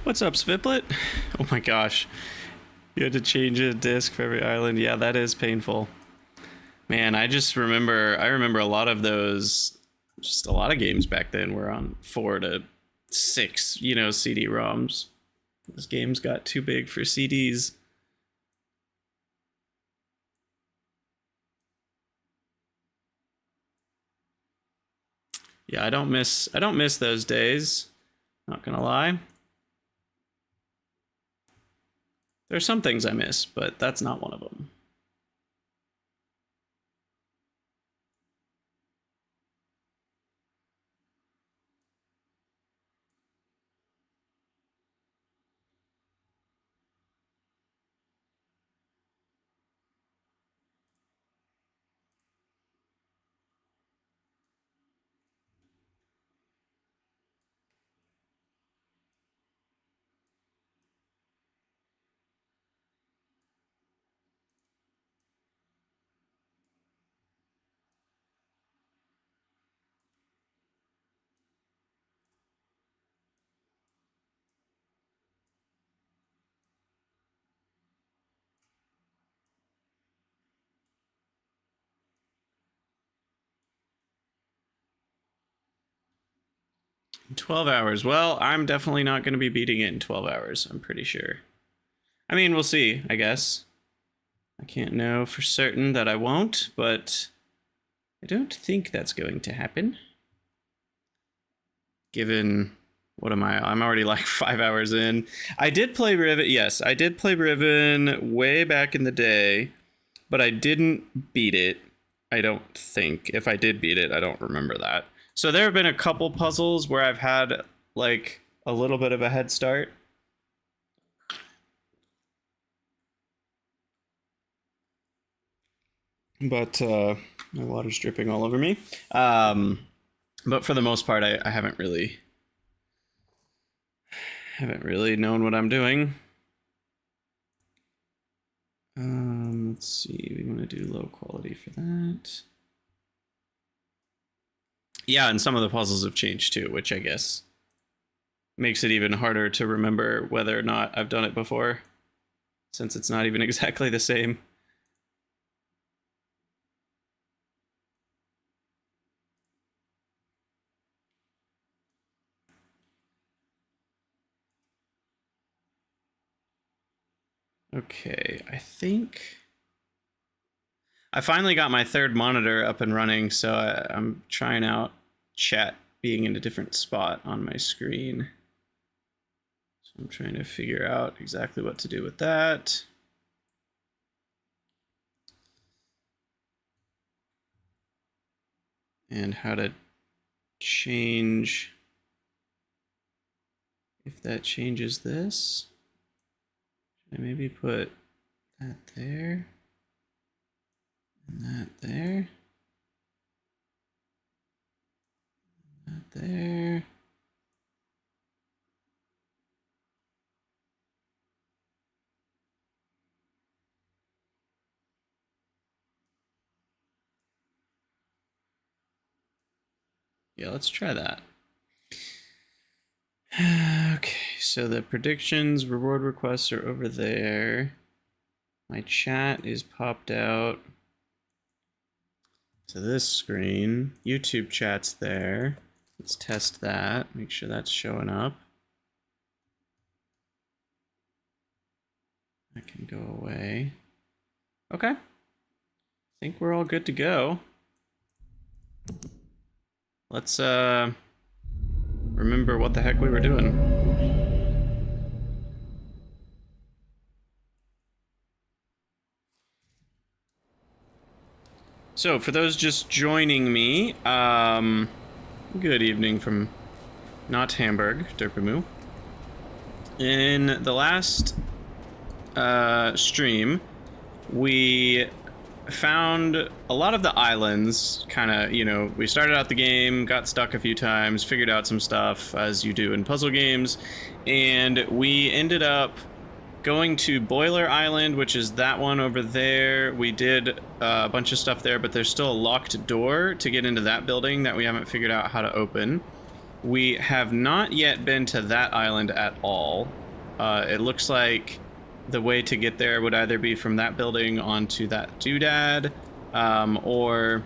What's up, Sviplet? Oh my gosh. You had to change a disc for every island. Yeah, that is painful. Man, I remember a lot of those, just a lot of games back then were on 4 to 6, CD-ROMs. Those games got too big for CDs. Yeah, I don't miss those days. Not gonna lie. There are some things I miss, but that's not one of them. In 12 hours. Well, I'm definitely not going to be beating it in 12 hours, I'm pretty sure. I mean, we'll see, I guess. I can't know for certain that I won't, but I don't think that's going to happen. Given, what am I? I'm already like 5 hours in. I did play Riven, yes, I did play Riven way back in the day, but I didn't beat it, I don't think. If I did beat it, I don't remember that. So there have been a couple puzzles where I've had like a little bit of a head start. But my water's dripping all over me. But for the most part, I haven't really known what I'm doing. Let's see, we want to do low quality for that. Yeah, and some of the puzzles have changed too, which I guess makes it even harder to remember whether or not I've done it before, since it's not even exactly the same. Okay, I think I finally got my third monitor up and running, so I'm trying out chat being in a different spot on my screen. So I'm trying to figure out exactly what to do with that. And how to change, if that changes this. Should I maybe put that there? And that there. And that there. Yeah, let's try that. Okay, so the predictions, reward requests are over there. My chat is popped out to this screen. YouTube chat's there. Let's test that, make sure that's showing up. That can go away. Okay. I think we're all good to go. Let's remember what the heck we were doing. So for those just joining me, good evening from not Hamburg, Derpamu. In the last stream, we found a lot of the islands, kind of, we started out the game, got stuck a few times, figured out some stuff, as you do in puzzle games, and we ended up going to Boiler Island, which is that one over there. We did a bunch of stuff there, but there's still a locked door to get into that building that we haven't figured out how to open. We have not yet been to that island at all. It looks like the way to get there would either be from that building onto that doodad, or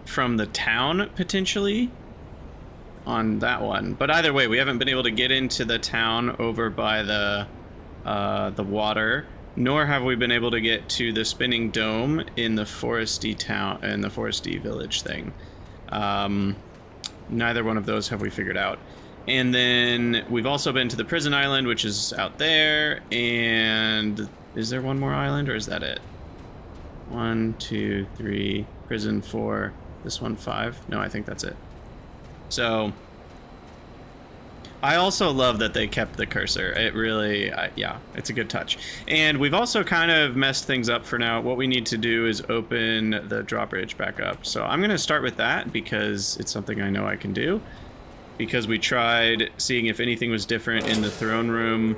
from the town, potentially, on that one. But either way, we haven't been able to get into the town over by the water, nor have we been able to get to the spinning dome in the foresty town, in the foresty village thing. Neither one of those have we figured out. And then we've also been to the prison island, which is out there. And is there one more island, or is that it? 1, 2, 3, prison 4, this one 5. No, I think that's it. So I also love that they kept the cursor. It really, yeah, it's a good touch. And we've also kind of messed things up for now. What we need to do is open the drawbridge back up. So I'm going to start with that because it's something I know I can do. Because we tried seeing if anything was different in the throne room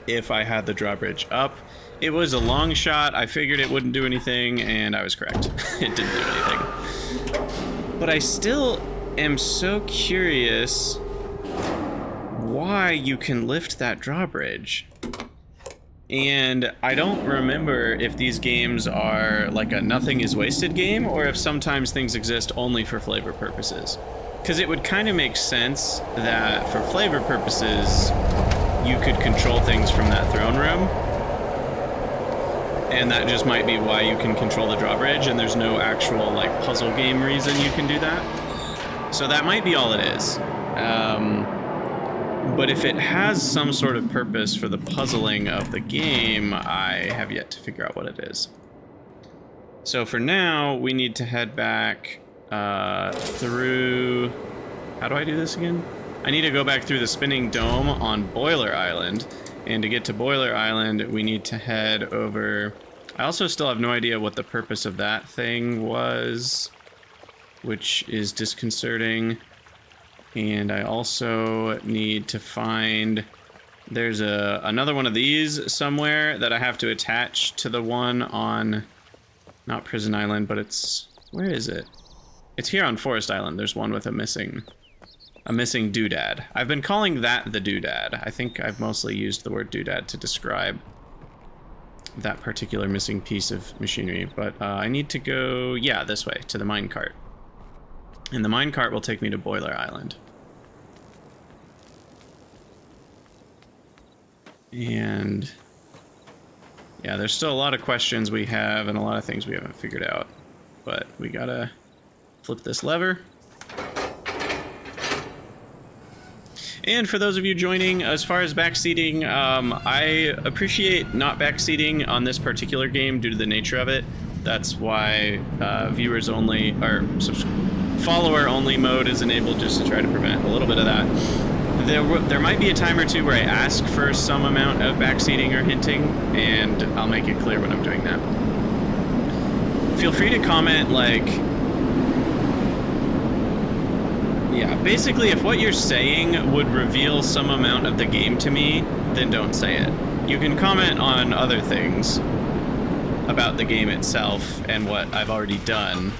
if I had the drawbridge up. It was a long shot. I figured it wouldn't do anything, and I was correct. It didn't do anything. But I still am so curious why you can lift that drawbridge. And I don't remember if these games are like a nothing is wasted game, or if sometimes things exist only for flavor purposes. Because it would kind of make sense that for flavor purposes, you could control things from that throne room. And that just might be why you can control the drawbridge, and there's no actual like puzzle game reason you can do that. So that might be all it is. But if it has some sort of purpose for the puzzling of the game, I have yet to figure out what it is. So for now, we need to head back through... How do I do this again? I need to go back through the spinning dome on Boiler Island. And to get to Boiler Island, we need to head over... I also still have no idea what the purpose of that thing was, which is disconcerting. And I also need to find... There's another one of these somewhere that I have to attach to the one on... Not Prison Island, but it's... Where is it? It's here on Forest Island. There's one with a missing doodad. I've been calling that the doodad. I think I've mostly used the word doodad to describe that particular missing piece of machinery. But I need to go, yeah, this way, to the minecart. And the minecart will take me to Boiler Island. And yeah, there's still a lot of questions we have and a lot of things we haven't figured out. But we gotta flip this lever. And for those of you joining, as far as backseating, I appreciate not backseating on this particular game due to the nature of it. That's why viewers only, or follower only mode is enabled, just to try to prevent a little bit of that. There might be a time or two where I ask for some amount of backseating or hinting, and I'll make it clear when I'm doing that. Feel free to comment, like... Yeah, basically, if what you're saying would reveal some amount of the game to me, then don't say it. You can comment on other things about the game itself and what I've already done,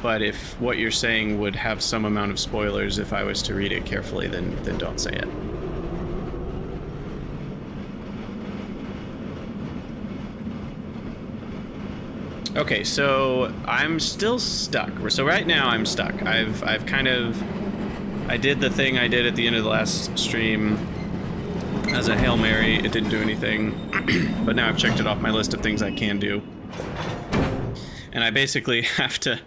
but if what you're saying would have some amount of spoilers if I was to read it carefully, then don't say it. Okay, so I'm still stuck. So right now I'm stuck. I've kind of... I did the thing I did at the end of the last stream as a Hail Mary. It didn't do anything. But now I've checked it off my list of things I can do. And I basically have to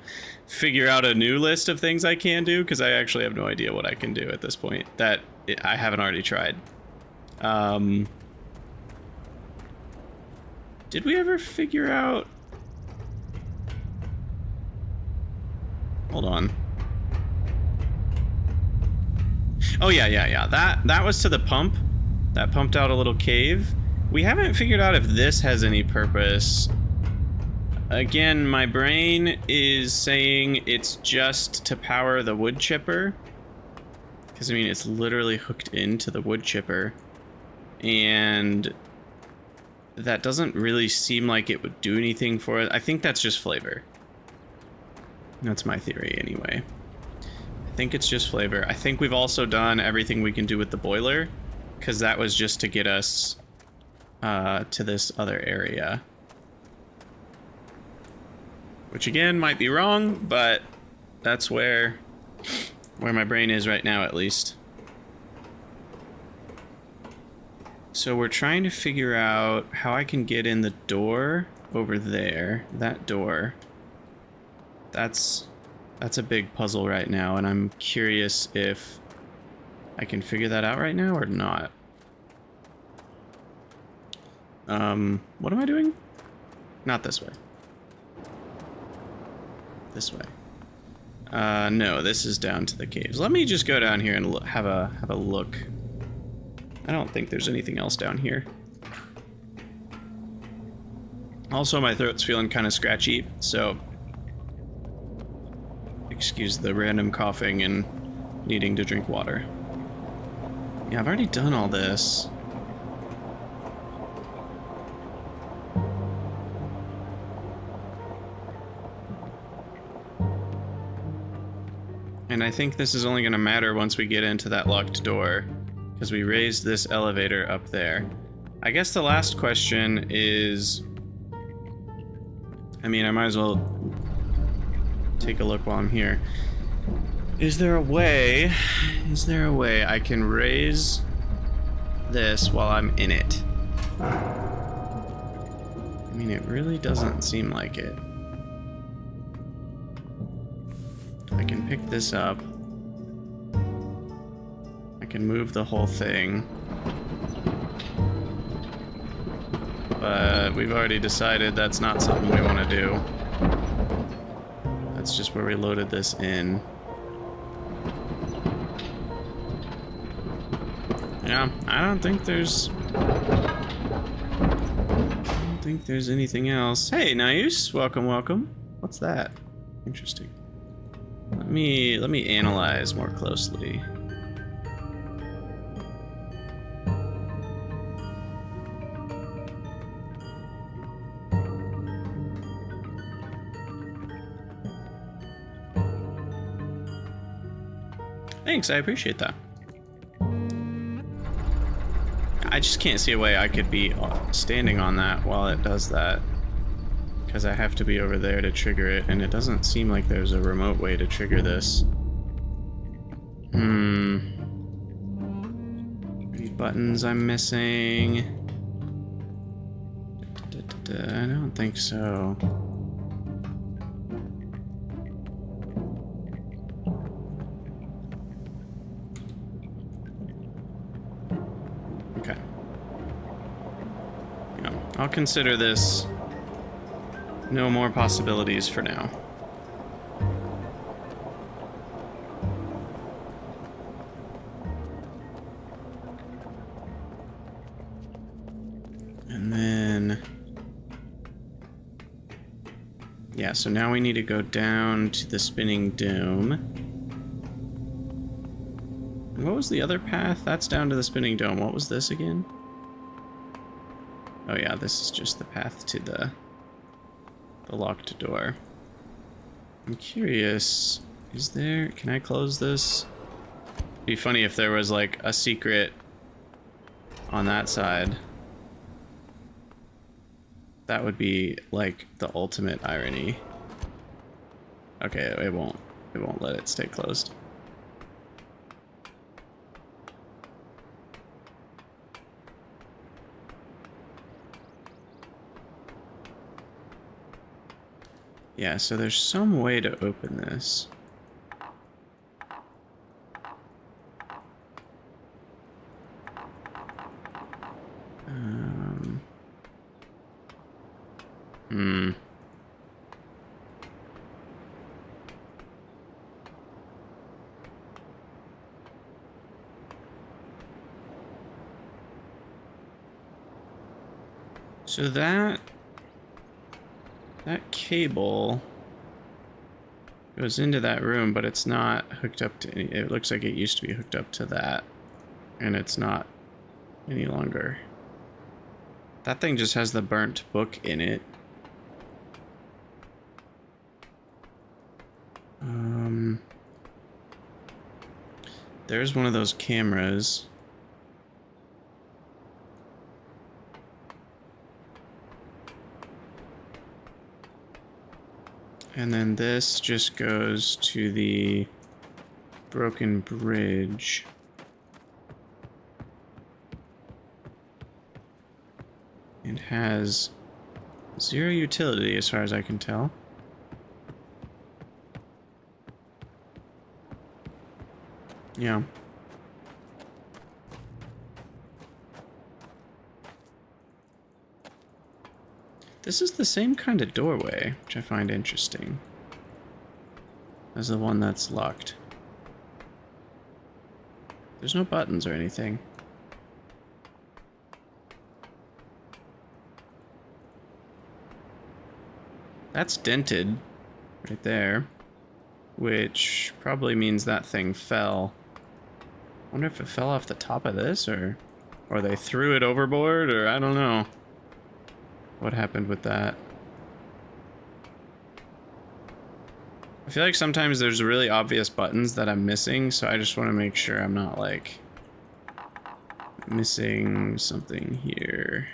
figure out a new list of things I can do, because I actually have no idea what I can do at this point that I haven't already tried. Did we ever figure out... Hold on. Oh, yeah. That was to the pump. That pumped out a little cave. We haven't figured out if this has any purpose. Again, my brain is saying it's just to power the wood chipper. Because, I mean, it's literally hooked into the wood chipper. And that doesn't really seem like it would do anything for it. I think that's just flavor. That's my theory, anyway. think it's just flavor. I think we've also done everything we can do with the boiler, because that was just to get us to this other area. Which again might be wrong, but that's where my brain is right now, at least. So we're trying to figure out how I can get in the door over there. That door. That's a big puzzle right now, and I'm curious if I can figure that out right now or not. What am I doing? Not this way. This way. No, this is down to the caves. Let me just go down here and have a look. I don't think there's anything else down here. Also, my throat's feeling kind of scratchy, so excuse the random coughing and needing to drink water. Yeah, I've already done all this. And I think this is only going to matter once we get into that locked door, because we raised this elevator up there. I guess the last question is... I mean, I might as well take a look while I'm here. Is there a way I can raise this while I'm in it? I mean, it really doesn't seem like it. I can pick this up. I can move the whole thing. But we've already decided that's not something we want to do. That's just where we loaded this in. Yeah, I don't think there's anything else. Hey, Nayus, welcome, welcome. What's that? Interesting. Let me analyze more closely. Thanks, I appreciate that. I just can't see a way I could be standing on that while it does that. Because I have to be over there to trigger it, and it doesn't seem like there's a remote way to trigger this. Any buttons I'm missing? I don't think so. Okay. Yeah, I'll consider this. No more possibilities for now. And then... yeah, so now we need to go down to the spinning dome. And what was the other path? That's down to the spinning dome. What was this again? Oh yeah, this is just the path to the locked door. I'm curious, can I close this? It'd be funny if there was like a secret on that side. That would be like the ultimate irony. Okay, it won't let it stay closed. Yeah, so there's some way to open this. So that cable goes into that room, but it's not hooked up to any. It looks like it used to be hooked up to that, and it's not any longer. That thing just has the burnt book in it. There's one of those cameras. And then this just goes to the broken bridge. It has 0 utility as far as I can tell. Yeah. This is the same kind of doorway, which I find interesting, as the one that's locked. There's no buttons or anything. That's dented right there, which probably means that thing fell. I wonder if it fell off the top of this, or they threw it overboard, or I don't know what happened with that. I feel like sometimes there's really obvious buttons that I'm missing, so I just want to make sure I'm not, like, missing something here.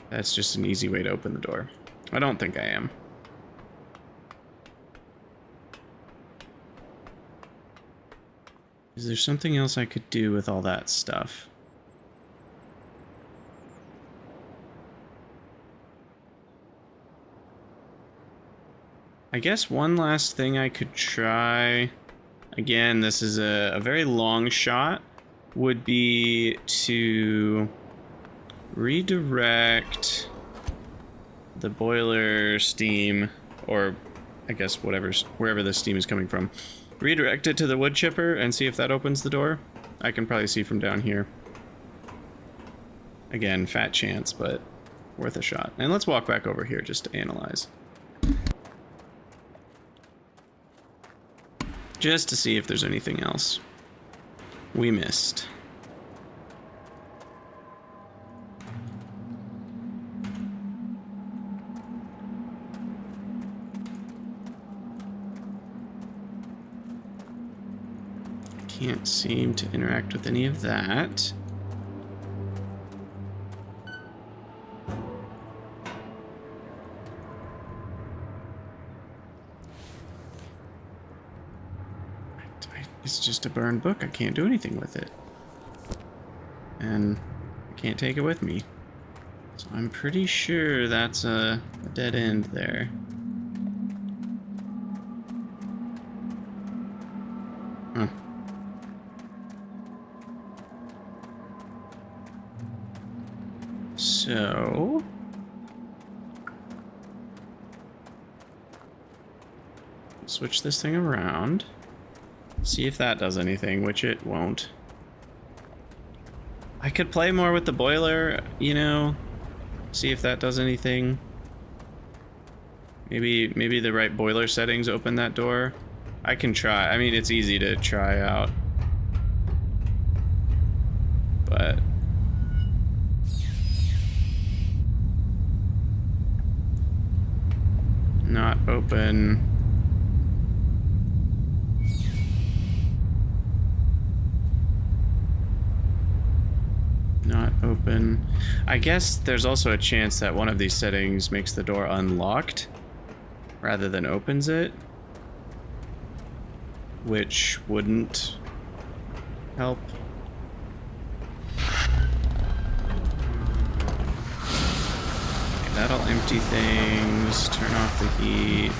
That's just an easy way to open the door. I don't think I am. Is there something else I could do with all that stuff? I guess one last thing I could try, again, this is a very long shot, would be to redirect the boiler steam, or I guess wherever the steam is coming from. Redirect it to the wood chipper and see if that opens the door. I can probably see from down here. Again, fat chance, but worth a shot. And let's walk back over here just to analyze. Just to see if there's anything else we missed. Can't seem to interact with any of that. It's just a burned book. I can't do anything with it. And I can't take it with me. So I'm pretty sure that's a dead end there. Huh. So... switch this thing around. See if that does anything, which it won't. I could play more with the boiler, you know, see if that does anything. Maybe the right boiler settings open that door. I can try. I mean, it's easy to try out. But not open. Not open. I guess there's also a chance that one of these settings makes the door unlocked rather than opens it, which wouldn't help. Okay, that'll empty things, turn off the heat.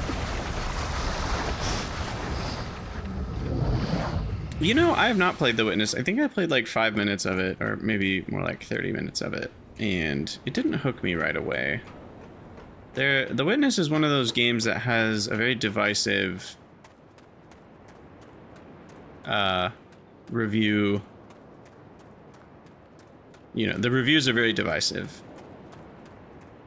You know, I have not played The Witness. I think I played like 5 minutes of it, or maybe more like 30 minutes of it, and it didn't hook me right away. The Witness is one of those games that has a very divisive review. You know, the reviews are very divisive.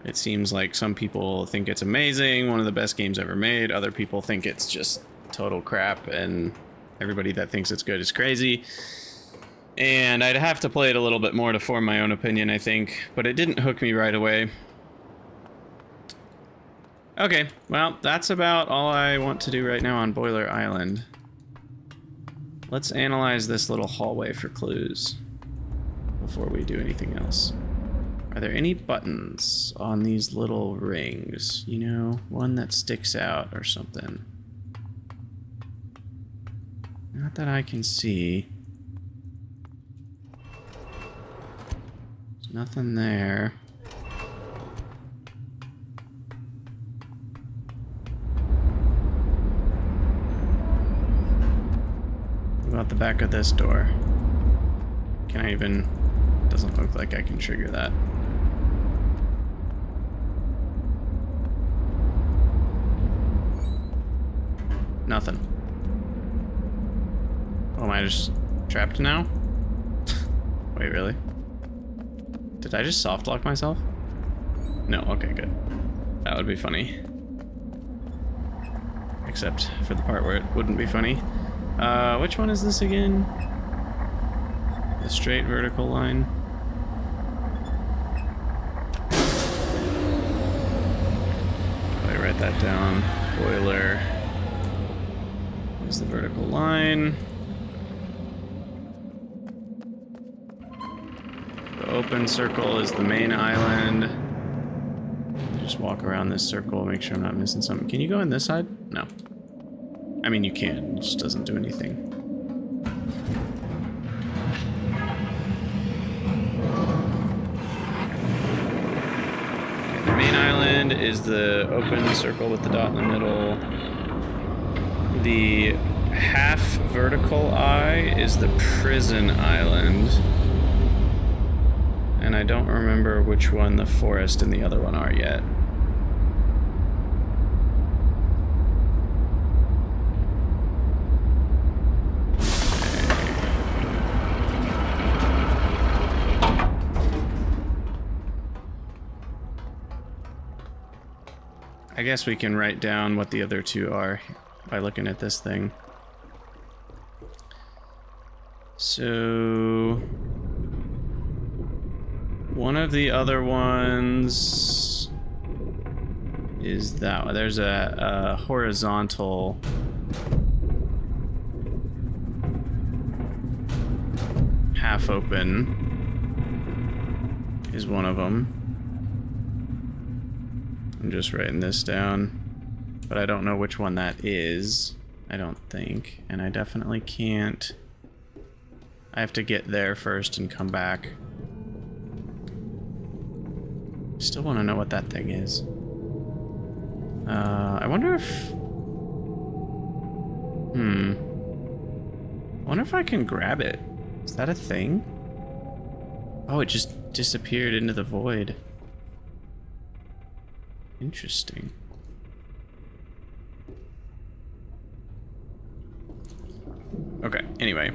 It seems like some people think it's amazing, one of the best games ever made. Other people think it's just total crap, and everybody that thinks it's good is crazy. And I'd have to play it a little bit more to form my own opinion, I think. But it didn't hook me right away. Okay, well, that's about all I want to do right now on Boiler Island. Let's analyze this little hallway for clues before we do anything else. Are there any buttons on these little rings? You know, one that sticks out or something. Not that I can see. There's nothing there. What about the back of this door? Can I even... Doesn't look like I can trigger that. Nothing. Oh, am I just trapped now? Wait, really? Did I just soft lock myself? No, okay, good. That would be funny. Except for the part where it wouldn't be funny. Which one is this again? The straight vertical line. Probably write that down. Boiler is the vertical line. The open circle is the main island. Just walk around this circle, make sure I'm not missing something. Can you go in this side? No. I mean, you can, it just doesn't do anything. Okay, the main island is the open circle with the dot in the middle. The half vertical eye is the prison island. And I don't remember which one the forest and the other one are yet. I guess we can write down what the other two are by looking at this thing. So one of the other ones is that one. There's a horizontal half open is one of them. I'm just writing this down, but I don't know which one that is, I don't think, and I definitely can't. I have to get there first and come back. Still want to know what that thing is. I wonder if... I wonder if I can grab it. Is that a thing? Oh, it just disappeared into the void. Interesting. Okay, anyway.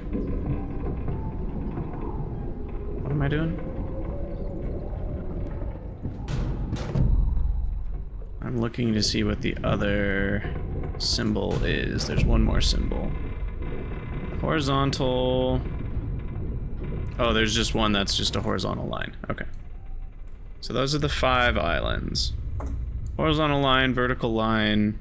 What am I doing? I'm looking to see what the other symbol is. There's one more symbol. Horizontal. Oh, there's just one that's just a horizontal line. Okay. So those are the 5 islands. Horizontal line, vertical line,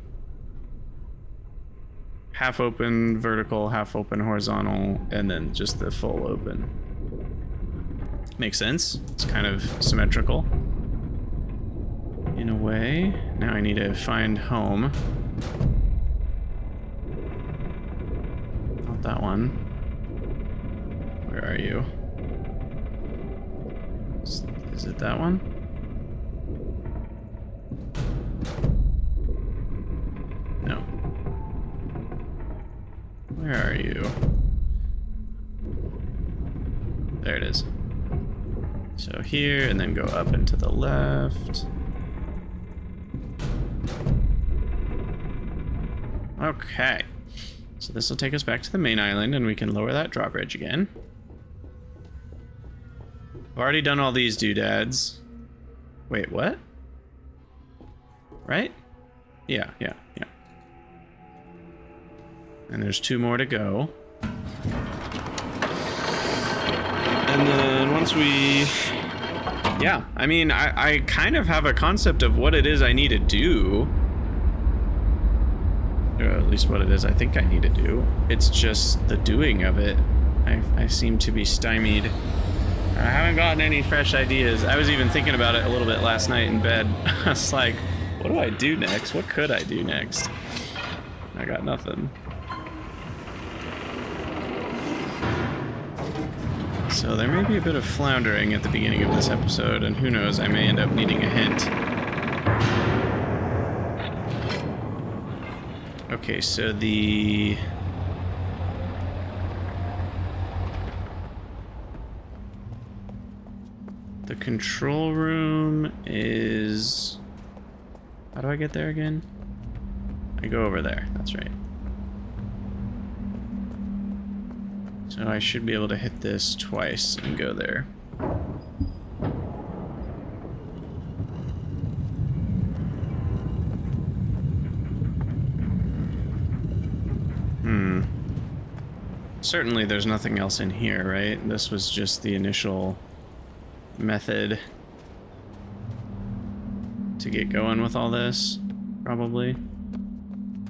half open vertical, half open horizontal, and then just the full open. Makes sense. It's kind of symmetrical in a way. Now I need to find home. Not that one. Where are you? Is it that one? No. Where are you? There it is. So here, and then go up and to the left. Okay. So this will take us back to the main island, and we can lower that drawbridge again. I've already done all these doodads. Wait, what? Right? Yeah. And there's 2 more to go. And then once we... Yeah, I mean, I kind of have a concept of what it is I need to do. Or at least what it is I think I need to do. It's just the doing of it. I seem to be stymied. I haven't gotten any fresh ideas. I was even thinking about it a little bit last night in bed. I was like, what do I do next? What could I do next? I got nothing. So there may be a bit of floundering at the beginning of this episode, and who knows, I may end up needing a hint. Okay, so the control room is... How do I get there again? I go over there, that's right. So I should be able to hit this twice and go there. Certainly there's nothing else in here, right? This was just the initial method to get going with all this, probably.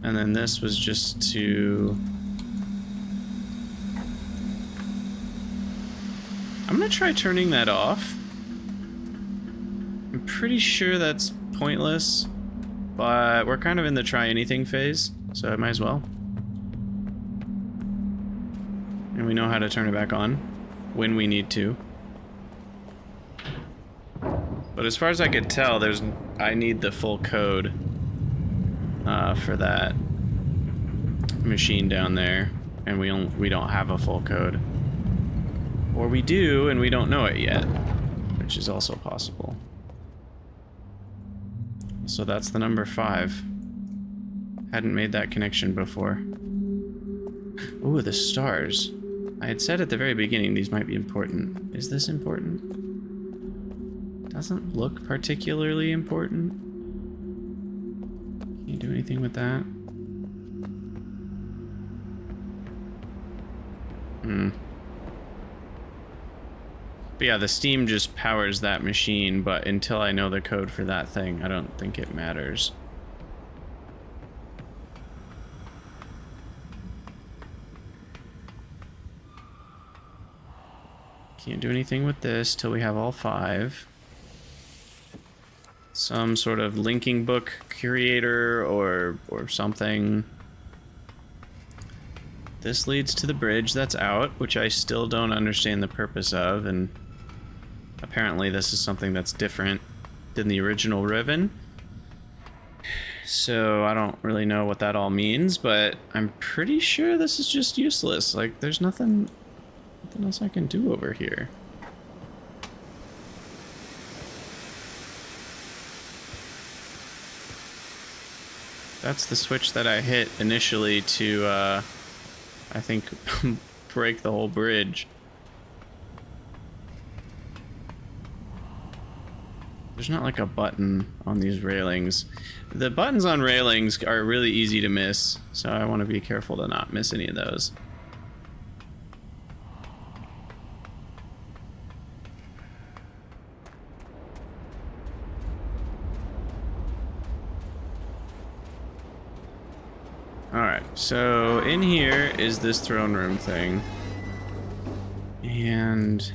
And then this was just to... I'm gonna try turning that off. I'm pretty sure that's pointless, but we're kind of in the try anything phase, so I might as well. And we know how to turn it back on when we need to. But as far as I could tell, I need the full code for that machine down there, and we don't have a full code. Or we do, and we don't know it yet, which is also possible. So that's the number 5. Hadn't made that connection before. Ooh, the stars. I had said at the very beginning these might be important. Is this important? Doesn't look particularly important. Can you do anything with that? But yeah, the steam just powers that machine, but until I know the code for that thing, I don't think it matters. Can't do anything with this till we have all 5. Some sort of linking book curator or something. This leads to the bridge that's out, which I still don't understand the purpose of, and apparently this is something that's different than the original Riven. So I don't really know what that all means, but I'm pretty sure this is just useless. Like, there's nothing else I can do over here. That's the switch that I hit initially to, I think, break the whole bridge. There's not like a button on these railings. The buttons on railings are really easy to miss, so I want to be careful to not miss any of those. Alright, so in here is this throne room thing. And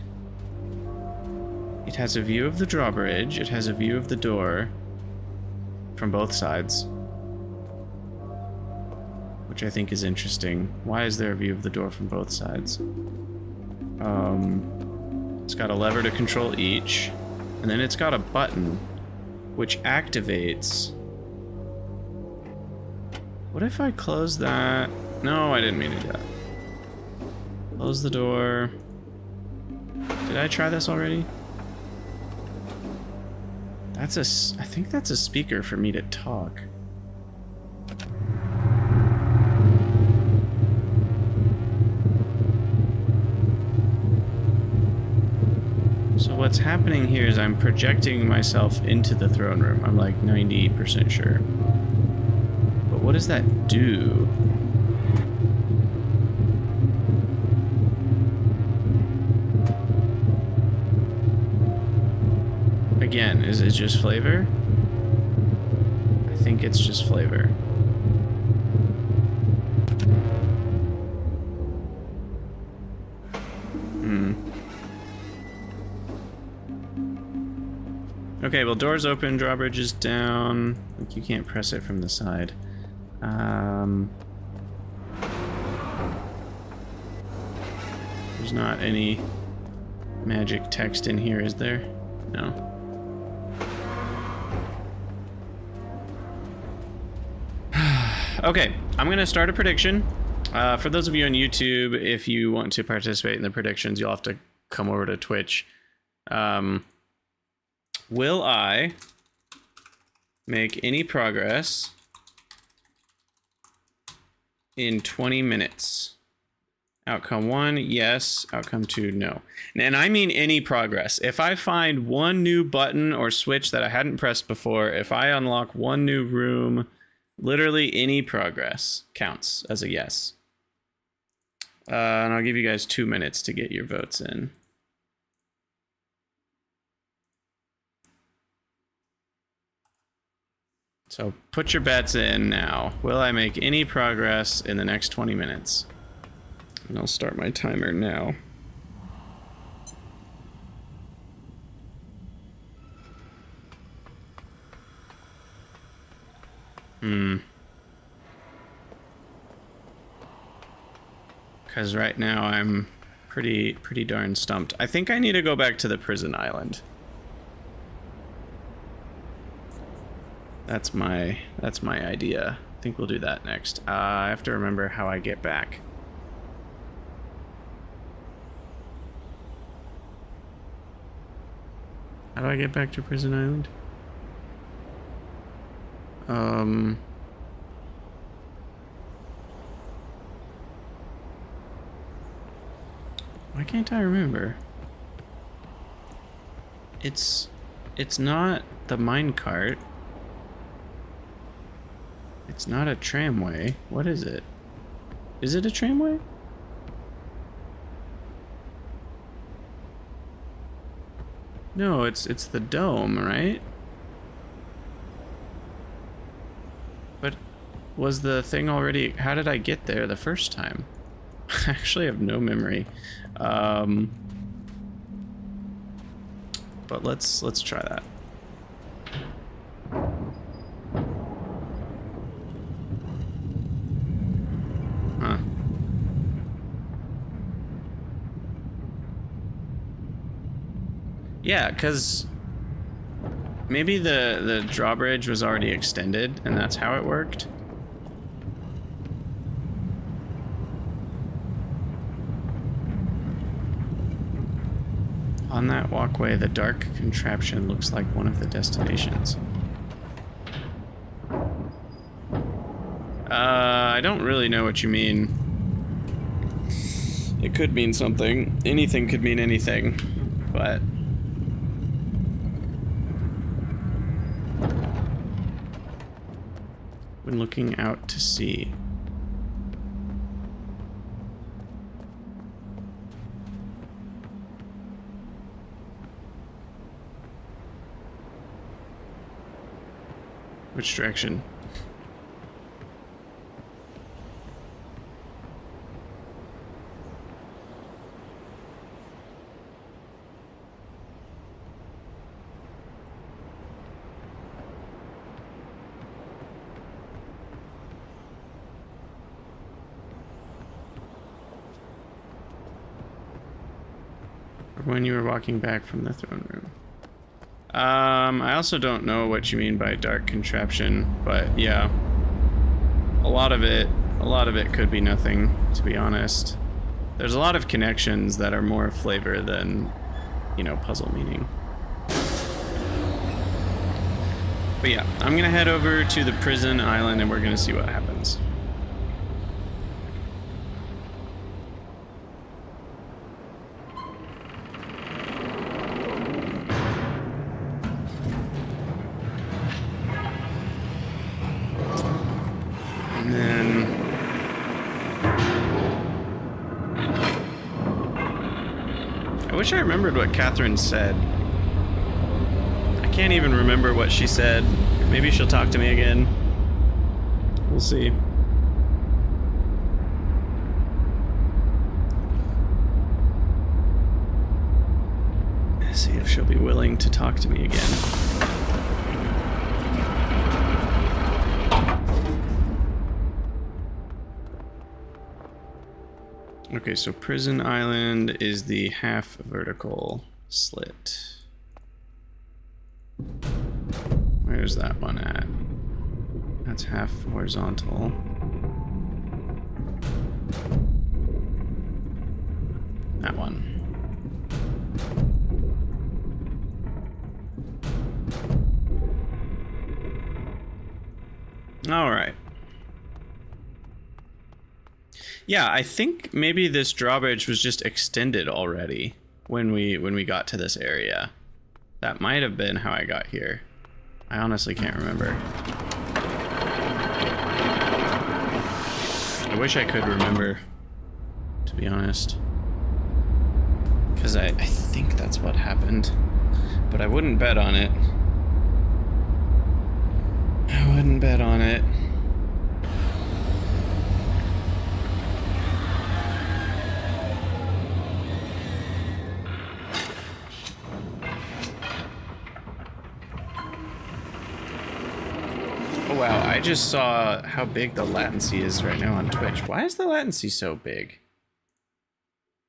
it has a view of the drawbridge, it has a view of the door from both sides, which I think is interesting. Why is there a view of the door from both sides? It's got a lever to control each, and then it's got a button which activates. What if I close that? No, I didn't mean to do that. Close the door. Did I try this already? I think that's a speaker for me to talk. So what's happening here is I'm projecting myself into the throne room. I'm like 90% sure. But what does that do? Again, is it just flavor? I think it's just flavor. Okay, well, door's open, drawbridge is down. Like, you can't press it from the side. There's not any magic text in here, is there? No. Okay, I'm gonna start a prediction. For those of you on YouTube, if you want to participate in the predictions, you'll have to come over to Twitch. Will I make any progress in 20 minutes? Outcome 1, yes. Outcome 2, no. And I mean any progress. If I find one new button or switch that I hadn't pressed before, if I unlock one new room, literally any progress counts as a yes. And I'll give you guys 2 minutes to get your votes in. So put your bets in now. Will I make any progress in the next 20 minutes? And I'll start my timer now. Because right now I'm pretty darn stumped. I think I need to go back to the prison island. That's my idea. I think we'll do that next. I have to remember how I get back. How do I get back to Prison Island? Why can't I remember? It's not the minecart. It's not a tramway. What is it? Is it a tramway? No, it's the dome, right? But was the thing already... How did I get there the first time? I actually have no memory. But let's try that. Huh. Yeah, because maybe the drawbridge was already extended and that's how it worked. On that walkway, the dark contraption looks like one of the destinations. I don't really know what you mean. It could mean something. Anything could mean anything, but... when looking out to sea. Which direction? When you were walking back from the throne room. I also don't know what you mean by dark contraption, but yeah. A lot of it could be nothing, to be honest. There's a lot of connections that are more flavor than, you know, puzzle meaning. But yeah, I'm gonna head over to the prison island and we're gonna see what happens. I wish I remembered what Catherine said. I can't even remember what she said. Maybe she'll talk to me again. We'll see. See if she'll be willing to talk to me again. Okay, so Prison Island is the half vertical slit. Where's that one at? That's half horizontal. That one. All right. Yeah, I think maybe this drawbridge was just extended already when we got to this area. That might have been how I got here. I honestly can't remember. I wish I could remember, to be honest. Because I think that's what happened. But I wouldn't bet on it. I wouldn't bet on it. Oh wow, I just saw how big the latency is right now on Twitch. Why is the latency so big?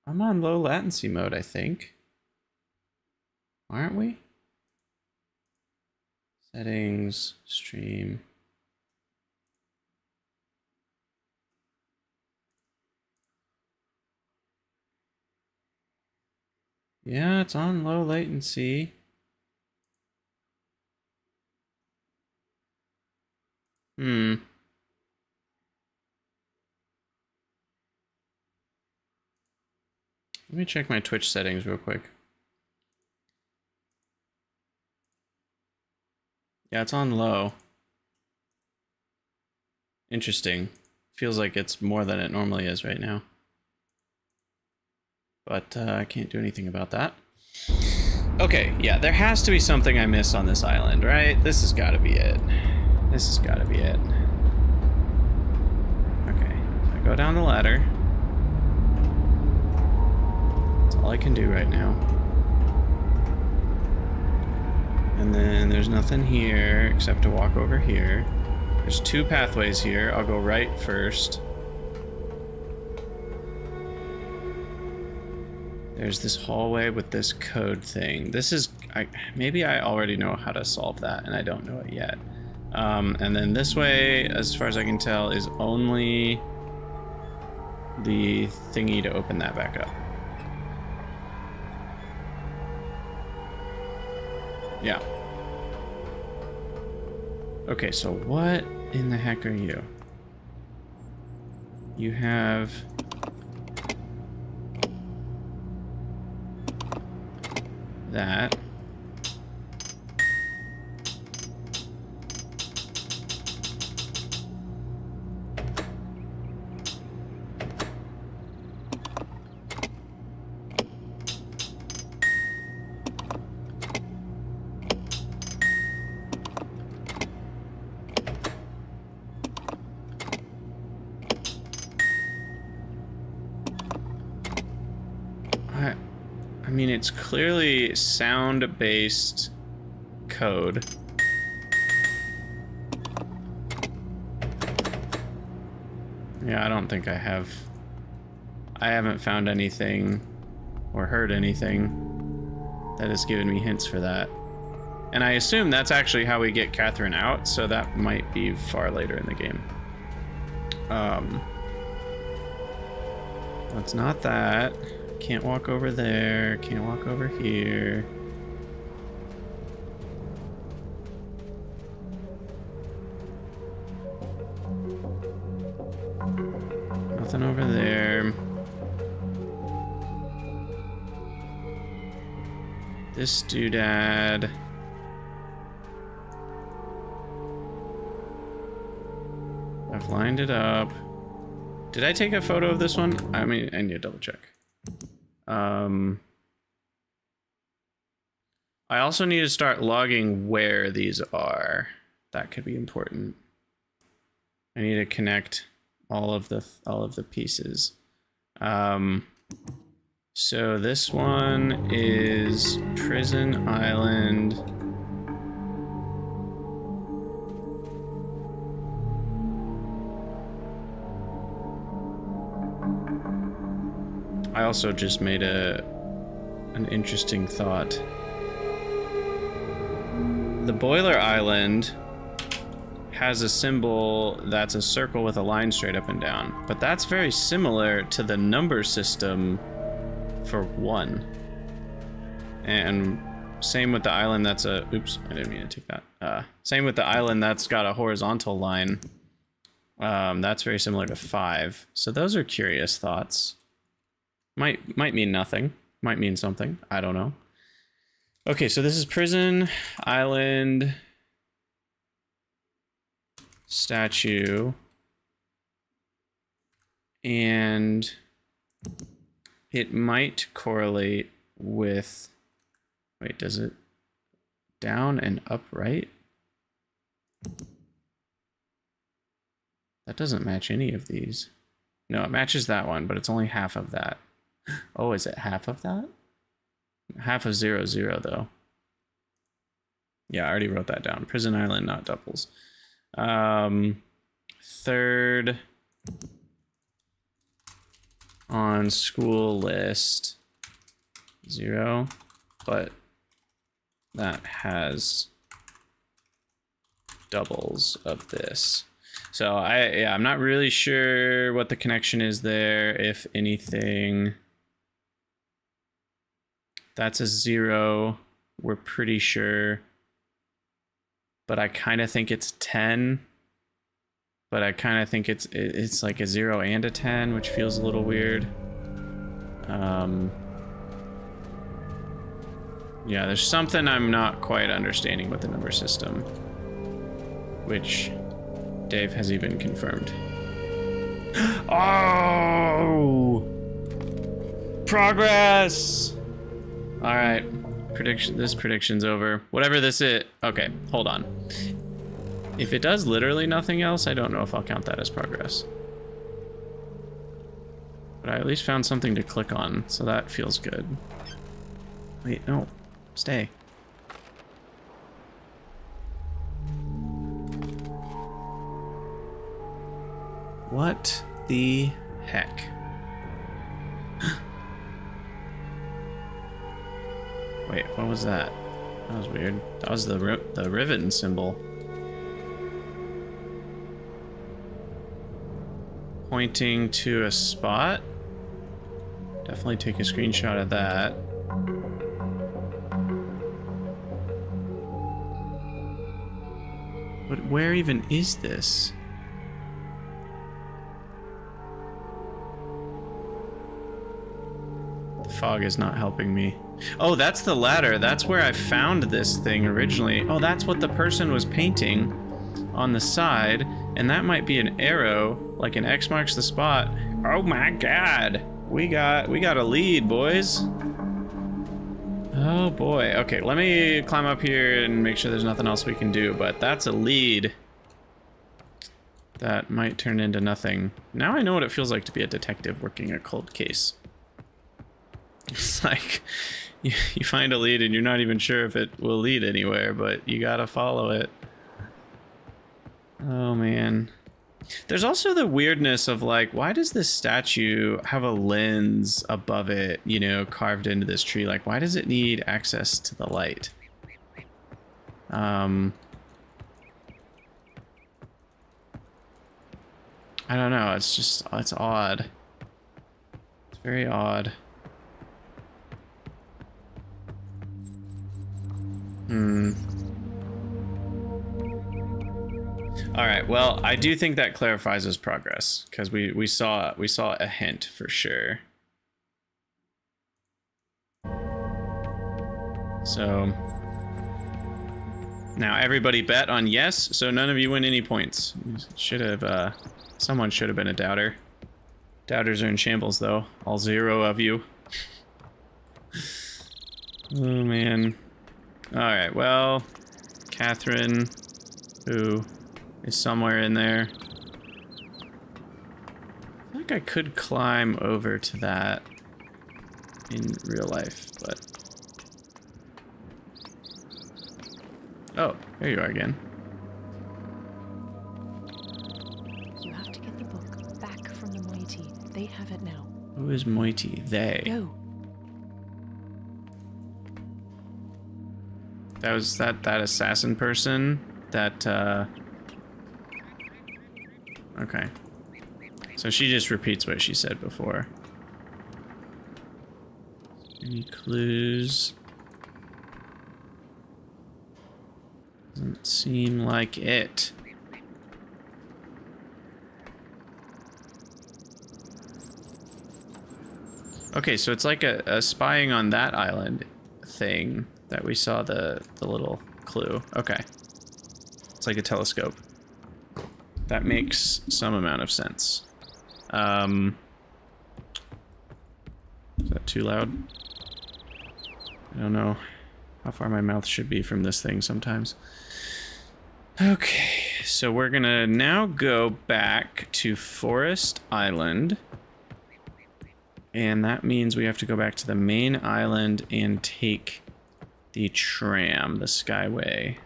I'm on low latency mode, I think. Aren't we? Settings, stream. Yeah, it's on low latency. Let me check my Twitch settings real quick. Yeah, it's on low. Interesting. Feels like it's more than it normally is right now. But I can't do anything about that. Okay, yeah, there has to be something I miss on this island, right? This has got to be it. This has got to be it. Okay, so I go down the ladder. That's all I can do right now. And then there's nothing here except to walk over here. There's two pathways here. I'll go right first. There's this hallway with this code thing. This is... maybe I already know how to solve that, and I don't know it yet. And then this way, as far as I can tell, is only the thingy to open that back up. Yeah. Okay, so what in the heck are you? You have... that. I mean, it's clearly sound-based code. Yeah, I don't think I have... I haven't found anything or heard anything that has given me hints for that. And I assume that's actually how we get Catherine out, so that might be far later in the game. It's not that. Can't walk over there. Can't walk over here. Nothing over there. This doodad. I've lined it up. Did I take a photo of this one? I mean, I need to double check. I also need to start logging where these are. That could be important. I need to connect all of the pieces. So this one is Prison Island. I also just made an interesting thought. The Boiler Island has a symbol that's a circle with a line straight up and down, but that's very similar to the number system for 1. And same with the island that's a, oops, I didn't mean to take that. Same with the island that's got a horizontal line. That's very similar to 5. So those are curious thoughts. Might mean nothing. Might mean something. I don't know. Okay, so this is Prison Island statue. And it might correlate with, wait, does it down and upright? That doesn't match any of these. No, it matches that one, but it's only half of that. Oh, is it half of that? Half of 0, 0, though. Yeah, I already wrote that down. Prison Island, not doubles. Third on school list, 0, but that has doubles of this. So I'm not really sure what the connection is there, if anything. That's a 0, we're pretty sure. But I kind of think it's 10. But I kind of think it's like a 0 and a 10, which feels a little weird. Yeah, there's something I'm not quite understanding with the number system, which Dave has even confirmed. Oh! Progress! All right, this prediction's over. Whatever this is, okay, hold on. If it does literally nothing else, I don't know if I'll count that as progress. But I at least found something to click on, so that feels good. Wait, no, stay. What the heck? Wait, what was that? That was weird. That was the Riven symbol. Pointing to a spot. Definitely take a screenshot of that. But where even is this? The fog is not helping me. Oh, that's the ladder. That's where I found this thing originally. Oh, that's what the person was painting on the side. And that might be an arrow, like an X marks the spot. Oh my god. We got a lead, boys. Oh boy. Okay, let me climb up here and make sure there's nothing else we can do, but that's a lead. That might turn into nothing. Now I know what it feels like to be a detective working a cold case. It's like, you find a lead and you're not even sure if it will lead anywhere, but you gotta follow it. Oh man. There's also the weirdness of like, why does this statue have a lens above it, you know, carved into this tree? Like, why does it need access to the light? I don't know, it's odd. It's very odd. All right, well, I do think that clarifies his progress, because we saw a hint for sure. So now everybody bet on yes, so none of you win any points. Should have someone should have been a doubter. Doubters are in shambles though, all 0 of you. Oh man. All right, well, Catherine, who is somewhere in there. I feel like I could climb over to that. in real life, but... Oh, there you are again. You have to get the book back from the Mighty. They have it now. Who is Moiti? They. Go. That was that assassin person that, Okay. So she just repeats what she said before. Any clues? Doesn't seem like it. Okay, so it's like a spying on that island thing that we saw the little clue. Okay. It's like a telescope. That makes some amount of sense. Is that too loud? I don't know how far my mouth should be from this thing sometimes. Okay, so we're gonna now go back to Forest Island. And that means we have to go back to the main island and take the tram, the Skyway.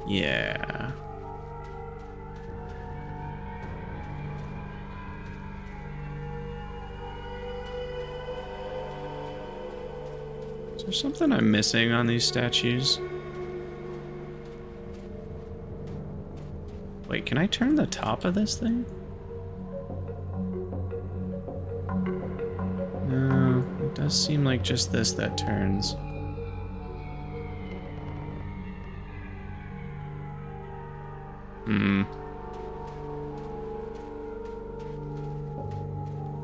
Yeah. Is there something I'm missing on these statues? Wait, can I turn the top of this thing? No, it does seem like just this that turns.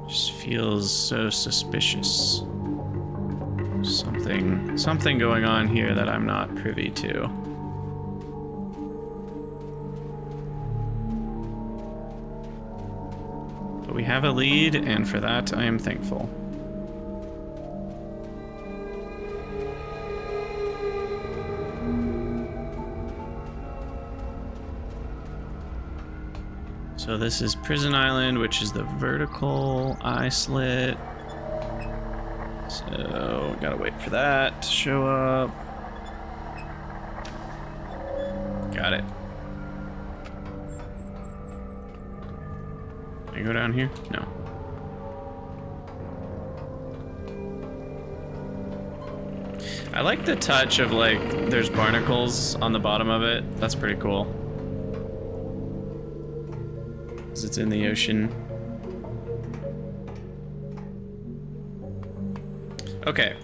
Just feels so suspicious. Something going on here that I'm not privy to. But we have a lead, and for that I am thankful. So this is Prison Island, which is the vertical islet. So, gotta wait for that to show up. Got it. Can I go down here? No. I like the touch of, like, there's barnacles on the bottom of it. That's pretty cool. Because it's in the ocean. Okay.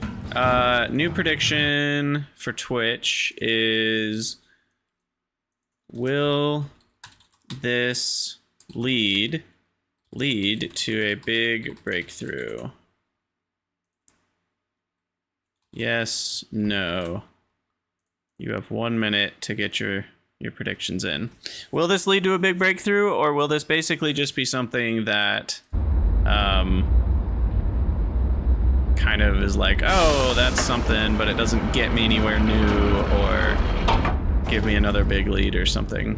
New prediction for Twitch is... Will this lead to a big breakthrough? Yes, no. You have 1 minute to get your predictions in. Will this lead to a big breakthrough, or will this basically just be something that kind of is like, oh, that's something, but it doesn't get me anywhere new or give me another big lead or something?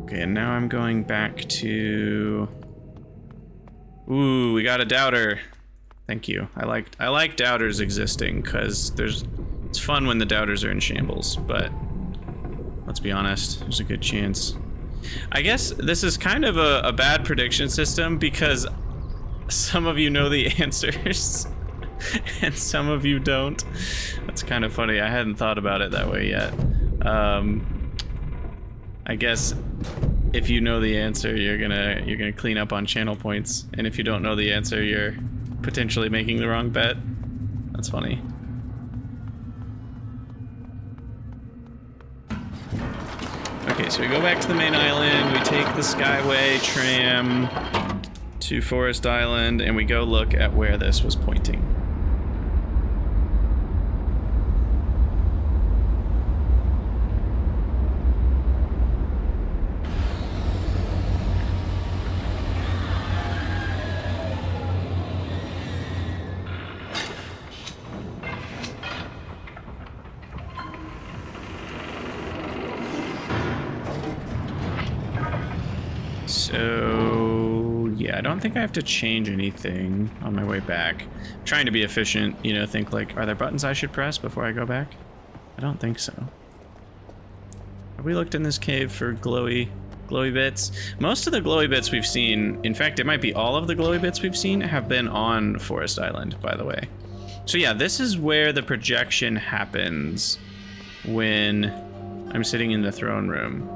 Okay, and now I'm going back to... Ooh, we got a doubter. Thank you. I like doubters existing, because it's fun when the doubters are in shambles, but let's be honest, there's a good chance. I guess this is kind of a bad prediction system, because some of you know the answers and some of you don't. That's kind of funny. I hadn't thought about it that way yet. I guess if you know the answer, you're gonna clean up on channel points, and if you don't know the answer, you're potentially making the wrong bet. That's funny. Okay, so we go back to the main island, we take the Skyway tram to Forest Island, and we go look at where this was pointing. don't think I have to change anything on my way back. I'm trying to be efficient, you know, think like, are there buttons I should press before I go back? I don't think so. Have we looked in this cave for glowy bits? Most of the glowy bits we've seen, in fact, it might be all of the glowy bits we've seen, have been on Forest Island, by the way. So yeah, this is where the projection happens when I'm sitting in the throne room.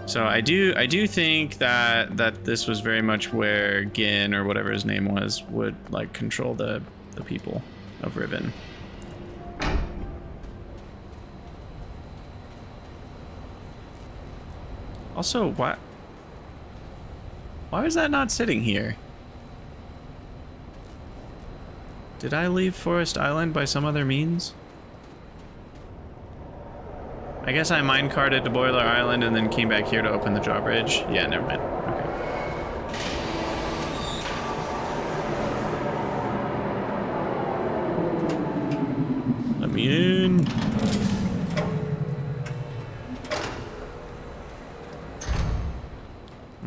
So I do think that this was very much where Gin, or whatever his name was, would like control the people of Riven. Also, why is that not sitting here? Did I leave Forest Island by some other means? I guess I minecarted to Boiler Island and then came back here to open the drawbridge. Yeah, never mind. Okay. Let me in.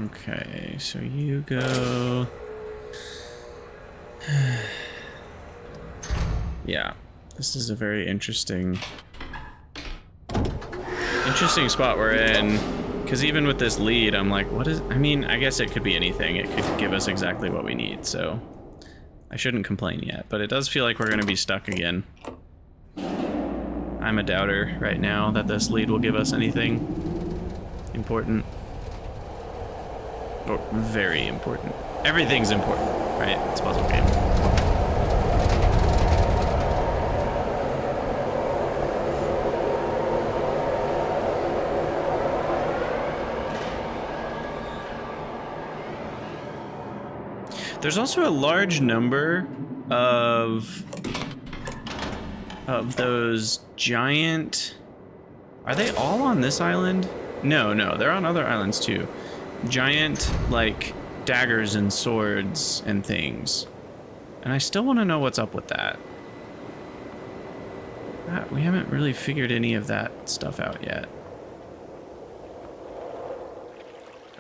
Okay, so you go. Yeah, this is a very interesting spot we're in, because even with this lead, I'm like, what is, I mean, I guess it could be anything. It could give us exactly what we need, so I shouldn't complain yet, but it does feel like we're going to be stuck again. I'm a doubter right now that this lead will give us anything important. Or very important. Everything's important, right? It's a puzzle game. There's also a large number of those giant... Are they all on this island? No, they're on other islands too. Giant, like, daggers and swords and things. And I still want to know what's up with that. We haven't really figured any of that stuff out yet.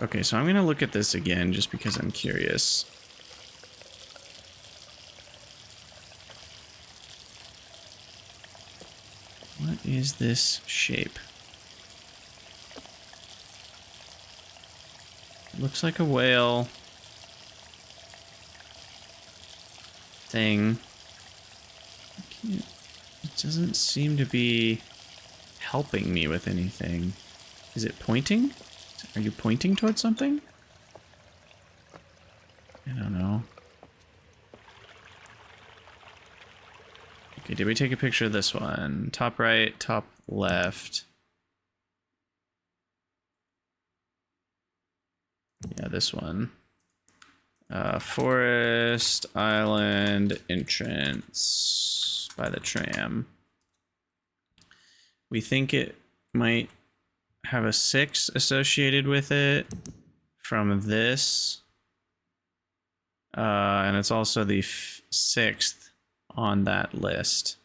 Okay, so I'm going to look at this again just because I'm curious. What is this shape? Looks like a whale thing. It doesn't seem to be helping me with anything. Is it pointing? Are you pointing towards something? I don't know. Okay, did we take a picture of this one? Top right, top left. Yeah, this one. Forest Island entrance by the tram. We think it might have a 6 associated with it from this. And it's also the 6th on that list.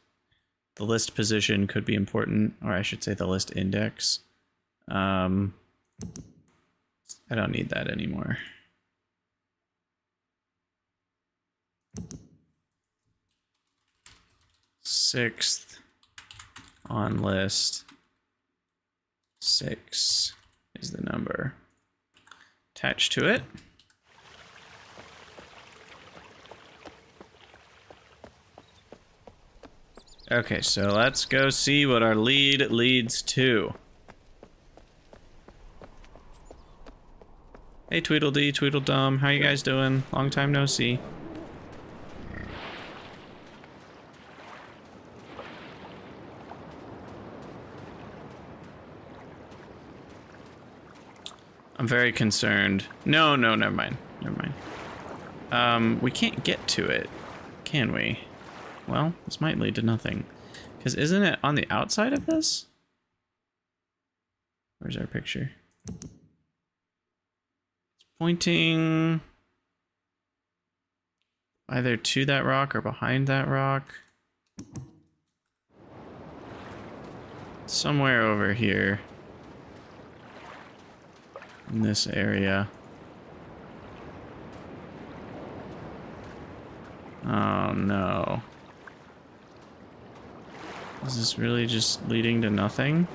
The list position could be important, or I should say the list index. I don't need that anymore. Sixth on list. 6 is the number. Attached to it. Okay, so let's go see what our lead leads to. Hey Tweedledee, Tweedledum, how you guys doing? Long time no see. I'm very concerned. No, never mind. We can't get to it, can we? Well, this might lead to nothing. Because isn't it on the outside of this? Where's our picture? It's pointing either to that rock or behind that rock. Somewhere over here. In this area. Oh no. Is this really just leading to nothing?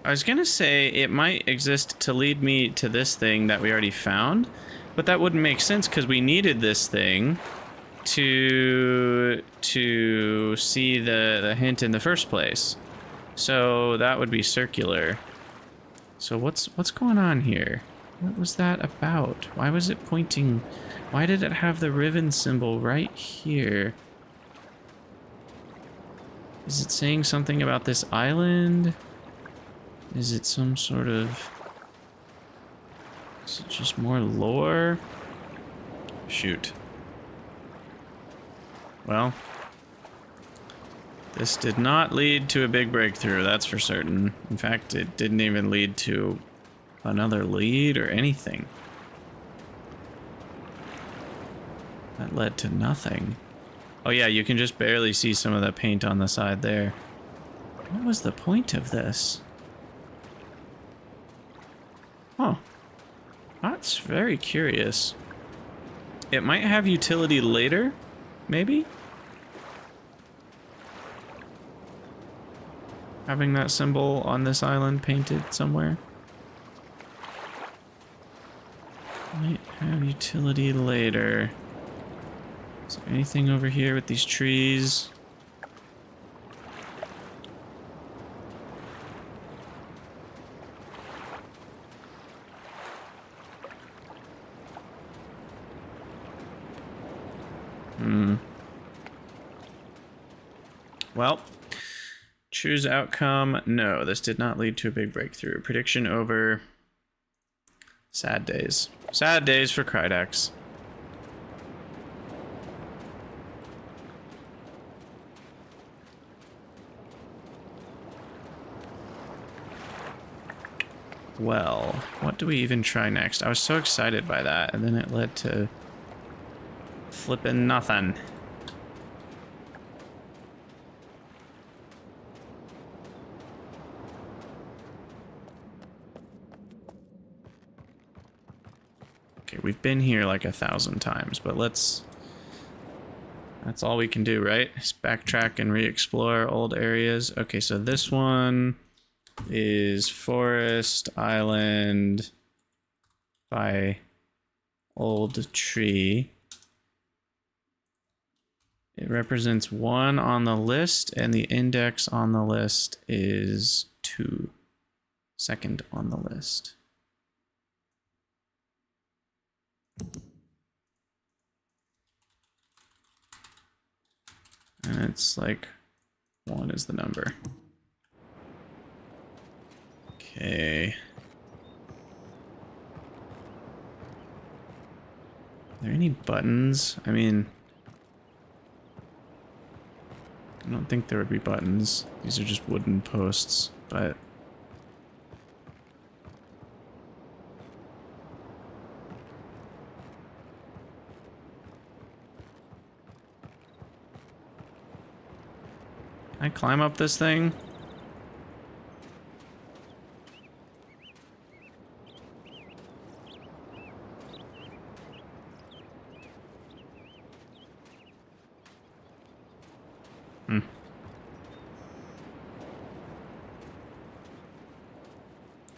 I was gonna say it might exist to lead me to this thing that we already found, but that wouldn't make sense because we needed this thing to see the hint in the first place. So that would be circular. So what's going on here? What was that about? Why was it pointing? Why did it have the Riven symbol right here? Is it saying something about this island? Is it some sort of... Is it just more lore? Shoot. Well, this did not lead to a big breakthrough, that's for certain. In fact, it didn't even lead to another lead or anything. That led to nothing. Oh yeah, you can just barely see some of the paint on the side there. What was the point of this? Huh. That's very curious. It might have utility later, maybe? Having that symbol on this island painted somewhere. Might have utility later. Is there anything over here with these trees? Well, choose outcome. No, this did not lead to a big breakthrough. Prediction over. Sad days. Sad days for Krydax. Well, what do we even try next? I was so excited by that, and then it led to flipping nothing. Okay, we've been here like 1,000 times, but let's... That's all we can do, right? Is backtrack and re-explore old areas. Okay, so this one is forest, island, by old tree. It represents 1 on the list, and the index on the list is 2. Second on the list. And it's like 1 is the number. Okay. Are there any buttons? I mean, I don't think there would be buttons. These are just wooden posts, but... Can I climb up this thing?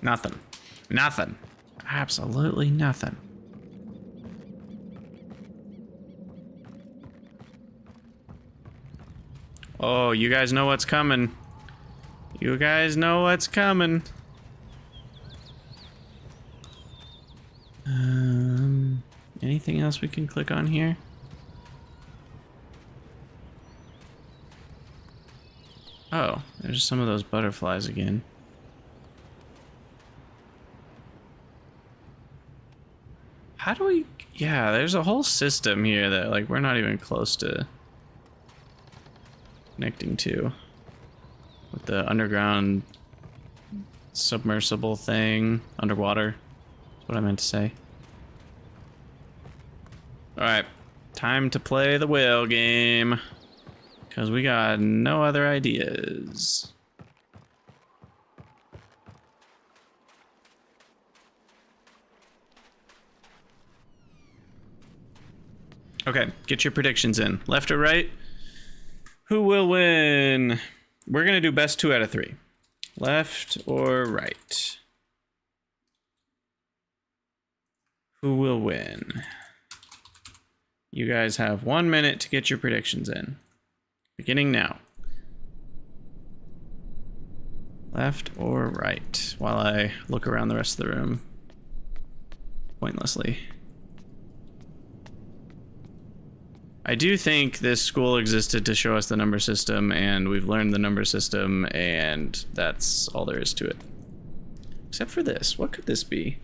Nothing. Nothing. Absolutely nothing. Oh, you guys know what's coming. You guys know what's coming. Anything else we can click on here? Oh, there's some of those butterflies again. How do we... Yeah, there's a whole system here that, like, we're not even close to connecting to. With the underground submersible thing. Underwater. That's what I meant to say. Alright. Time to play the whale game. Because we got no other ideas. Okay, get your predictions in. Left or right? Who will win? We're going to do best 2 out of 3. Left or right? Who will win? You guys have 1 minute to get your predictions in. Beginning now. Left or right? While I look around the rest of the room. Pointlessly. I do think this school existed to show us the number system, and we've learned the number system, and that's all there is to it. Except for this. What could this be?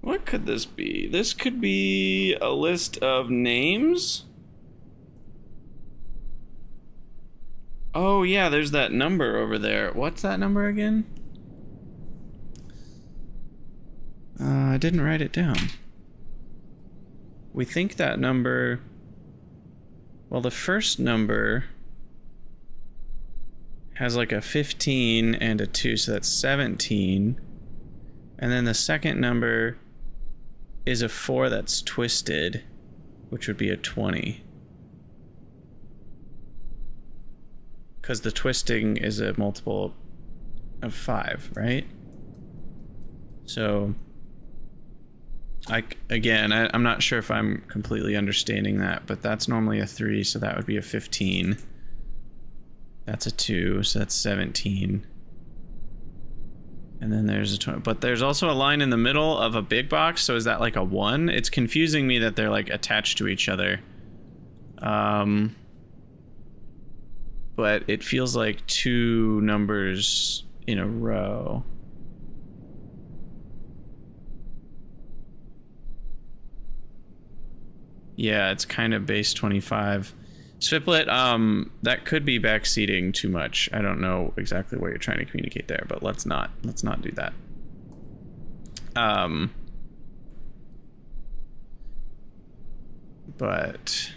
What could this be? This could be a list of names? Oh yeah, there's that number over there. What's that number again? I didn't write it down. We think that number... Well, the first number has like a 15 and a 2, so that's 17. And then the second number is a 4 that's twisted, which would be a 20. Because the twisting is a multiple of 5, right? So... I'm not sure if I'm completely understanding that, but that's normally a 3, so that would be a 15. That's a 2, so that's 17. And then there's a 20, but there's also a line in the middle of a big box, so is that like a 1? It's confusing me that they're like attached to each other. But it feels like 2 numbers in a row. Yeah, it's kind of base 25. Sviplet, that could be backseating too much. I don't know exactly what you're trying to communicate there, but let's not do that. But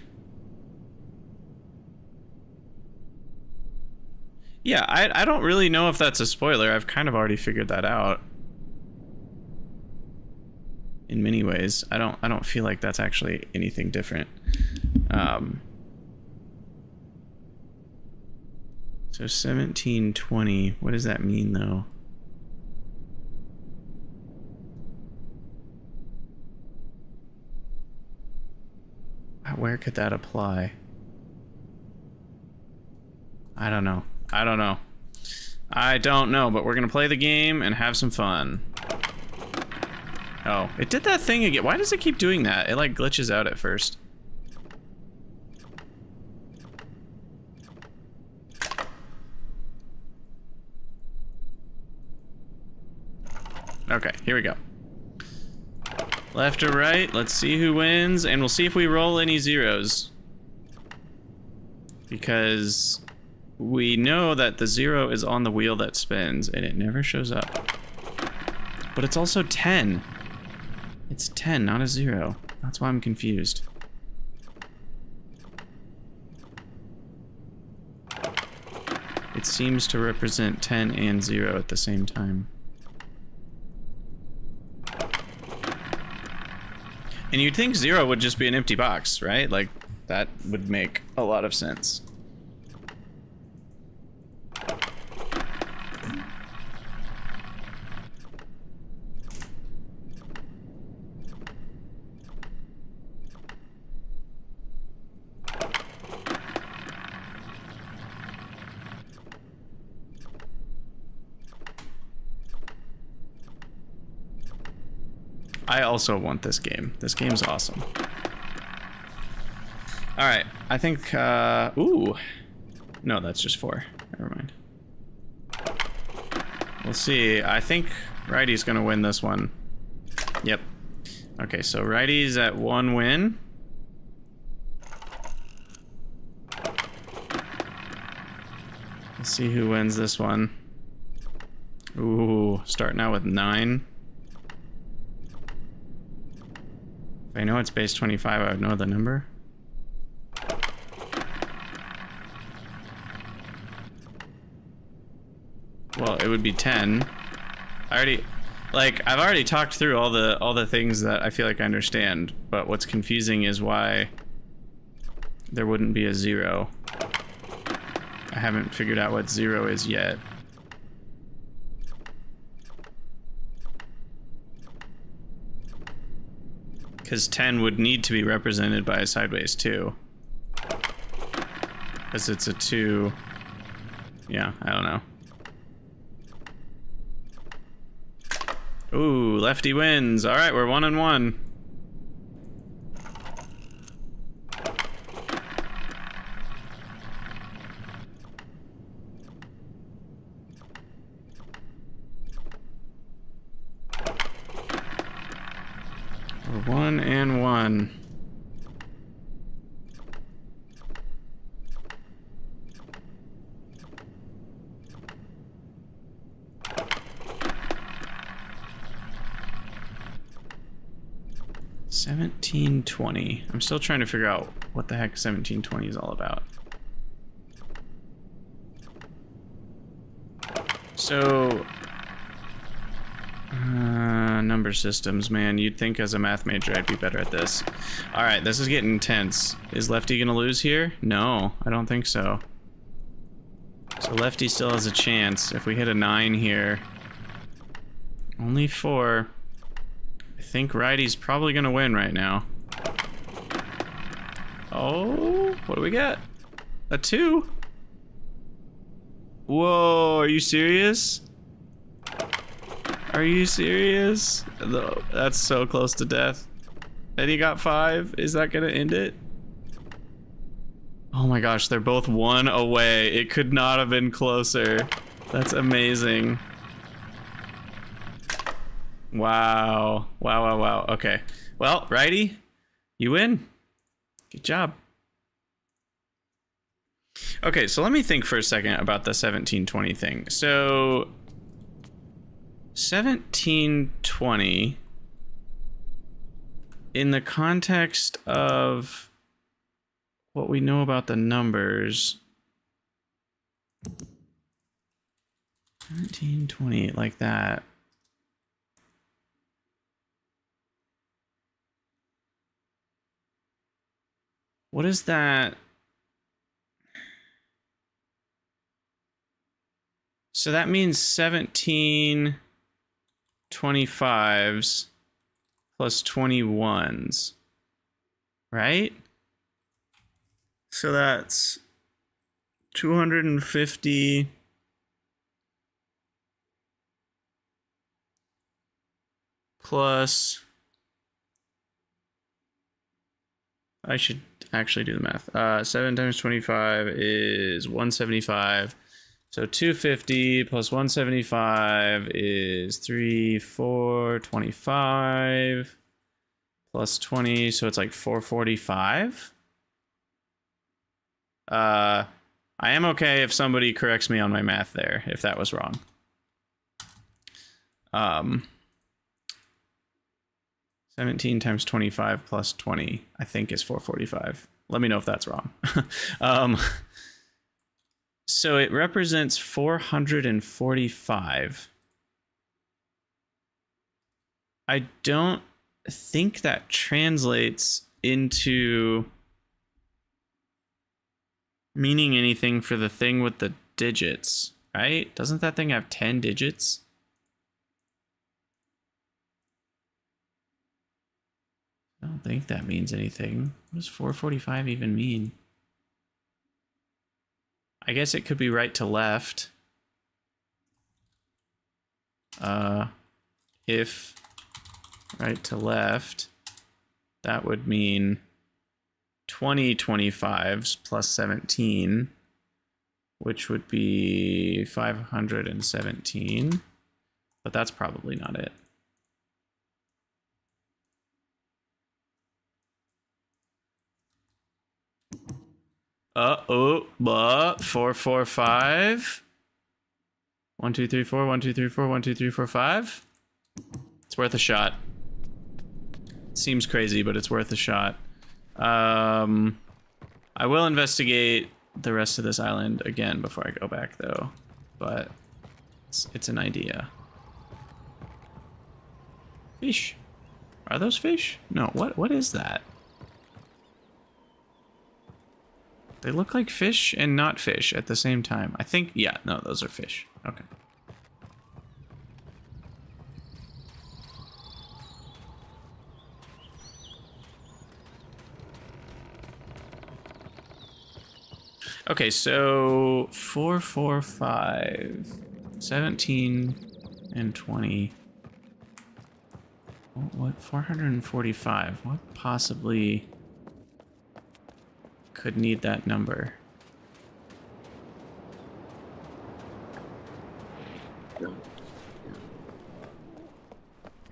yeah, I don't really know if that's a spoiler. I've kind of already figured that out. In many ways, I don't feel like that's actually anything different. So 1720, what does that mean though? Where could that apply? I don't know, but we're gonna play the game and have some fun. Oh, it did that thing again. Why does it keep doing that? It like glitches out at first. Okay, here we go. Left or right, let's see who wins, and we'll see if we roll any zeros. Because we know that the 0 is on the wheel that spins, and it never shows up. But it's also 10. It's 10, not a 0. That's why I'm confused. It seems to represent 10 and 0 at the same time. And you'd think 0 would just be an empty box, right? Like, that would make a lot of sense. I also want this game. This game's awesome. All right, I think, ooh. No, that's just 4. Never mind. We'll see. I think Righty's gonna win this one. Yep. Okay, so Righty's at 1 win. Let's see who wins this one. Ooh, starting out with 9. If I know it's base 25, I would know the number. Well, it would be 10. I've already talked through all the things that I feel like I understand, but what's confusing is why there wouldn't be a 0. I haven't figured out what 0 is yet. Because 10 would need to be represented by a sideways 2. Because it's a 2. Yeah, I don't know. Ooh, lefty wins. All right, we're 1-1. We're 1-1. $17.20. I'm still trying to figure out what the heck $17.20 is all about. So, number systems, man. You'd think as a math major I'd be better at this. All right, this is getting intense. Is Lefty gonna lose here? No, I don't think so. So Lefty still has a chance. If we hit a 9 here, only 4. I think Righty's probably gonna win right now. Oh, what do we get? A 2? Whoa, are you serious? Are you serious? That's so close to death. And he got 5? Is that gonna end it? Oh my gosh, they're both 1 away. It could not have been closer. That's amazing. Wow. Wow, wow, wow. Okay. Well, Righty, you win. Good job. Okay, so let me think for a second about the 1720 thing. So 1720 in the context of what we know about the numbers. 1720 like that. What is that? So that means 17 25s plus 21s, right? So that's 250 plus, I should actually do the math. 7 times 25 is 175. So 250 plus 175 is 3, 4, 25 plus 20. So it's like 445. I am okay if somebody corrects me on my math there, if that was wrong. 17 times 25 plus 20, I think is 445. Let me know if that's wrong. So it represents 445. I don't think that translates into meaning anything for the thing with the digits, right? Doesn't that thing have 10 digits? I don't think that means anything. What does 445 even mean? I guess it could be right to left. If right to left, that would mean 20 25s plus 17, which would be 517. But that's probably not it. Oh, but 445. 1, 2, 3, 4, 1, 2, 3, 4, 1, 2, 3, 4, 5. It's worth a shot. Seems crazy, but it's worth a shot. I will investigate the rest of this island again before I go back, though. But it's an idea. Fish. Are those fish? No. What is that? They look like fish and not fish at the same time. I think, yeah, no, those are fish. Okay. Okay, so 4, 4, 5, 17, and 20. What? 445. What possibly could need that number?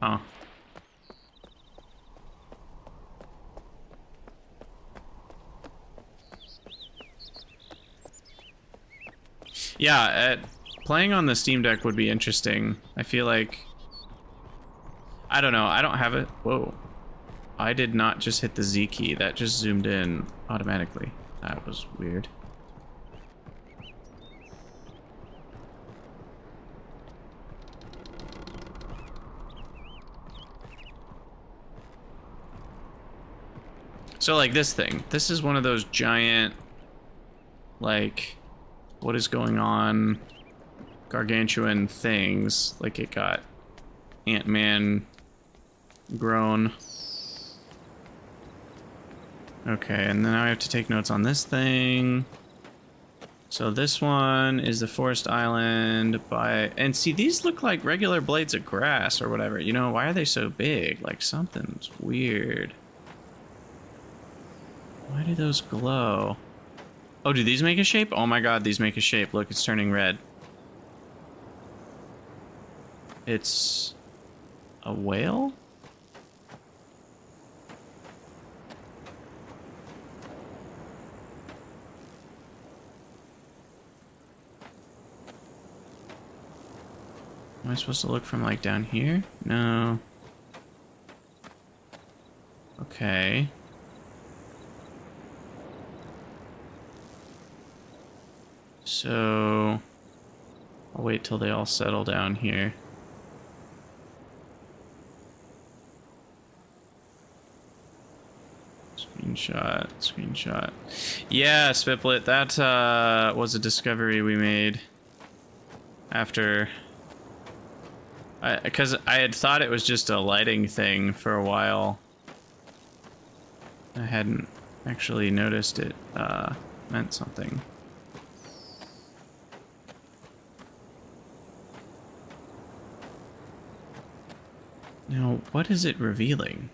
Oh. Yeah, playing on the Steam Deck would be interesting. I feel like... I don't know, I don't have it. Whoa. I did not just hit the Z key, that just zoomed in automatically. That was weird. So like this thing. This is one of those giant, like, what is going on, gargantuan things. Like it got Ant-Man grown. Okay, and then I have to take notes on this thing. So this one is the forest island by... And see, these look like regular blades of grass or whatever. You know, why are they so big? Like something's weird. Why do those glow? Oh, do these make a shape? Oh my god, these make a shape. Look, it's turning red. It's a whale? Am I supposed to look from like down here? No. Okay. So I'll wait till they all settle down here. Screenshot, screenshot. Yeah, Spiplet, that was a discovery we made after... Because I had thought it was just a lighting thing for a while. I hadn't actually noticed it meant something. Now, what is it revealing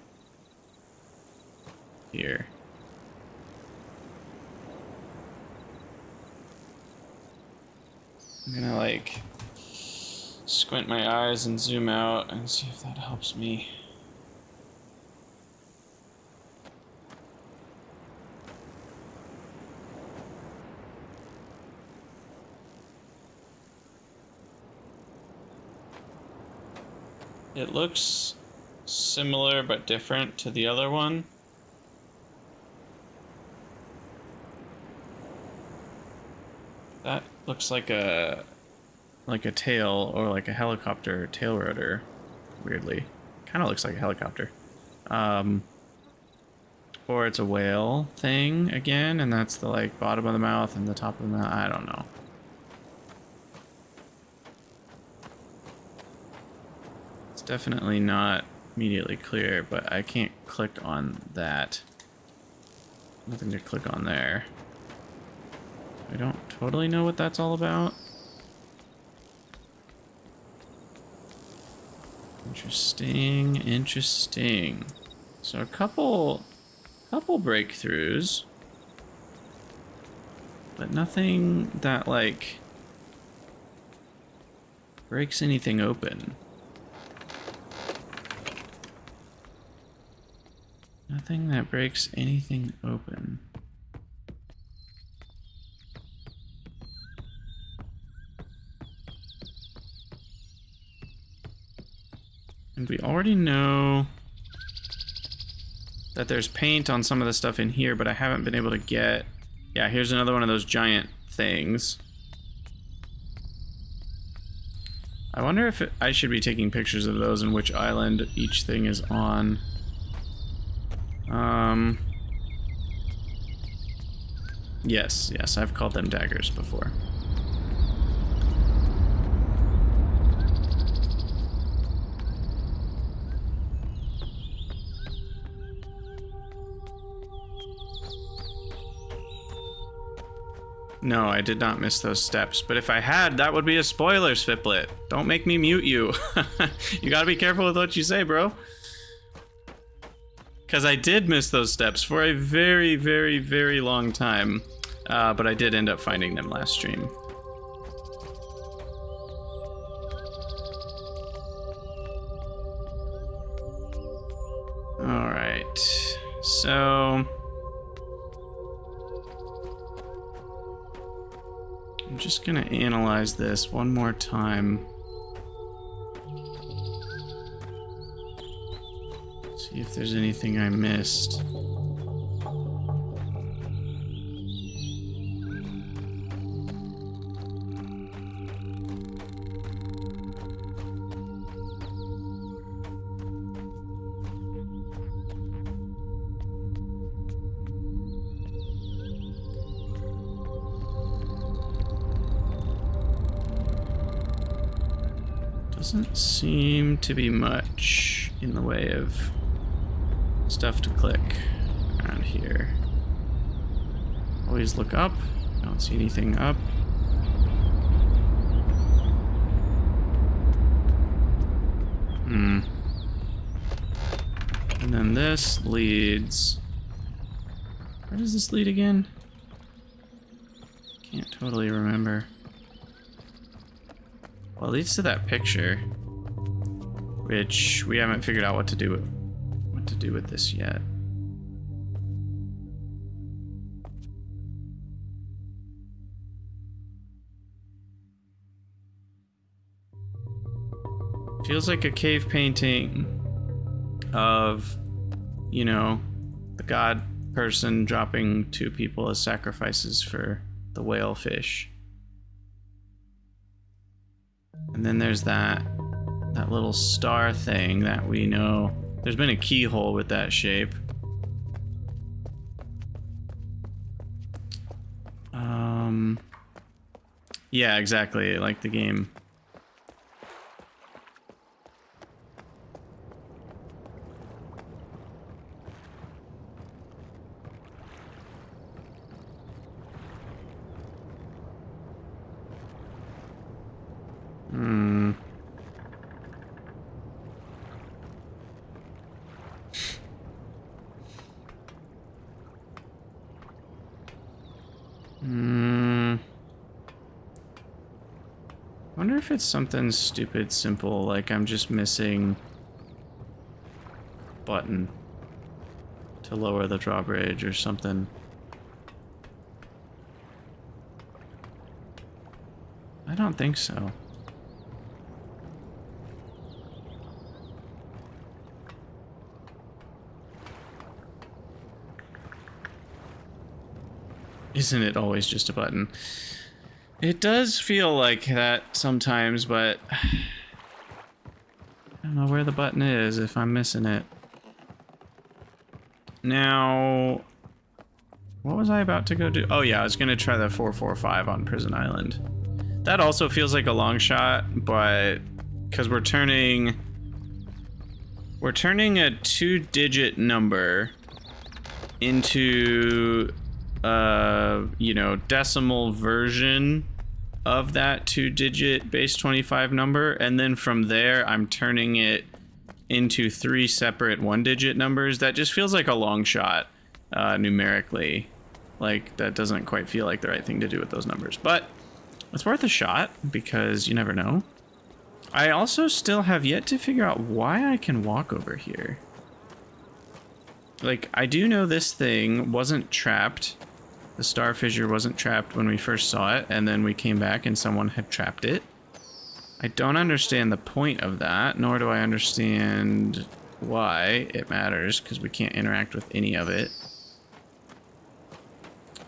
here? I'm gonna like squint my eyes and zoom out and see if that helps me. It looks similar but different to the other one. That looks like a tail or like a helicopter tail rotor, weirdly. Kind of looks like a helicopter. Or it's a whale thing again, and that's the like bottom of the mouth and the top of the mouth. I don't know. It's definitely not immediately clear, but I can't click on that. Nothing to click on there. I don't totally know what that's all about. Interesting, interesting. So a couple breakthroughs, but nothing that like breaks anything open. Nothing that breaks anything open. And we already know that there's paint on some of the stuff in here, but I haven't been able to get... Yeah, here's another one of those giant things. I wonder if I should be taking pictures of those and which island each thing is on. Yes, yes, I've called them daggers before. No, I did not miss those steps, but if I had, that would be a spoiler, Sviplet. Don't make me mute you. You gotta be careful with what you say, bro. Because I did miss those steps for a very, very, very long time, but I did end up finding them last stream. Alright, so... I'm just gonna analyze this one more time. See if there's anything I missed. Doesn't seem to be much in the way of stuff to click around here. Always look up. Don't see anything up. And then this leads... Where does this lead again? Can't totally remember. Well, it leads to that picture, which we haven't figured out what to do with this yet. Feels like a cave painting of, you know, the god person dropping two people as sacrifices for the whale fish. And then there's that little star thing that we know. There's been a keyhole with that shape. Yeah, exactly, like the game. Wonder if it's something stupid simple, like I'm just missing button to lower the drawbridge or something. I don't think so. Isn't it always just a button? It does feel like that sometimes, but I don't know where the button is if I'm missing it. Now, what was I about to go do? Oh yeah, I was gonna try the 445 on Prison Island. That also feels like a long shot, but because we're turning a 2-digit number into you know, decimal version of that 2-digit base 25 number, and then from there I'm turning it into 3 separate 1-digit numbers. That just feels like a long shot numerically. Like, that doesn't quite feel like the right thing to do with those numbers, but it's worth a shot because you never know. I also still have yet to figure out why I can walk over here. Like, I do know this thing wasn't trapped. The star fissure wasn't trapped when we first saw it, and then we came back and someone had trapped it. I don't understand the point of that, nor do I understand why it matters, because we can't interact with any of it.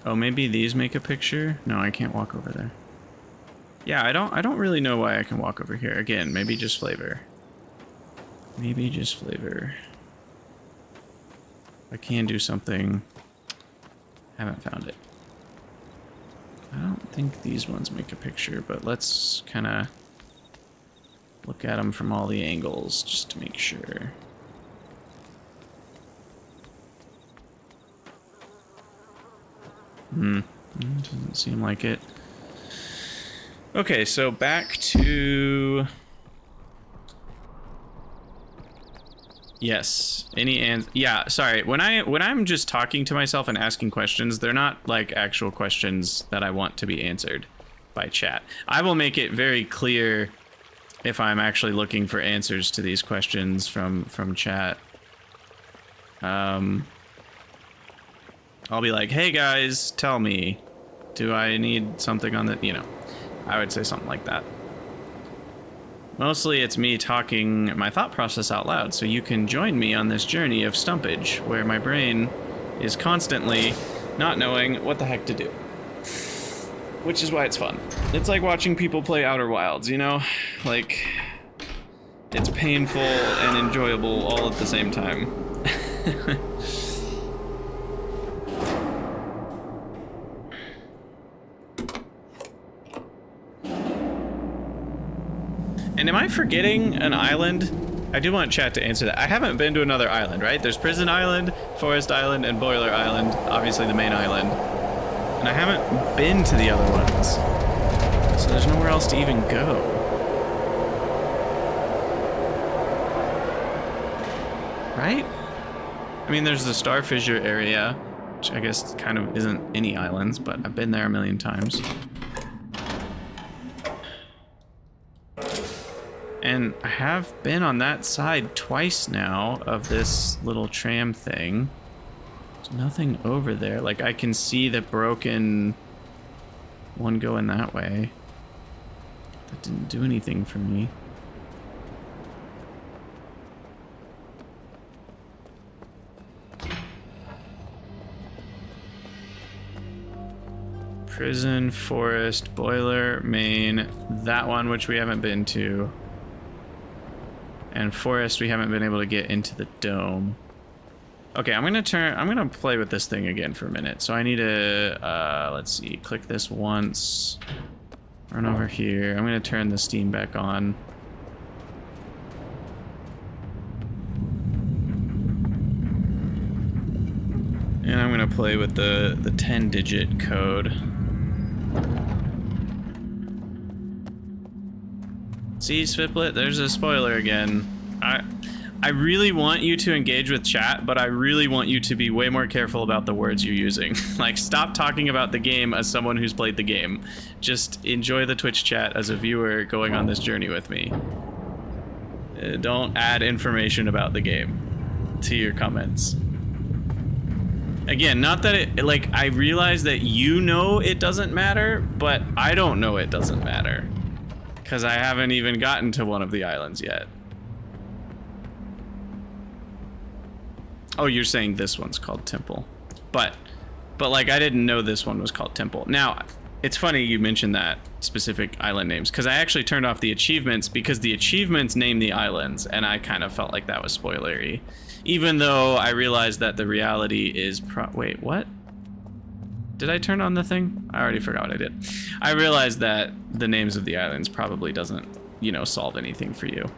Oh, maybe these make a picture? No, I can't walk over there. Yeah, I don't really know why I can walk over here. Again, maybe just flavor. Maybe just flavor. I can do something. Haven't found it. I don't think these ones make a picture, but let's kind of look at them from all the angles just to make sure. Doesn't seem like it. Okay, so back to... Yes. Yeah, sorry. When I'm just talking to myself and asking questions, they're not like actual questions that I want to be answered by chat. I will make it very clear if I'm actually looking for answers to these questions from chat. I'll be like, "Hey guys, tell me, do I need something on the, you know, I would say something like that. Mostly it's me talking my thought process out loud, so you can join me on this journey of stumpage, where my brain is constantly not knowing what the heck to do. Which is why it's fun. It's like watching people play Outer Wilds, you know? Like, it's painful and enjoyable all at the same time. And am I forgetting an island? I do want chat to answer that. I haven't been to another island, right? There's Prison Island, Forest Island, and Boiler Island. Obviously the main island. And I haven't been to the other ones. So there's nowhere else to even go. Right? I mean, there's the Star Fissure area, which I guess kind of isn't any islands, but I've been there a million times. And I have been on that side twice now of this little tram thing. There's nothing over there. Like, I can see the broken one going that way. That didn't do anything for me. Prison, Forest, Boiler, Main. That one, which we haven't been to. And Forest, we haven't been able to get into the dome. Okay, I'm gonna play with this thing again for a minute. So I need to, let's see, click this once. Run over here. I'm gonna turn the Steam back on. And I'm gonna play with the 10-digit code. See, Sviplet, there's a spoiler again. I really want you to engage with chat, but I really want you to be way more careful about the words you're using. Like, stop talking about the game as someone who's played the game. Just enjoy the Twitch chat as a viewer going on this journey with me. Don't add information about the game to your comments. Again, not that it, like, I realize that you know it doesn't matter, but I don't know it doesn't matter. Because I haven't even gotten to one of the islands yet. Oh, you're saying this one's called Temple. But like, I didn't know this one was called Temple. Now, it's funny you mentioned that specific island names, because I actually turned off the achievements because the achievements name the islands, and I kind of felt like that was spoilery. Even though I realized that the reality is wait, what? Did I turn on the thing? I already forgot what I did. I realized that the names of the islands probably doesn't, you know, solve anything for you.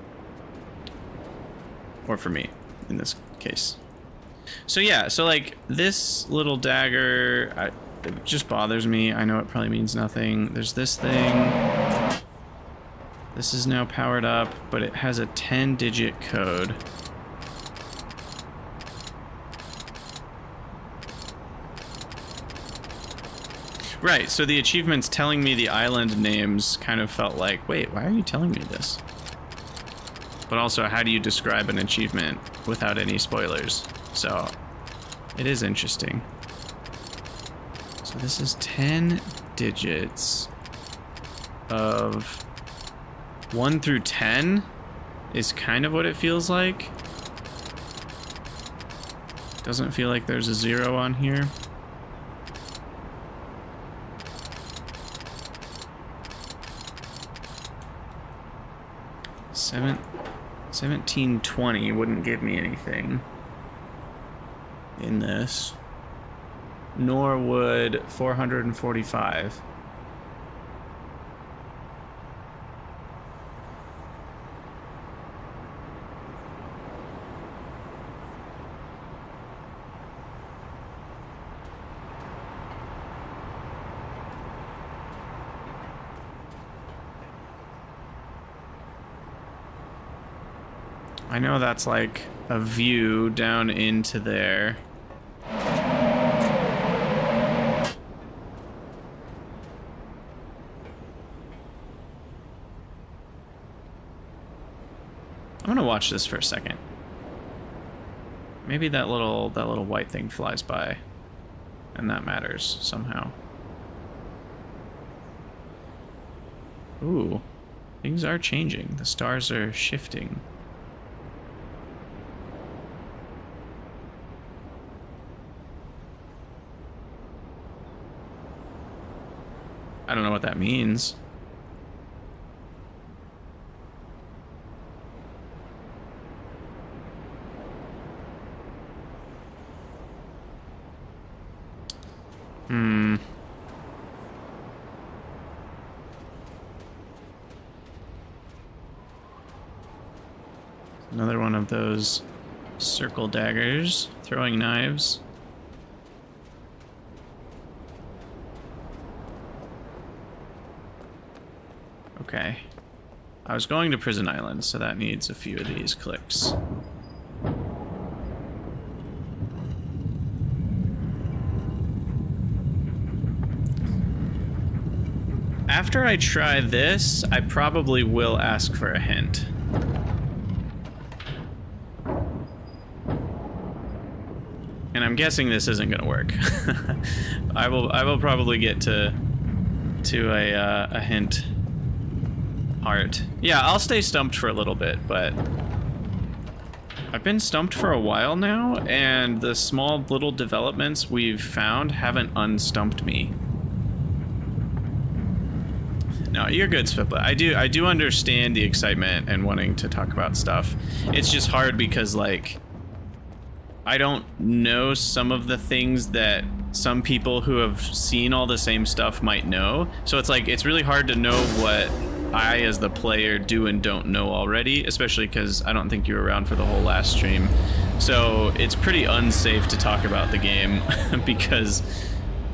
Or for me, in this case. So yeah, so like, this little dagger, it just bothers me. I know it probably means nothing. There's this thing. This is now powered up, but it has a 10-digit code. Right, so the achievements telling me the island names kind of felt like, wait, why are you telling me this? But also, how do you describe an achievement without any spoilers? So, it is interesting. So this is 10 digits of 1 through 10 is kind of what it feels like. Doesn't feel like there's a 0 on here. Seven, 1720 wouldn't give me anything in this. Nor would 445. I know that's like a view down into there. I'm gonna watch this for a second. Maybe that little white thing flies by, and that matters somehow. Ooh, things are changing. The stars are shifting. I don't know what that means. Another one of those circle daggers, throwing knives. Okay. I was going to Prison Island, so that needs a few of these clicks. After I try this, I probably will ask for a hint. And I'm guessing this isn't gonna work. I will probably get to a hint art. Yeah, I'll stay stumped for a little bit, but I've been stumped for a while now, and the small little developments we've found haven't unstumped me. No, you're good, Svipla. I do understand the excitement and wanting to talk about stuff. It's just hard because, like, I don't know some of the things that some people who have seen all the same stuff might know. So it's like, it's really hard to know what I, as the player, do and don't know already, especially because I don't think you were around for the whole last stream. So it's pretty unsafe to talk about the game because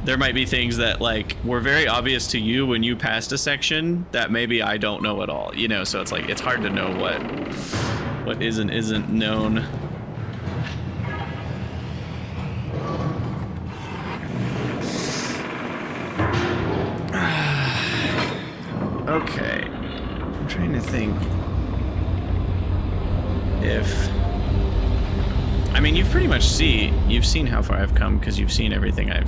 there might be things that, like, were very obvious to you when you passed a section that maybe I don't know at all, you know? So it's like, it's hard to know what is and isn't known. Okay, I'm trying to think if... I mean, you've pretty much seen how far I've come because you've seen everything I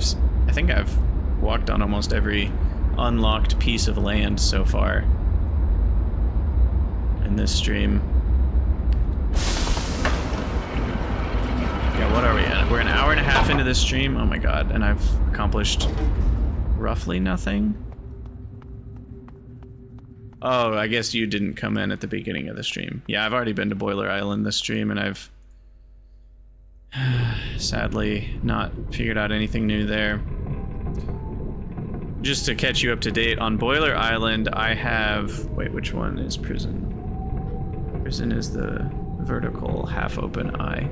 think I've walked on almost every unlocked piece of land so far in this stream. Yeah, what are we at? We're an hour and a half into this stream. Oh my god, and I've accomplished roughly nothing. Oh, I guess you didn't come in at the beginning of the stream. Yeah, I've already been to Boiler Island this stream, and I've sadly not figured out anything new there. Just to catch you up to date, on Boiler Island, I have... Wait, which one is Prison? Prison is the vertical half-open eye.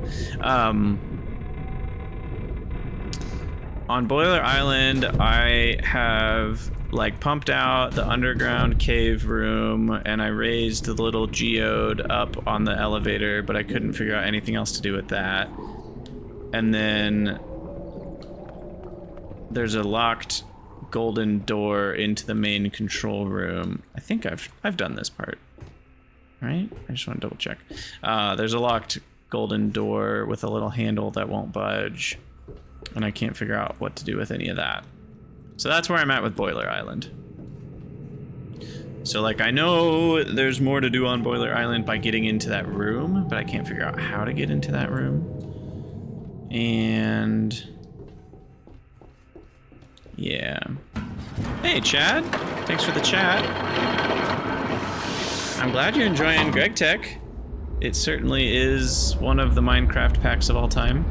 On Boiler Island, I have, like, pumped out the underground cave room, and I raised the little geode up on the elevator, but I couldn't figure out anything else to do with that. And then there's a locked golden door into the main control room. I think I've done this part, right? I just want to double check. There's a locked golden door with a little handle that won't budge, and I can't figure out what to do with any of that. So that's where I'm at with Boiler Island. So, like, I know there's more to do on Boiler Island by getting into that room, but I can't figure out how to get into that room. And yeah. Hey, Chad. Thanks for the chat. I'm glad you're enjoying Greg Tech. It certainly is one of the Minecraft packs of all time.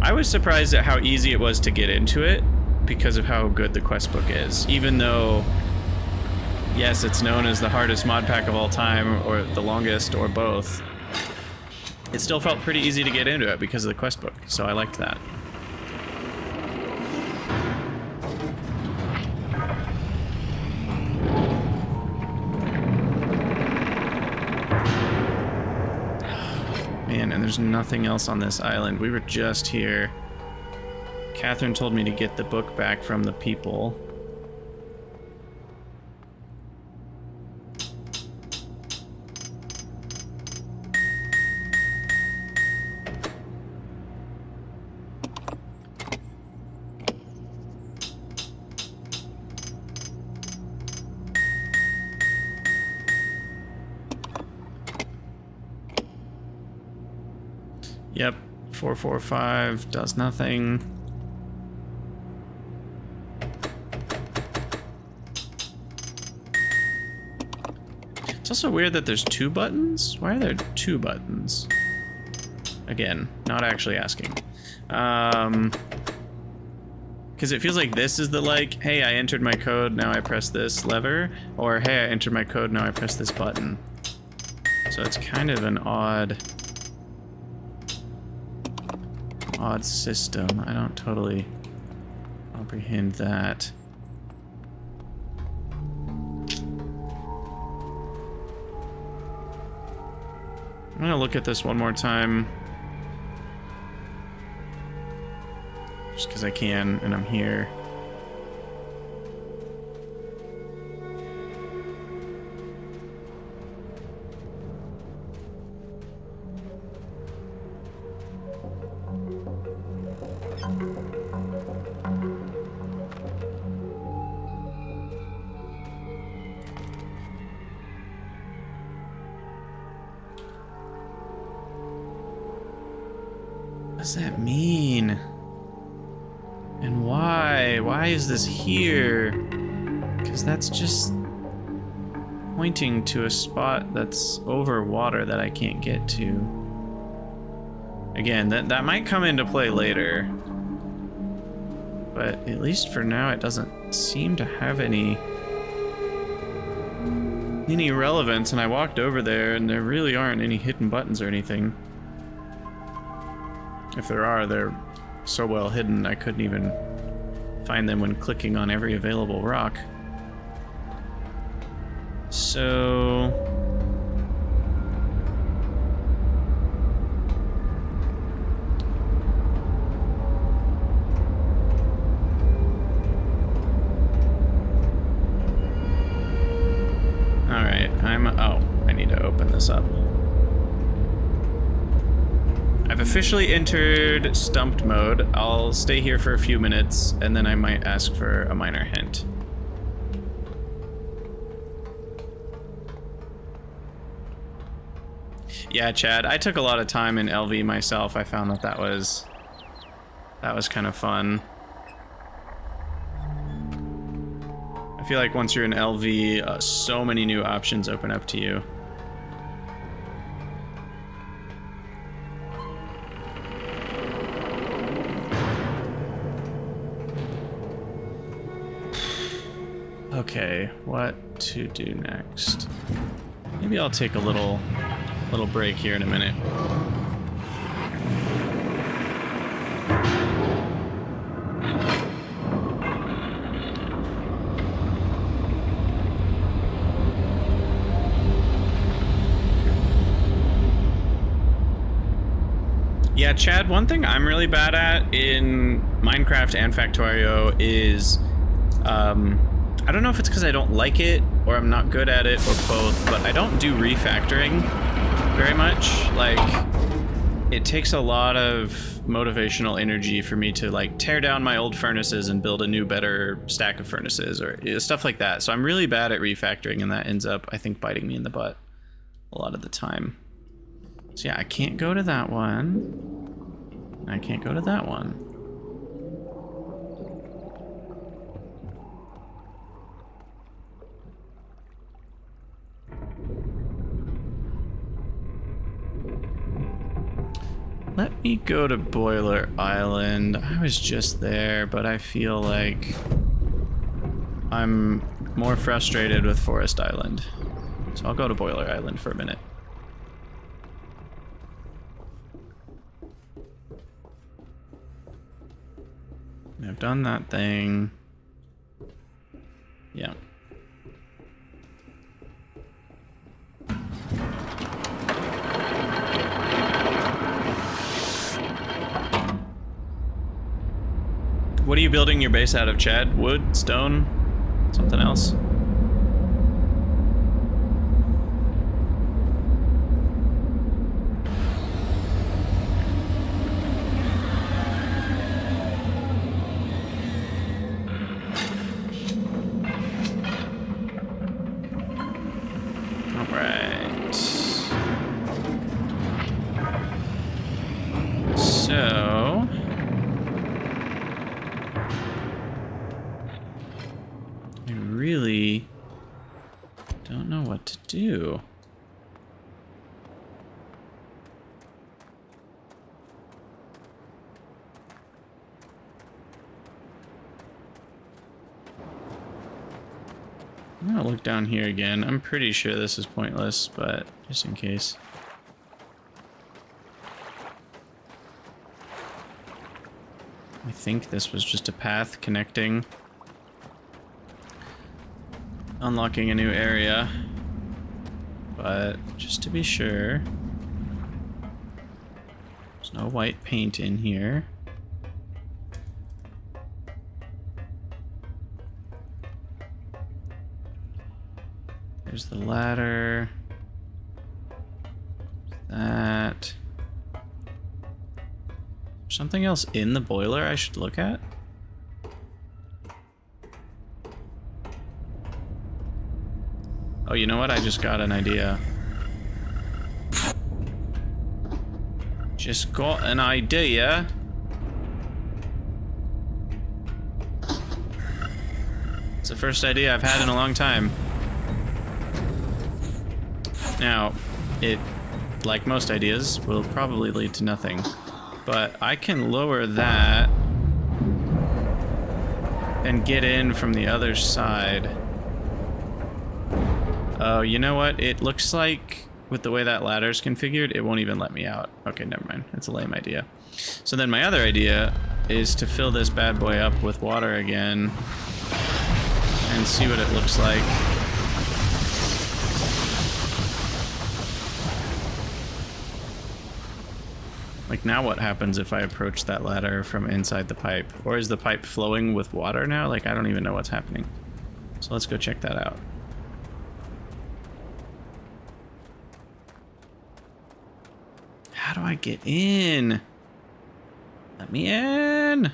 I was surprised at how easy it was to get into it because of how good the quest book is. Even though, yes, it's known as the hardest mod pack of all time, or the longest, or both, it still felt pretty easy to get into it because of the quest book, so I liked that. there's nothing else on this island. We were just here. Catherine told me to get the book back from the people. Yep, 445 does nothing. It's also weird that there's 2 buttons. Why are there 2 buttons? Again, not actually asking. Because it feels like this is the like, hey, I entered my code, now I press this lever, or hey, I entered my code, now I press this button. So it's kind of an odd system. I don't totally comprehend that. I'm gonna look at this one more time. Just because I can, and I'm here. What does that mean? And why? Why is this here? Because that's just pointing to a spot that's over water that I can't get to. Again, that might come into play later. But at least for now, it doesn't seem to have any relevance. And I walked over there, and there really aren't any hidden buttons or anything. If there are, they're so well hidden I couldn't even find them when clicking on every available rock. So... Alright, oh, I need to open this up. I've officially entered stumped mode. I'll stay here for a few minutes, and then I might ask for a minor hint. Yeah, Chad, I took a lot of time in LV myself. I found that was kind of fun. I feel like once you're in LV, so many new options open up to you. Okay, what to do next? Maybe I'll take a little break here in a minute. Yeah, Chad, one thing I'm really bad at in Minecraft and Factorio is I don't know if it's because I don't like it or I'm not good at it or both, but I don't do refactoring very much. Like, it takes a lot of motivational energy for me to like tear down my old furnaces and build a new, better stack of furnaces or stuff like that. So I'm really bad at refactoring, and that ends up, I think, biting me in the butt a lot of the time. So yeah, I can't go to that one. I can't go to that one. Let me go to Boiler Island. I was just there, but I feel like I'm more frustrated with Forest Island. So I'll go to Boiler Island for a minute. I've done that thing. Yeah. What are you building your base out of, Chad? Wood? Stone? Something else? Alright. So... I really don't know what to do. I'm gonna look down here again. I'm pretty sure this is pointless, but just in case. I think this was just a path connecting. Unlocking a new area. But just to be sure. There's no white paint in here. There's the ladder. That. Something else in the boiler I should look at? Oh, you know what? I just got an idea. Just got an idea. It's the first idea I've had in a long time. Now, it, like most ideas, will probably lead to nothing. But I can lower that and get in from the other side. Oh, you know what? It looks like with the way that ladder's configured, it won't even let me out. Okay, never mind. It's a lame idea. So then my other idea is to fill this bad boy up with water again and see what it looks like. Like, now what happens if I approach that ladder from inside the pipe? Or is the pipe flowing with water now? Like, I don't even know what's happening. So let's go check that out. How do I get in? Let me in!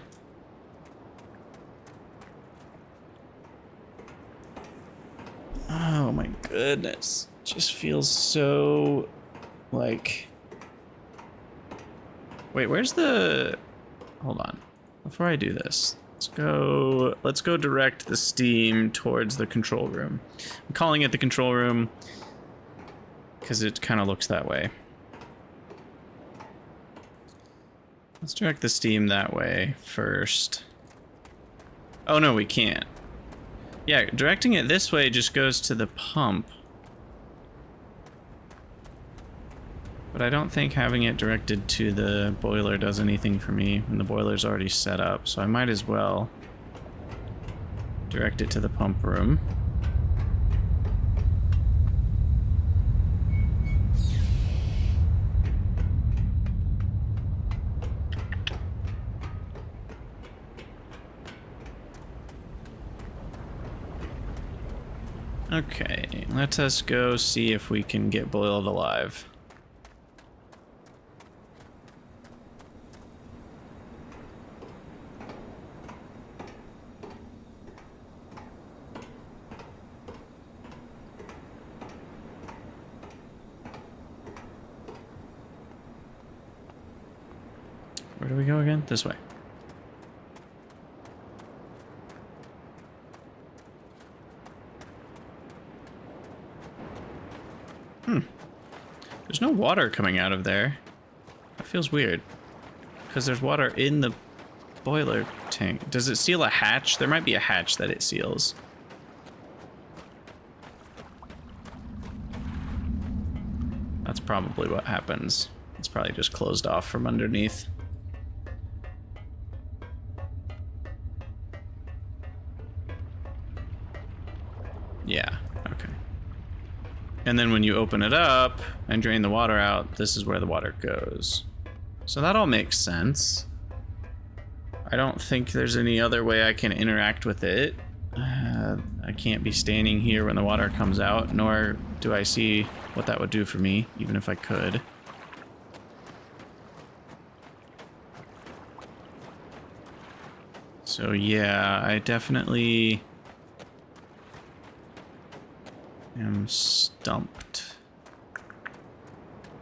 Oh my goodness. Just feels so... like... Wait, where's the... Hold on. Before I do this, let's go direct the steam towards the control room. I'm calling it the control room because it kind of looks that way. Let's direct the steam that way first. Oh no, we can't. Yeah, directing it this way just goes to the pump. But I don't think having it directed to the boiler does anything for me when the boiler's already set up, so I might as well direct it to the pump room. Okay, let us go see if we can get boiled alive. Where do we go again? This way. There's no water coming out of there. That feels weird. Because there's water in the boiler tank. Does it seal a hatch? There might be a hatch that it seals. That's probably what happens. It's probably just closed off from underneath. Yeah, okay. And then when you open it up and drain the water out, this is where the water goes. So that all makes sense. I don't think there's any other way I can interact with it. I can't be standing here when the water comes out, nor do I see what that would do for me, even if I could. So yeah, I definitely am stumped.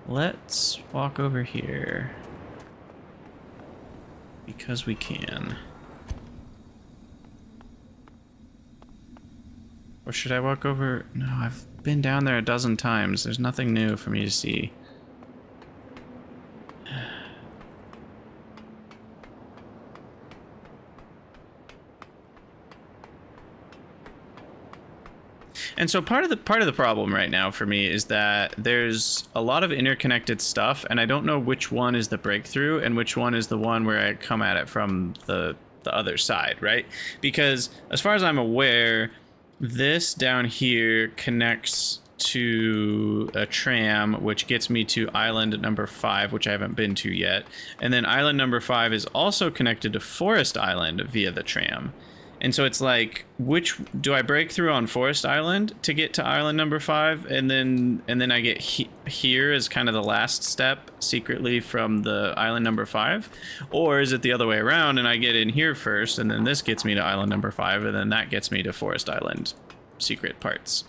Let's walk over here. Because we can. Or should I walk over? No, I've been down there a dozen times. There's nothing new for me to see. And so part of the problem right now for me is that there's a lot of interconnected stuff, and I don't know which one is the breakthrough and which one is the one where I come at it from the other side, right? Because as far as I'm aware, this down here connects to a tram, which gets me to island number 5, which I haven't been to yet. And then island number 5 is also connected to Forest Island via the tram. And so it's like, which do I break through on Forest Island to get to island number 5, and then I get here as kind of the last step secretly from the island number 5, or is it the other way around and I get in here first and then this gets me to island number 5 and then that gets me to Forest Island secret parts?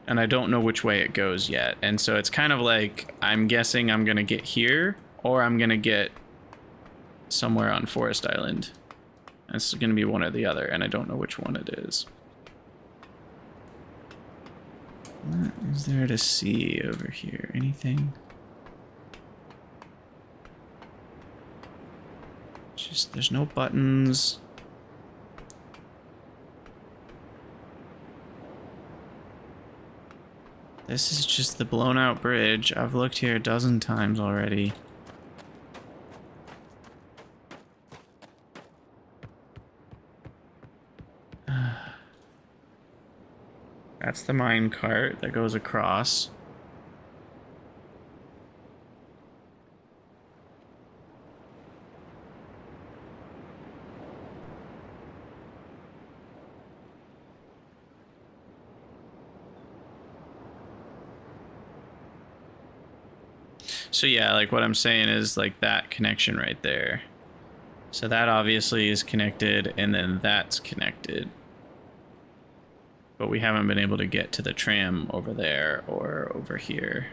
And I don't know which way it goes yet. And so it's kind of like, I'm guessing I'm gonna get here or I'm gonna get somewhere on Forest Island. It's going to be one or the other, and I don't know which one it is. What is there to see over here? Anything? Just, there's no buttons. This is just the blown out bridge. I've looked here a dozen times already. That's the mine cart that goes across. So yeah, like what I'm saying is like that connection right there. So that obviously is connected, and then that's connected. But we haven't been able to get to the tram over there or over here.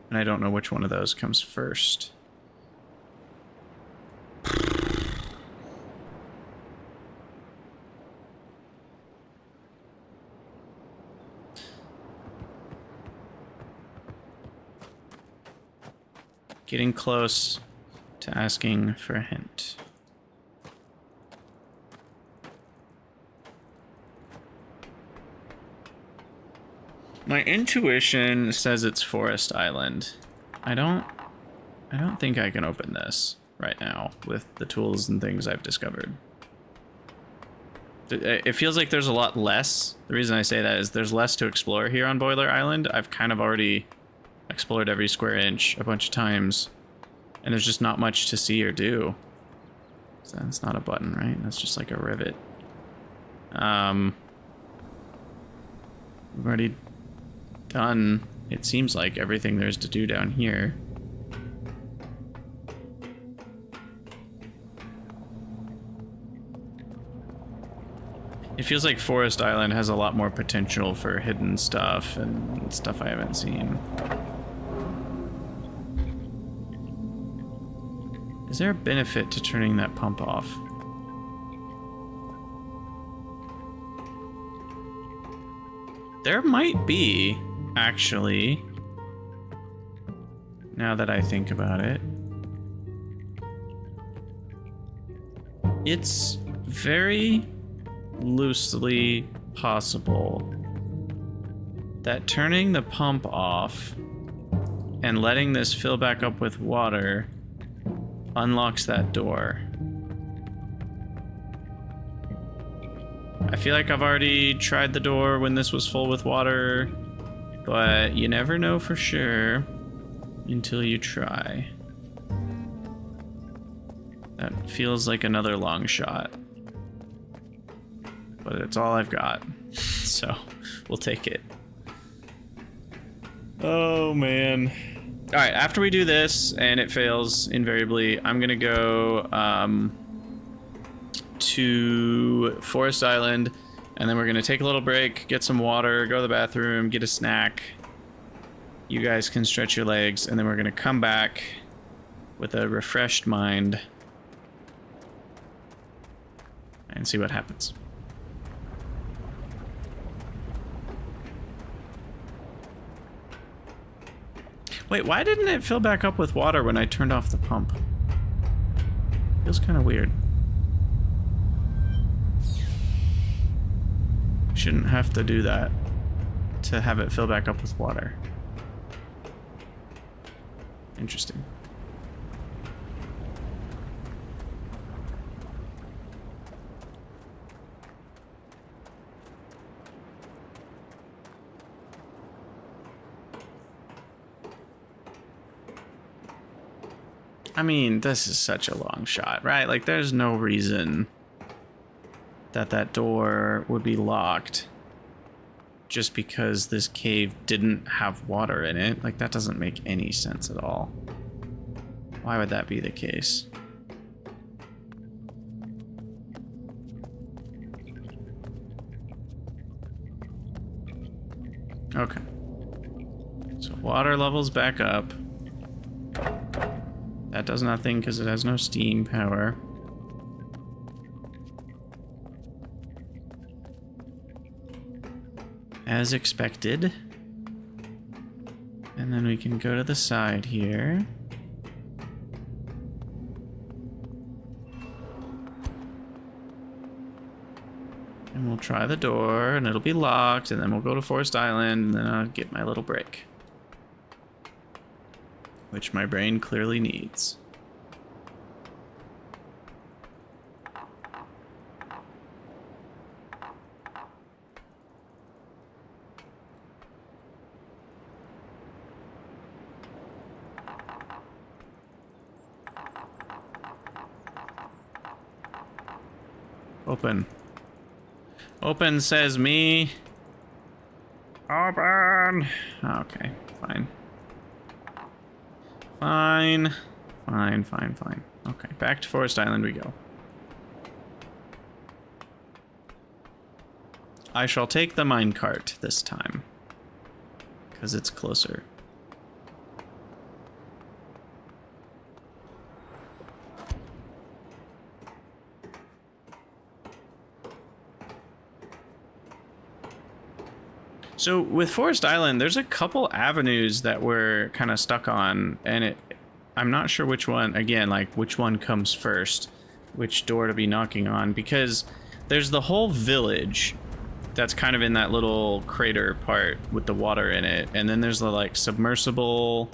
And I don't know which one of those comes first. Getting close to asking for a hint. My intuition says it's Forest Island. I don't think I can open this right now with the tools and things I've discovered. It feels like there's a lot less. The reason I say that is there's less to explore here on Boiler Island. I've kind of already explored every square inch a bunch of times, and there's just not much to see or do. So that's not a button, right? That's just like a rivet. We've already done, it seems like, everything there's to do down here. It feels like Forest Island has a lot more potential for hidden stuff and stuff I haven't seen. Is there a benefit to turning that pump off? There might be, actually, now that I think about it. It's very loosely possible that turning the pump off and letting this fill back up with water unlocks that door. I feel like I've already tried the door when this was full with water, but you never know for sure until you try. That feels like another long shot. But it's all I've got. So, we'll take it. Oh, man. Alright, after we do this, and it fails invariably, I'm gonna go to Forest Island, and then we're gonna take a little break, get some water, go to the bathroom, get a snack. You guys can stretch your legs, and then we're gonna come back with a refreshed mind and see what happens. Wait, why didn't it fill back up with water when I turned off the pump? Feels kind of weird. Shouldn't have to do that to have it fill back up with water. Interesting. I mean, this is such a long shot, right? Like, there's no reason that that door would be locked just because this cave didn't have water in it. Like, that doesn't make any sense at all. Why would that be the case? Okay. So water levels back up. That does nothing because it has no steam power. As expected. And then we can go to the side here. And we'll try the door, and it'll be locked, and then we'll go to Forest Island, and then I'll get my little break. Which my brain clearly needs. Open. Open, says me. Open! Okay, fine. Fine. Fine. Okay, back to Forest Island we go. I shall take the minecart this time. Because it's closer. So with Forest Island, there's a couple avenues that we're kind of stuck on, and I'm not sure which one, again, like which one comes first, which door to be knocking on, because there's the whole village that's kind of in that little crater part with the water in it, and then there's the like submersible,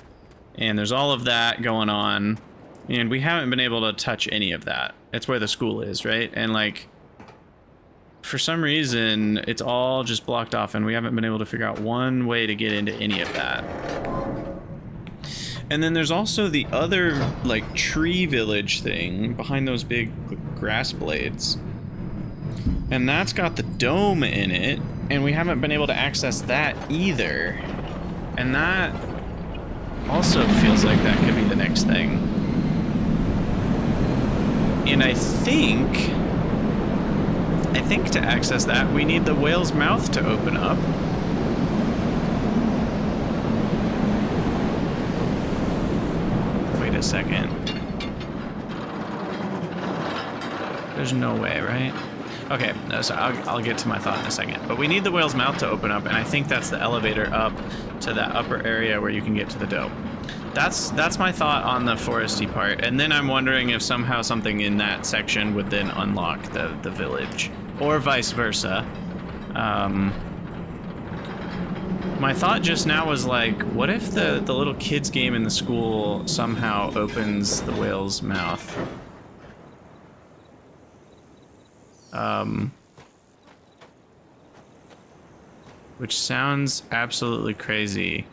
and there's all of that going on, and we haven't been able to touch any of that. It's where the school is, right? And like, for some reason, it's all just blocked off, and we haven't been able to figure out one way to get into any of that. And then there's also the other, like, tree village thing behind those big grass blades. And that's got the dome in it, and we haven't been able to access that either. And that also feels like that could be the next thing. And I think to access that, we need the whale's mouth to open up. Wait a second. There's no way, right? Okay, no, so I'll get to my thought in a second. But we need the whale's mouth to open up, and I think that's the elevator up to that upper area where you can get to the dome. That's my thought on the foresty part, and then I'm wondering if somehow something in that section would then unlock the village. Or vice versa. My thought just now was like, what if the little kids game in the school somehow opens the whale's mouth? Which sounds absolutely crazy.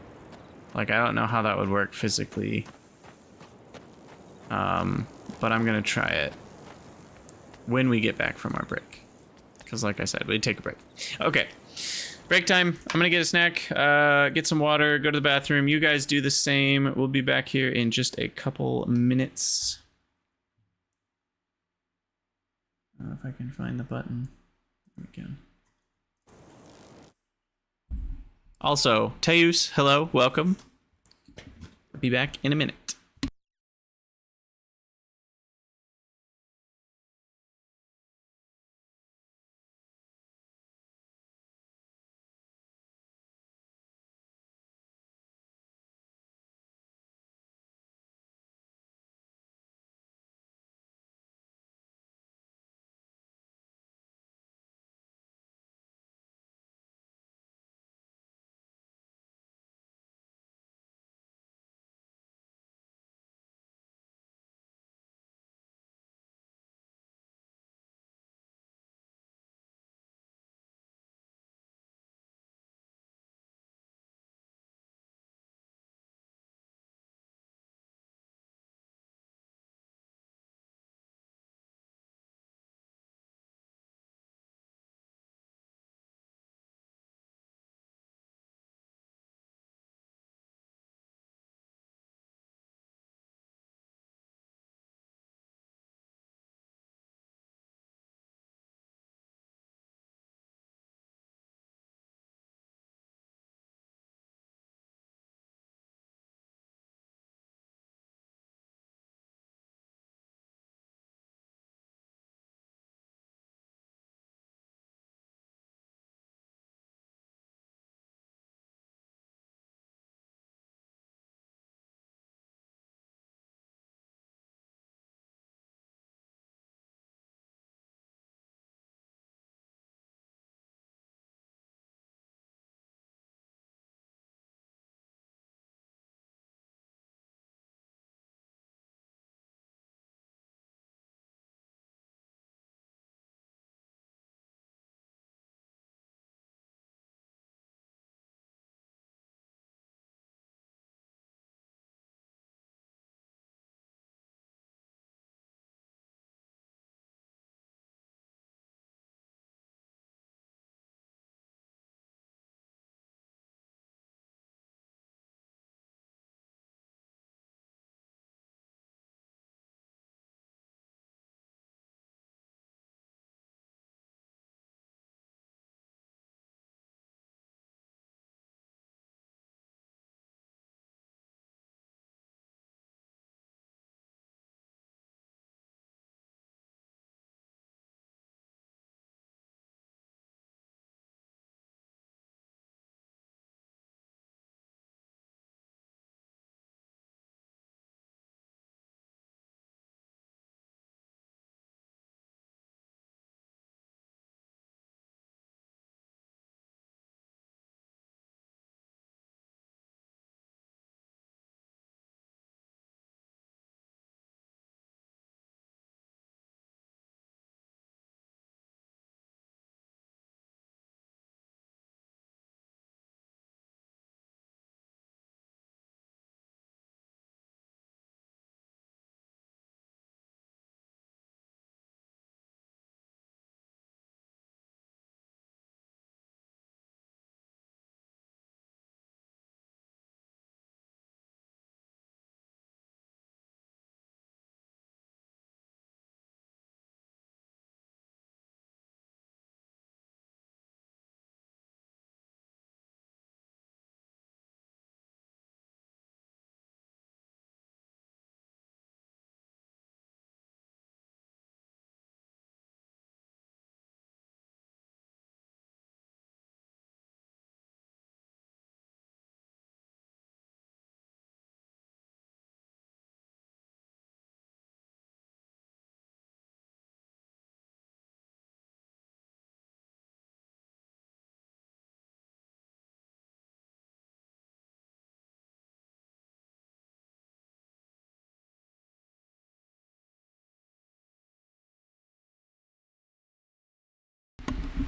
Like, I don't know how that would work physically. but I'm gonna try it when we get back from our break. Because like I said, we'd take a break. Okay, break time. I'm gonna get a snack, get some water, go to the bathroom. You guys do the same. We'll be back here in just a couple minutes. I don't know if I can find the button. There we go. Also, Teus, hello, welcome. Be back in a minute.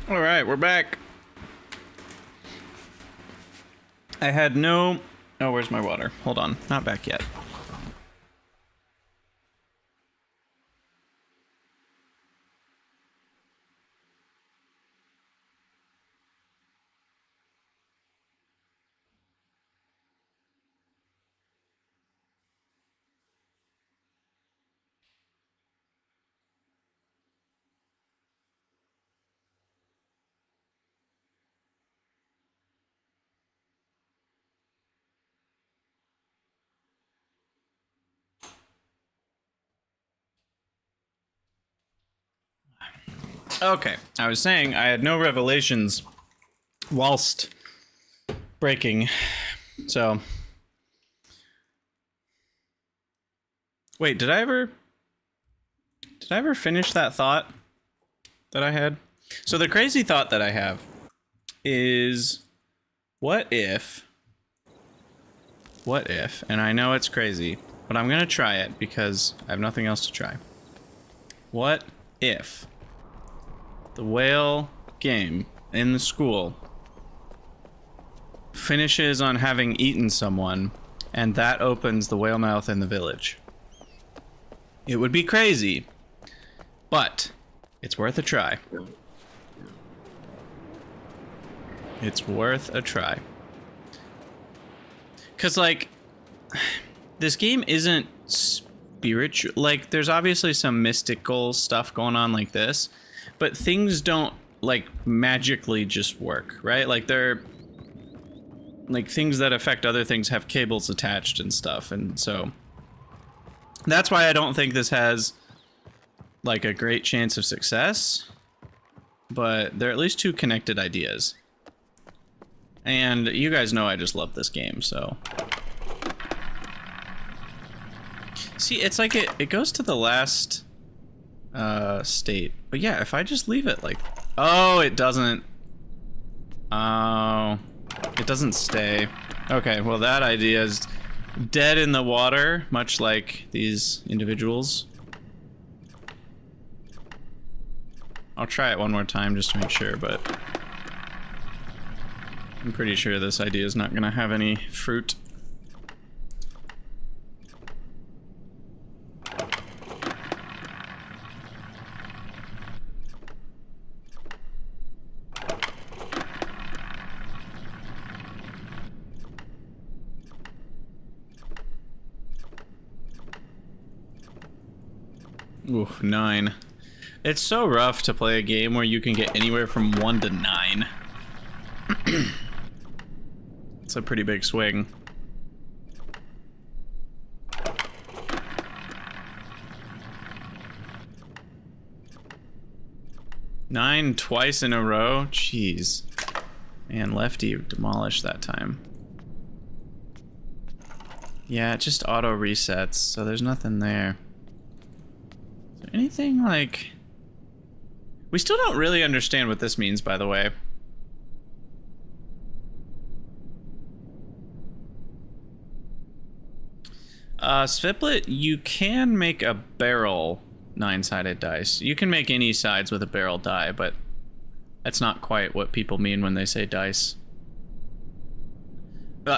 All right, we're back. I had no... Oh, where's my water? Hold on. Not back yet. Okay, I was saying I had no revelations whilst breaking, so... Wait, did I ever finish that thought that I had? So the crazy thought that I have is, what if, and I know it's crazy, but I'm gonna try it because I have nothing else to try. What if the whale game in the school finishes on having eaten someone, and that opens the whale mouth in the village? It would be crazy, but it's worth a try. It's worth a try. 'Cause, like, this game isn't spiritual. Like, there's obviously some mystical stuff going on like this, but things don't, like, magically just work, right? Like, they're... like, things that affect other things have cables attached and stuff, and so... that's why I don't think this has, like, a great chance of success, but they're at least two connected ideas. And you guys know I just love this game, so... see, it's like it goes to the last state. But yeah, if I just leave it like... oh, it doesn't... oh... it doesn't stay. Okay, well that idea is dead in the water, much like these individuals. I'll try it one more time just to make sure, but... I'm pretty sure this idea is not gonna have any fruit. Oof, 9. It's so rough to play a game where you can get anywhere from 1 to 9. It's a pretty big swing. Nine twice in a row? Jeez. Man, Lefty demolished that time. Yeah, it just auto resets, so there's nothing there. Is there anything like... we still don't really understand what this means, by the way. Sviplet, you can make a barrel 9-sided dice. You can make any sides with a barrel die, but that's not quite what people mean when they say dice.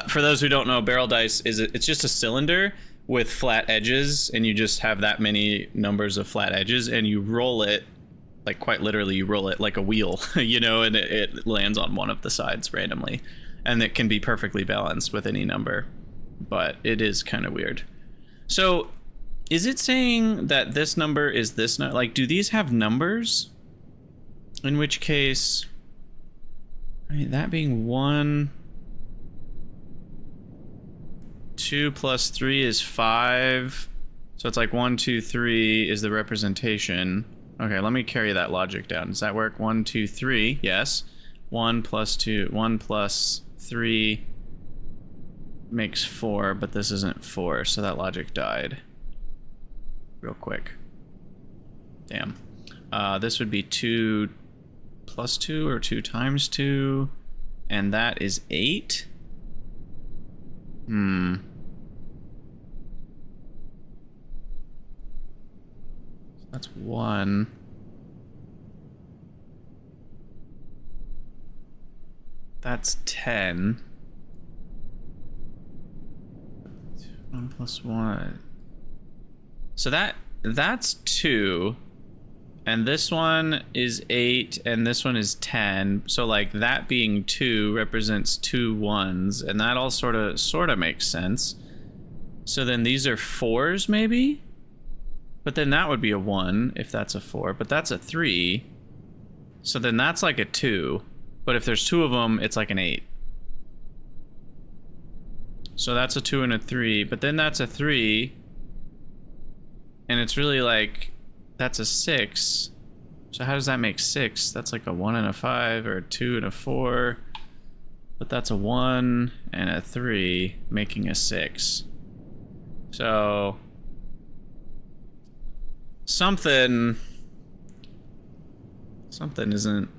For those who don't know, barrel dice it's just a cylinder with flat edges, and you just have that many numbers of flat edges, and you roll it, like quite literally, you roll it like a wheel, you know, and it lands on one of the sides randomly, and it can be perfectly balanced with any number, but it is kind of weird. So, is it saying that this number is this number? Like, do these have numbers? In which case, I mean, that being 1, 2 plus 3 is 5. So it's like 1, 2, 3 is the representation. Okay, let me carry that logic down. Does that work? 1, 2, 3. Yes. 1 plus 2, 1 plus 3 makes 4, but this isn't 4, so that logic died. Real quick. Damn. This would be 2 plus 2 or 2 times 2, and that is 8. That's 1. That's 10. 1 plus 1. So that's 2. And this one is 8, and this one is 10. So like that being 2 represents 2 1s, and that all sort of makes sense. So then these are 4s maybe? But then that would be a 1 if that's a 4, but that's a 3. So then that's like a 2. But if there's 2 of them, it's like an 8. So that's a 2 and a 3, but then that's a 3. And it's really like, that's a 6. So how does that make 6? That's like a 1 and a 5, or a 2 and a 4. But that's a 1 and a 3, making a 6. So something isn't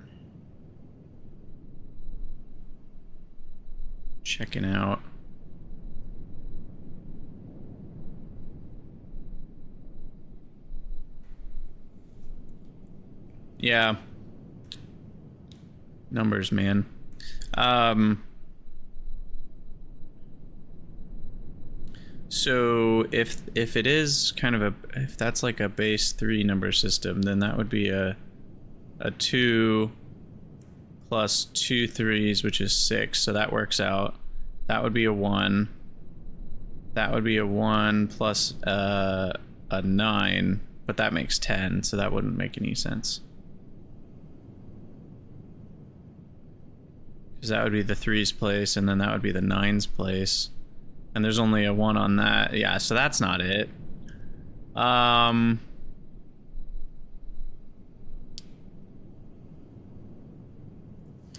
checking out. Yeah. Numbers, man. So if it is kind of if that's like a base 3 number system, then that would be a 2 plus 2 3s, which is 6, so that works out. That would be a 1. That would be a 1 plus a 9, but that makes 10, so that wouldn't make any sense. Because that would be the 3's place, and then that would be the 9's place. And there's only a 1 on that. Yeah, so that's not it. I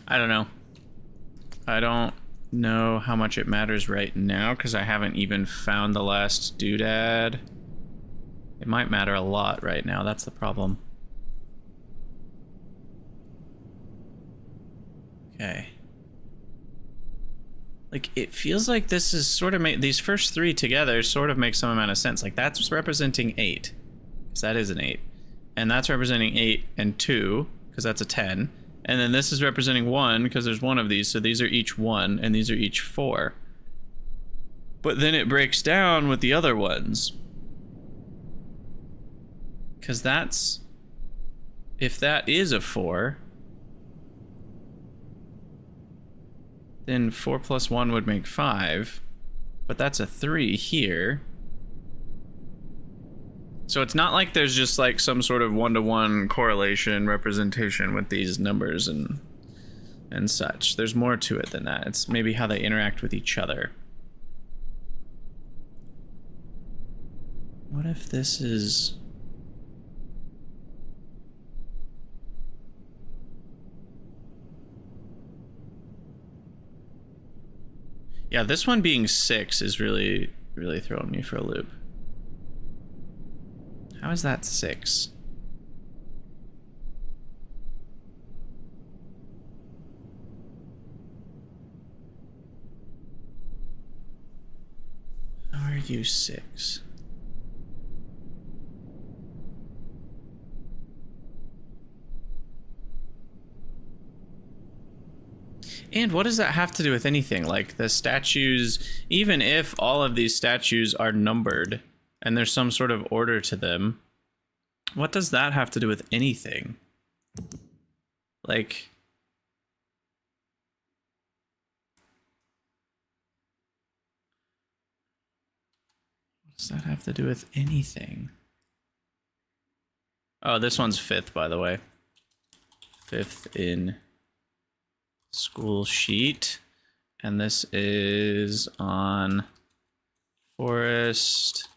don't know. I don't know how much it matters right now, because I haven't even found the last doodad. It might matter a lot right now, that's the problem. Okay. Like, it feels like this is sort of these first 3 together sort of make some amount of sense. Like, that's representing 8, because that is an 8. And that's representing 8 and 2, because that's a 10. And then this is representing 1, because there's 1 of these, so these are each 1, and these are each 4. But then it breaks down with the other ones. Because that's... if that is a 4... then 4 plus 1 would make 5, but that's a 3 here. So it's not like there's just like some sort of one-to-one correlation representation with these numbers and such. There's more to it than that. It's maybe how they interact with each other. What if this is... yeah, this one being 6 is really throwing me for a loop. How is that 6? How are you 6? And what does that have to do with anything? Like, the statues, even if all of these statues are numbered and there's some sort of order to them, what does that have to do with anything? Like... what does that have to do with anything? Oh, this one's 5th, by the way. 5th in... school sheet, and this is on forest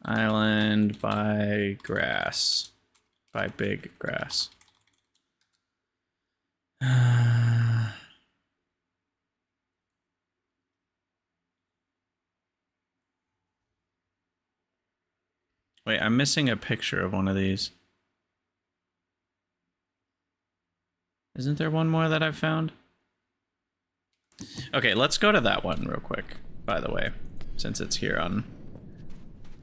island by grass, by big grass. Wait, I'm missing a picture of one of these. Isn't there one more that I've found? Okay, let's go to that one real quick, by the way, since it's here on...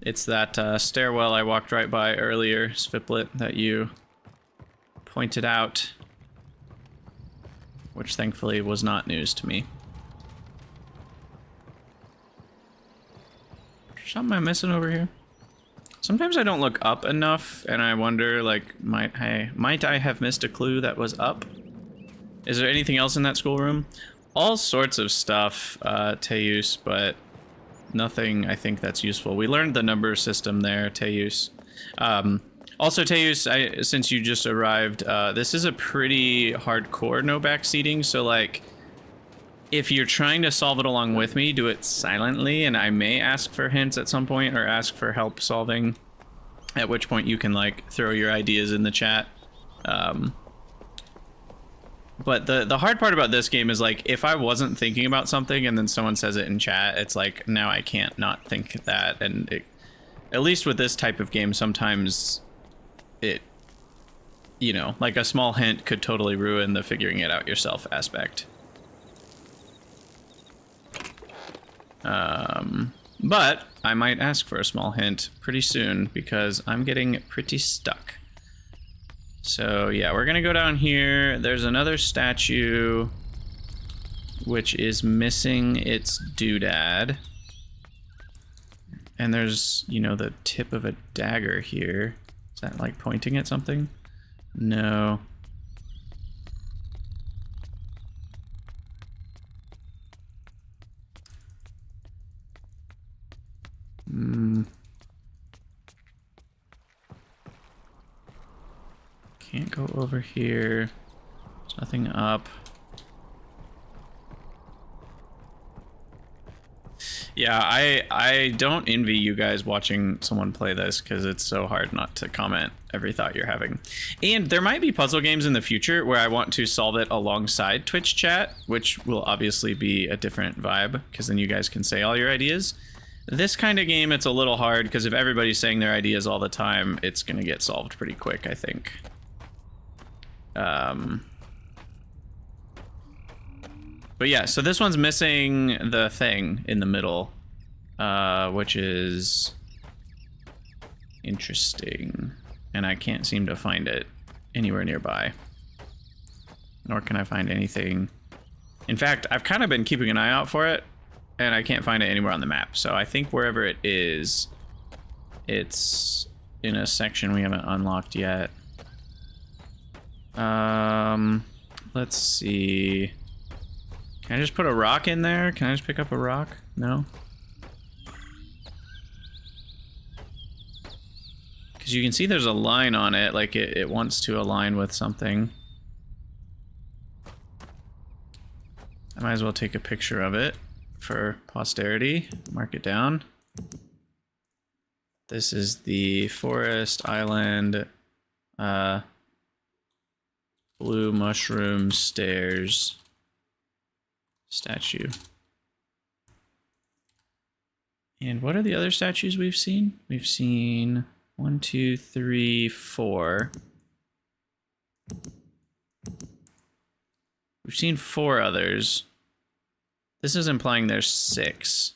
it's that stairwell I walked right by earlier, Sviplet, that you pointed out, which thankfully was not news to me. Something I'm missing over here? Sometimes I don't look up enough, and I wonder, like, might I have missed a clue that was up? Is there anything else in that schoolroom? All sorts of stuff, Teus, but nothing I think that's useful. We learned the number system there, Teus. Also, Teus, since you just arrived, this is a pretty hardcore no backseating, so like, if you're trying to solve it along with me, do it silently, and I may ask for hints at some point, or ask for help solving, at which point you can like throw your ideas in the chat. But the hard part about this game is, like, if I wasn't thinking about something and then someone says it in chat, it's like, now I can't not think that. And at least with this type of game, sometimes it, you know, like a small hint could totally ruin the figuring it out yourself aspect. But I might ask for a small hint pretty soon because I'm getting pretty stuck. So yeah, we're gonna go down here. There's another statue which is missing its doodad. And there's, you know, the tip of a dagger here. Is that like pointing at something? No. Can't go over here. There's nothing up. Yeah, I don't envy you guys watching someone play this because it's so hard not to comment every thought you're having. And there might be puzzle games in the future where I want to solve it alongside Twitch chat, which will obviously be a different vibe because then you guys can say all your ideas. This kind of game, it's a little hard because if everybody's saying their ideas all the time, it's going to get solved pretty quick, I think. But yeah, so this one's missing the thing in the middle, which is interesting. And I can't seem to find it anywhere nearby. Nor can I find anything. In fact, I've kind of been keeping an eye out for it, and I can't find it anywhere on the map. So I think wherever it is, it's in a section we haven't unlocked yet. Let's see. Can I just put a rock in there? Can I just pick up a rock? No? Because you can see there's a line on it, like it wants to align with something. I might as well take a picture of it for posterity. Mark it down. This is the Forest Island Blue Mushroom Stairs statue. And what are the other statues we've seen? We've seen 1, 2, 3, 4. We've seen 4 others. This is implying there's 6.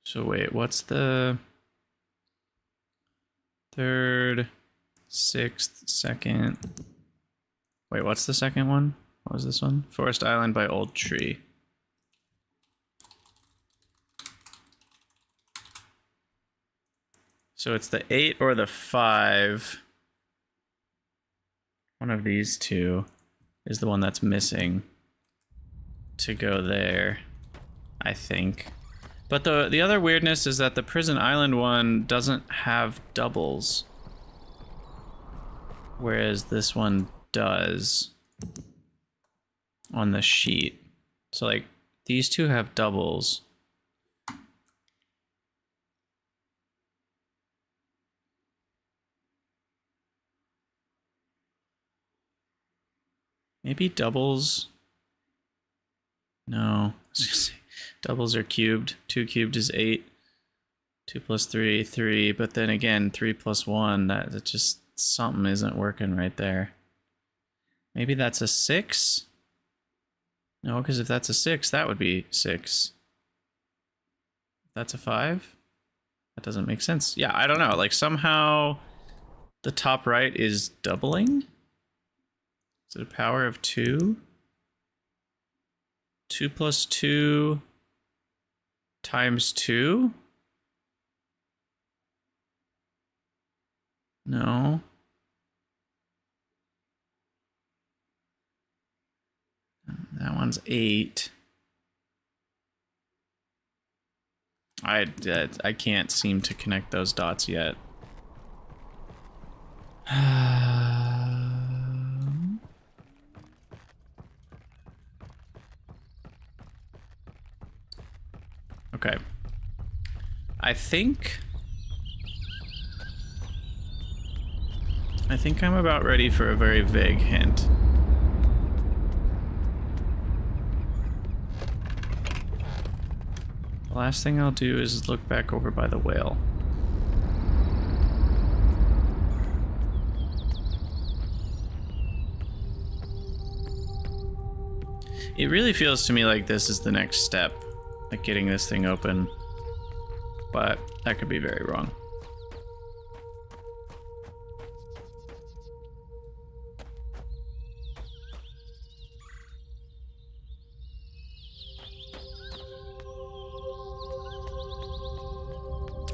So wait, what's the 3rd, 6th, 2nd? Wait, what's the second one? What was this one? Forest Island by Old Tree. So it's the 8 or the 5. One of these two is the one that's missing to go there, I think. But the other weirdness is that the Prison Island one doesn't have doubles, whereas this one does on the sheet. So like these two have doubles. Maybe doubles. No, doubles are cubed. 2 cubed is 8. 2 plus 3, 3. But then again, 3 plus 1, that just, something isn't working right there. Maybe that's a 6? No, because if that's a 6, that would be 6. That's a 5? That doesn't make sense. Yeah, I don't know. Like somehow the top right is doubling? Is it a power of 2? 2 plus 2 times 2? No. That one's 8. I can't seem to connect those dots yet. Okay. I think I'm about ready for a very vague hint. The last thing I'll do is look back over by the whale. It really feels to me like this is the next step, like getting this thing open, but that could be very wrong.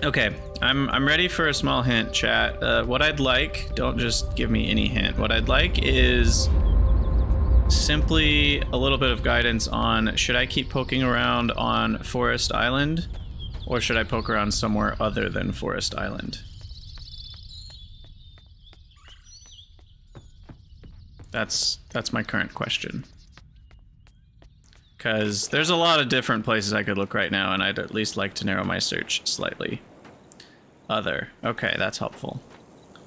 Okay, I'm ready for a small hint, chat. What I'd like, don't just give me any hint. What I'd like is simply a little bit of guidance on, should I keep poking around on Forest Island, or should I poke around somewhere other than Forest Island? That's my current question. Because there's a lot of different places I could look right now, and I'd at least like to narrow my search slightly. Other. Okay, that's helpful.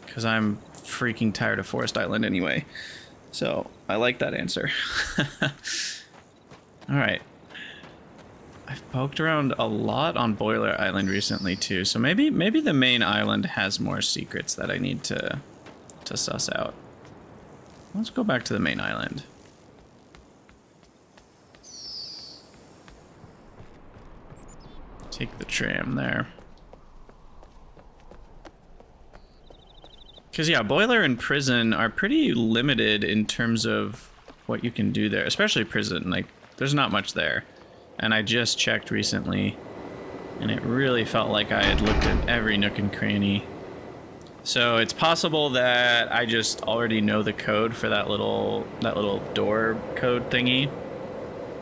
Because I'm freaking tired of Forest Island anyway. So, I like that answer. Alright. I've poked around a lot on Boiler Island recently too, so maybe the main island has more secrets that I need to suss out. Let's go back to the main island. Take the tram there. Because, yeah, Boiler and Prison are pretty limited in terms of what you can do there. Especially Prison. Like, there's not much there. And I just checked recently, and it really felt like I had looked at every nook and cranny. So it's possible that I just already know the code for that little door code thingy.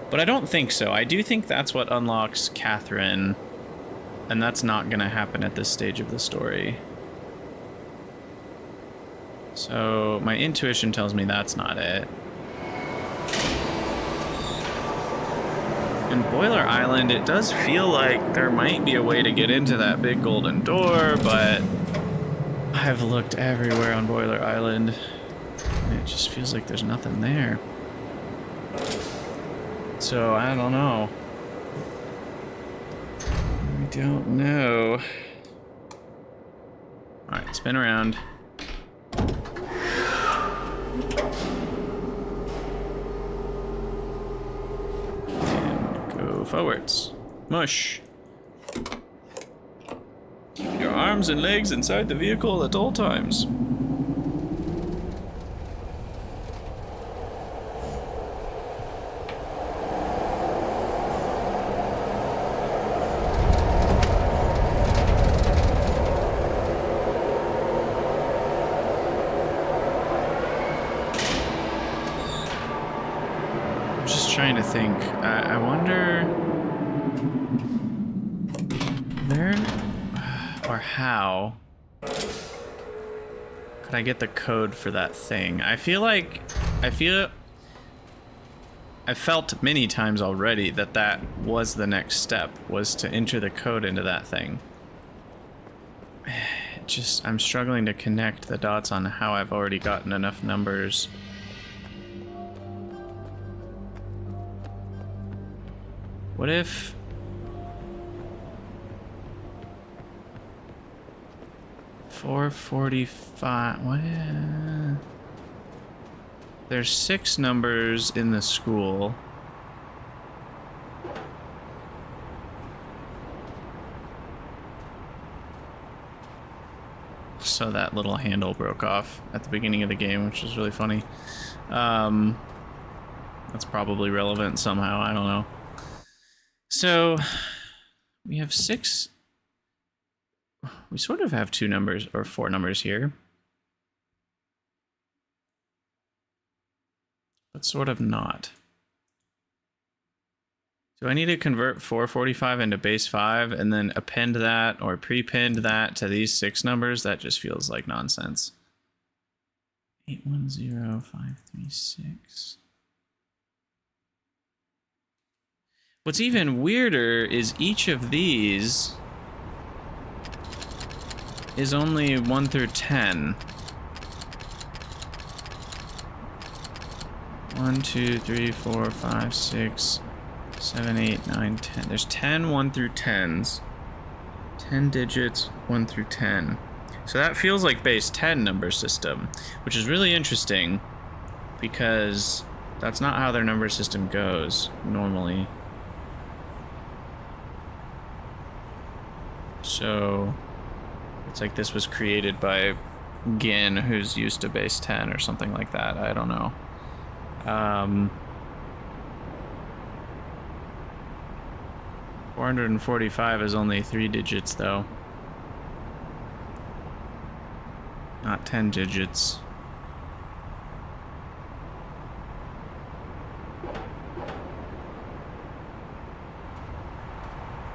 But I don't think so. I do think that's what unlocks Catherine, and that's not going to happen at this stage of the story. So my intuition tells me that's not it. In Boiler Island, it does feel like there might be a way to get into that big golden door, but I've looked everywhere on Boiler Island, and it just feels like there's nothing there. So, I don't know. I don't know. Alright, spin around. And go forwards. Mush. Keep your arms and legs inside the vehicle at all times. I'm just trying to think. I wonder... There... or how could I get the code for that thing? I felt many times already that was the next step, was to enter the code into that thing. I'm struggling to connect the dots on how I've already gotten enough numbers. What if... $445. What? There's 6 numbers in the school. So that little handle broke off at the beginning of the game, which was really funny. That's probably relevant somehow. I don't know. So we have 6. We sort of have 2 numbers, or 4 numbers here. But sort of not. Do I need to convert 445 into base 5 and then append that or prepend that to these 6 numbers? That just feels like nonsense. 810536. What's even weirder is each of these is only 1 through 10. 1, 2, 3, 4, 5, 6, 7, 8, 9, 10. There's 10 1 through 10s. 10 digits, 1 through 10. So that feels like base 10 number system, which is really interesting because that's not how their number system goes normally. So it's like this was created by Gin, who's used to base 10 or something like that. I don't know. 445 is only 3 digits though. Not 10 digits.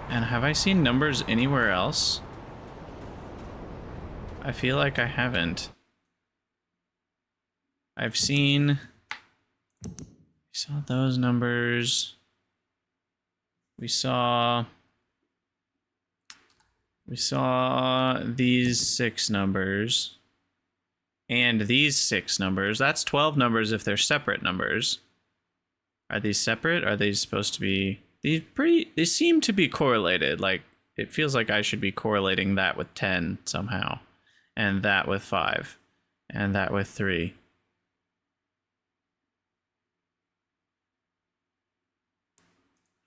And have I seen numbers anywhere else? I feel like I haven't. I've seen... We saw those numbers. We saw these 6 numbers. And these 6 numbers. That's 12 numbers if they're separate numbers. Are these separate? Are they supposed to be... They seem to be correlated. Like, it feels like I should be correlating that with 10 somehow. And that with 5. And that with 3.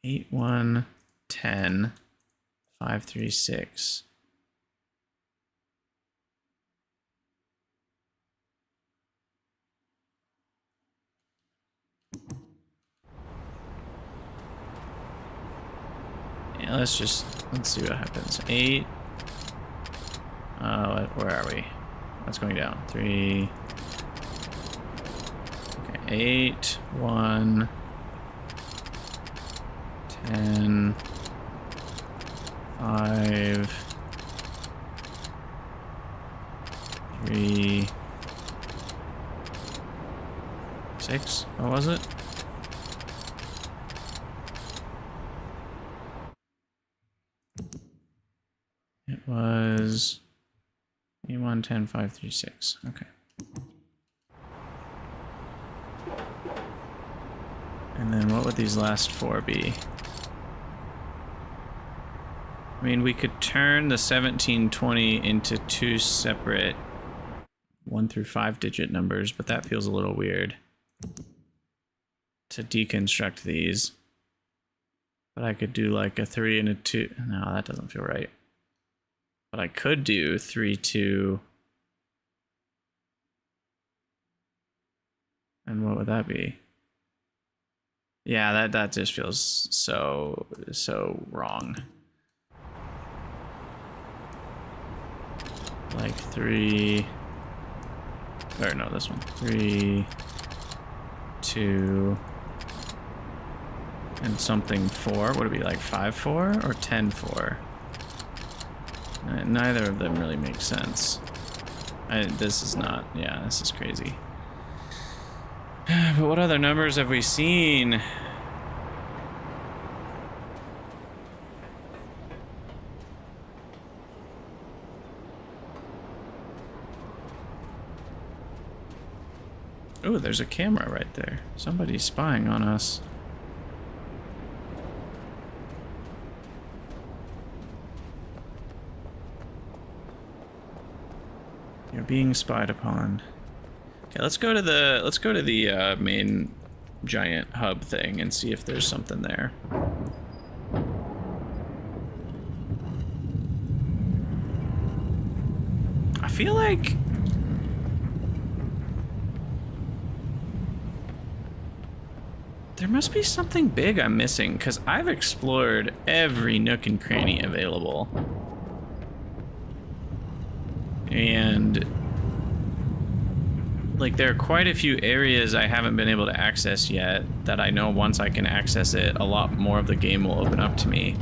Eight, 1, 10, 5, 3, 6. Yeah, let's see what happens. 8. Where are we? What's going down? 3. Okay, 8, 1, 10, 5, 3, 6. What was it? It was 8, 1, 10, 5, 3, 6. Okay. And then what would these last 4 be? I mean, we could turn the 1720 into 2 separate 1 through 5 digit numbers, but that feels a little weird to deconstruct these. But I could do like a 3 and a 2. No, that doesn't feel right. But I could do 3, 2. And what would that be? Yeah, that just feels so wrong. Like 3, or no, this one. 3, 2, and something 4. Would it be like 5, 4 or 10, 4? Neither of them really makes sense. This is not, yeah, this is crazy. But what other numbers have we seen? Oh, there's a camera right there. Somebody's spying on us. You're being spied upon. Okay, let's go to the main giant hub thing and see if there's something there. I feel like there must be something big I'm missing, because I've explored every nook and cranny available. And like, there are quite a few areas I haven't been able to access yet that I know once I can access it, a lot more of the game will open up to me.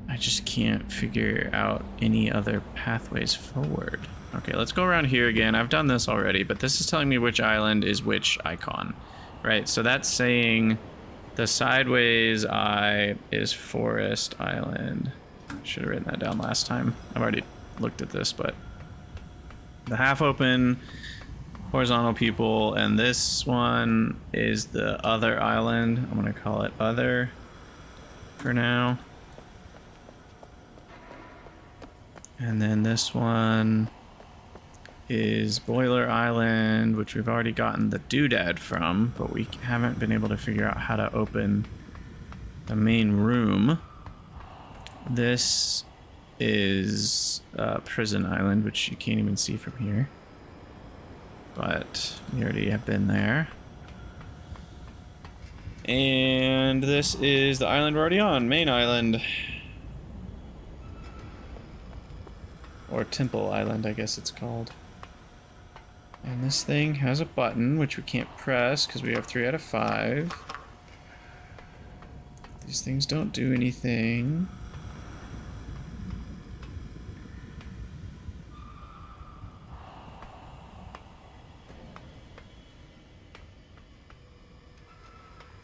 I just can't figure out any other pathways forward. Okay, let's go around here again. I've done this already, but this is telling me which island is which icon, right? So that's saying the sideways eye is Forest Island. Should have written that down last time. I've already looked at this, but the half open horizontal people, and this one is the other island. I'm gonna call it other for now. And then this one is Boiler Island, which we've already gotten the doodad from, but we haven't been able to figure out how to open the main room. This is Prison Island, which you can't even see from here. But we already have been there. And this is the island we're already on, Main Island. Or Temple Island, I guess it's called. And this thing has a button, which we can't press because we have 3 out of 5. These things don't do anything.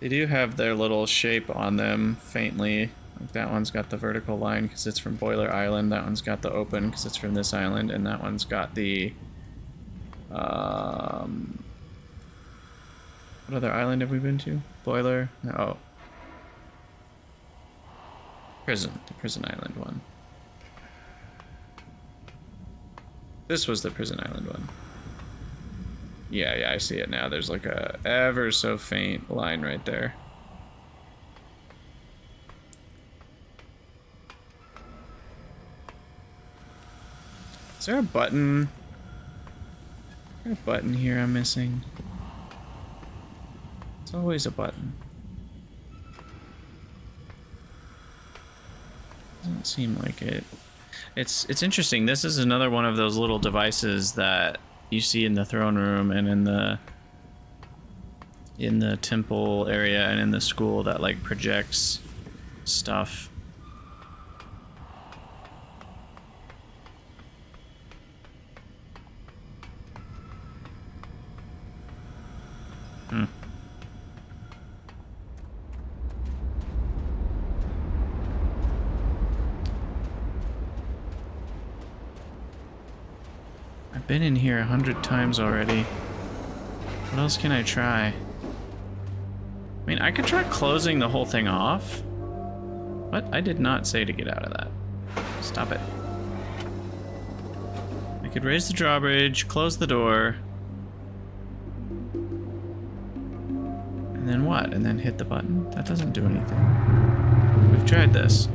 They do have their little shape on them, faintly. Like that one's got the vertical line because it's from Boiler Island. That one's got the open because it's from this island. And that one's got the... what other island have we been to? Boiler? No. Prison. The Prison Island one. This was the Prison Island one. Yeah, I see it now. There's like a ever so faint line right there. Is there a button? Is there a button here I'm missing? It's always a button. Doesn't seem like it. It's interesting. This is another one of those little devices that you see in the throne room and in the temple area and in the school that like projects stuff. I've been in here 100 times already. What else can I try? I mean, I could try closing the whole thing off. What? I did not say to get out of that. Stop it. I could raise the drawbridge, close the door. And then what? And then hit the button? That doesn't do anything. We've tried this.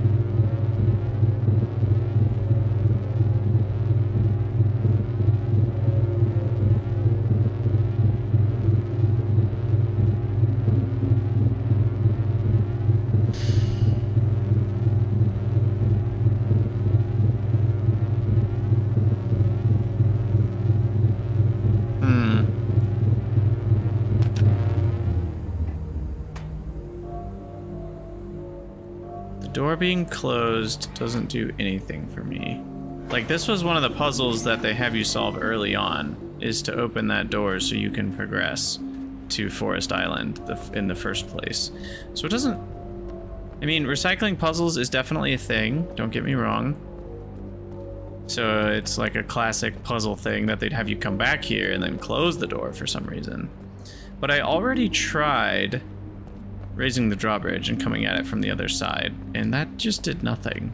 Door being closed doesn't do anything for me. Like, this was one of the puzzles that they have you solve early on, is to open that door so you can progress to Forest Island in the first place. So it doesn't... I mean, recycling puzzles is definitely a thing, don't get me wrong. So it's like a classic puzzle thing that they'd have you come back here and then close the door for some reason. But I already tried raising the drawbridge and coming at it from the other side, and that just did nothing.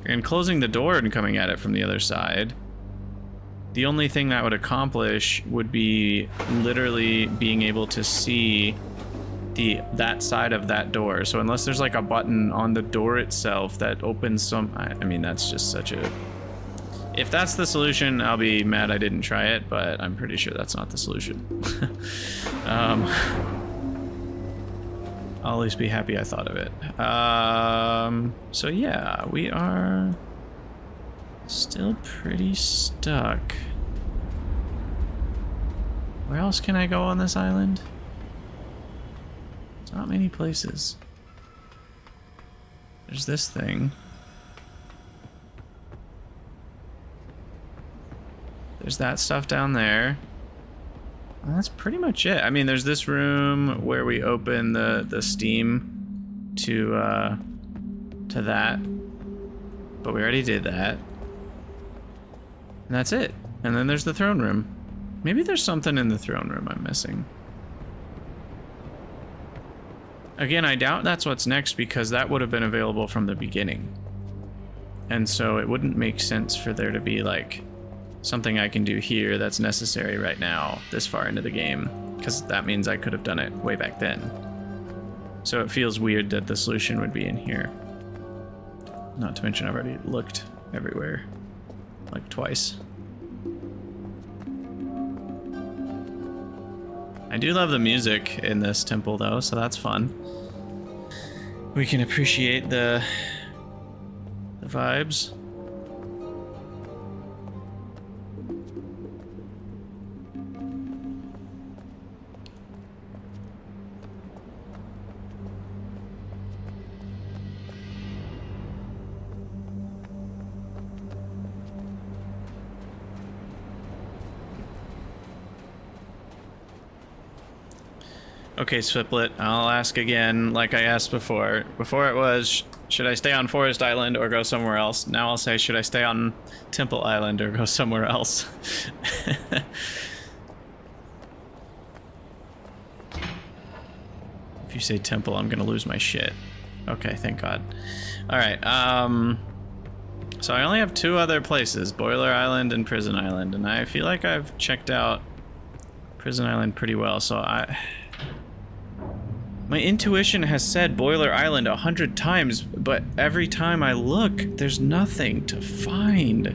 And closing the door and coming at it from the other side, the only thing that would accomplish would be literally being able to see that side of that door. So unless there's like a button on the door itself that opens some... I mean, that's just such a... If that's the solution, I'll be mad I didn't try it, but I'm pretty sure that's not the solution. I'll at least be happy I thought of it. So yeah, we are still pretty stuck. Where else can I go on this island? There's not many places. There's this thing. There's that stuff down there. Well, that's pretty much it. I mean, there's this room where we open the steam to that. But we already did that. And that's it. And then there's the throne room. Maybe there's something in the throne room I'm missing. Again, I doubt that's what's next because that would have been available from the beginning. And so it wouldn't make sense for there to be like something I can do here that's necessary right now, this far into the game, because that means I could have done it way back then. So it feels weird that the solution would be in here. Not to mention I've already looked everywhere, like twice. I do love the music in this temple though, so that's fun. We can appreciate the vibes. Okay, Swiplet, I'll ask again like I asked before. Before it was, should I stay on Forest Island or go somewhere else? Now I'll say, should I stay on Temple Island or go somewhere else? If you say Temple, I'm gonna lose my shit. Okay, thank God. Alright, so I only have 2 other places, Boiler Island and Prison Island, and I feel like I've checked out Prison Island pretty well, so my intuition has said Boiler Island 100 times, but every time I look, there's nothing to find.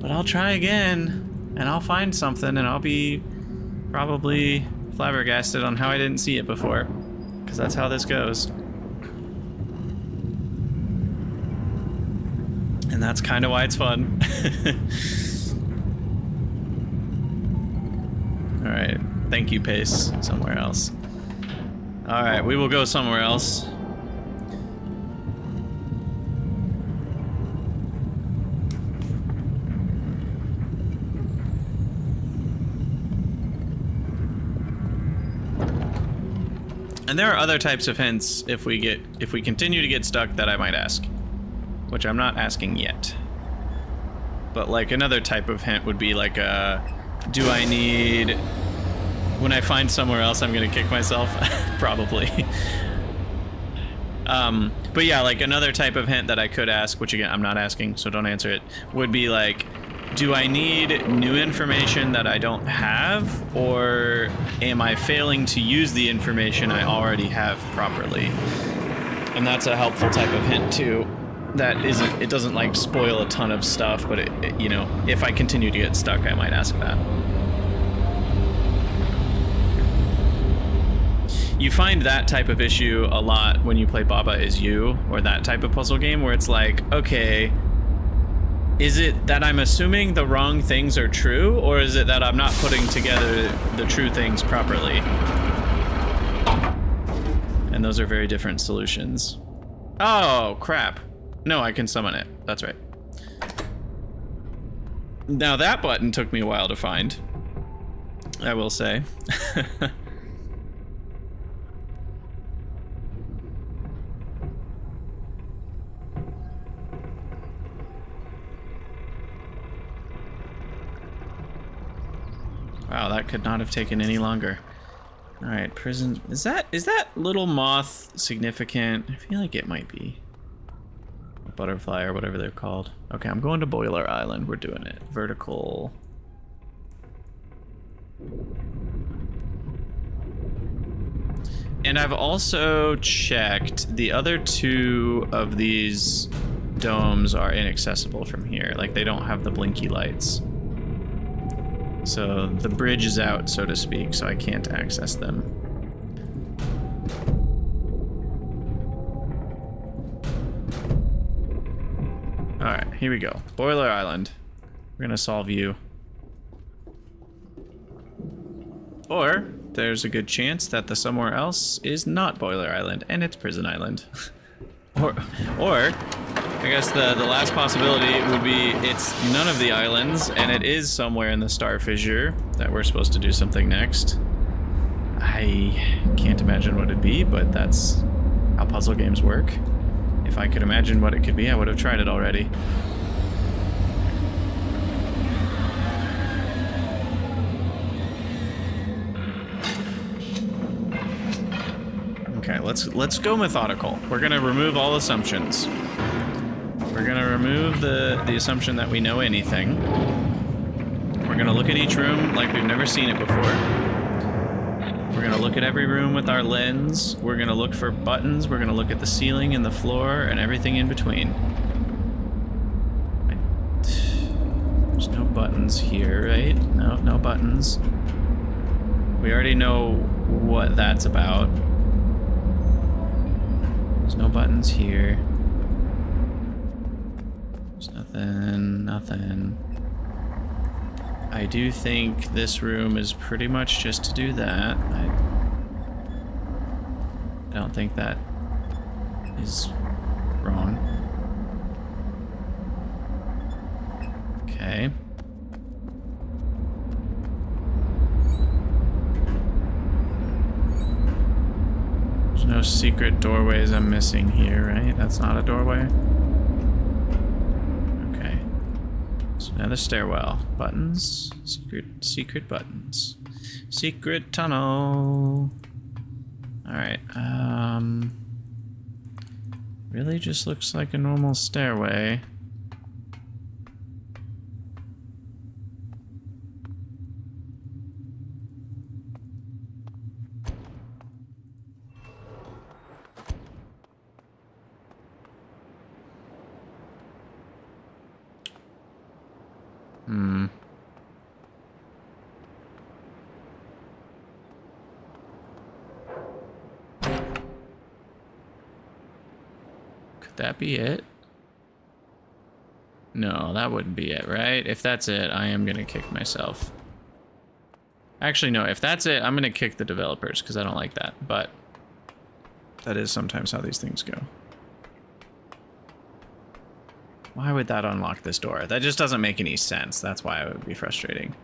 But I'll try again, and I'll find something, and I'll be probably flabbergasted on how I didn't see it before, because that's how this goes. And that's kind of why it's fun. Alright, thank you, Pace. Somewhere else. Alright, we will go somewhere else. And there are other types of hints if we continue to get stuck that I might ask. Which I'm not asking yet. But like another type of hint would be like do I need... When I find somewhere else, I'm gonna kick myself. Probably. But yeah, like another type of hint that I could ask, which again, I'm not asking, so don't answer it, would be like, do I need new information that I don't have, or am I failing to use the information I already have properly? And that's a helpful type of hint too. That isn't, it doesn't like spoil a ton of stuff, but it, you know, if I continue to get stuck, I might ask that. You find that type of issue a lot when you play Baba Is You, or that type of puzzle game where it's like, okay, is it that I'm assuming the wrong things are true, or is it that I'm not putting together the true things properly? And those are very different solutions. Oh, crap. No, I can summon it. That's right. Now that button took me a while to find, I will say. Wow, that could not have taken any longer. All right, prison. Is that little moth significant? I feel like it might be. A butterfly or whatever they're called. Okay, I'm going to Boiler Island. We're doing it. Vertical. And I've also checked the other 2 of these domes are inaccessible from here. Like, they don't have the blinky lights. So the bridge is out, so to speak, so I can't access them. Alright, here we go. Boiler Island. We're gonna solve you. Or, there's a good chance that the somewhere else is not Boiler Island, and it's Prison Island. or, I guess the last possibility would be it's none of the islands, and it is somewhere in the star fissure that we're supposed to do something next. I can't imagine what it'd be, but that's how puzzle games work. If I could imagine what it could be, I would have tried it already. Okay, let's go methodical. We're gonna remove all assumptions. We're gonna remove the assumption that we know anything. We're gonna look at each room like we've never seen it before. We're gonna look at every room with our lens. We're gonna look for buttons. We're gonna look at the ceiling and the floor and everything in between. There's no buttons here, right? No, no buttons. We already know what that's about. There's no buttons here. There's nothing. I do think this room is pretty much just to do that. I don't think that is wrong. Okay. There's no secret doorways I'm missing here, right? That's not a doorway. Another stairwell. Buttons. Secret buttons. Secret tunnel. Alright, really just looks like a normal stairway. Could that be it? No, that wouldn't be it, right? If that's it, I am gonna kick myself. Actually, no, if that's it, I'm gonna kick the developers, because I don't like that, but that is sometimes how these things go. Why would that unlock this door? That just doesn't make any sense. That's why it would be frustrating.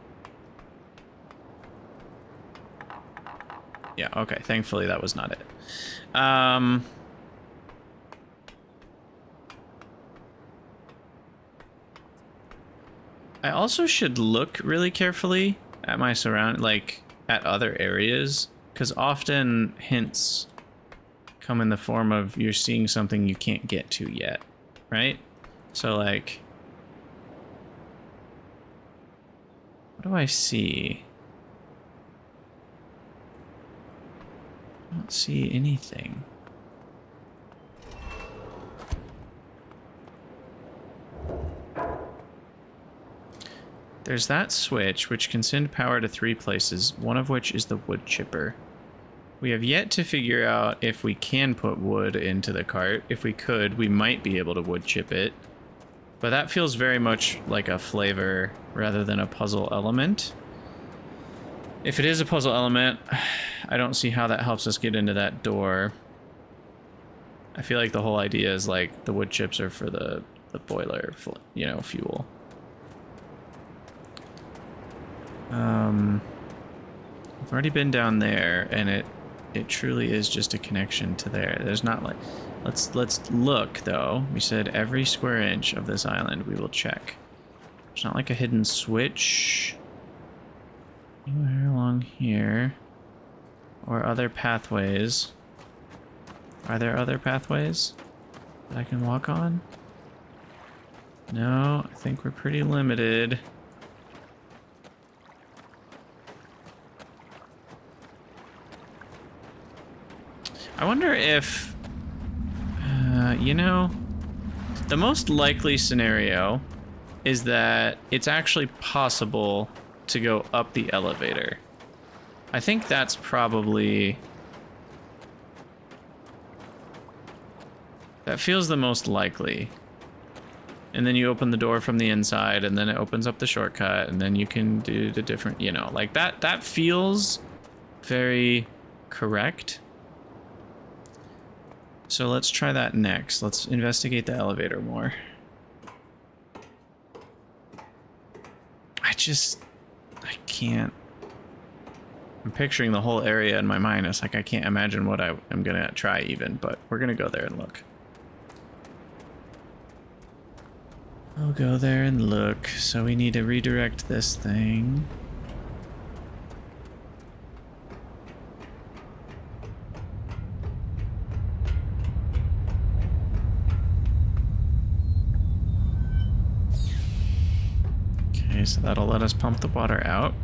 Yeah, okay, thankfully that was not it. I also should look really carefully at my like at other areas, because often hints come in the form of you're seeing something you can't get to yet, right? So like, what do I see? I don't see anything. There's that switch, which can send power to 3 places, one of which is the wood chipper. We have yet to figure out if we can put wood into the cart. If we could, we might be able to wood chip it. But that feels very much like a flavor rather than a puzzle element. If it is a puzzle element, I don't see how that helps us get into that door. I feel like the whole idea is like the wood chips are for the boiler, you know, fuel. I've already been down there, and it truly is just a connection to there. There's not like, let's look though. We said every square inch of this island we will check. There's not like a hidden switch anywhere along here, or other pathways. Are there other pathways that I can walk on? No, I think we're pretty limited. I wonder if, you know, the most likely scenario is that it's actually possible to go up the elevator. I think that's probably... that feels the most likely. And then you open the door from the inside, and then it opens up the shortcut, and then you can do the different, you know, like that feels very correct. So let's try that next. Let's investigate the elevator more. I can't. I'm picturing the whole area in my mind. It's like I can't imagine what I'm gonna try even, but we're gonna go there and look. I'll go there and look. So we need to redirect this thing. Okay, so that'll let us pump the water out.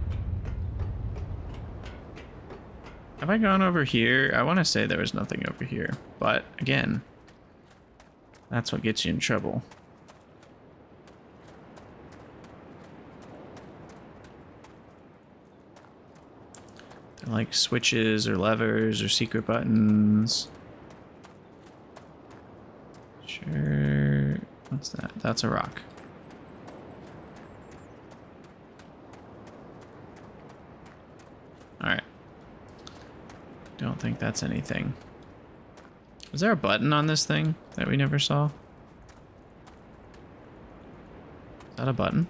Have I gone over here? I want to say there was nothing over here, but again, that's what gets you in trouble. They're like switches or levers or secret buttons. Sure. What's that? That's a rock. All right. Don't think that's anything. Is there a button on this thing that we never saw? Is that a button?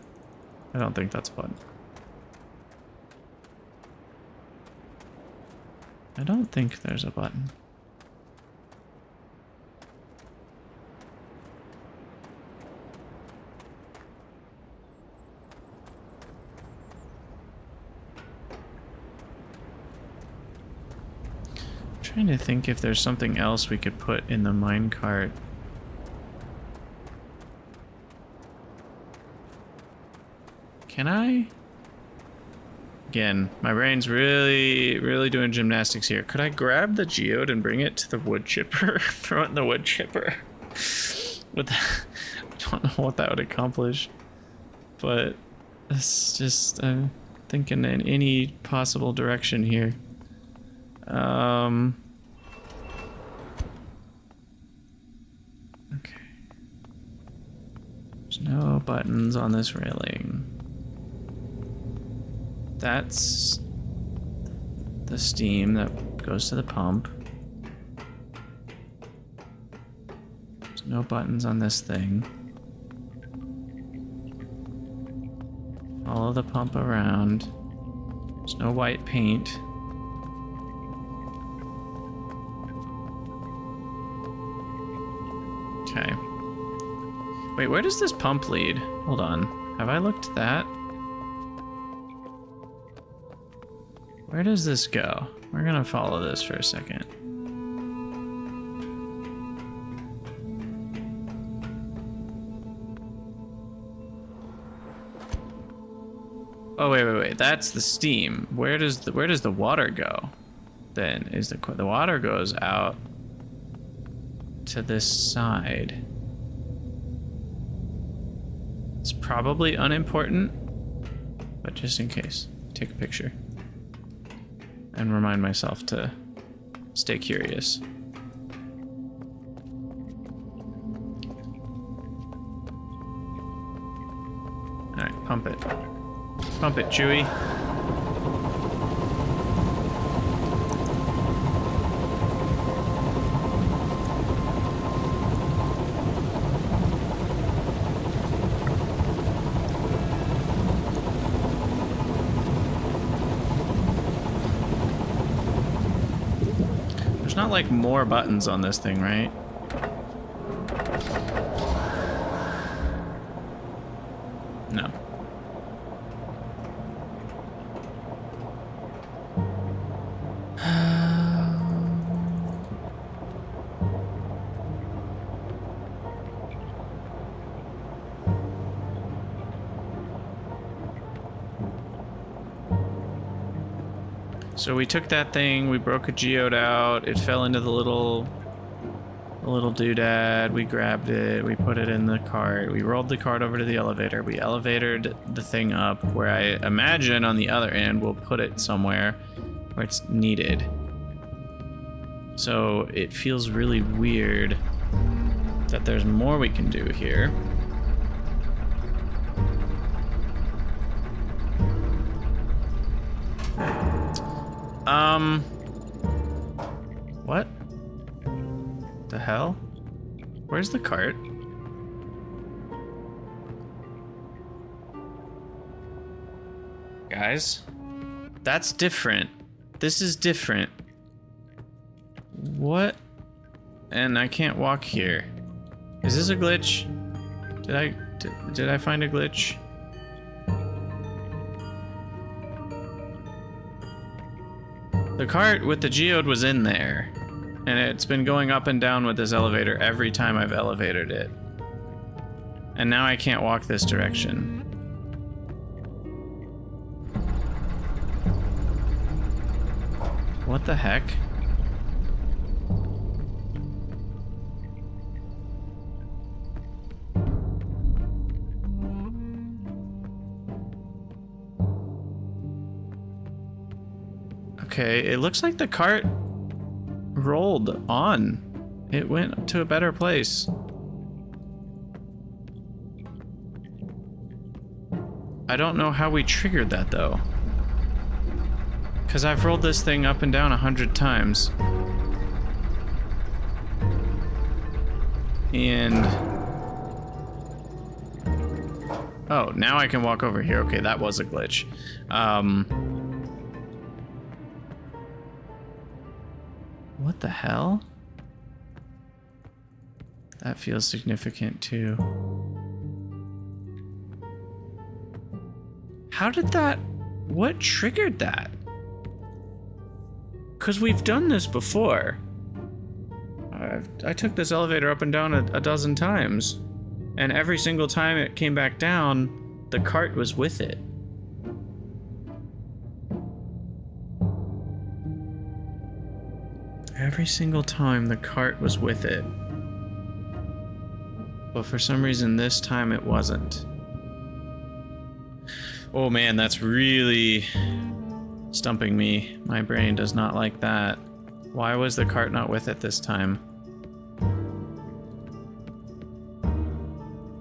I don't think that's a button. I don't think there's a button. Trying to think if there's something else we could put in the minecart. Can I? Again, my brain's really doing gymnastics here. Could I grab the geode and bring it to the wood chipper? Throw it in the wood chipper? With that, I don't know what that would accomplish. But it's just, I'm thinking in any possible direction here. Okay. There's no buttons on this railing. That's the steam that goes to the pump. There's no buttons on this thing. Follow the pump around. There's no white paint. Okay. Wait, where does this pump lead? Hold on. Have I looked at that? Where does this go? We're gonna follow this for a second. Oh wait. That's the steam. Where does the water go? Then is the water goes out to this side. It's probably unimportant, but just in case, take a picture and remind myself to stay curious. All right, pump it, Chewie. Not like more buttons on this thing, right? No. So we took that thing, we broke a geode out, it fell into the little doodad, we grabbed it, we put it in the cart, we rolled the cart over to the elevator, we elevated the thing up where I imagine on the other end we'll put it somewhere where it's needed. So it feels really weird that there's more we can do here. What the hell? Where's the cart? Guys, that's different. This is different. What? And I can't walk here. Is this a glitch? Did I find a glitch? The cart with the geode was in there, and it's been going up and down with this elevator every time I've elevated it. And now I can't walk this direction. What the heck? Okay, it looks like the cart rolled on. It went to a better place. I don't know how we triggered that though. Because I've rolled this thing up and down 100 times. And... oh, now I can walk over here. Okay, that was a glitch. What the hell? That feels significant too. How did that... what triggered that? Because we've done this before. I took this elevator up and down a dozen times. And every single time it came back down, the cart was with it. Every single time the cart was with it. But for some reason this time it wasn't. Oh man, that's really stumping me. My brain does not like that. Why was the cart not with it this time?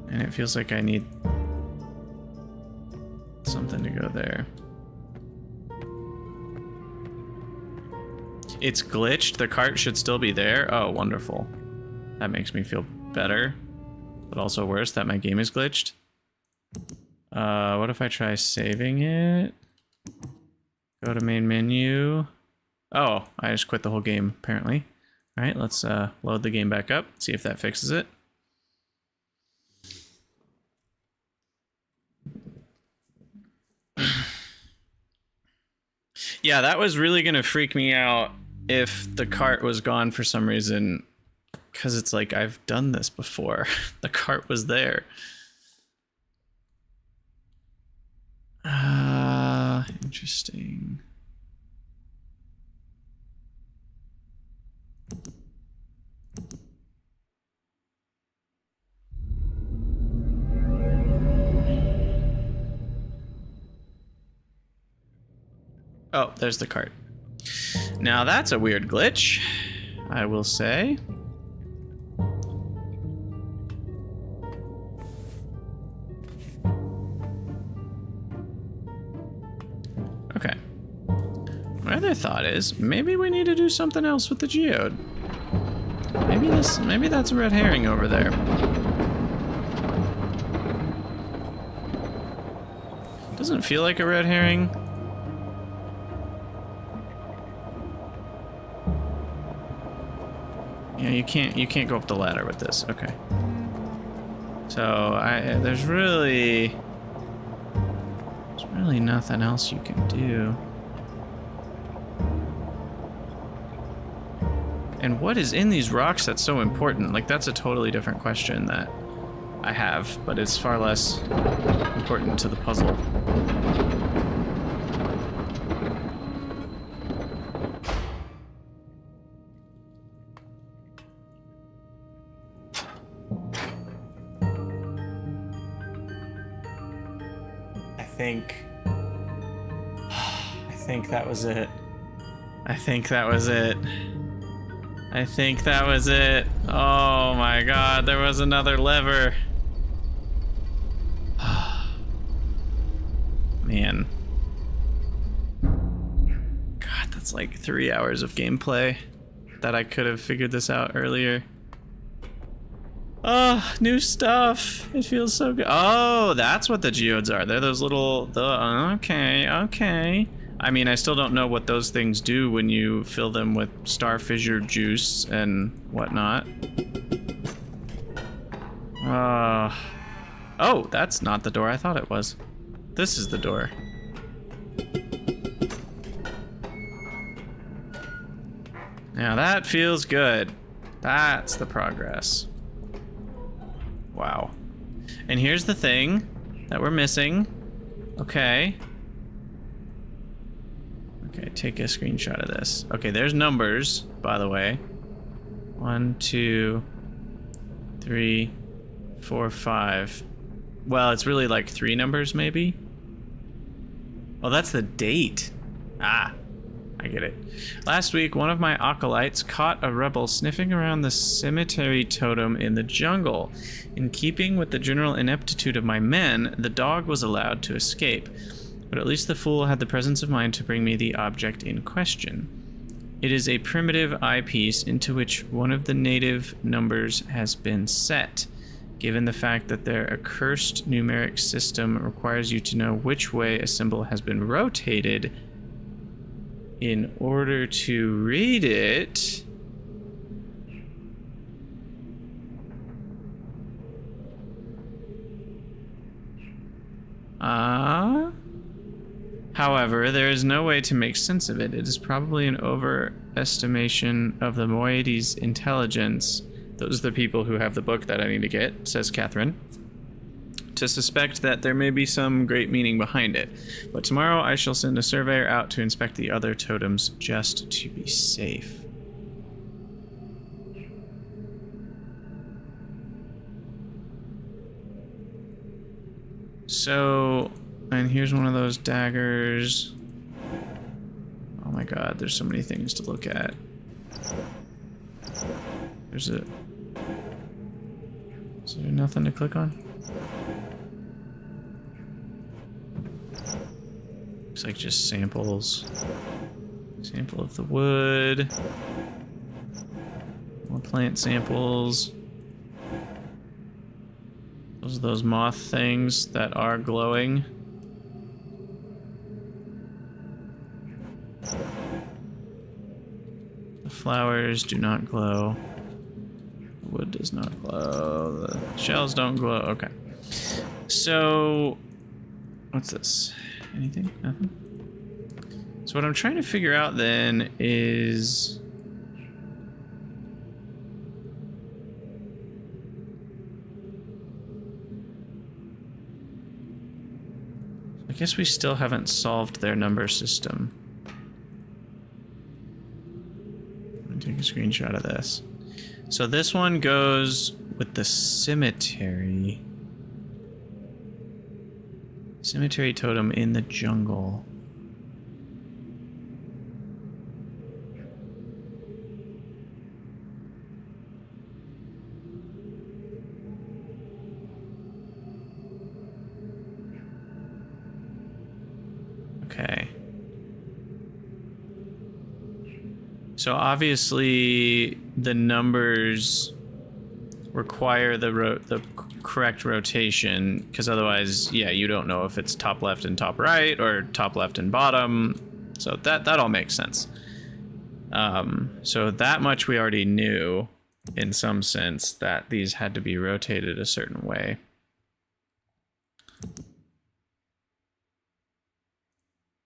And it feels like I need something to go there. It's glitched. The cart should still be there. Oh, wonderful. That makes me feel better. But also worse that my game is glitched. What if I try saving it? Go to main menu. Oh, I just quit the whole game, apparently. Alright, let's load the game back up. See if that fixes it. Yeah, that was really gonna freak me out if the cart was gone for some reason, because it's like I've done this before. The cart was there. Interesting. Oh, there's the cart. Now that's a weird glitch, I will say. Okay. My other thought is maybe we need to do something else with the geode. Maybe that's a red herring over there. Doesn't feel like a red herring. Yeah, you can't go up the ladder with this. Okay. So there's really nothing else you can do. And what is in these rocks that's so important? Like, that's a totally different question that I have, but it's far less important to the puzzle. I think that was it. I think that was it. I think that was it. Oh my god, there was another lever. Man. God, that's like 3 hours of gameplay that I could have figured this out earlier. Oh, new stuff. It feels so good. Oh, that's what the geodes are. They're those little... Okay, okay. I mean, I still don't know what those things do when you fill them with star fissure juice and whatnot. Oh, that's not the door I thought it was. This is the door. Now that feels good. That's the progress. Wow. And here's the thing that we're missing. Okay. Okay, take a screenshot of this. Okay, there's numbers, by the way. 1, 2, 3, 4, 5. Well, it's really like 3 numbers, maybe? Oh, that's the date. Ah, I get it. Last week, one of my acolytes caught a rebel sniffing around the cemetery totem in the jungle. In keeping with the general ineptitude of my men, the dog was allowed to escape. But at least the fool had the presence of mind to bring me the object in question. It is a primitive eyepiece into which one of the native numbers has been set. Given the fact that their accursed numeric system requires you to know which way a symbol has been rotated in order to read it... However, there is no way to make sense of it. It is probably an overestimation of the moiety's intelligence. Those are the people who have the book that I need to get, says Catherine, to suspect that there may be some great meaning behind it. But tomorrow I shall send a surveyor out to inspect the other totems just to be safe. So... and here's one of those daggers. Oh my god, there's so many things to look at. There's a... is there nothing to click on? Looks like just samples. Sample of the wood. More plant samples. Those are those moth things that are glowing. The flowers do not glow. The wood does not glow. The shells don't glow. Okay. So, what's this? Anything? Nothing? So what I'm trying to figure out then is... I guess we still haven't solved their number system. Take a screenshot of this. So this one goes with the cemetery. Cemetery totem in the jungle. Okay. So obviously the numbers require the correct rotation, because otherwise, yeah, you don't know if it's top left and top right or top left and bottom. So that all makes sense. So that much we already knew in some sense, that these had to be rotated a certain way.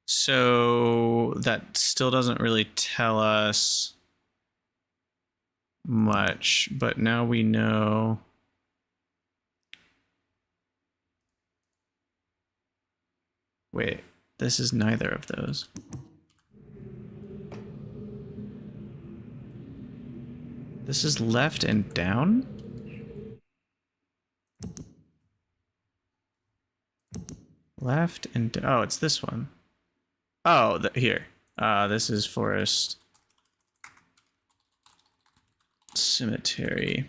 So that still doesn't really tell us much, but now we know. Wait, this is neither of those. This is left and down? Left and... oh, it's this one. Oh, here. This is forest. Cemetery.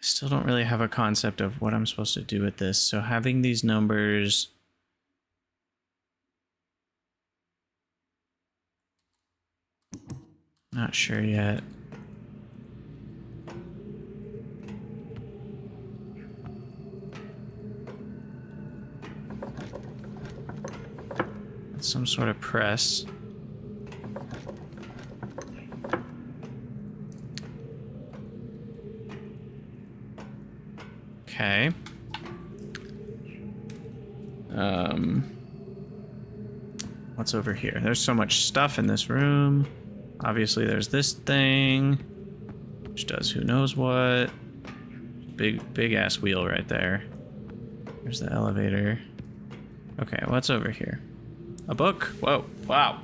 still don't really have a concept of what I'm supposed to do with this. So having these numbers... Not sure yet. It's some sort of press. Okay. What's over here? There's so much stuff in this room. Obviously, there's this thing, which does who knows what. Big ass wheel right there. There's the elevator. Okay, what's over here? A book? Whoa, wow.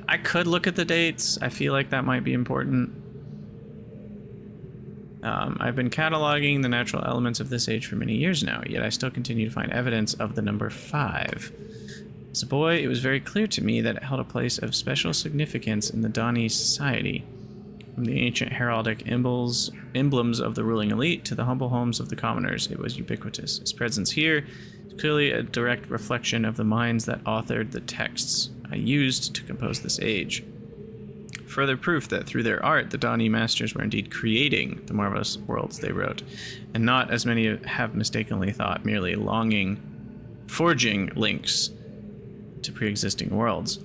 I could look at the dates. I feel like that might be important. I've been cataloging the natural elements of this age for many years now, yet I still continue to find evidence of the number 5. As a boy, it was very clear to me that it held a place of special significance in the Dani society. From the ancient heraldic emblems of the ruling elite to the humble homes of the commoners, it was ubiquitous. Its presence here is clearly a direct reflection of the minds that authored the texts I used to compose this age. Further proof that through their art, the Dani masters were indeed creating the marvelous worlds they wrote, and not, as many have mistakenly thought, merely forging links to pre-existing worlds.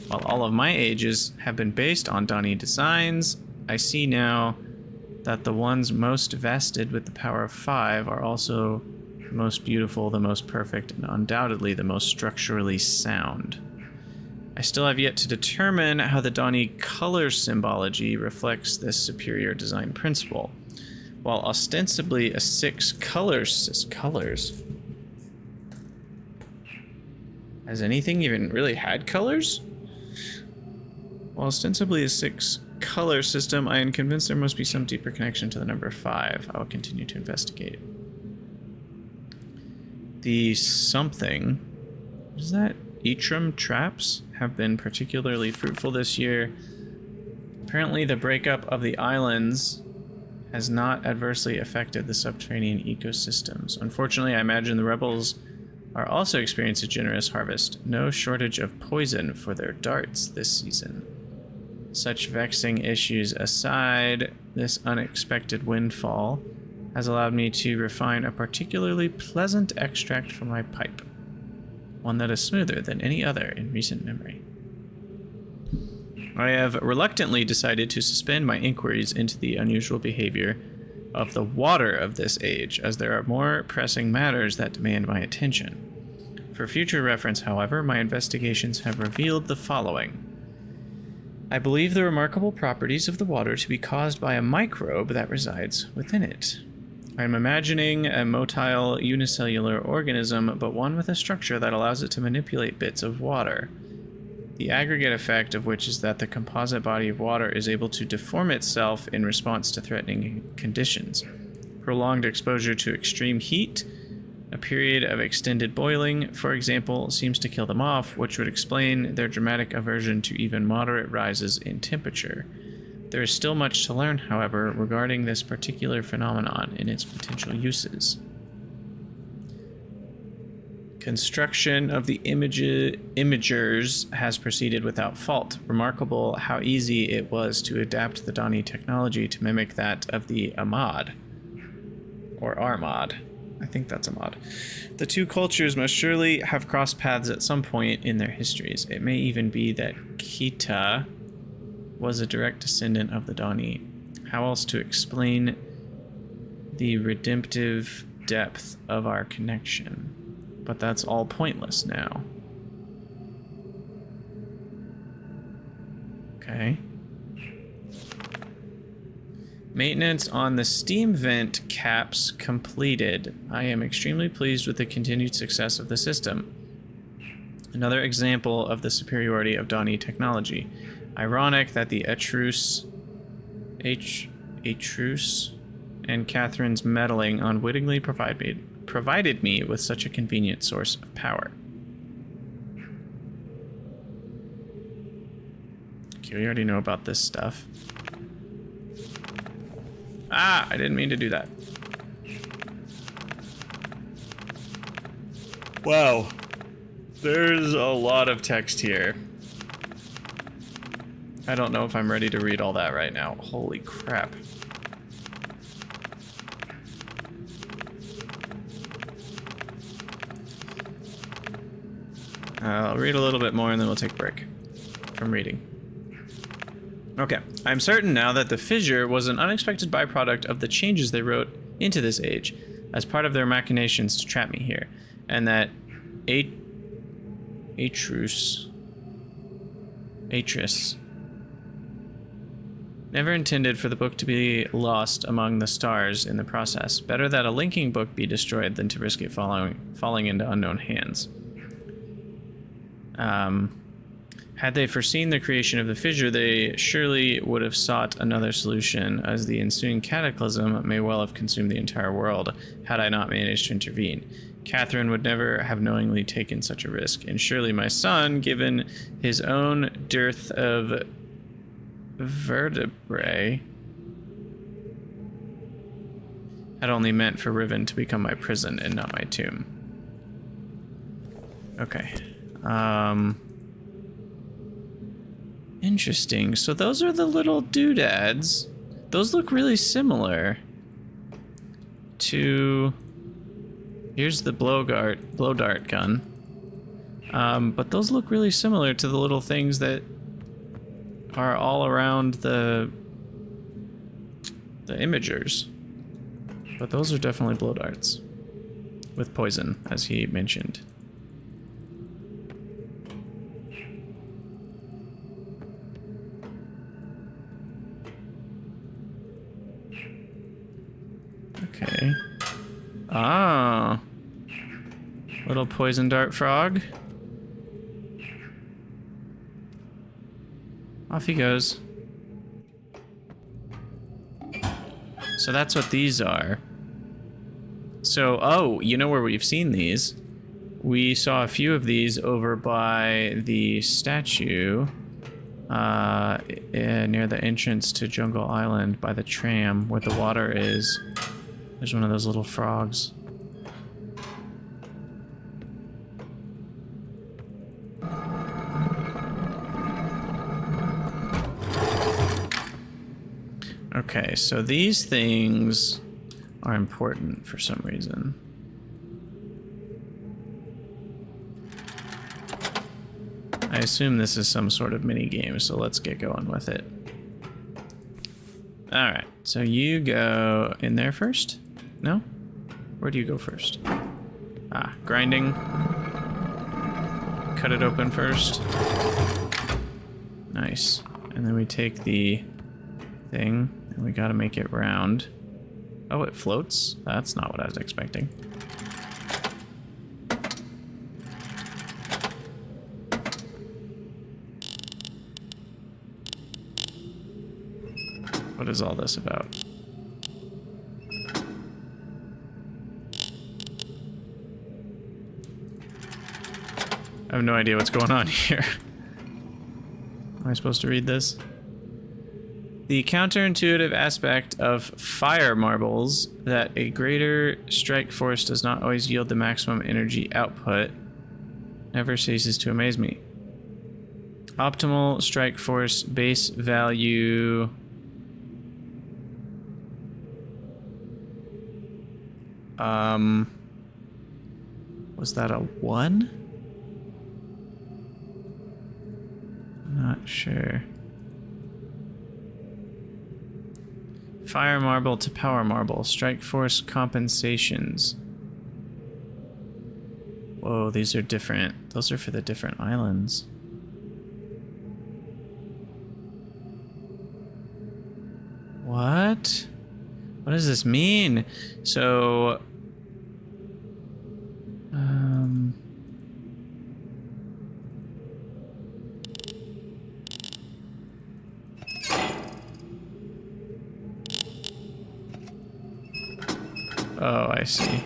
While all of my ages have been based on Dani designs, I see now that the ones most vested with the power of 5 are also the most beautiful, the most perfect, and undoubtedly the most structurally sound. I still have yet to determine how the Dani color symbology reflects this superior design principle. While ostensibly a 6 colors... Has anything even really had colors? While ostensibly a 6 color system, I am convinced there must be some deeper connection to the number 5. I will continue to investigate. The something... What is that? Eitram traps have been particularly fruitful this year. Apparently the breakup of the islands has not adversely affected the subterranean ecosystems. Unfortunately, I imagine the rebels are also experiencing a generous harvest. No shortage of poison for their darts this season. Such vexing issues aside, this unexpected windfall has allowed me to refine a particularly pleasant extract from my pipe. One that is smoother than any other in recent memory. I have reluctantly decided to suspend my inquiries into the unusual behavior of the water of this age, as there are more pressing matters that demand my attention. For future reference, however, my investigations have revealed the following. I believe the remarkable properties of the water to be caused by a microbe that resides within it. I am imagining a motile unicellular organism, but one with a structure that allows it to manipulate bits of water. The aggregate effect of which is that the composite body of water is able to deform itself in response to threatening conditions. Prolonged exposure to extreme heat, a period of extended boiling, for example, seems to kill them off, which would explain their dramatic aversion to even moderate rises in temperature. There is still much to learn, however, regarding this particular phenomenon and its potential uses. Construction of the imagers has proceeded without fault. Remarkable how easy it was to adapt the Dani technology to mimic that of the Ahmad. Or Armad. I think that's Ahmad. The two cultures must surely have crossed paths at some point in their histories. It may even be that Kita was a direct descendant of the Dani. How else to explain the redemptive depth of our connection? But that's all pointless now. Okay. Maintenance on the steam vent caps completed. I am extremely pleased with the continued success of the system. Another example of the superiority of Dani technology. Ironic that the Etrus and Catherine's meddling unwittingly provided me with such a convenient source of power. Okay, we already know about this stuff. Ah, I didn't mean to do that. Wow. There's a lot of text here. I don't know if I'm ready to read all that right now. Holy crap. I'll read a little bit more and then we'll take a break from reading. Okay. I'm certain now that the fissure was an unexpected byproduct of the changes they wrote into this age as part of their machinations to trap me here, and that Atreus never intended for the book to be lost among the stars in the process. Better that a linking book be destroyed than to risk it falling into unknown hands. Had they foreseen the creation of the fissure, they surely would have sought another solution, as the ensuing cataclysm may well have consumed the entire world had I not managed to intervene. Catherine would never have knowingly taken such a risk, and surely my son, given his own dearth of vertebrae, had only meant for Riven to become my prison and not my tomb. Okay. Interesting. So those are the little doodads. Those look really similar to... Here's the blow dart gun. But those look really similar to the little things that are all around the imagers. But those are definitely blow darts. With poison, as he mentioned. Okay. Ah. Little poison dart frog. Off he goes. So that's what these are. So, oh, you know where we've seen these? We saw a few of these over by the statue near the entrance to Jungle Island by the tram where the water is. There's one of those little frogs. Okay, so these things are important for some reason. I assume this is some sort of mini game, so let's get going with it. Alright, so you go in there first? No? Where do you go first? Ah, grinding. Cut it open first. Nice. And then we take the thing, and we gotta make it round. Oh, it floats? That's not what I was expecting. What is all this about? I have no idea what's going on here. Am I supposed to read this? The counterintuitive aspect of fire marbles that a greater strike force does not always yield the maximum energy output never ceases to amaze me. Optimal strike force base value... was that a 1? Not sure. Fire marble to power marble. Strike force compensations. Whoa, these are different. Those are for the different islands. What? What does this mean? So... Oh, I see.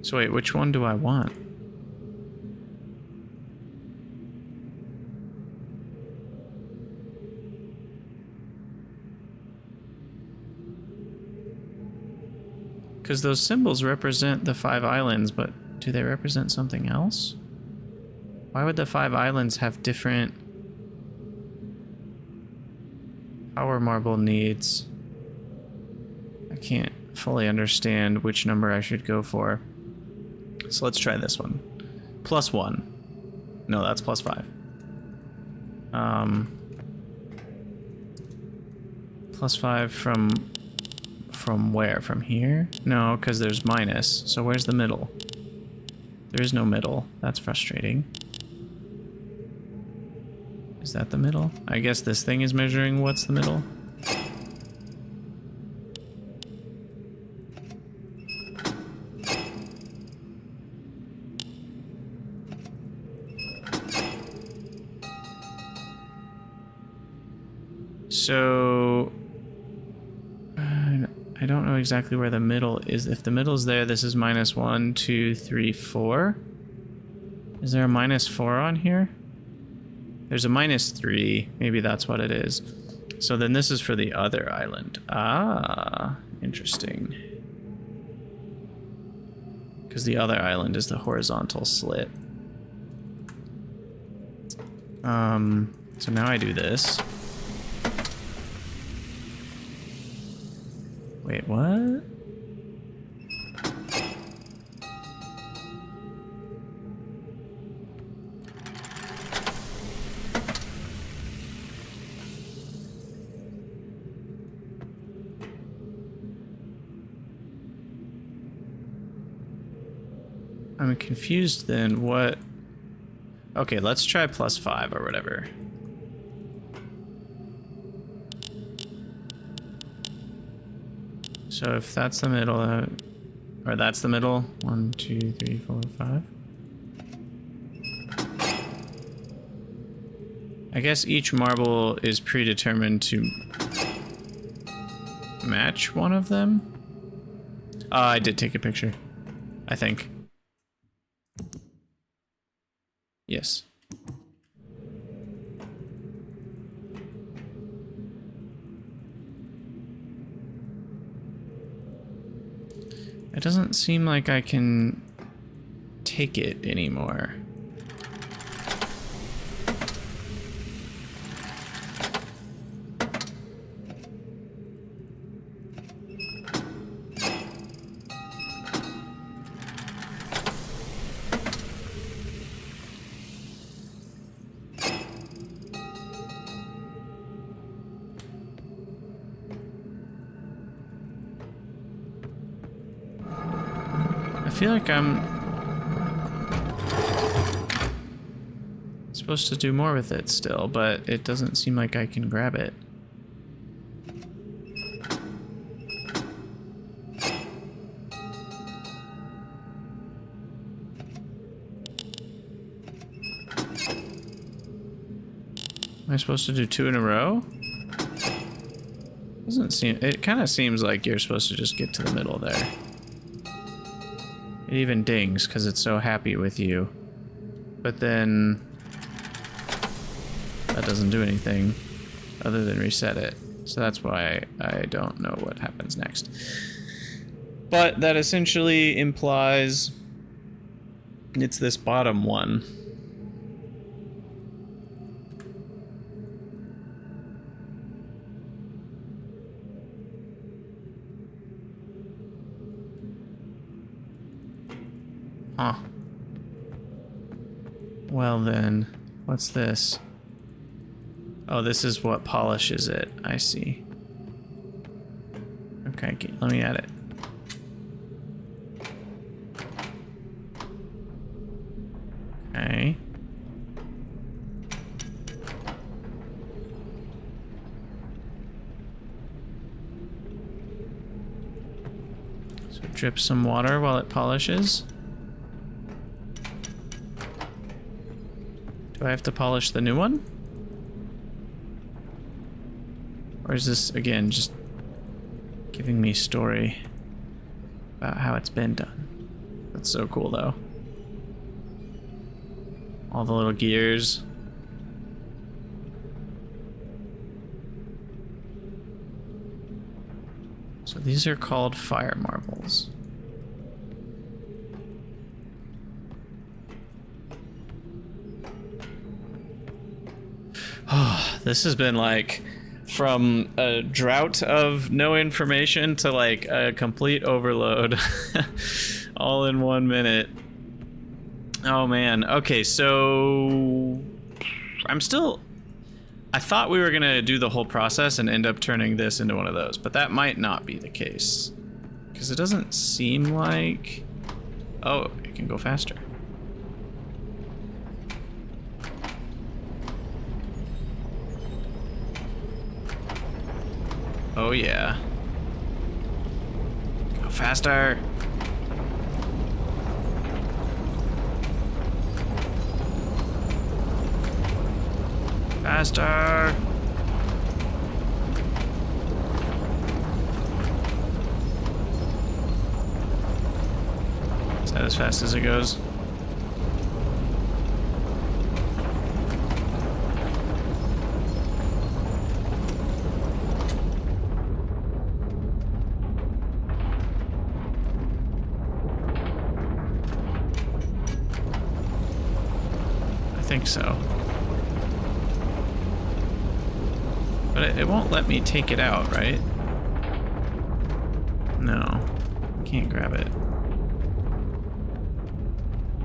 So wait, which one do I want? Because those symbols represent the 5 islands, but do they represent something else? Why would the 5 islands have different power marble needs? I can't fully understand which number I should go for. So let's try this one. +1. No, that's +5. +5 from where? From here? No, because there's minus. So where's the middle? There is no middle. That's frustrating. Is that the middle? I guess this thing is measuring what's the middle. So I don't know exactly where the middle is. If the middle's there, this is -1, 2, 3, 4. Is there a -4 on here? There's a -3. Maybe that's what it is. So then this is for the other island. Ah, interesting. Because the other island is the horizontal slit. So now I do this. Wait, what? I'm confused then. What? Okay, let's try +5 or whatever. So if that's the middle, or that's the middle, 1, 2, 3, 4, 5. I guess each marble is predetermined to match one of them. I did take a picture, I think. Yes. It doesn't seem like I can take it anymore. I feel like I'm supposed to do more with it still, but it doesn't seem like I can grab it. Am I supposed to do 2 in a row? Doesn't seem. It kind of seems like you're supposed to just get to the middle there. It even dings because it's so happy with you. But then that doesn't do anything other than reset it. So that's why I don't know what happens next. But that essentially implies it's this bottom one. Huh. Well then, what's this? Oh, this is what polishes it. I see. Okay, let me add it. Okay. So drip some water while it polishes. Do I have to polish the new one? Or is this, again, just giving me story about how it's been done? That's so cool, though. All the little gears. So these are called fire marbles. This has been like from a drought of no information to like a complete overload all in 1 minute. Oh man. Okay, so I thought we were gonna do the whole process and end up turning this into one of those, but that might not be the case. Because it doesn't seem like... Oh, it can go faster. Oh yeah. Go faster. Faster. Is that as fast as it goes? I think so. But it won't let me take it out, right? No. I can't grab it.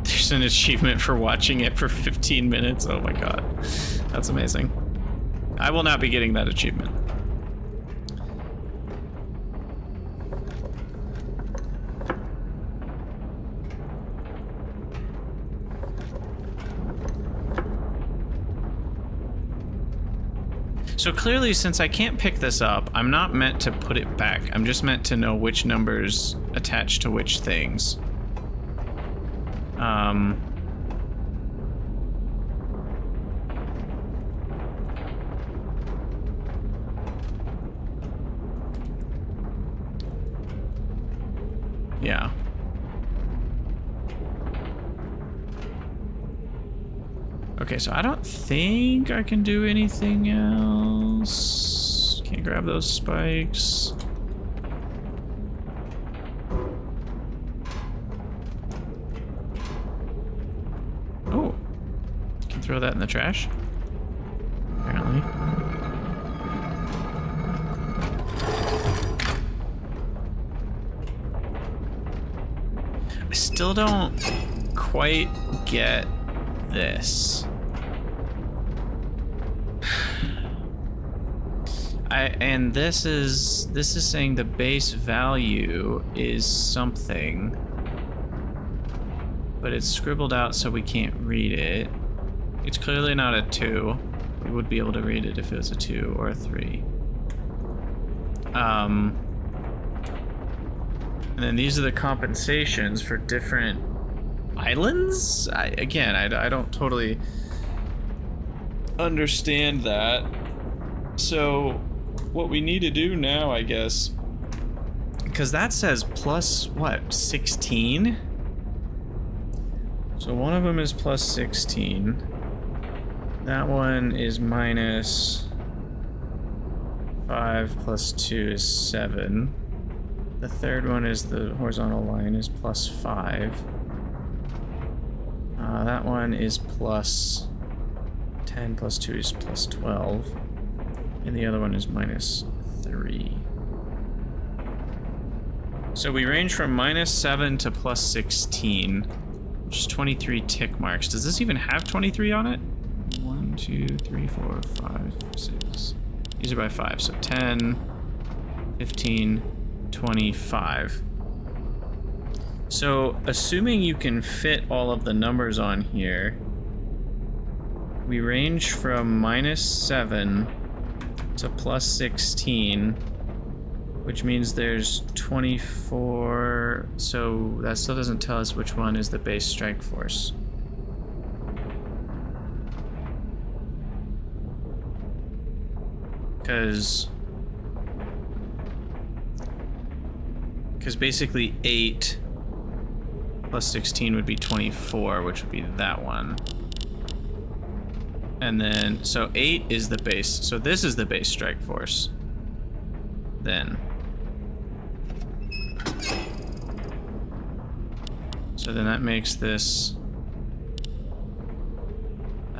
There's an achievement for watching it for 15 minutes. Oh my god. That's amazing. I will not be getting that achievement. So clearly, since I can't pick this up, I'm not meant to put it back. I'm just meant to know which numbers attach to which things. Yeah. Okay, so I don't think I can do anything else. Can't grab those spikes. Oh, can throw that in the trash, apparently. I still don't quite get this. And this is saying the base value is something, but it's scribbled out so we can't read it. It's clearly not a 2. We would be able to read it if it was a 2 or a 3. And then these are the compensations for different islands? I don't totally understand that. So what we need to do now, I guess, because that says plus what, 16? So one of them is plus 16. That one is minus 5 plus 2 is 7. The third one is the horizontal line is plus 5. That one is plus 10 plus 2 is plus 12. And the other one is minus 3. So we range from minus 7 to plus 16, which is 23 tick marks. Does this even have 23 on it? 1, 2, 3, 4, 5, 6. These are by 5, so 10, 15, 25. So assuming you can fit all of the numbers on here, we range from minus 7 to plus 16, which means there's 24, so that still doesn't tell us which one is the base strike force. Because basically 8 plus 16 would be 24, which would be that one. And then, so 8 is the base. So this is the base strike force. Then. So then that makes this...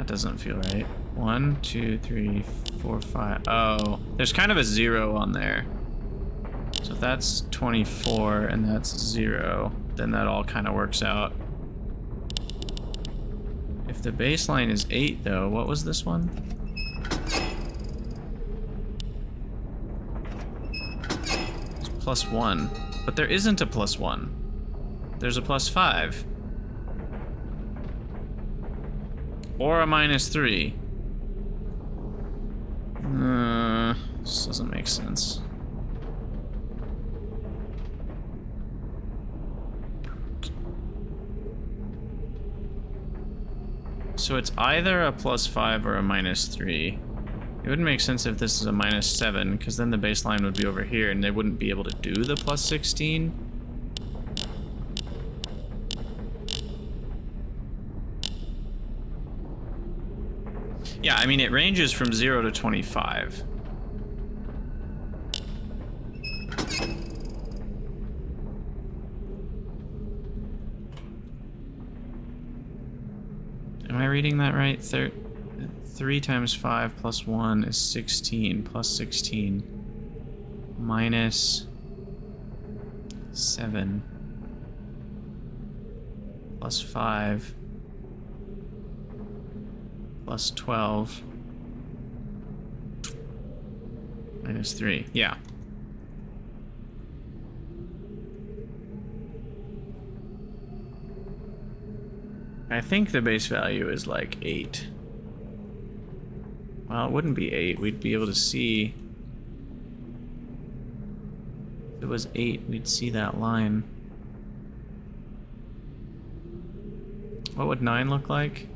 doesn't feel right. 1, 2, 3, 4, 5. Oh, there's kind of a 0 on there. So if that's 24 and that's 0, then that all kind of works out. If the baseline is 8, though, what was this one? It's +1. But there isn't a +1. There's a +5. Or a -3. This doesn't make sense. So it's either a +5 or a -3. It wouldn't make sense if this is a -7, because then the baseline would be over here and they wouldn't be able to do the +16. Yeah, I mean, it ranges from 0 to 25. Am I reading that right? 3 times 5 plus 1 is 16. Plus 16 minus 7 plus 5 plus 12 minus 3. Yeah. I think the base value is like 8. Well, it wouldn't be 8. We'd be able to see. If it was 8, we'd see that line. What would 9 look like?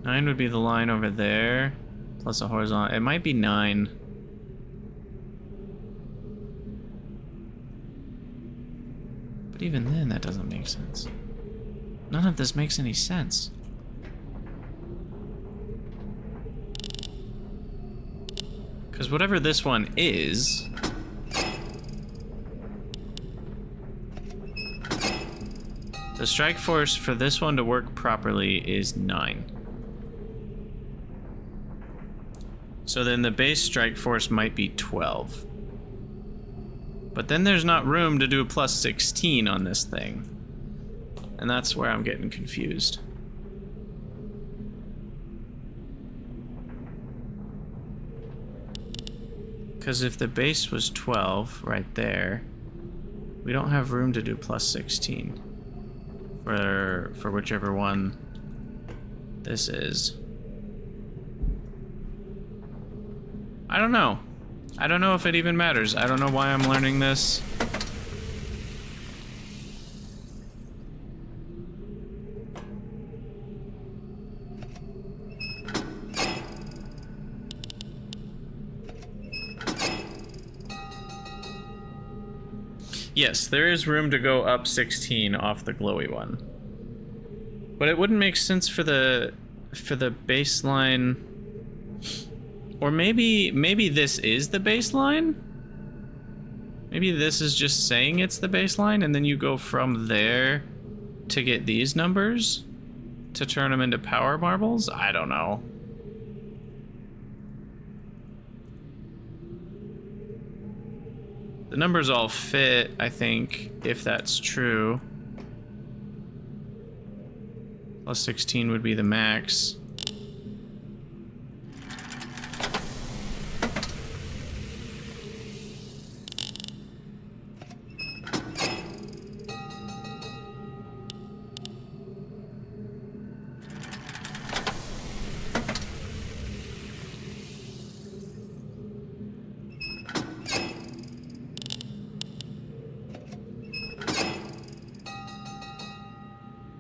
9 would be the line over there, plus a horizontal. It might be 9. But even then, that doesn't make sense. None of this makes any sense. Because whatever this one is, the strike force for this one to work properly is 9. So then the base strike force might be 12. But then there's not room to do a plus 16 on this thing. And that's where I'm getting confused. Because if the base was 12 right there, we don't have room to do plus 16 for whichever one this is. I don't know. I don't know if it even matters. I don't know why I'm learning this. Yes, there is room to go up 16 off the glowy one. But it wouldn't make sense for the baseline. Or maybe this is the baseline? Maybe this is just saying it's the baseline and then you go from there to get these numbers to turn them into power marbles? I don't know. The numbers all fit, I think, if that's true. Plus 16 would be the max.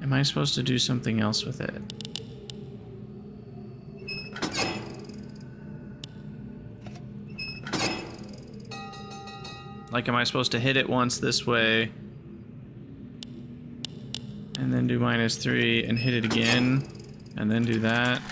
Am I supposed to do something else with it? Like, am I supposed to hit it once this way and then do -3 and hit it again and then do that?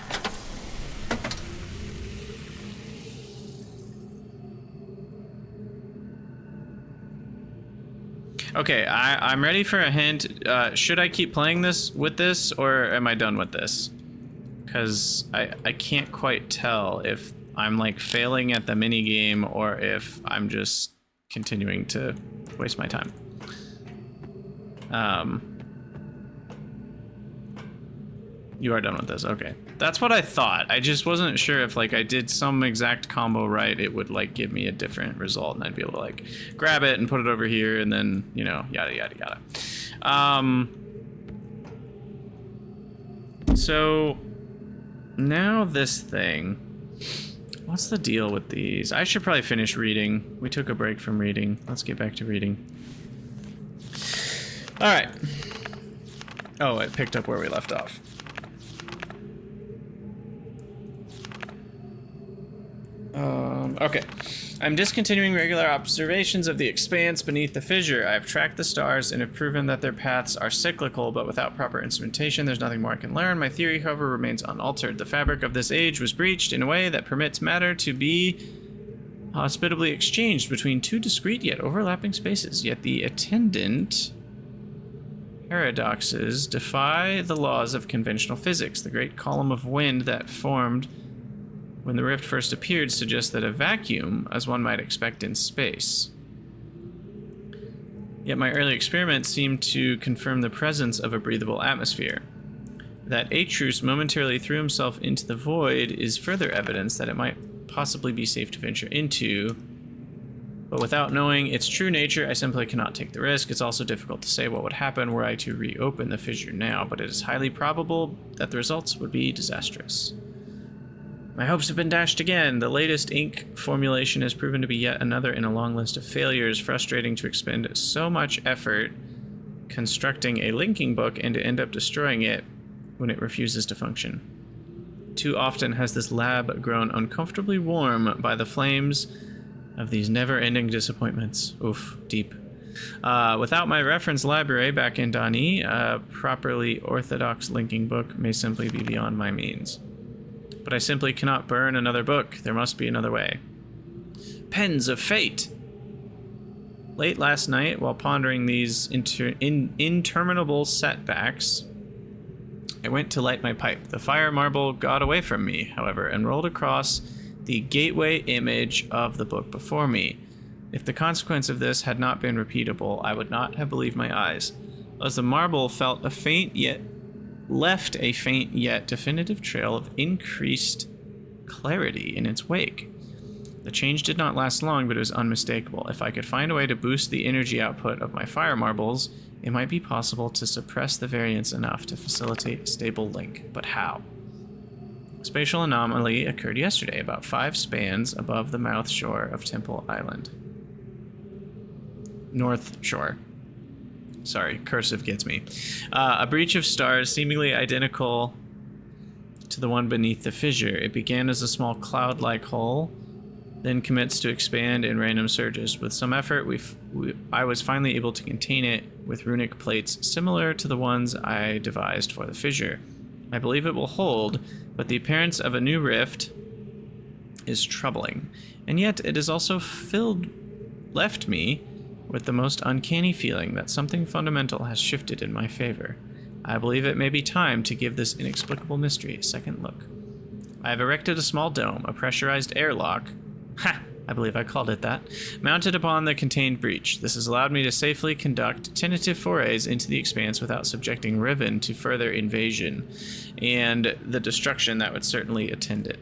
Okay, I'm ready for a hint. Should I keep playing this with this, or am I done with this? because I can't quite tell if I'm like failing at the mini game or if I'm just continuing to waste my time. You are done with this. Okay. That's what I thought. I just wasn't sure if like I did some exact combo right, it would like give me a different result and I'd be able to like grab it and put it over here and then, you know, yada, yada, yada. So now this thing, what's the deal with these? I should probably finish reading. We took a break from reading. Let's get back to reading. All right. Oh, it picked up where we left off. Okay. I'm discontinuing regular observations of the expanse beneath the fissure. I have tracked the stars and have proven that their paths are cyclical, but without proper instrumentation, there's nothing more I can learn. My theory, however, remains unaltered. The fabric of this age was breached in a way that permits matter to be hospitably exchanged between two discrete yet overlapping spaces. Yet the attendant paradoxes defy the laws of conventional physics. The great column of wind that formed when the rift first appeared suggests that a vacuum, as one might expect in space. Yet my early experiments seemed to confirm the presence of a breathable atmosphere. That Atrus momentarily threw himself into the void is further evidence that it might possibly be safe to venture into, but without knowing its true nature, I simply cannot take the risk. It's also difficult to say what would happen were I to reopen the fissure now, but it is highly probable that the results would be disastrous. My hopes have been dashed again. The latest ink formulation has proven to be yet another in a long list of failures. Frustrating to expend so much effort constructing a linking book and to end up destroying it when it refuses to function. Too often has this lab grown uncomfortably warm by the flames of these never-ending disappointments. Oof, deep. Without my reference library back in Dani, a properly orthodox linking book may simply be beyond my means. But I simply cannot burn another book. There must be another way. Pens of fate! Late last night, while pondering these interminable setbacks, I went to light my pipe. The fire marble got away from me, however, and rolled across the gateway image of the book before me. If the consequence of this had not been repeatable, I would not have believed my eyes, as the marble left a faint yet definitive trail of increased clarity in its wake. The change did not last long, but it was unmistakable. If I could find a way to boost the energy output of my fire marbles, it might be possible to suppress the variance enough to facilitate a stable link. But how? A spatial anomaly occurred yesterday, about 5 spans above the mouth shore of Temple Island. North shore. Sorry, cursive gets me. A breach of stars seemingly identical to the one beneath the fissure. It began as a small cloud-like hole, then commenced to expand in random surges. With some effort, I was finally able to contain it with runic plates similar to the ones I devised for the fissure. I believe it will hold, but the appearance of a new rift is troubling. And yet it has also left me with the most uncanny feeling that something fundamental has shifted in my favor. I believe it may be time to give this inexplicable mystery a second look. I have erected a small dome, a pressurized airlock, I believe I called it that, mounted upon the contained breach. This has allowed me to safely conduct tentative forays into the expanse without subjecting Riven to further invasion, and the destruction that would certainly attend it.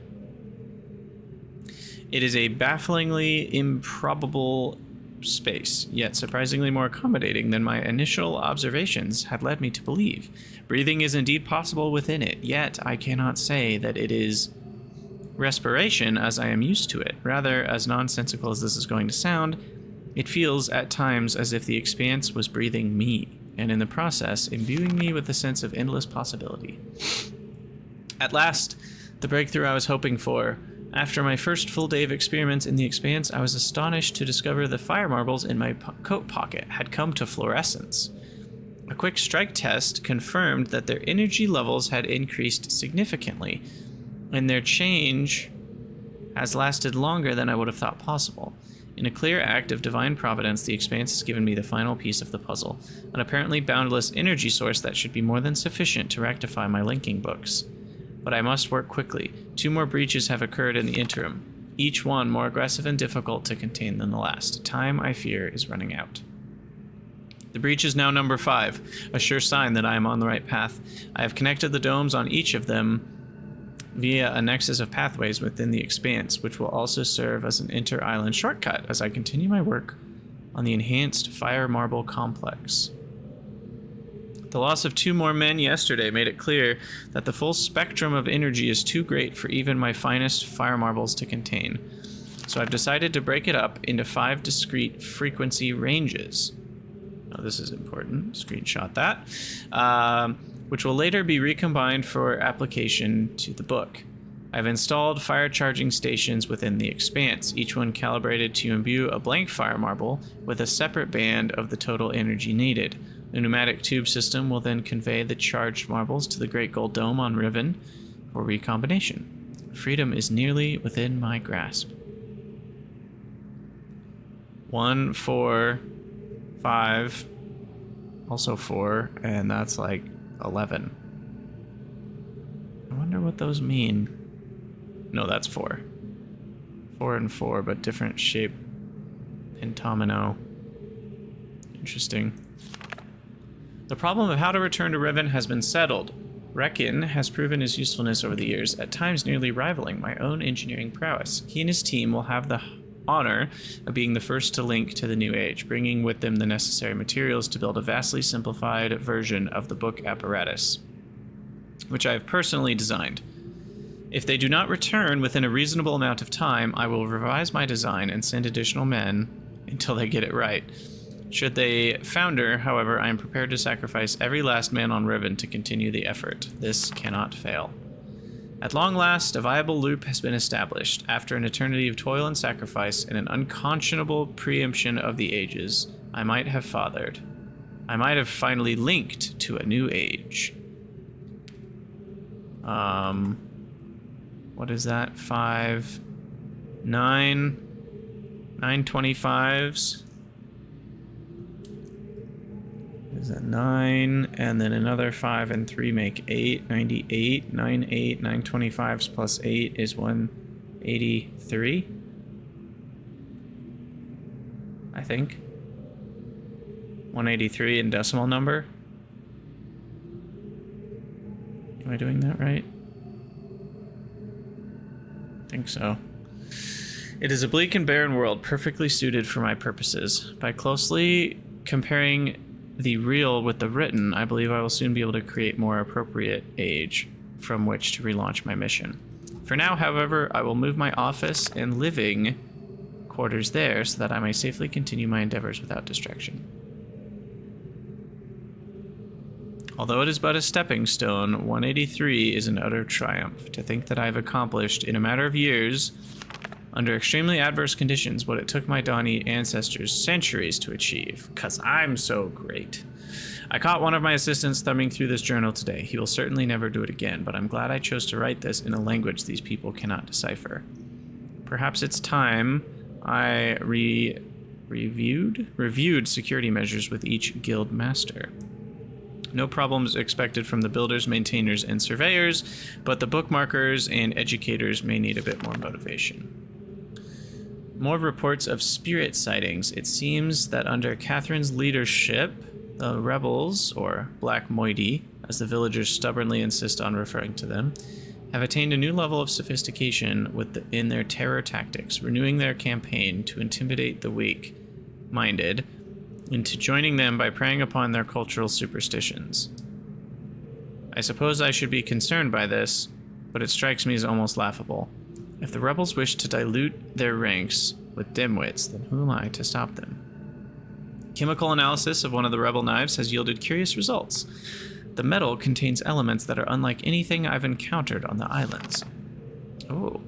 It is a bafflingly improbable space, yet surprisingly more accommodating than my initial observations had led me to believe. Breathing is indeed possible within it, yet I cannot say that it is respiration as I am used to it. Rather, as nonsensical as this is going to sound, it feels at times as if the expanse was breathing me, and in the process imbuing me with a sense of endless possibility. At last, the breakthrough I was hoping for. After my first full day of experiments in the expanse, I was astonished to discover the fire marbles in my coat pocket had come to fluorescence. A quick strike test confirmed that their energy levels had increased significantly, and their change has lasted longer than I would have thought possible. In a clear act of divine providence, the expanse has given me the final piece of the puzzle, an apparently boundless energy source that should be more than sufficient to rectify my linking books. but I must work quickly. 2 more breaches have occurred in the interim, each one more aggressive and difficult to contain than the last. Time, I fear, is running out. The breach is now number 5, a sure sign that I am on the right path. I have connected the domes on each of them via a nexus of pathways within the expanse, which will also serve as an inter-island shortcut as I continue my work on the enhanced fire marble complex. The loss of 2 more men yesterday made it clear that the full spectrum of energy is too great for even my finest fire marbles to contain. So I've decided to break it up into 5 discrete frequency ranges. Oh, this is important. Screenshot that. Which will later be recombined for application to the book. I've installed fire charging stations within the expanse, each one calibrated to imbue a blank fire marble with a separate band of the total energy needed. The pneumatic tube system will then convey the charged marbles to the Great Gold Dome on Riven for recombination. Freedom is nearly within my grasp. 1, 4, 5, also 4, and that's like 11. I wonder what those mean. No, that's 4. 4 and 4, but different shape. Pentomino. Interesting. The problem of how to return to Riven has been settled. Reckon has proven his usefulness over the years, at times nearly rivaling my own engineering prowess. He and his team will have the honor of being the first to link to the new age, bringing with them the necessary materials to build a vastly simplified version of the book apparatus, which I have personally designed. If they do not return within a reasonable amount of time, I will revise my design and send additional men until they get it right. Should they founder, however, I am prepared to sacrifice every last man on Riven to continue the effort. This cannot fail. At long last, a viable loop has been established. After an eternity of toil and sacrifice and an unconscionable preemption of the ages, I might have fathered. I might have finally linked to a new age. What is that? 5, 9, 925s. Is that 9, and then another 5 and 3 make 8, 98, 98, 925s plus 8 is 183, I think. 183 in decimal number. Am I doing that right? I think so. It is a bleak and barren world, perfectly suited for my purposes. By closely comparing the real with the written, I believe I will soon be able to create more appropriate age from which to relaunch my mission. For now, however, I will move my office and living quarters there so that I may safely continue my endeavors without distraction. Although it is but a stepping stone, 183 is an utter triumph. To think that I have accomplished, in a matter of years, under extremely adverse conditions, what it took my Donnie ancestors centuries to achieve, 'cause I'm so great. I caught one of my assistants thumbing through this journal today. He will certainly never do it again, but I'm glad I chose to write this in a language these people cannot decipher. Perhaps it's time I reviewed security measures with each guild master. No problems expected from the builders, maintainers, and surveyors, but the bookmarkers and educators may need a bit more motivation. More reports of spirit sightings. It seems that under Catherine's leadership, the rebels, or Black Moiety, as the villagers stubbornly insist on referring to them, have attained a new level of sophistication in their terror tactics, renewing their campaign to intimidate the weak-minded into joining them by preying upon their cultural superstitions. I suppose I should be concerned by this, but it strikes me as almost laughable. If the rebels wish to dilute their ranks with dimwits, then who am I to stop them? Chemical analysis of one of the rebel knives has yielded curious results. The metal contains elements that are unlike anything I've encountered on the islands. Oh.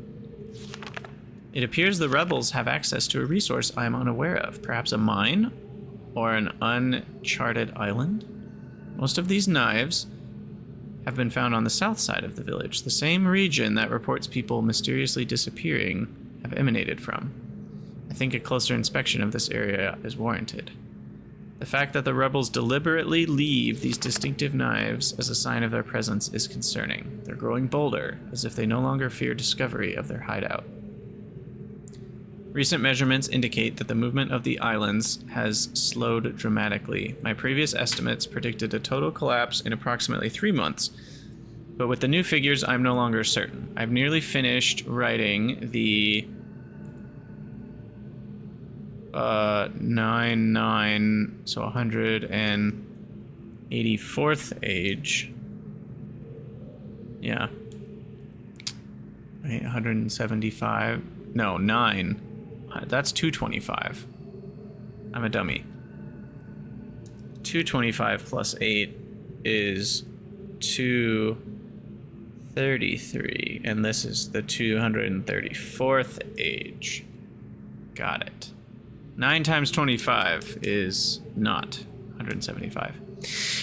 It appears the rebels have access to a resource I am unaware of, perhaps a mine or an uncharted island. Most of these knives have been found on the south side of the village, the same region that reports people mysteriously disappearing have emanated from. I think a closer inspection of this area is warranted. The fact that the rebels deliberately leave these distinctive knives as a sign of their presence is concerning. They're growing bolder, as if they no longer fear discovery of their hideout. Recent measurements indicate that the movement of the islands has slowed dramatically. My previous estimates predicted a total collapse in approximately 3 months, but with the new figures, I'm no longer certain. I've nearly finished writing the 184th age. Yeah. 175. No, 9. That's 225. I'm a dummy. 225 plus 8 is 233, and this is the 234th age. Got it. 9 times 25 is not 175.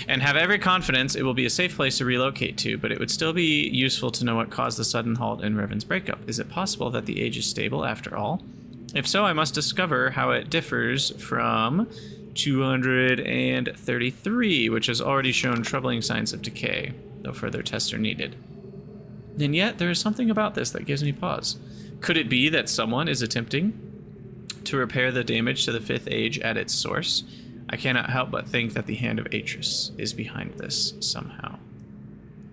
And have every confidence it will be a safe place to relocate to, but it would still be useful to know what caused the sudden halt in Riven's breakup. Is it possible that the age is stable after all? If so, I must discover how it differs from 233, which has already shown troubling signs of decay, though further tests are needed. And yet, there is something about this that gives me pause. Could it be that someone is attempting to repair the damage to the 5th age at its source? I cannot help but think that the hand of Atreus is behind this somehow.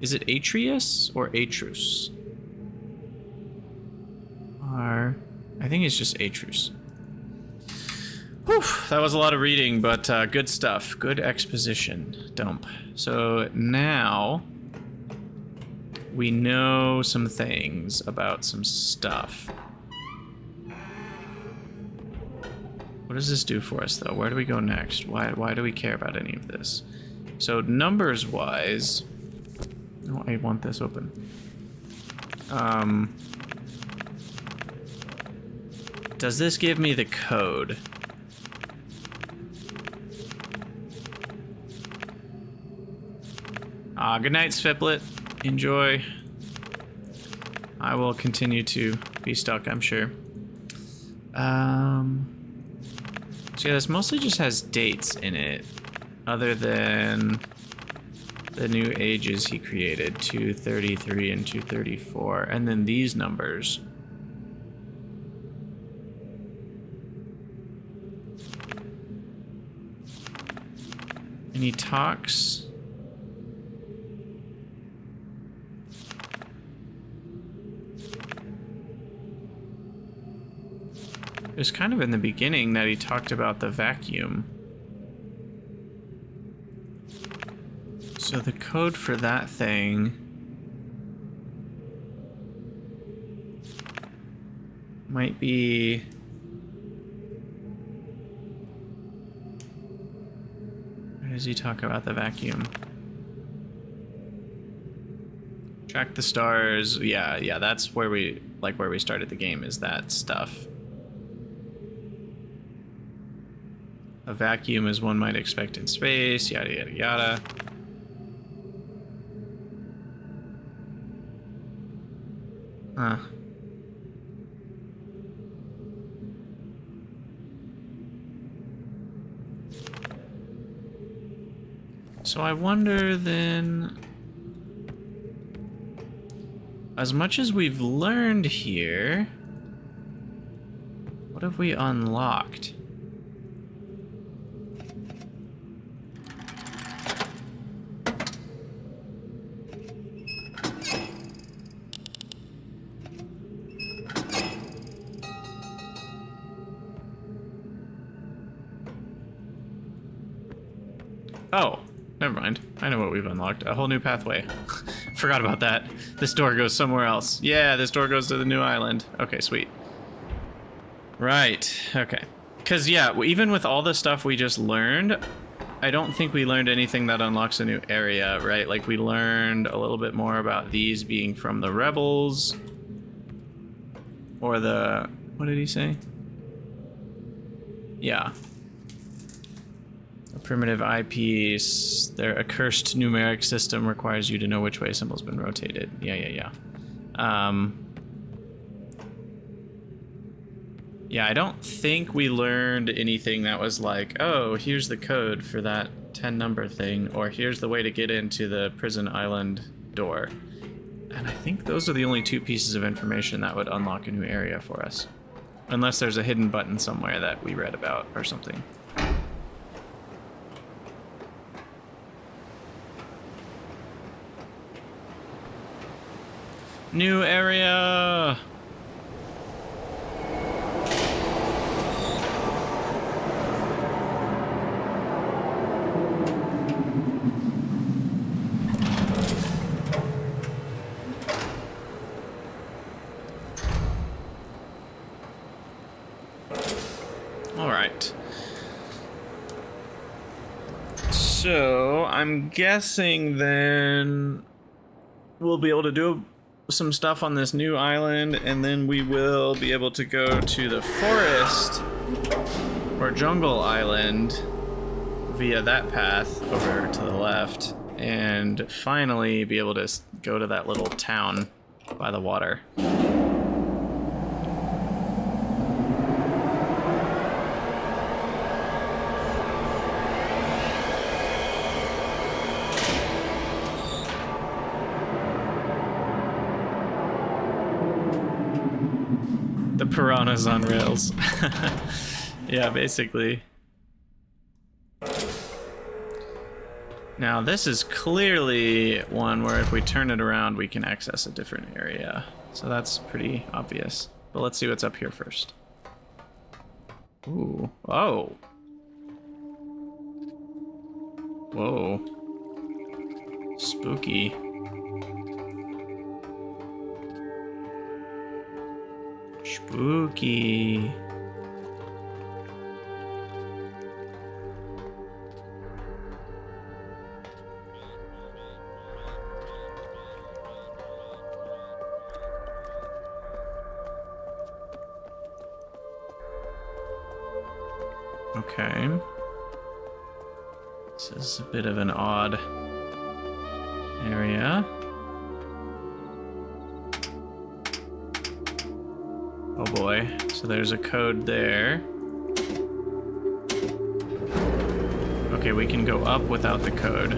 Is it Atreus or Atrus? I think it's just Atreus. Whew, that was a lot of reading, but good stuff. Good exposition. Dump. So now we know some things about some stuff. What does this do for us, though? Where do we go next? Why do we care about any of this? So numbers-wise... Oh, I want this open. Does this give me the code? Good night, Sviplet. Enjoy. I will continue to be stuck, I'm sure. So yeah, this mostly just has dates in it, other than the new ages he created, 233 and 234, and then these numbers. And he talks... It was kind of in the beginning that he talked about the vacuum. So the code for that thing might be... Where does he talk about the vacuum? Track the stars. Yeah, that's where we started the game, is that stuff. A vacuum is one might expect in space, yada yada yada. Huh. So I wonder then, as much as we've learned here, what have we unlocked? Oh, never mind. I know what we've unlocked. A whole new pathway. Forgot about that. This door goes somewhere else. Yeah, this door goes to the new island. Okay, sweet. Right, okay. Because, yeah, even with all the stuff we just learned, I don't think we learned anything that unlocks a new area, right? Like, we learned a little bit more about these being from the rebels. Or the... What did he say? Yeah. A primitive eyepiece. Their accursed numeric system requires you to know which way a symbol's been rotated. Yeah. Yeah, I don't think we learned anything that was like, oh, here's the code for that 10 number thing, or here's the way to get into the prison island door. And I think those are the only 2 pieces of information that would unlock a new area for us. Unless there's a hidden button somewhere that we read about or something. New area! Alright. So, I'm guessing then we'll be able to do some stuff on this new island, and then we will be able to go to the forest or jungle island via that path over to the left, and finally be able to go to that little town by the water. The piranhas on rails. Yeah, basically. Now this is clearly one where if we turn it around we can access a different area. So that's pretty obvious. But let's see what's up here first. Ooh. Oh. Whoa. Spooky. Spooky. Okay. This is a bit of an odd area. Oh boy, so there's a code there. Okay, we can go up without the code.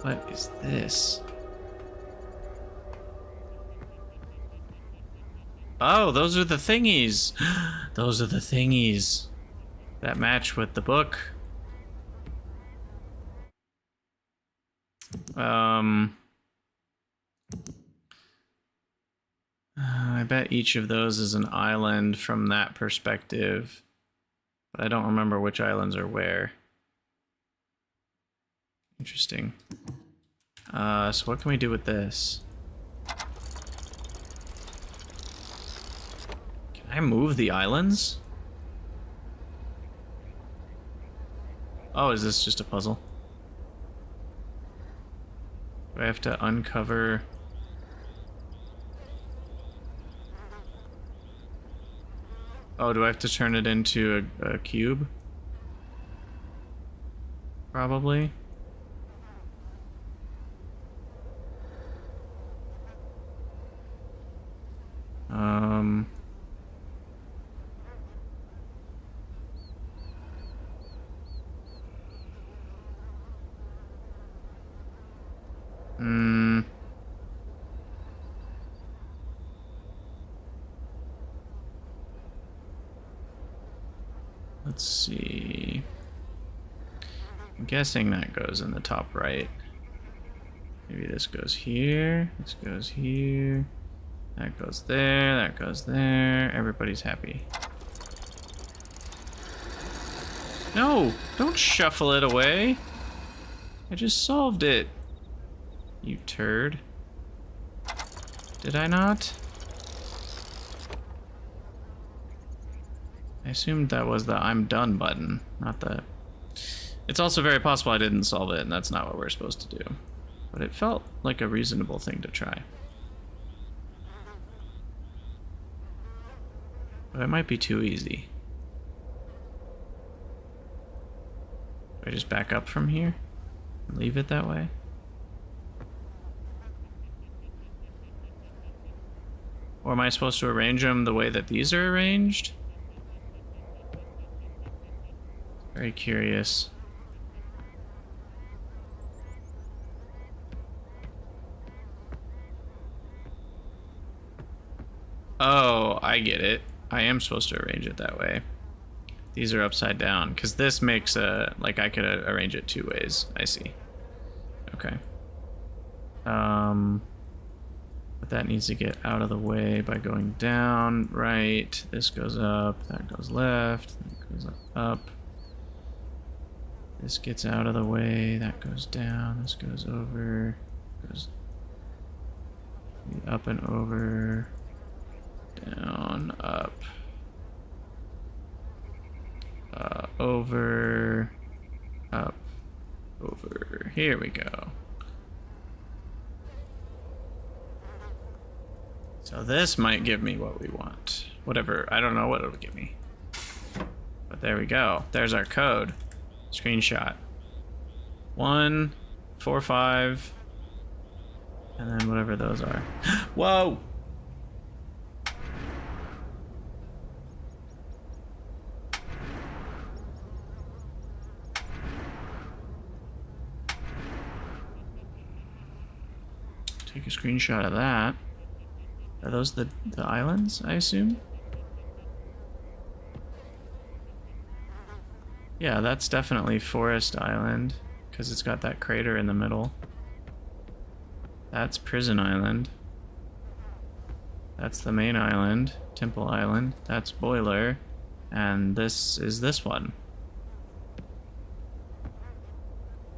What is this? Oh, those are the thingies! Those are the thingies that match with the book. I bet each of those is an island from that perspective, but I don't remember which islands are where. Interesting. So what can we do with this? Can I move the islands? Oh, is this just a puzzle? Do I have to uncover... Oh, do I have to turn it into a cube? Probably. Let's see. I'm guessing that goes in the top right. Maybe this goes here, this goes here, that goes there, that goes there. Everybody's happy. No, don't shuffle it away. I just solved it. You turd. Did I not? I assumed that was the I'm done button, not the... It's also very possible I didn't solve it, and that's not what we're supposed to do. But it felt like a reasonable thing to try. But it might be too easy. Do I just back up from here? And leave it that way? Or am I supposed to arrange them the way that these are arranged? Very curious. Oh, I get it. I am supposed to arrange it that way. These are upside down, because this makes a, like I could arrange it 2 ways. I see. Okay. But that needs to get out of the way by going down, right. This goes up, that goes left, that goes up. This gets out of the way, that goes down, this goes over, goes up and over, down, up. Over, up, over. Here we go. So this might give me what we want. Whatever, I don't know what it'll give me. But there we go. There's our code. Screenshot. 1, 4, 5, and then whatever those are. Whoa! Take a screenshot of that. Are those the islands, I assume? Yeah, that's definitely Forest Island, because it's got that crater in the middle. That's Prison Island. That's the main island, Temple Island. That's Boiler. And this is this one.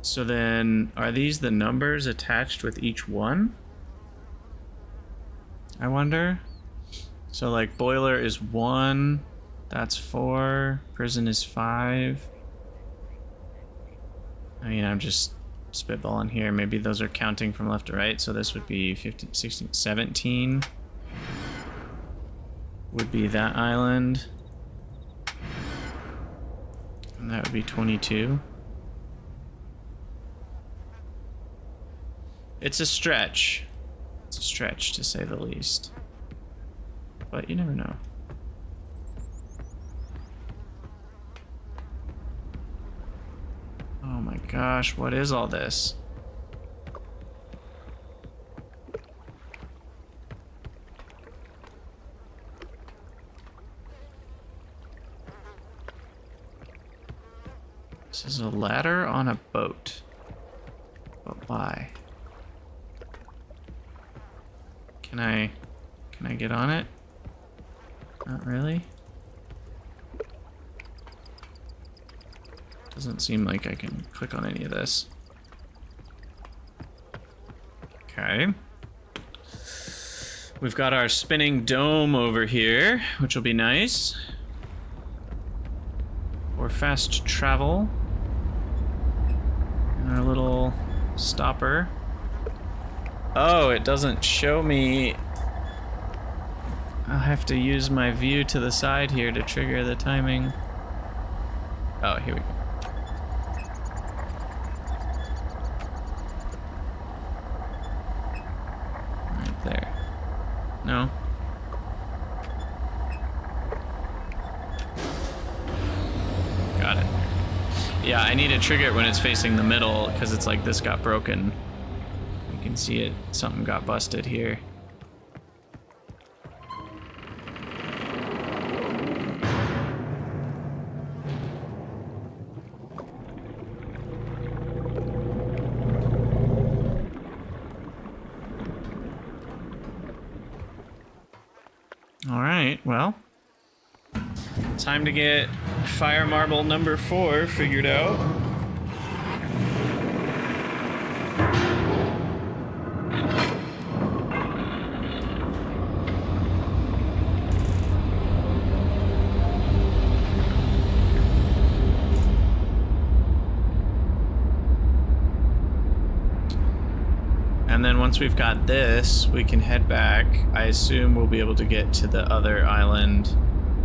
So then, are these the numbers attached with each one? I wonder. So like Boiler is 1, that's 4, Prison is 5. I mean, I'm just spitballing here. Maybe those are counting from left to right, so this would be 15, 16, 17. Would be that island. And that would be 22. It's a stretch. It's a stretch, to say the least. But you never know. Oh my gosh, what is all this? This is a ladder on a boat. But why? Can I get on it? Not really. Doesn't seem like I can click on any of this. Okay. We've got our spinning dome over here, which will be nice. For fast travel. And our little stopper. Oh, it doesn't show me. I'll have to use my view to the side here to trigger the timing. Oh, here we go. Right there. No? Got it. Yeah, I need to trigger it when it's facing the middle, because it's like this got broken. You can see it, something got busted here. All right, well, time to get fire marble number 4 figured out. And then once we've got this, we can head back. I assume we'll be able to get to the other island,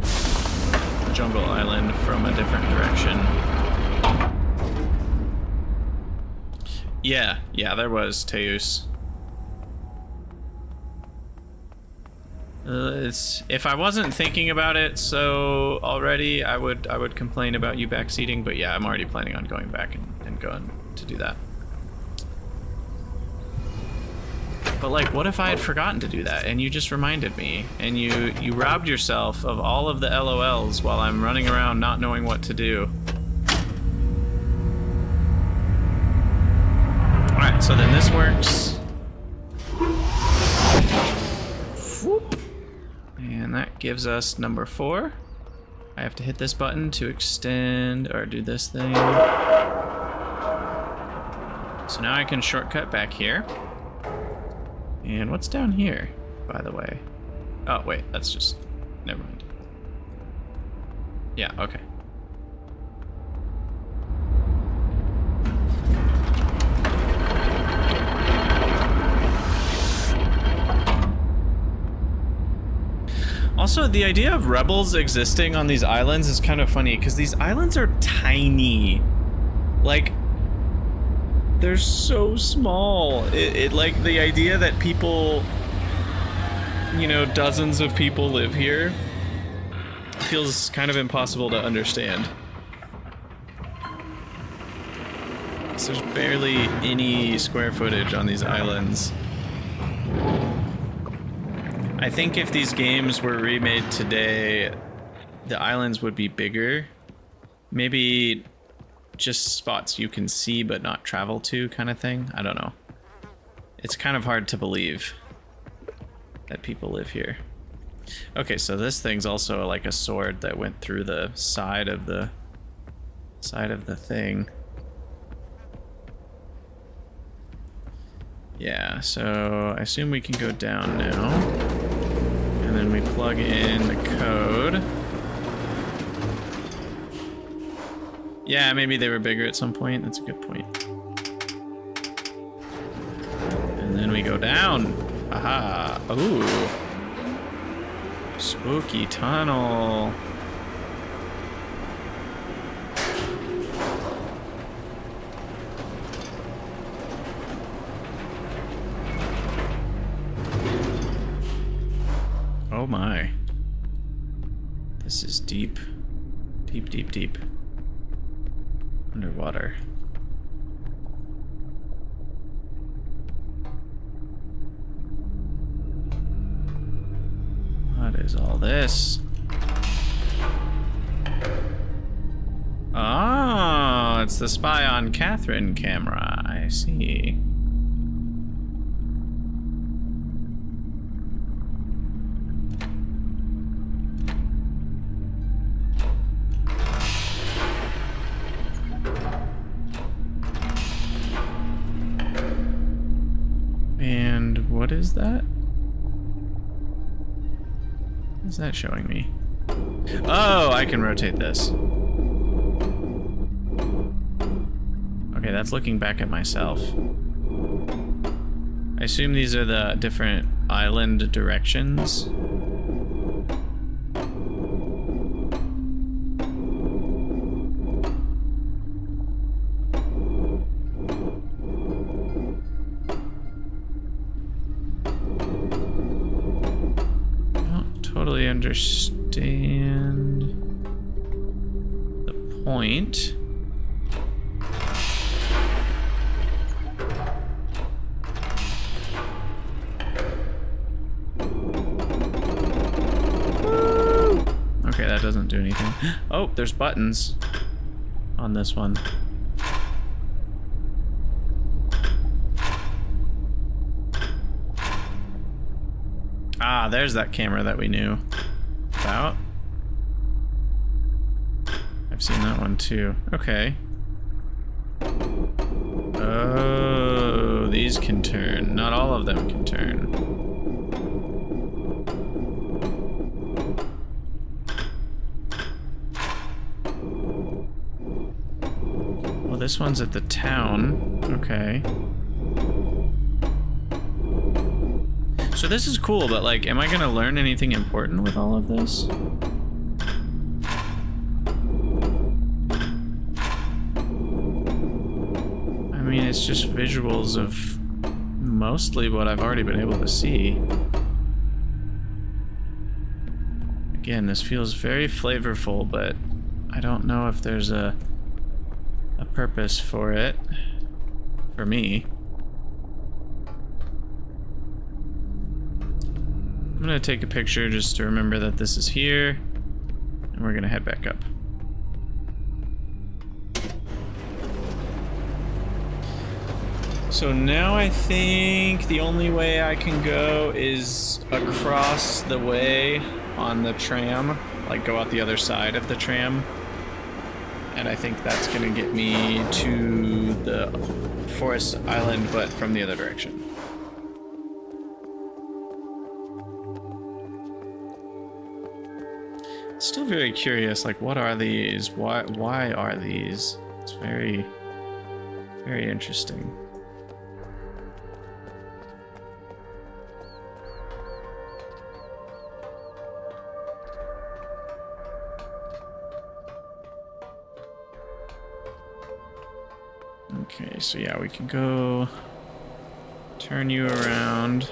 the jungle island, from a different direction. Yeah, there was Teus. It's, if I wasn't thinking about it so already, I would complain about you backseating, but yeah, I'm already planning on going back and going to do that. But like, what if I had forgotten to do that and you just reminded me, and you robbed yourself of all of the LOLs while I'm running around not knowing what to do? Alright, so then this works. Whoop. And that gives us number 4. I have to hit this button to extend or do this thing. So now I can shortcut back here. And what's down here, by the way? Oh, wait, that's just... never mind. Yeah, okay. Also, the idea of rebels existing on these islands is kind of funny, because these islands are tiny. Like, they're so small. It like, the idea that people, you know, dozens of people live here feels kind of impossible to understand. So there's barely any square footage on these islands. I think if these games were remade today, the islands would be bigger. Maybe just spots you can see but not travel to kind of thing. I don't know. It's kind of hard to believe that people live here. Okay, so this thing's also like a sword that went through the side of the thing. Yeah, so I assume we can go down now. And then we plug in the code. Yeah, maybe they were bigger at some point. That's a good point. And then we go down. Aha. Ooh. Spooky tunnel. Oh my. This is deep. Deep, deep, deep. Underwater. What is all this? Oh, it's the spy on Catherine camera. I see. And what is that? What is that showing me? Oh, I can rotate this. Okay, that's looking back at myself. I assume these are the different island directions. Totally understand the point. Okay, that doesn't do anything. Oh, there's buttons on this one. Ah, there's that camera that we knew about. I've seen that one too. Okay. Oh, these can turn. Not all of them can turn. Well, this one's at the town. Okay. So this is cool, but like, am I gonna learn anything important with all of this? I mean, it's just visuals of mostly what I've already been able to see. Again, this feels very flavorful, but I don't know if there's a purpose for it. For me. I'm gonna take a picture just to remember that this is here, and we're gonna head back up. So now I think the only way I can go is across the way on the tram, like go out the other side of the tram. And I think that's gonna get me to the forest island, but from the other direction. Still very curious, like what are these? Why are these? It's very, very interesting. Okay, so yeah, we can go turn you around.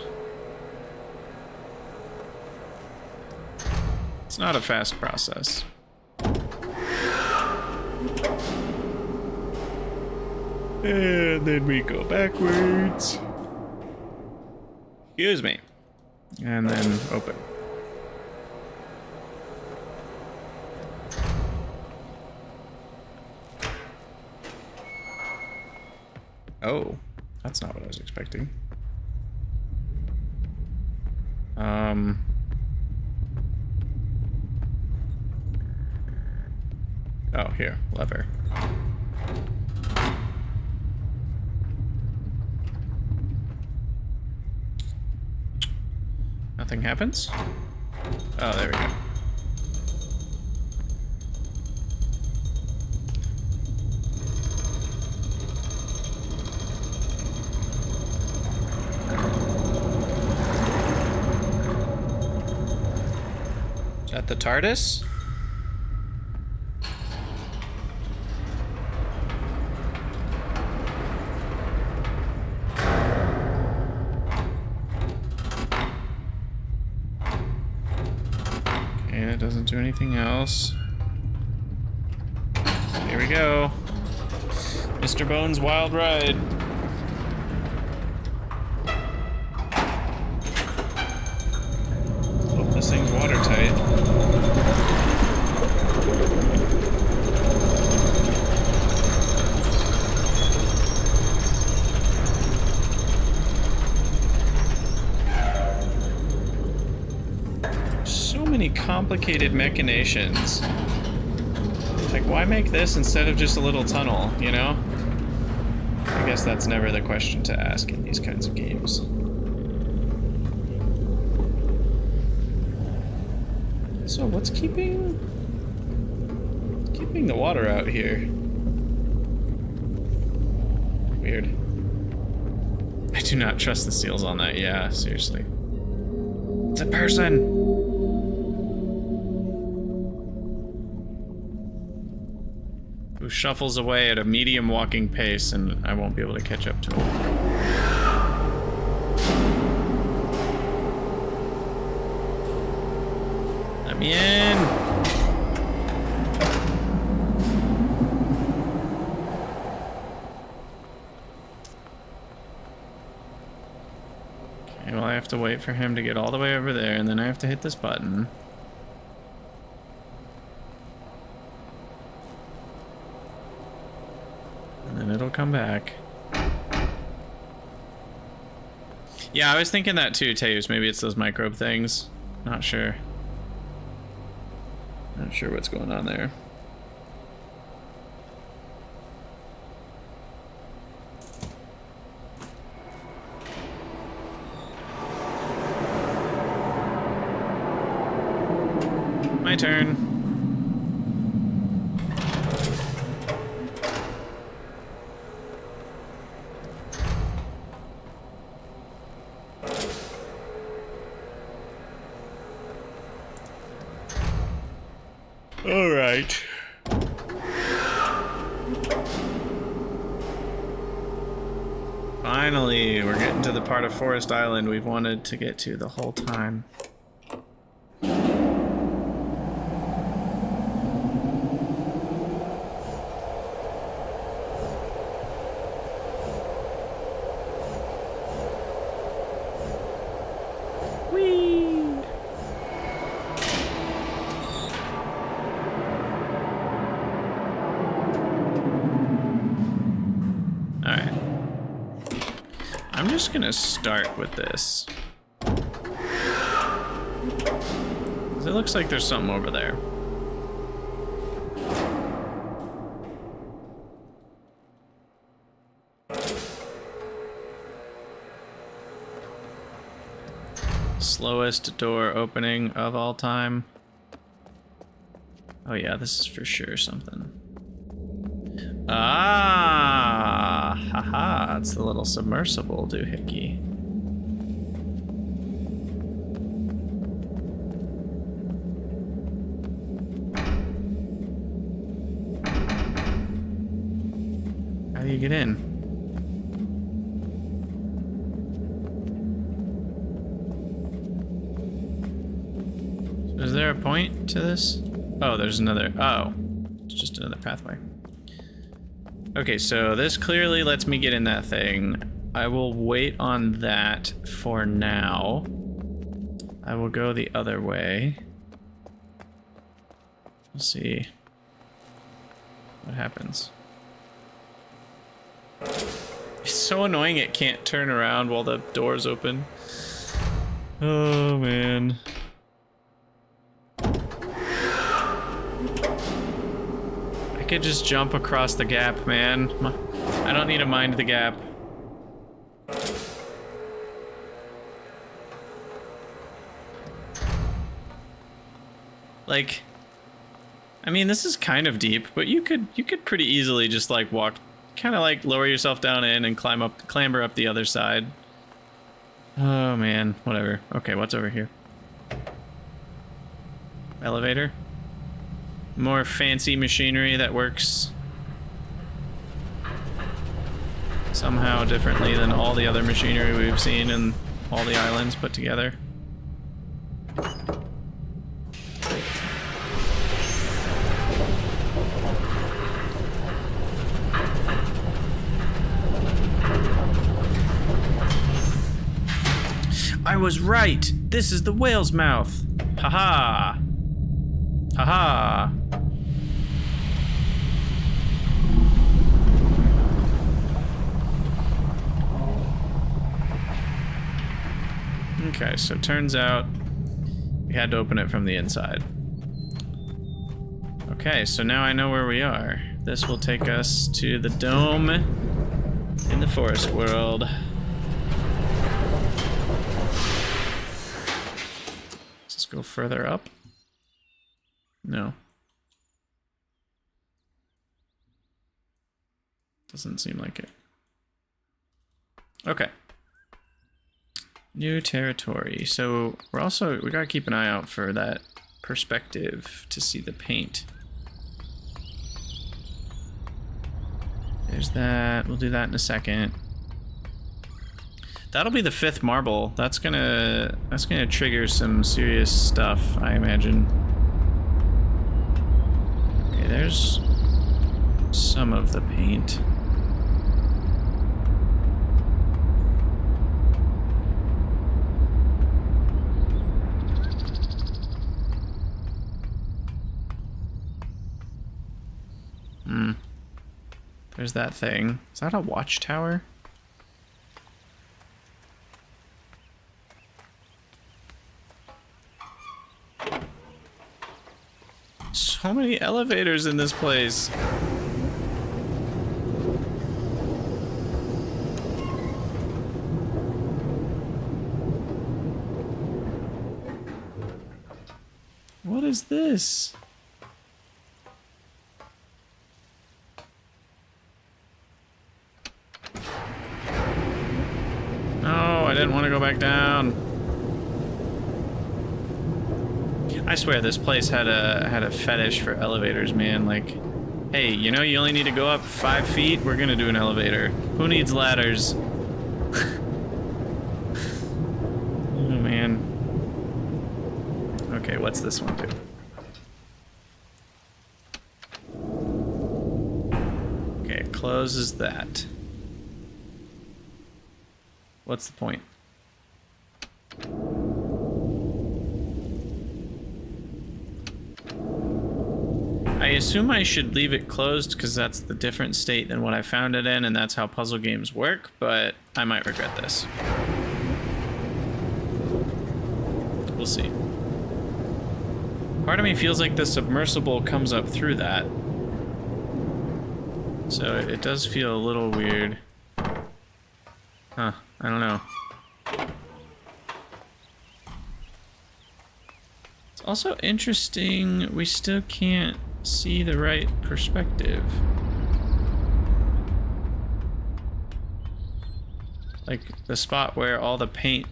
It's not a fast process. And then we go backwards. Excuse me. And then open. Oh, that's not what I was expecting. Oh, here, lever. Nothing happens? Oh, there we go. Is that the TARDIS? It doesn't do anything else. Here we go. Mr. Bones' Wild Ride. Hope this thing's watertight. Complicated machinations. Like, why make this instead of just a little tunnel, you know? I guess that's never the question to ask in these kinds of games. So what's keeping the water out here? Weird. I do not trust the seals on that. Yeah, seriously. It's a person! Who shuffles away at a medium walking pace, and I won't be able to catch up to him. Let me in! Okay, well I have to wait for him to get all the way over there, and then I have to hit this button. It'll come back. Yeah, I was thinking that too, Teus. Maybe it's those microbe things. Not sure. Not sure what's going on there. My turn. All right. Finally, we're getting to the part of Forest Island we've wanted to get to the whole time. I'm just gonna start with this. 'Cause it looks like there's something over there. Slowest door opening of all time. Oh yeah, this is for sure something. Ah, haha, it's the little submersible doohickey. How do you get in? Is there a point to this? Oh, there's another. Oh, it's just another pathway. Okay, so this clearly lets me get in that thing. I will wait on that for now. I will go the other way. We'll see what happens. It's so annoying it can't turn around while the door's open. Oh, man. I could just jump across the gap, man. I don't need to mind the gap. Like, I mean, this is kind of deep, but you could pretty easily just like walk, kind of like lower yourself down in and clamber up the other side. Oh man, whatever. Okay, what's over here? Elevator? More fancy machinery that works somehow differently than all the other machinery we've seen in all the islands put together. I was right! This is the whale's mouth! Haha! Haha! Okay, so turns out we had to open it from the inside. Okay, so now I know where we are. This will take us to the dome in the forest world. Let's go further up. No. Doesn't seem like it. Okay. New territory. So we gotta keep an eye out for that perspective to see the paint. There's that. We'll do that in a second. That'll be the 5th marble. That's gonna trigger some serious stuff, I imagine. Okay, there's some of the paint. There's that thing. Is that a watchtower? So many elevators in this place. What is this? No, I didn't want to go back down. I swear this place had a fetish for elevators, man. Like, hey, you know you only need to go up 5 feet? We're gonna do an elevator. Who needs ladders? Oh, man. Okay, what's this one do? Okay, it closes that. What's the point? I assume I should leave it closed because that's the different state than what I found it in, and that's how puzzle games work, but I might regret this. We'll see. Part of me feels like the submersible comes up through that. So it does feel a little weird. Huh, I don't know. It's also interesting, we still can't see the right perspective. Like the spot where all the paint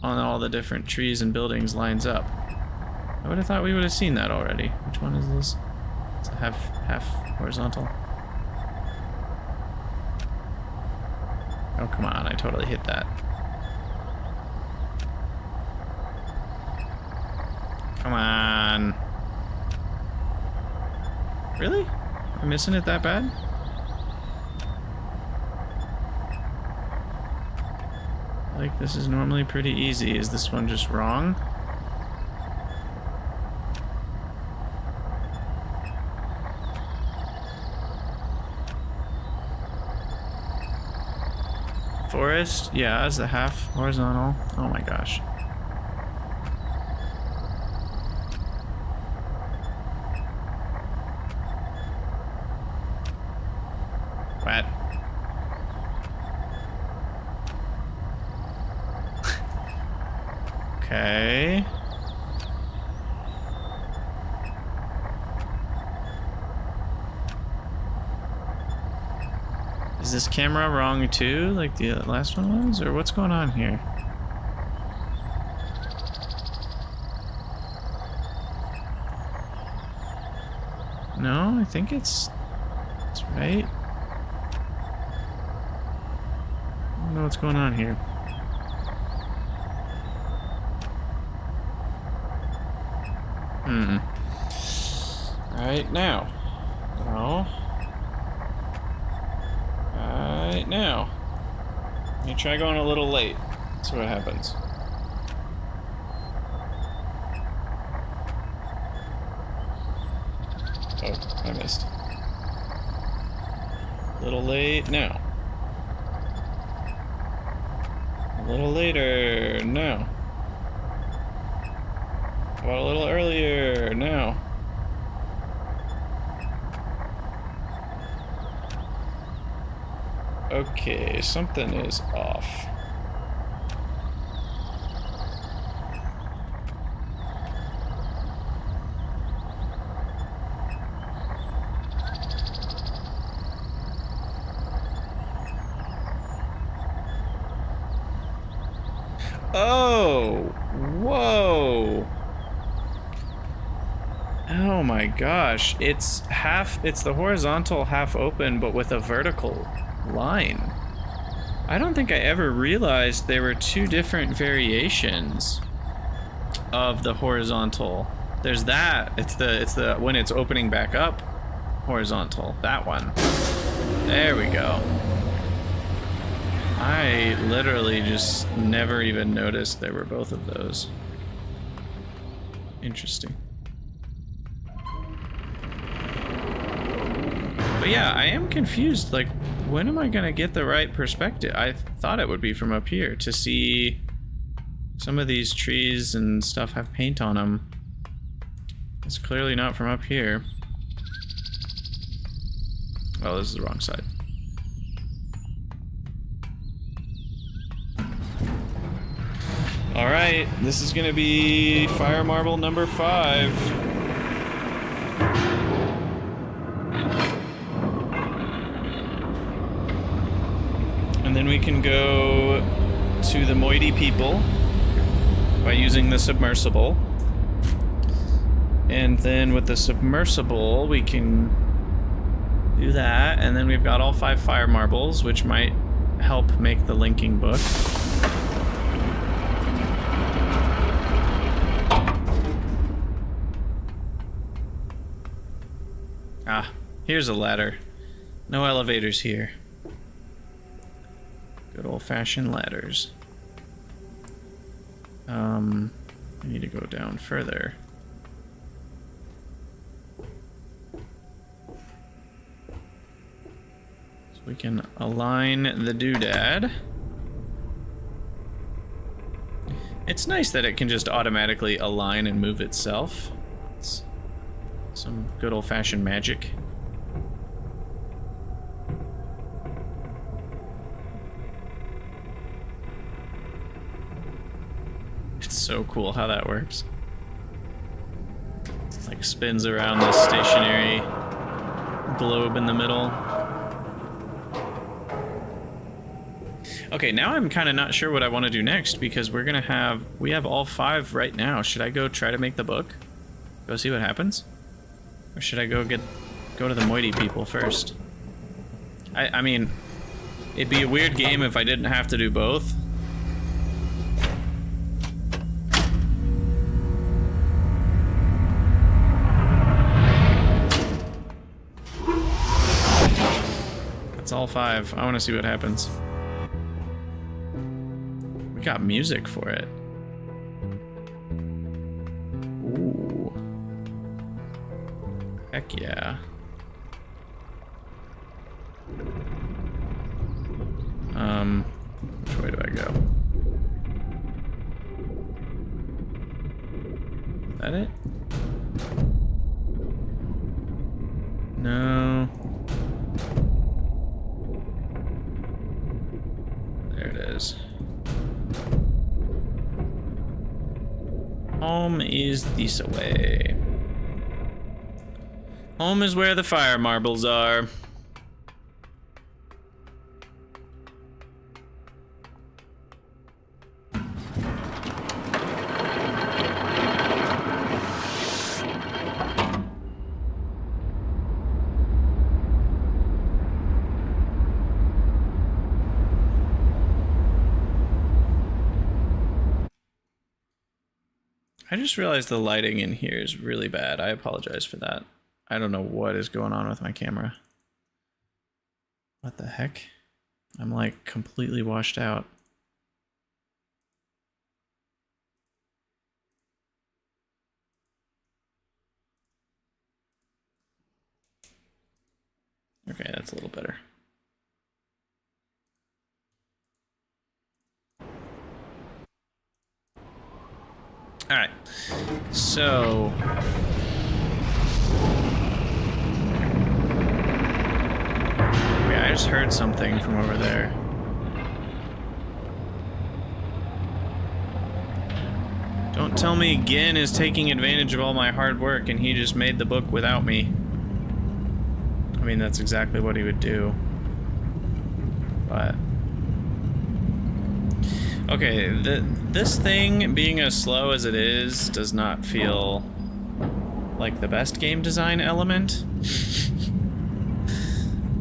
on all the different trees and buildings lines up. I would have thought we would have seen that already. Which one is this? It's a half horizontal. Oh, come on, I totally hit that. Come on. Really? Am I missing it that bad? Like, this is normally pretty easy. Is this one just wrong? Forest? Yeah, as the half horizontal. Oh my gosh. What? Okay. Is this camera wrong too, like the last one was? Or what's going on here? No, I think it's right. I don't know what's going on here. Right now. No. Right now. You try going a little late. See what happens. Oh, I missed. A little late now. A little later now. How about a little earlier now? Okay, something is off. Oh, whoa. Oh my gosh, it's the horizontal half open, but with a vertical line. I don't think I ever realized there were two different variations of the horizontal. There's that, it's the when it's opening back up, horizontal, that one. There we go. I literally just never even noticed there were both of those. Interesting. But yeah, I am confused, like, when am I gonna get the right perspective? I thought it would be from up here to see some of these trees and stuff have paint on them. It's clearly not from up here. Oh, this is the wrong side. All right, this is gonna be fire marble number 5. And then we can go to the moiety people by using the submersible. And then with the submersible, we can do that. And then we've got all 5 fire marbles, which might help make the linking book. Ah, here's a ladder. No elevators here. Good old-fashioned ladders. I need to go down further. We can align the doodad. It's nice that it can just automatically align and move itself. It's some good old-fashioned magic. It's so cool how that works. It like spins around this stationary globe in the middle. Okay, now I'm kind of not sure what I want to do next because we have all 5 right now. Should I go try to make the book? Go see what happens? Or should I go to the Moity people first? I mean, it'd be a weird game if I didn't have to do both. That's all 5. I want to see what happens. We got music for it. Ooh. Heck yeah. Which way do I go? Is that it? No. There it is. Home is this way. Home is where the fire marbles are. I just realized the lighting in here is really bad. I apologize for that. I don't know what is going on with my camera. What the heck? I'm like completely washed out. Okay, that's a little better. All right, so yeah, I just heard something from over there. Don't tell me Gin is taking advantage of all my hard work and he just made the book without me. I mean, that's exactly what he would do. But okay, this thing, being as slow as it is, does not feel like the best game design element.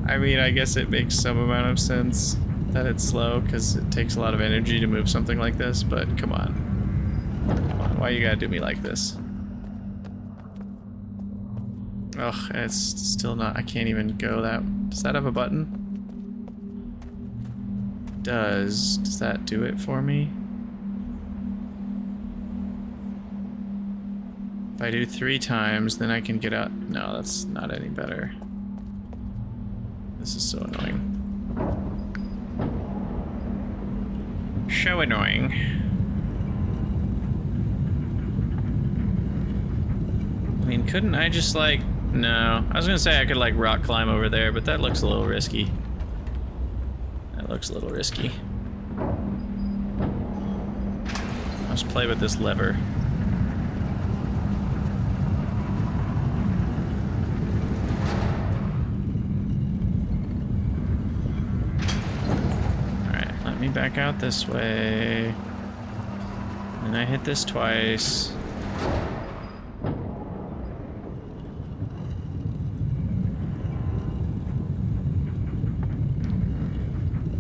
I mean, I guess it makes some amount of sense that it's slow, because it takes a lot of energy to move something like this, but come on. Come on, why you gotta do me like this? Ugh, it's still not, I can't even go that, does that have a button? Does that do it for me? If I do 3 times, then I can get out. No, that's not any better. This is so annoying. So annoying. I mean, couldn't I just like, no. I was gonna say I could like rock climb over there, but that looks a little risky. That looks a little risky. Let's play with this lever. Alright, let me back out this way. And I hit this twice.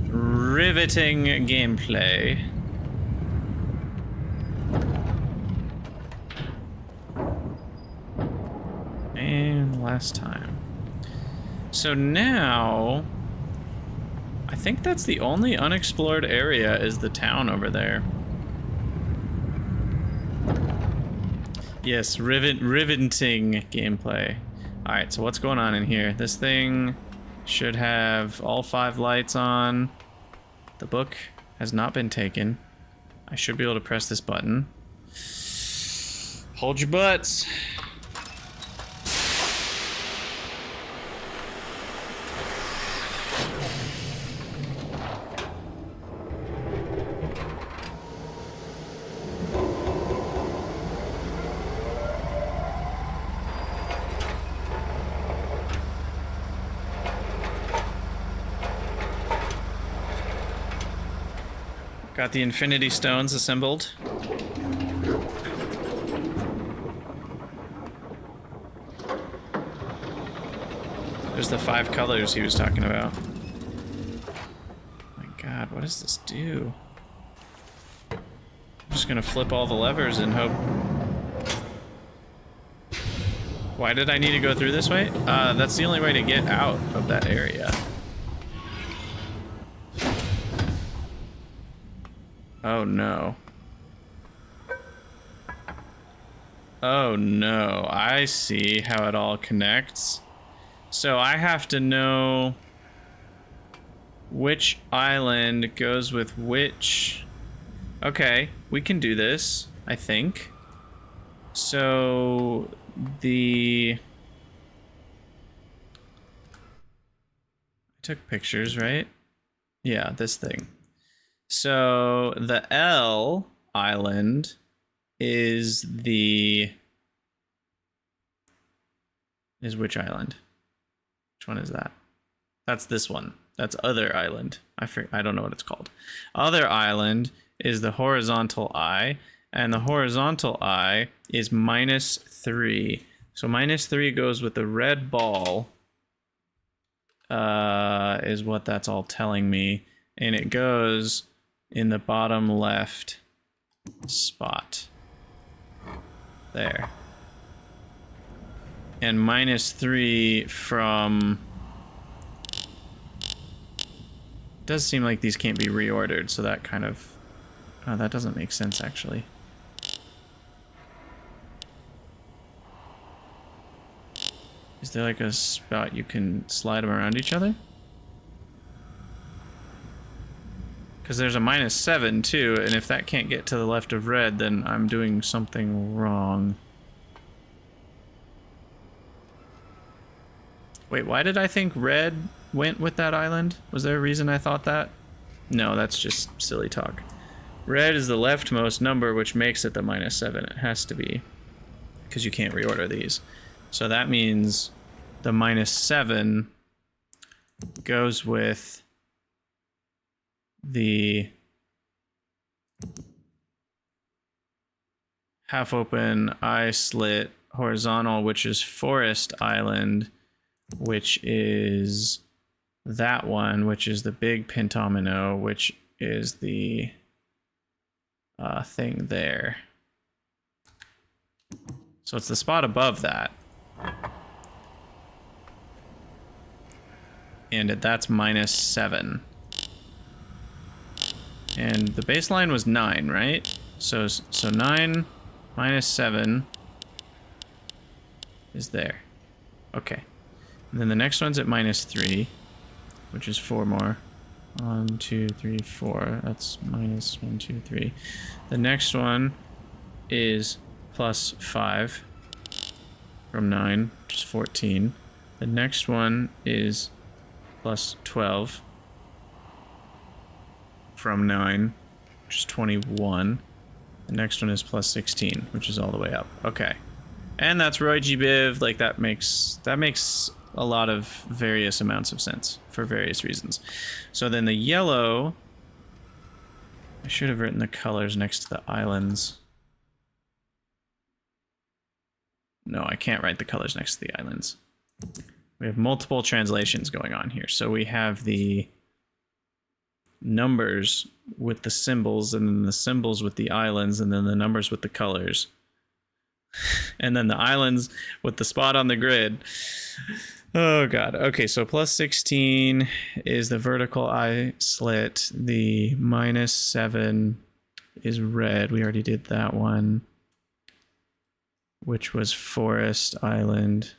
Riveting gameplay. And last time. So now, I think that's the only unexplored area is the town over there. Yes, riveting gameplay. Alright, so what's going on in here? This thing Should have all 5 lights on. The book has not been taken. I should be able to press this button. Hold your butts. Got the Infinity Stones assembled. There's the 5 colors he was talking about. My god, what does this do? I'm just gonna flip all the levers and hope... Why did I need to go through this way? That's the only way to get out of that area. Oh no. Oh no, I see how it all connects. So I have to know which island goes with which. Okay, we can do this, I think. So I took pictures, right? Yeah, this thing. So the L island is which island? Which one is that? That's this one. That's other island. I don't know what it's called. Other island is the horizontal eye, and the horizontal eye is -3. So -3 goes with the red ball, is what that's all telling me, and it goes in the bottom left spot. There. And -3 from... It does seem like these can't be reordered, so that kind of... Oh, that doesn't make sense, actually. Is there like a spot you can slide them around each other? Because there's a -7 too, and if that can't get to the left of red, then I'm doing something wrong. Wait, why did I think red went with that island? Was there a reason I thought that? No, that's just silly talk. Red is the leftmost number, which makes it the -7. It has to be, because you can't reorder these. So that means the -7 goes with the half open eye slit horizontal, which is Forest Island, which is that one, which is the big pentomino, which is the thing there. So it's the spot above that. And that's -7. And the baseline was 9, right? So 9 -7 is there. Okay. And then the next one's at -3, which is 4 more. 1, 2, 3, 4. That's -1, 2, 3. The next one is +5 from 9, which is 14. The next one is +12 from 9, which is 21. The next one is +16, which is all the way up. Okay. And that's Roy G. Biv. Like, that makes a lot of various amounts of sense for various reasons. So then the yellow, I should have written the colors next to the islands. No, I can't write the colors next to the islands. We have multiple translations going on here. So we have the numbers with the symbols, and then the symbols with the islands, and then the numbers with the colors. And then the islands with the spot on the grid. Oh god. Okay, so +16 is the vertical eye slit. The -7 is red. We already did that one, which was Forest Island.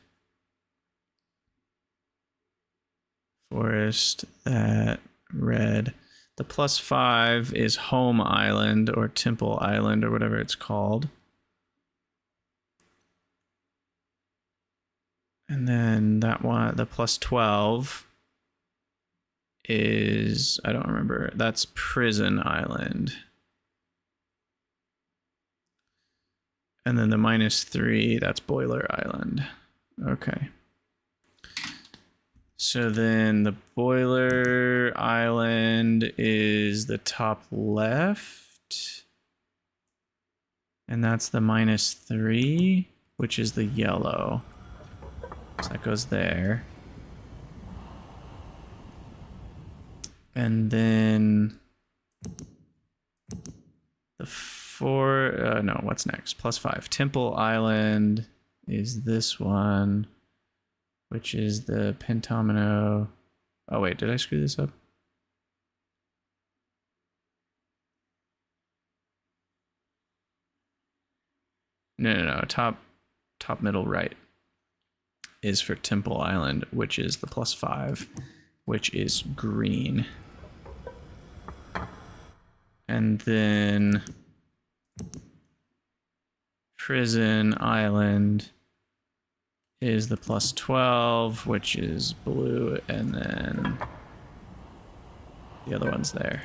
Forest, that, red. The +5 is Home Island or Temple Island or whatever it's called. And then that one, the +12 is, I don't remember, that's Prison Island. And then the -3, that's Boiler Island. Okay. So then the Boiler Island is the top left. And that's the -3, which is the yellow. So that goes there. And then the no, what's next? +5. Temple Island is this one, which is the Pentomino. Oh wait, did I screw this up? No. Top middle right is for Temple Island, which is the +5, which is green. And then Prison Island is the +12, which is blue, and then the other one's there.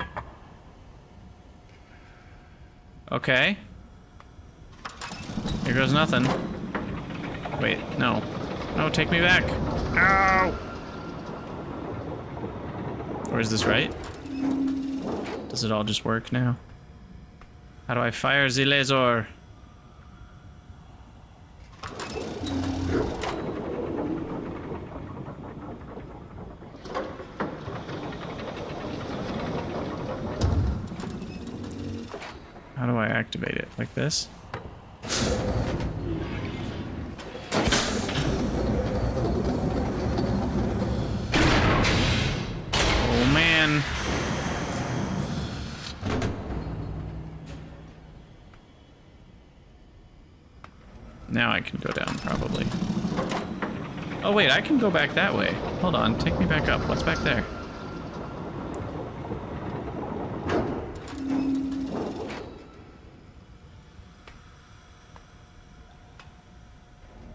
Okay. Here goes nothing. Wait, no. No, take me back. Ow! Or is this right? Does it all just work now? How do I fire the laser? How do I activate it? Like this? Oh man. Now I can go down, probably. Oh wait, I can go back that way. Hold on, take me back up. What's back there?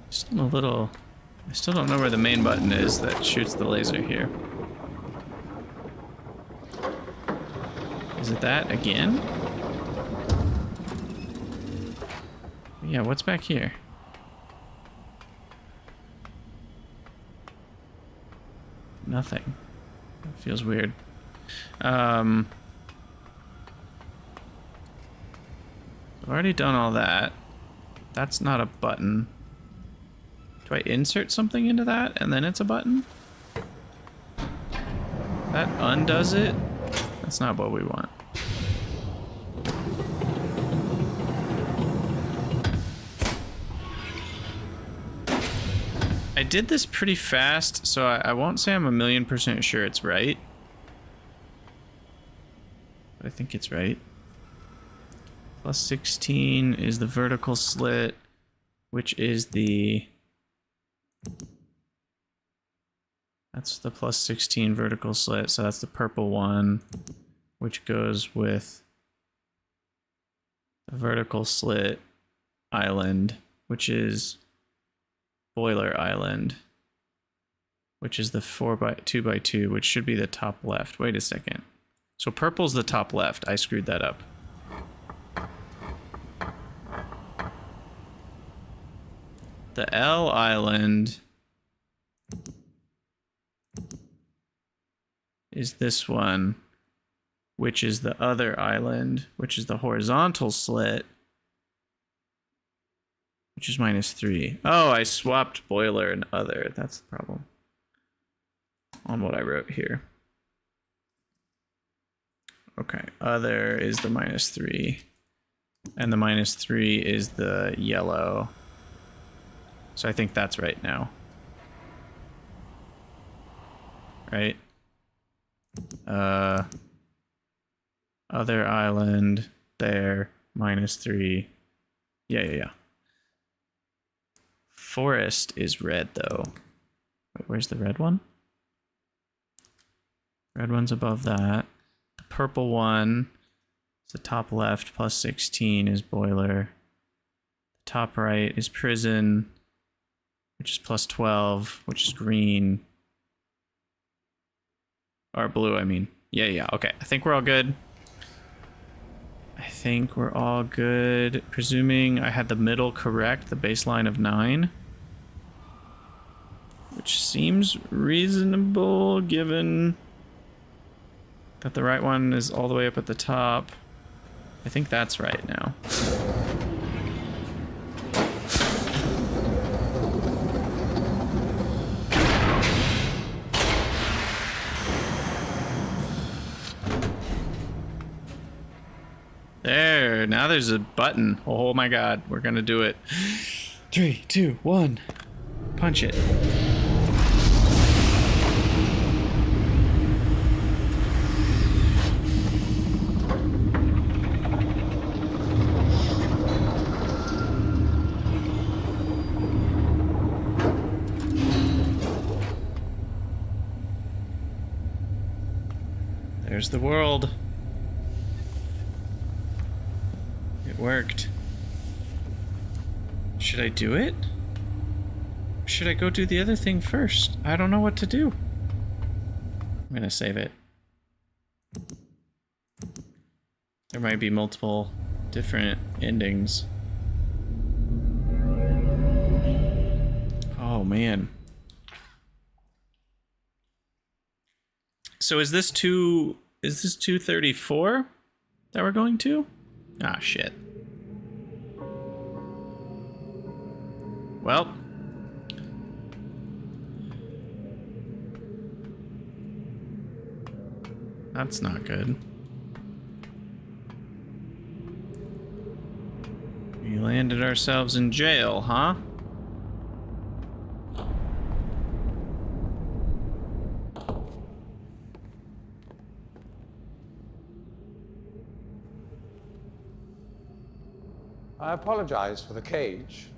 Still a little... I still don't know where the main button is that shoots the laser here. Is it that again? Yeah, what's back here? Nothing. That feels weird. I've already done all that. That's not a button. Do I insert something into that and then it's a button? That undoes it? That's not what we want. I did this pretty fast, so I won't say I'm 1,000,000% sure it's right. But I think it's right. +16 is the vertical slit, which is the... That's the +16 vertical slit, so that's the purple one, which goes with the vertical slit island, which is Boiler Island, which is the 2x2, which should be the top left. Wait a second. So purple's the top left. I screwed that up. The L Island is this one, which is the other island, which is the horizontal slit, which is -3. Oh, I swapped boiler and other. That's the problem on what I wrote here. Okay, other is the -3, and the -3 is the yellow. So I think that's right now. Right? Other island, there, -3. Yeah. Forest is red, though. Wait, where's the red one? Red one's above that. The purple one is the top left, plus 16 is boiler. The top right is prison, which is plus 12, which is green. Or blue, I mean. Yeah, okay. I think we're all good. Presuming I had the middle correct, the baseline of 9. Which seems reasonable given that the right one is all the way up at the top. I think that's right now. There, now there's a button. Oh my god, we're gonna do it. 3, 2, 1. Punch it. There's the world. It worked. Should I do it? Should I go do the other thing first? I don't know what to do. I'm gonna save it. There might be multiple different endings. Oh man. So is this 234 that we're going to? Ah, shit. Well. That's not good. We landed ourselves in jail, huh? I apologize for the cage.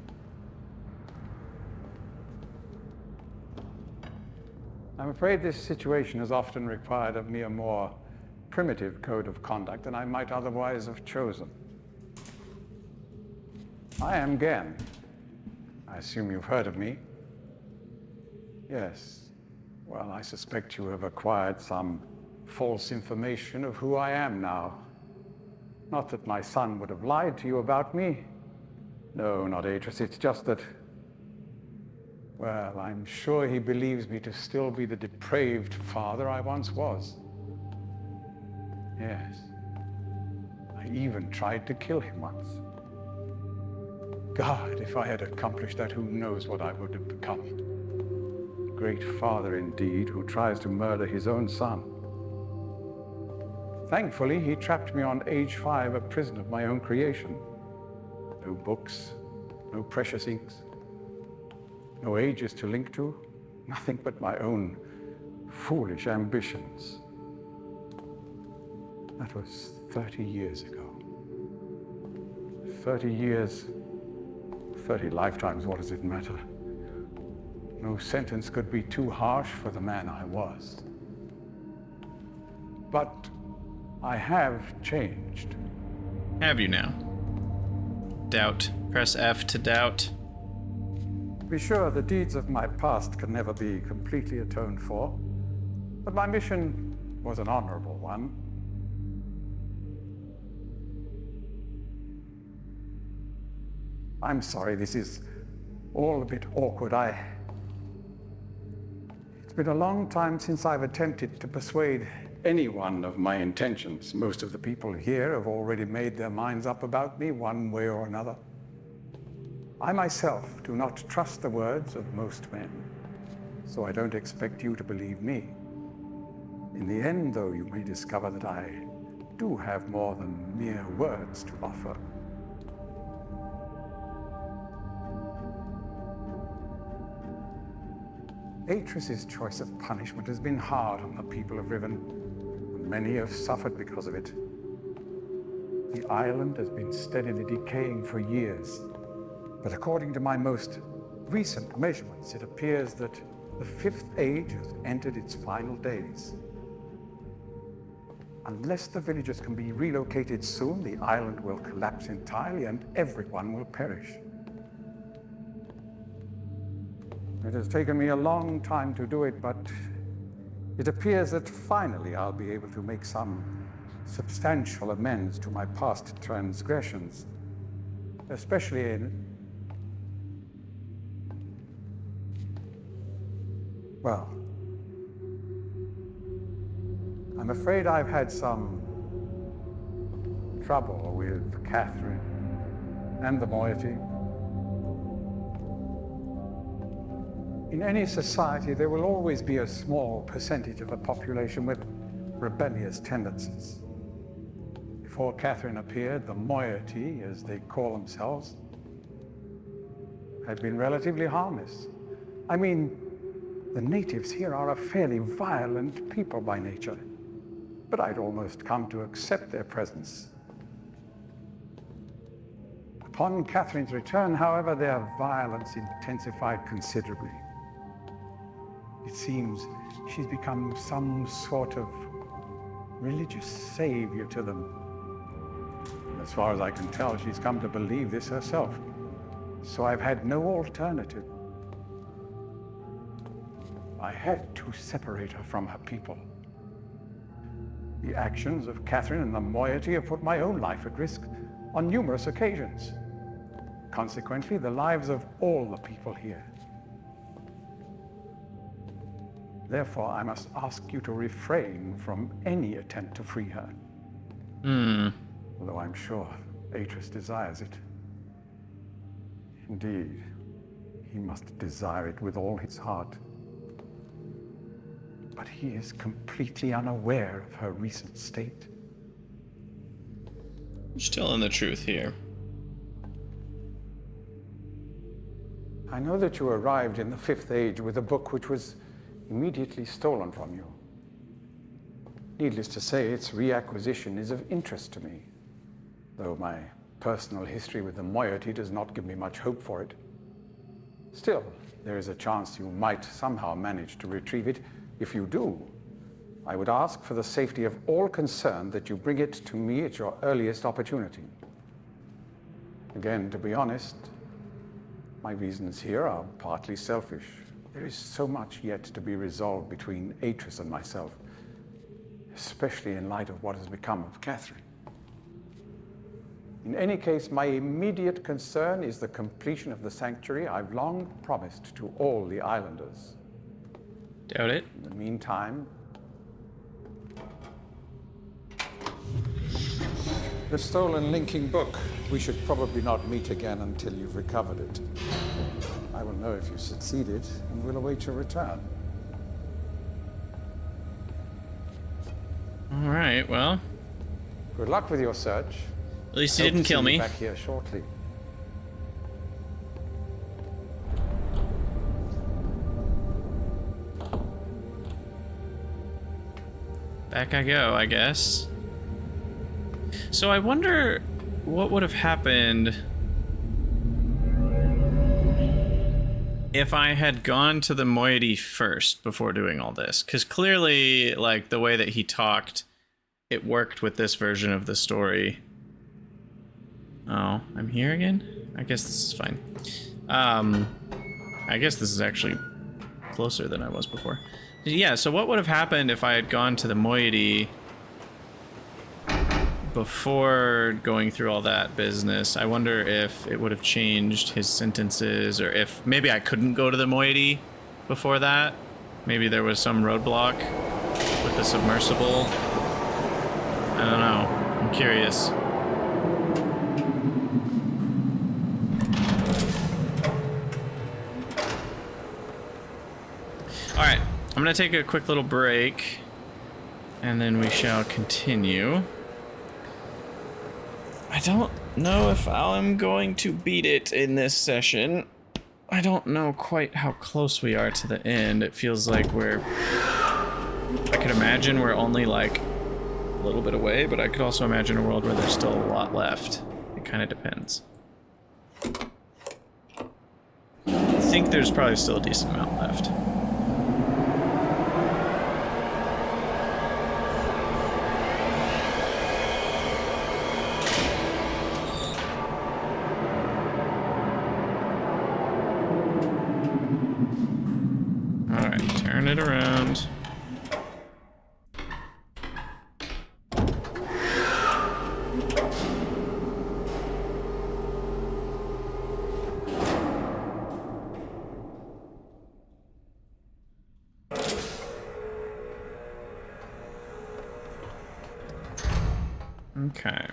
I'm afraid this situation has often required of me a more primitive code of conduct than I might otherwise have chosen. I am Gen. I assume you've heard of me. Yes. Well, I suspect you have acquired some false information of who I am now. Not that my son would have lied to you about me. No, not Atris. It's just that, well, I'm sure he believes me to still be the depraved father I once was. Yes. I even tried to kill him once. God, if I had accomplished that, who knows what I would have become. Great father indeed, who tries to murder his own son. Thankfully, he trapped me on age 5, a prison of my own creation. No books, no precious inks, no ages to link to, nothing but my own foolish ambitions. That was 30 years ago. 30 years, 30 lifetimes, what does it matter? No sentence could be too harsh for the man I was. But I have changed. Have you now? Doubt. Press F to doubt. Be sure the deeds of my past can never be completely atoned for, but my mission was an honorable one. I'm sorry, this is all a bit awkward. It's been a long time since I've attempted to persuade anyone of my intentions. Most of the people here have already made their minds up about me one way or another. I myself do not trust the words of most men, so I don't expect you to believe me. In the end, though, you may discover that I do have more than mere words to offer. Atris's choice of punishment has been hard on the people of Riven, and many have suffered because of it. The island has been steadily decaying for years, but according to my most recent measurements, it appears that the 5th age has entered its final days. Unless the villagers can be relocated soon, the island will collapse entirely and everyone will perish. It has taken me a long time to do it, but it appears that finally I'll be able to make some substantial amends to my past transgressions, especially in... well, I'm afraid I've had some trouble with Catherine and the moiety. In any society, there will always be a small percentage of the population with rebellious tendencies. Before Catherine appeared, the moiety, as they call themselves, had been relatively harmless. I mean, the natives here are a fairly violent people by nature, but I'd almost come to accept their presence. Upon Catherine's return, however, their violence intensified considerably. It seems she's become some sort of religious savior to them. As far as I can tell, she's come to believe this herself. So I've had no alternative. I had to separate her from her people. The actions of Catherine and the moiety have put my own life at risk on numerous occasions. Consequently, the lives of all the people here. Therefore, I must ask you to refrain from any attempt to free her. Although I'm sure Atreus desires it. Indeed, he must desire it with all his heart. But he is completely unaware of her recent state. You're still in the truth here. I know that you arrived in the Fifth Age with a book which was immediately stolen from you. Needless to say, its reacquisition is of interest to me, though my personal history with the moiety does not give me much hope for it. Still, there is a chance you might somehow manage to retrieve it. If you do, I would ask for the safety of all concerned that you bring it to me at your earliest opportunity. Again, to be honest, my reasons here are partly selfish. There is so much yet to be resolved between Atreus and myself, especially in light of what has become of Catherine. In any case, my immediate concern is the completion of the sanctuary I've long promised to all the islanders. Doubt it. In the meantime, the stolen linking book. We should probably not meet again until you've recovered it. I will know if you succeeded, and will await your return. All right, well. Good luck with your search. At least he didn't kill me. Back here shortly. Back I go, I guess. So I wonder what would have happened if I had gone to the moiety first before doing all this. Because clearly, like, the way that he talked, it worked with this version of the story. Oh, I'm here again? I guess this is fine. I guess this is actually closer than I was before. Yeah, so what would have happened if I had gone to the moiety before going through all that business? I wonder if it would have changed his sentences, or if maybe I couldn't go to the moiety before that. Maybe there was some roadblock with the submersible. I don't know. I'm curious. Alright, I'm gonna take a quick little break, and then we shall continue. I don't know if I'm going to beat it in this session. I don't know quite how close we are to the end. It feels like I could imagine we're only like a little bit away, but I could also imagine a world where there's still a lot left. It kind of depends. I think there's probably still a decent amount left. it around. Okay.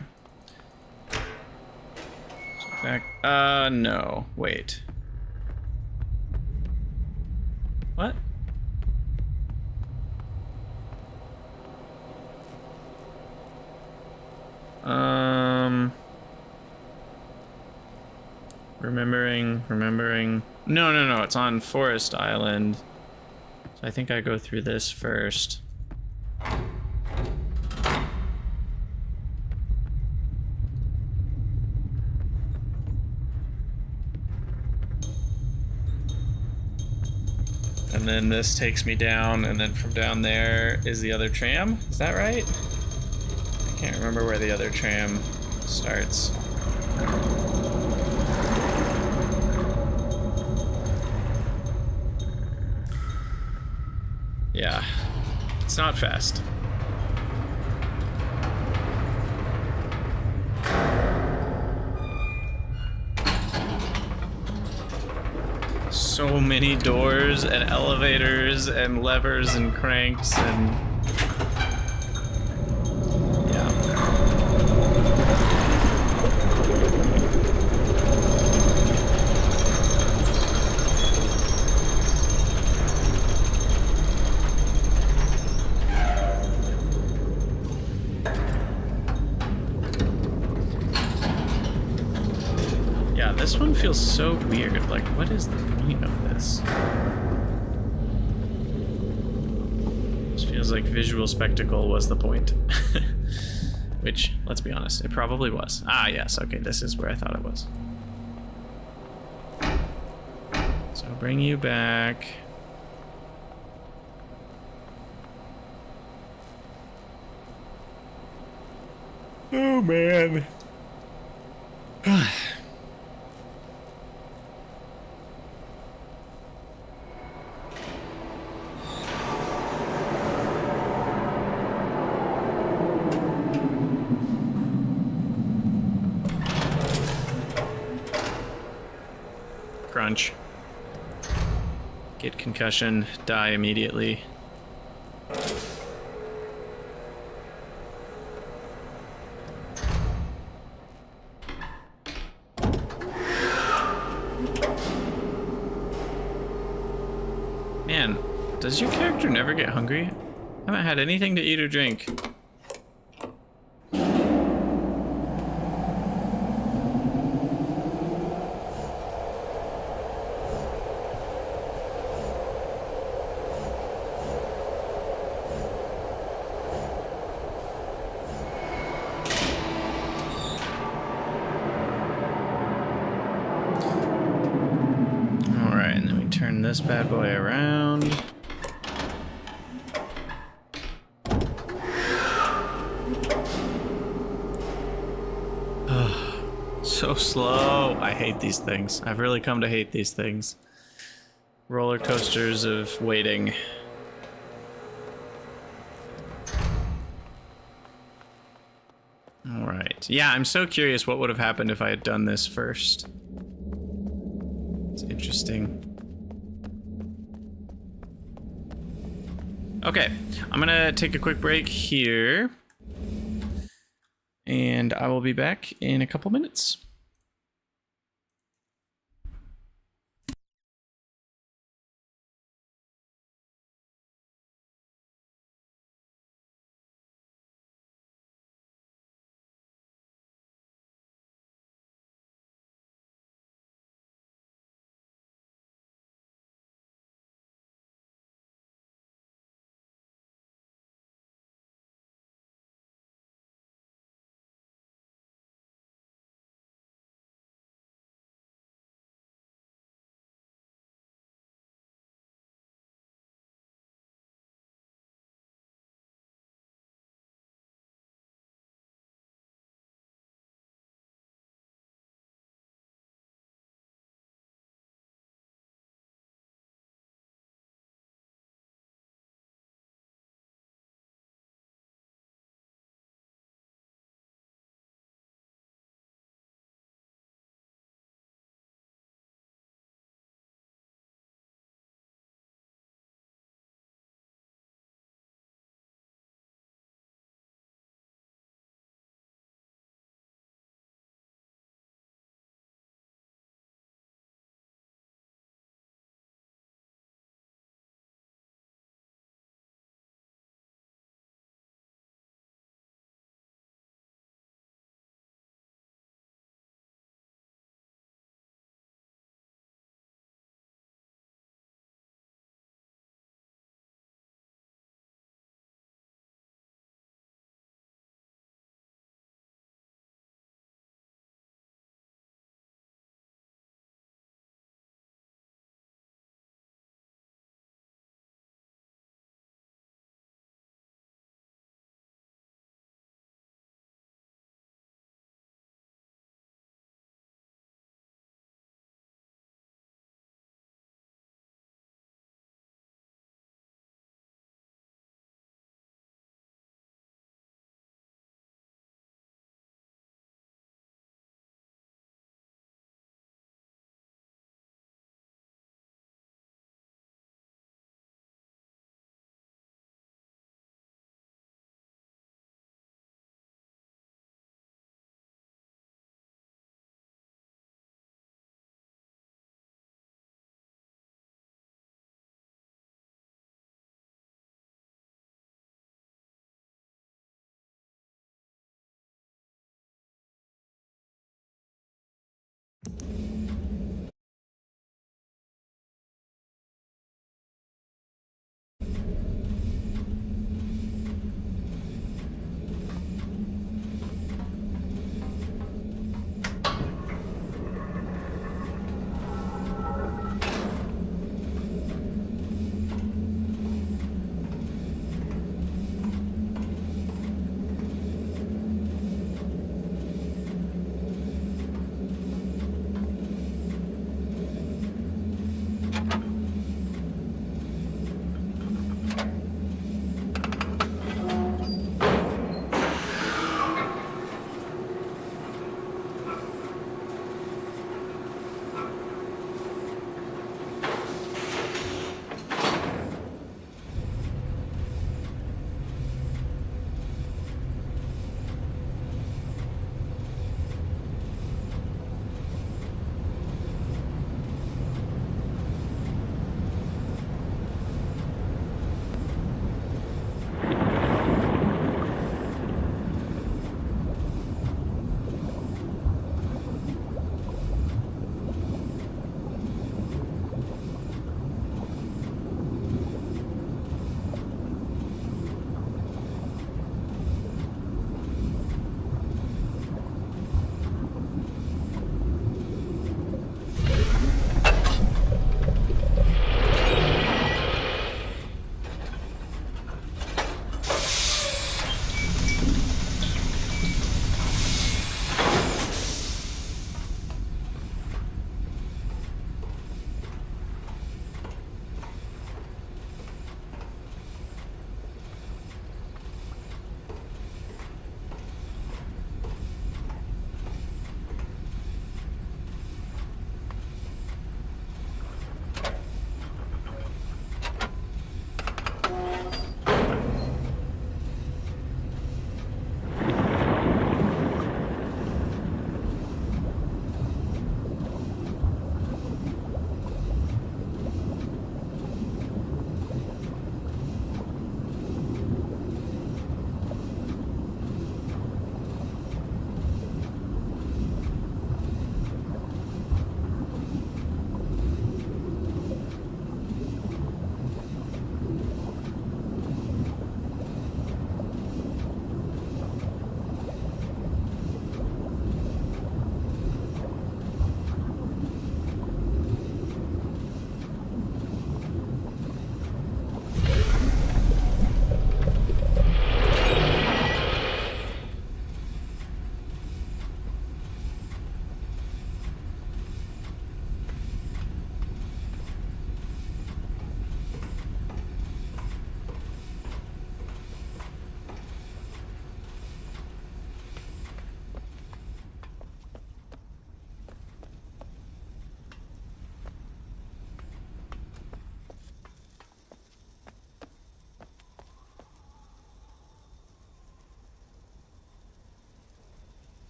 Back. No. Wait. What? Remembering. No, it's on Forest Island. So I think I go through this first. And then this takes me down, and then from down there is the other tram. Is that right? I can't remember where the other tram starts. Yeah, it's not fast. So many doors and elevators and levers and cranks and yeah. Yeah, this one feels so weird. Like, what is the point of this? This feels like visual spectacle was the point. Which, let's be honest, it probably was. Ah, yes, okay, this is where I thought it was. So I'll bring you back. Oh, man. Crunch. Get concussion, die immediately. Man, does your character never get hungry? I haven't had anything to eat or drink. Turn this bad boy around. So slow. I hate these things. I've really come to hate these things. Roller coasters of waiting. All right. Yeah, I'm so curious what would have happened if I had done this first. It's interesting. Okay, I'm gonna take a quick break here, and I will be back in a couple minutes.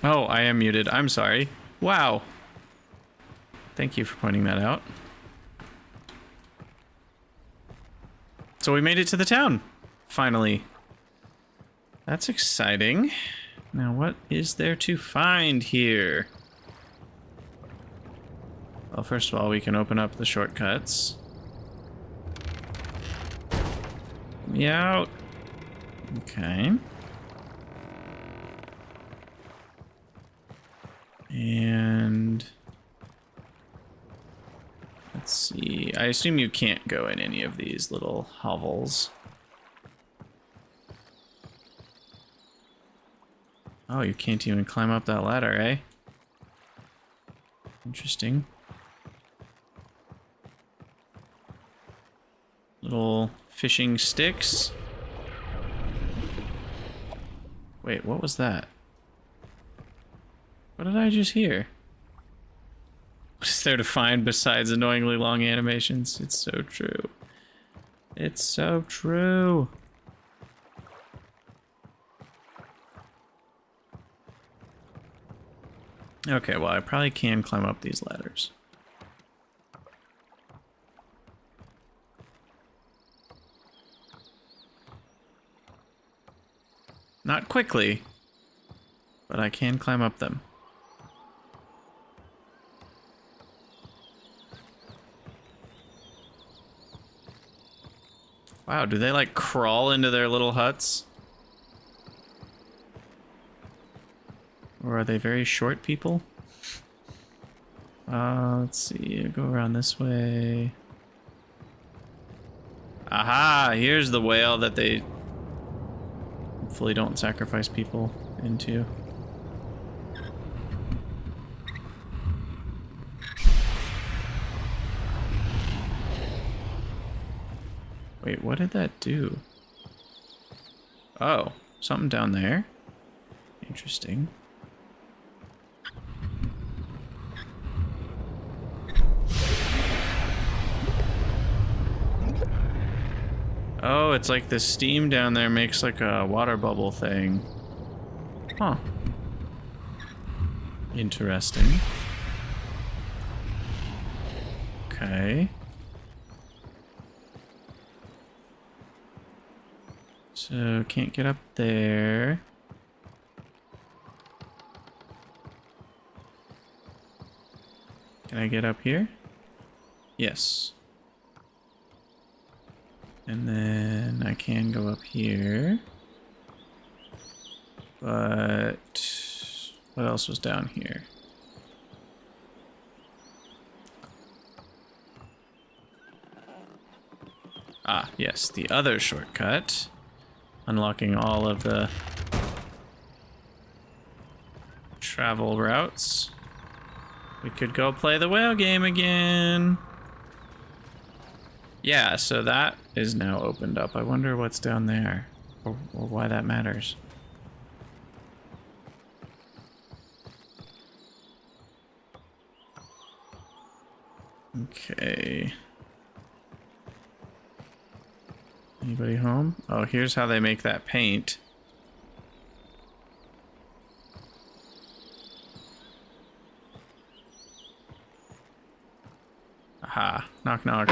Oh, I am muted. I'm sorry. Wow. Thank you for pointing that out. So we made it to the town, finally. That's exciting. Now what is there to find here? Well, first of all, we can open up the shortcuts. Let me out. Okay. And let's see. I assume you can't go in any of these little hovels. Oh, you can't even climb up that ladder, eh? Interesting. Little fishing sticks. Wait, what was that? What did I just hear? What is there to find besides annoyingly long animations? It's so true. It's so true. Okay, well, I probably can climb up these ladders. Not quickly, but I can climb up them. Wow, do they like crawl into their little huts? Or are they very short people? Let's see, go around this way. Aha, here's the whale that they hopefully don't sacrifice people into. Wait, what did that do? Oh, something down there. Interesting. Oh, it's like the steam down there makes like a water bubble thing. Huh. Interesting. Okay. So, can't get up there. Can I get up here? Yes. And then I can go up here. But what else was down here? Ah, yes, the other shortcut. Unlocking all of the travel routes. We could go play the whale game again. Yeah, so that is now opened up. I wonder what's down there, or why that matters. Okay. Anybody home? Oh, here's how they make that paint. Aha. Knock, knock.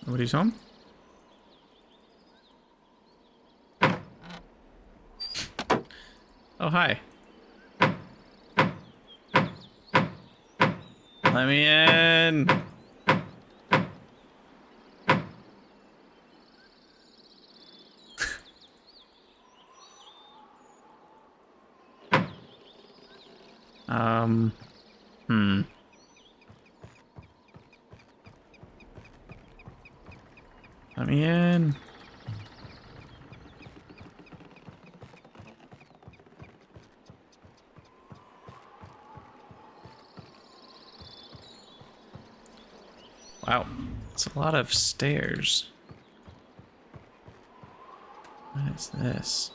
Nobody's home? Oh, hi. Let me in. Let me in. Wow, it's a lot of stairs. What is this?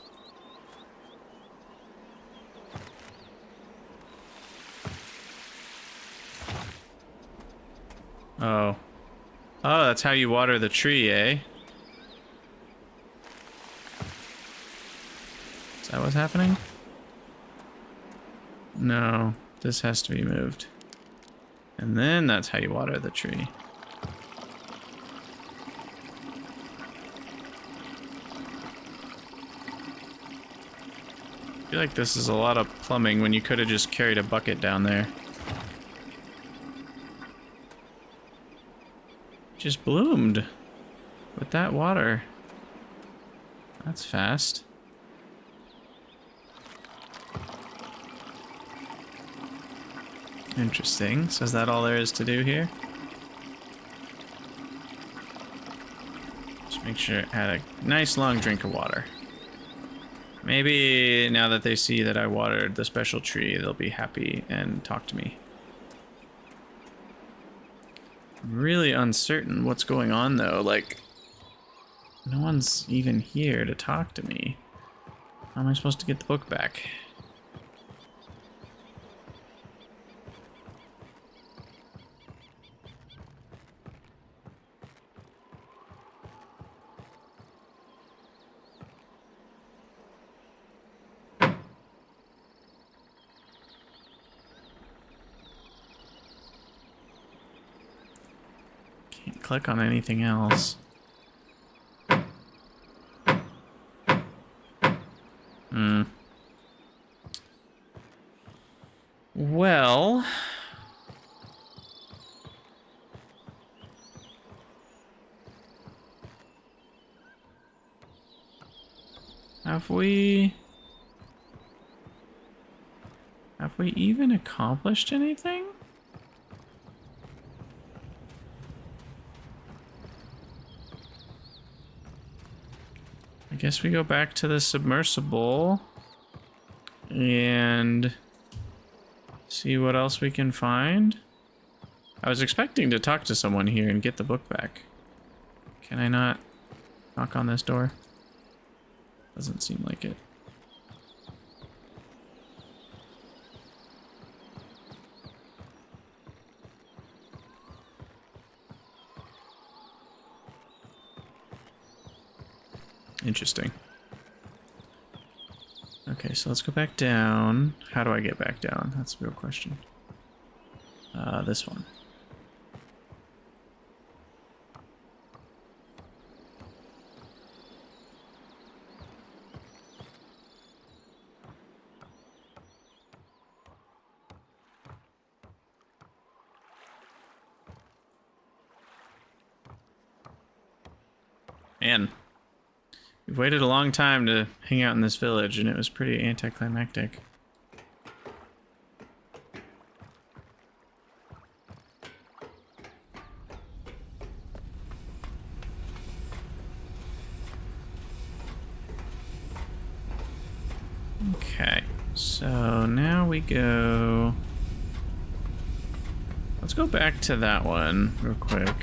Oh. Oh, that's how you water the tree, eh? Is that what's happening? No, this has to be moved. And then that's how you water the tree. I feel like this is a lot of plumbing when you could have just carried a bucket down there. Just bloomed with that water. That's fast. Interesting. So is that all there is to do here? Just make sure I had a nice long drink of water. Maybe now that they see that I watered the special tree, they'll be happy and talk to me. I'm really uncertain what's going on though. Like, no one's even here to talk to me. How am I supposed to get the book back? Can't click on anything else. Well, have we even accomplished anything? I guess we go back to the submersible and see what else we can find. I was expecting to talk to someone here and get the book back. Can I not knock on this door? Doesn't seem like it. Interesting. Okay, so let's go back down. How do I get back down? That's the real question. This one. Man. We've waited a long time to hang out in this village, and it was pretty anticlimactic. Okay, so now we go... Let's go back to that one real quick.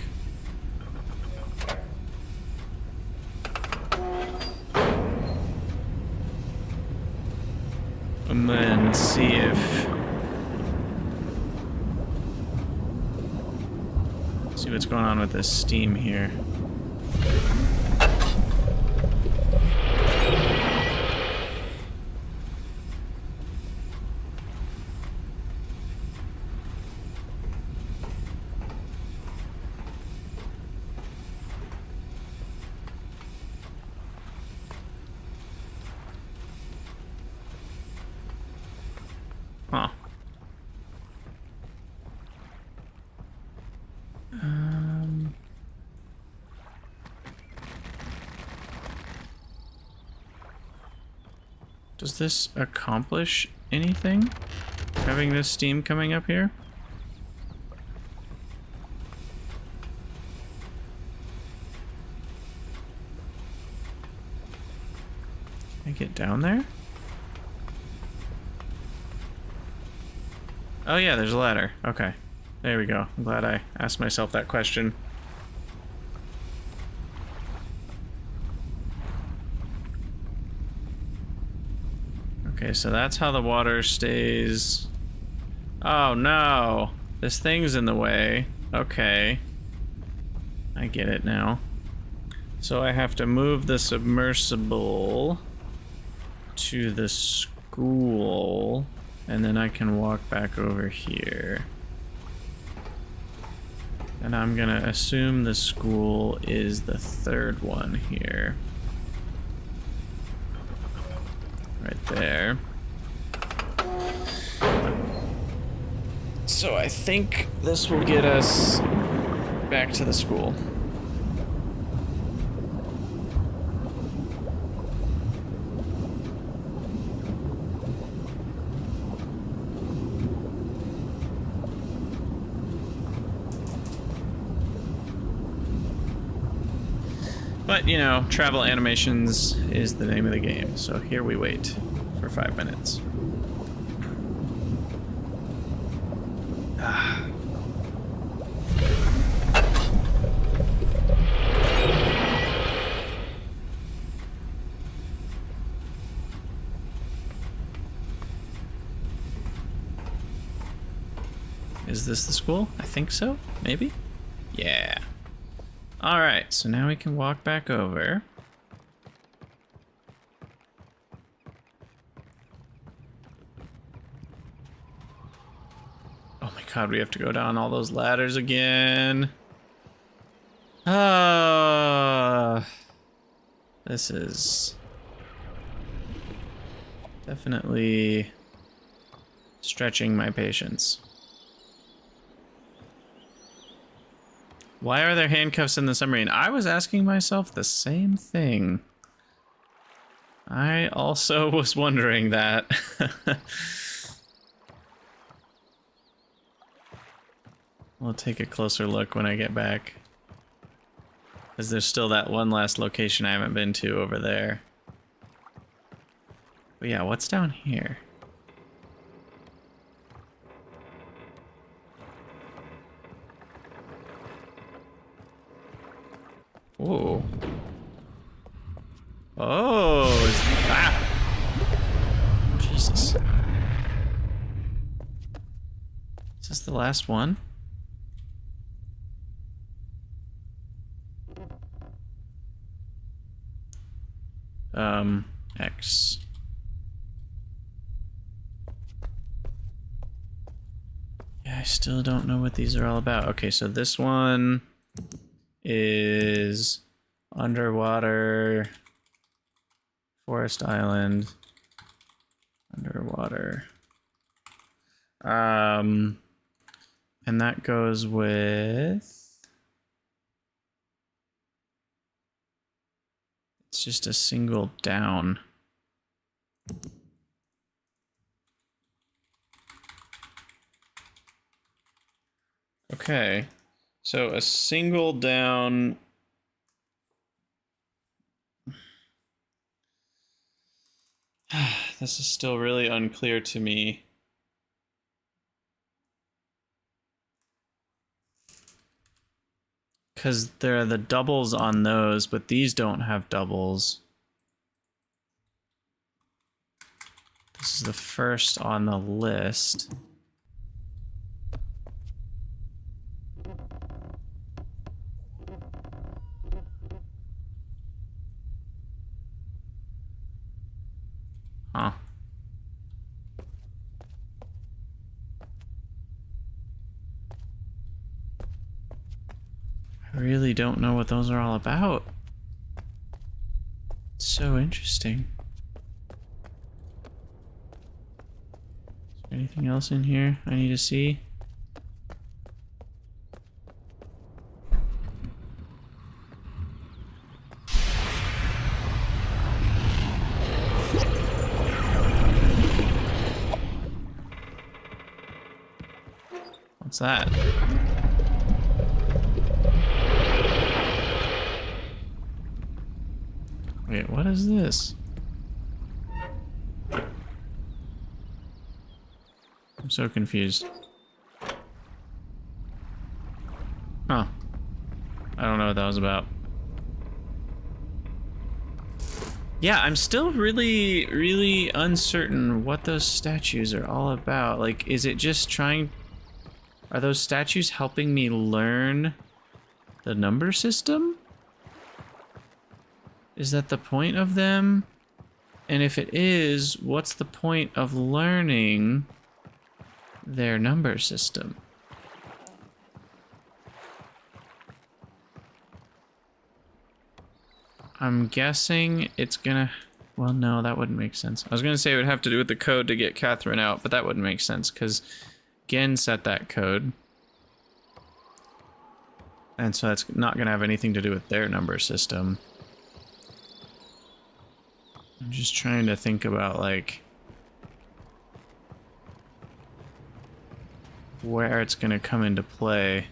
And then see what's going on with this steam here. Huh. Does this accomplish anything? Having this steam coming up here? Can I get down there? Oh yeah, there's a ladder. Okay. There we go. I'm glad I asked myself that question. Okay, so that's how the water stays... Oh no! This thing's in the way. Okay. I get it now. So I have to move the submersible to the school, and then I can walk back over here. And I'm gonna assume the school is the third one here. Right there. So I think this will get us back to the school. But, you know, travel animations is the name of the game, so here we wait for 5 minutes. Is this the school? I think so, maybe? Yeah. Alright, so now we can walk back over. Oh my god, we have to go down all those ladders again. This is definitely stretching my patience. Why are there handcuffs in the submarine? I was asking myself the same thing. I also was wondering that. We'll take a closer look when I get back. Because there's still that one last location I haven't been to over there. But yeah, what's down here? Whoa. Oh, Jesus. Is this the last one? X. Yeah, I still don't know what these are all about. Okay, so this one is underwater, forest island, underwater. And that goes with... It's just a single down. Okay, so a single down. This is still really unclear to me. Because there are the doubles on those, but these don't have doubles. This is the first on the list. Huh. I really don't know what those are all about. It's so interesting. Is there anything else in here I need to see? What's that? Wait, what is this? I'm so confused. Huh. I don't know what that was about. Yeah, I'm still really uncertain what those statues are all about. Like, is it just trying... Are those statues helping me learn The number system? Is that the point of them? And if it is, what's the point of learning their number system? I'm guessing it's gonna... Well, no, that wouldn't make sense. I was gonna say it would have to do with the code to get Catherine out, but that wouldn't make sense, because Gen set that code. And so that's not gonna have anything to do with their number system. I'm just trying to think about, like, where it's gonna come into play.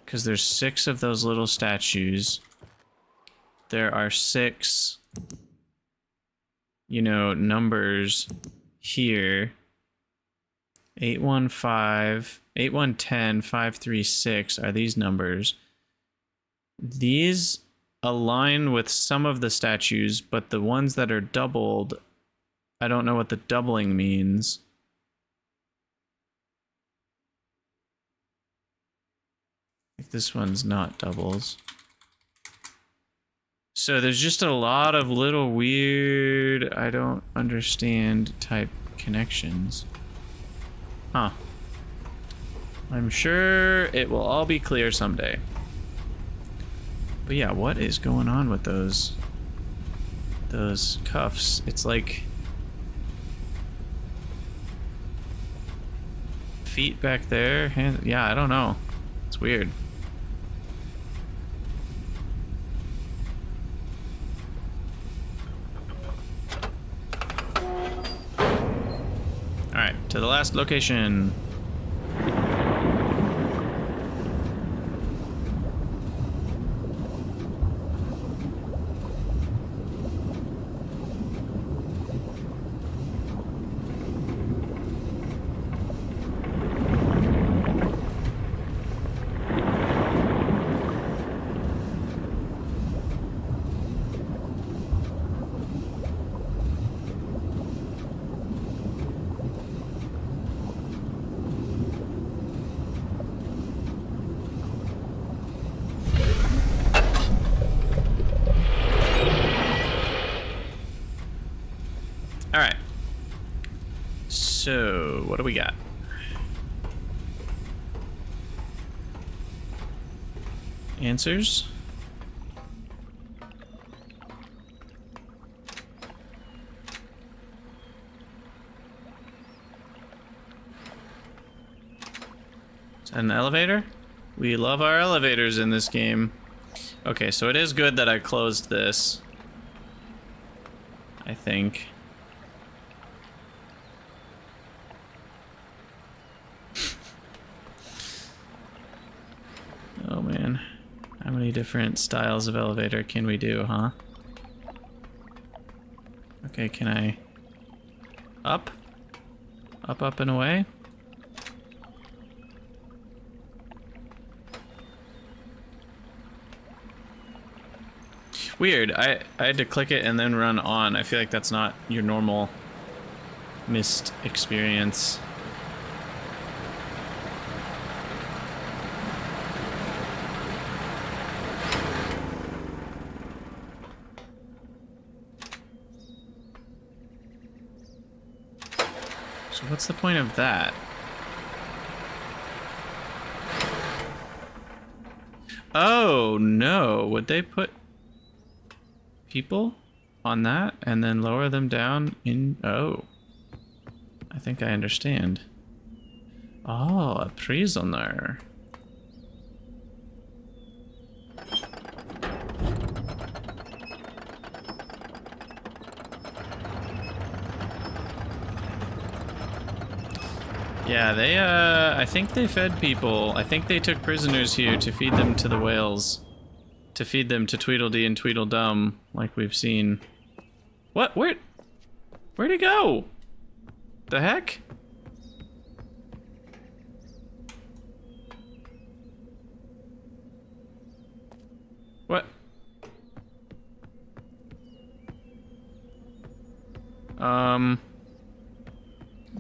Because there's 6 of those little statues. There are 6, you know, numbers here. 815, 8110, 536 are these numbers. These align with some of the statues, but the ones that are doubled, I don't know what the doubling means. Like this one's not doubles. So there's just a lot of little weird, I don't understand type connections. Huh. I'm sure it will all be clear someday. But yeah, what is going on with those cuffs? It's like feet back there, hands, yeah, I don't know. It's weird. All right, to the last location. All right. So, what do we got? Answers? Is that an elevator? We love our elevators in this game. Okay, so it is good that I closed this, I think. Oh man, how many different styles of elevator can we do, huh? Okay, can I... Up? Up, up, and away? Weird, I had to click it and then run on. I feel like that's not your normal Myst experience. So what's the point of that? Oh no, would they put people on that and then lower them down in... Oh, I think I understand. Oh, a prisoner. Yeah, they, I think they fed people. I think they took prisoners here to feed them to the whales. To feed them to Tweedledee and Tweedledum, like we've seen. What? Where'd he go? The heck? What?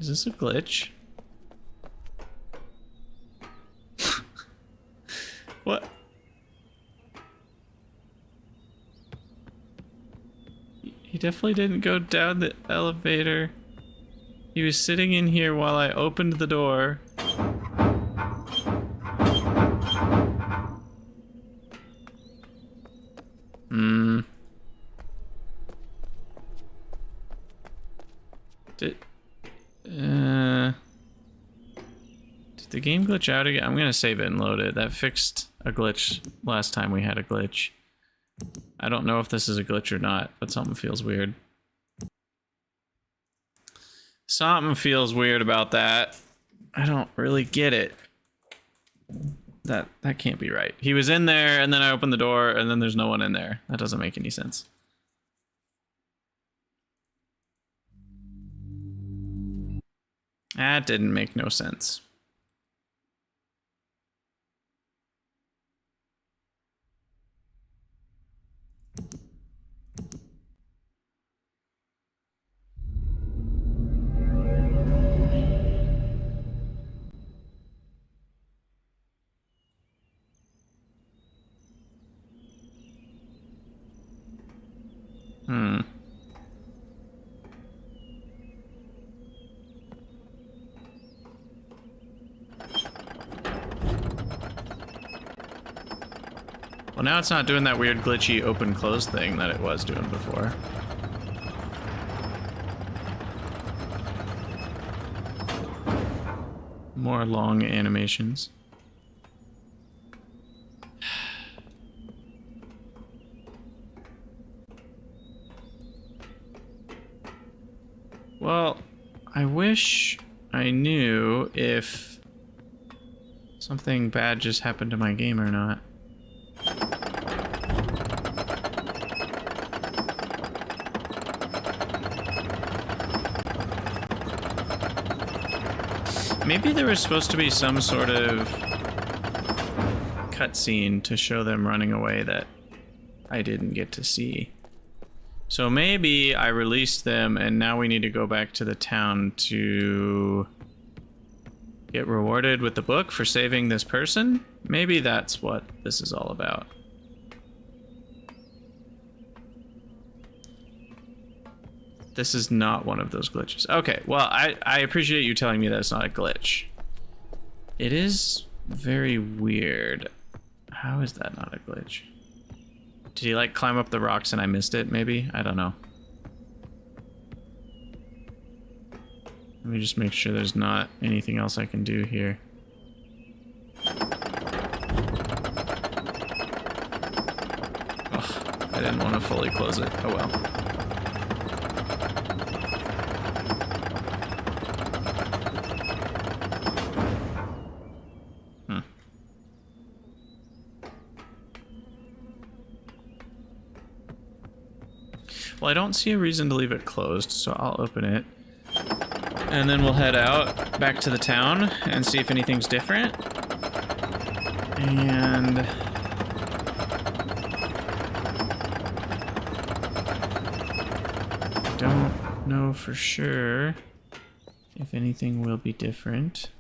Is this a glitch? definitely didn't go down the elevator. He was sitting in here while I opened the door. Did the game glitch out again? I'm gonna save it and load it. That fixed a glitch last time we had a glitch. I don't know if this is a glitch or not, but something feels weird. Something feels weird about that. I don't really get it. That can't be right. He was in there, and then I opened the door, and then there's no one in there. That doesn't make any sense. That didn't make no sense. Well, now it's not doing that weird glitchy open-close thing that it was doing before. More long animations. Well, I wish I knew if something bad just happened to my game or not. Maybe there was supposed to be some sort of cutscene to show them running away that I didn't get to see. So maybe I released them and now we need to go back to the town to get rewarded with the book for saving this person? Maybe that's what this is all about. This is not one of those glitches. Okay, well, I appreciate you telling me that it's not a glitch. It is very weird. How is that not a glitch? Did he, like, climb up the rocks and I missed it, maybe? I don't know. Let me just make sure there's not anything else I can do here. Ugh, I didn't want to fully close it. Oh well. Well, I don't see a reason to leave it closed, so I'll open it. And then we'll head out back to the town and see if anything's different. And I don't know for sure if anything will be different.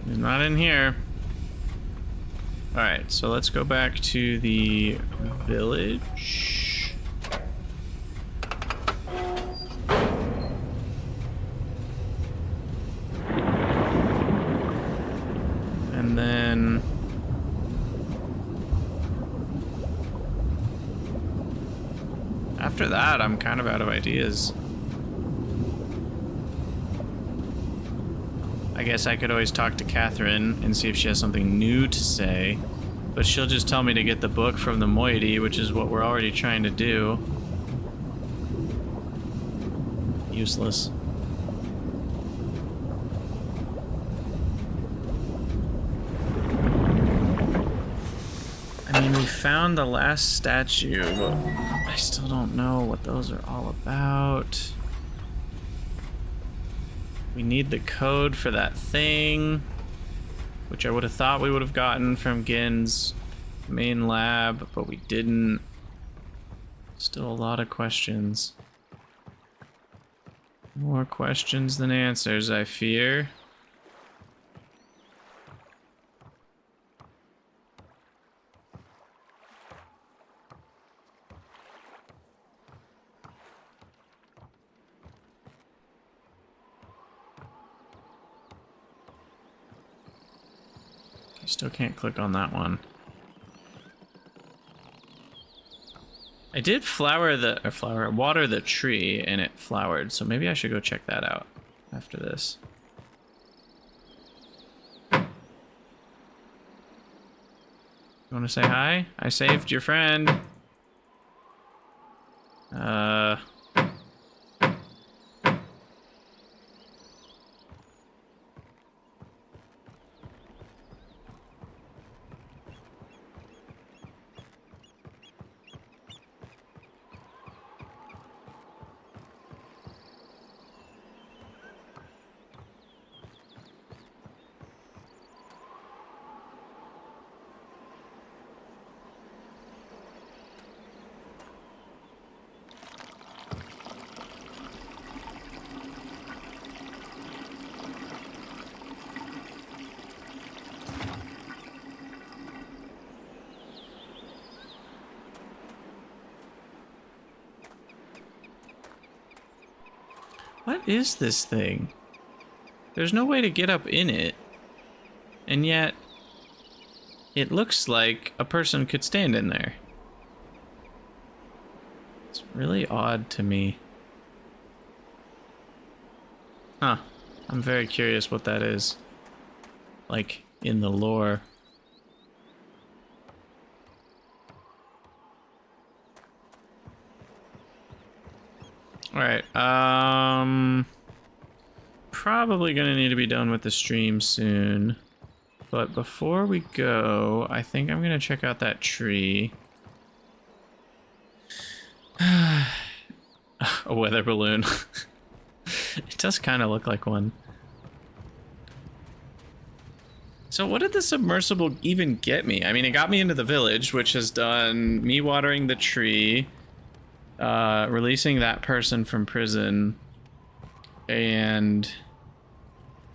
He's not in here. Alright, so let's go back to the village. And then after that, I'm kind of out of ideas. I guess I could always talk to Catherine and see if she has something new to say. But she'll just tell me to get the book from the moiety, which is what we're already trying to do. Useless. I mean, we found the last statue, but I still don't know what those are all about. We need the code for that thing, which I would have thought we would have gotten from Gin's main lab, but we didn't. Still a lot of questions. More questions than answers, I fear. Still can't click on that one. I did water the tree and it flowered, so maybe I should go check that out after this. You want to say hi? I saved your friend. What is this thing? There's no way to get up in it. And yet, it looks like a person could stand in there. It's really odd to me. Huh. I'm very curious what that is. Like, in the lore. Alright, probably gonna need to be done with the stream soon. But before we go, I think I'm gonna check out that tree. A weather balloon. It does kind of look like one. So what did the submersible even get me? I mean, it got me into the village, which has done me watering the tree, releasing that person from prison, and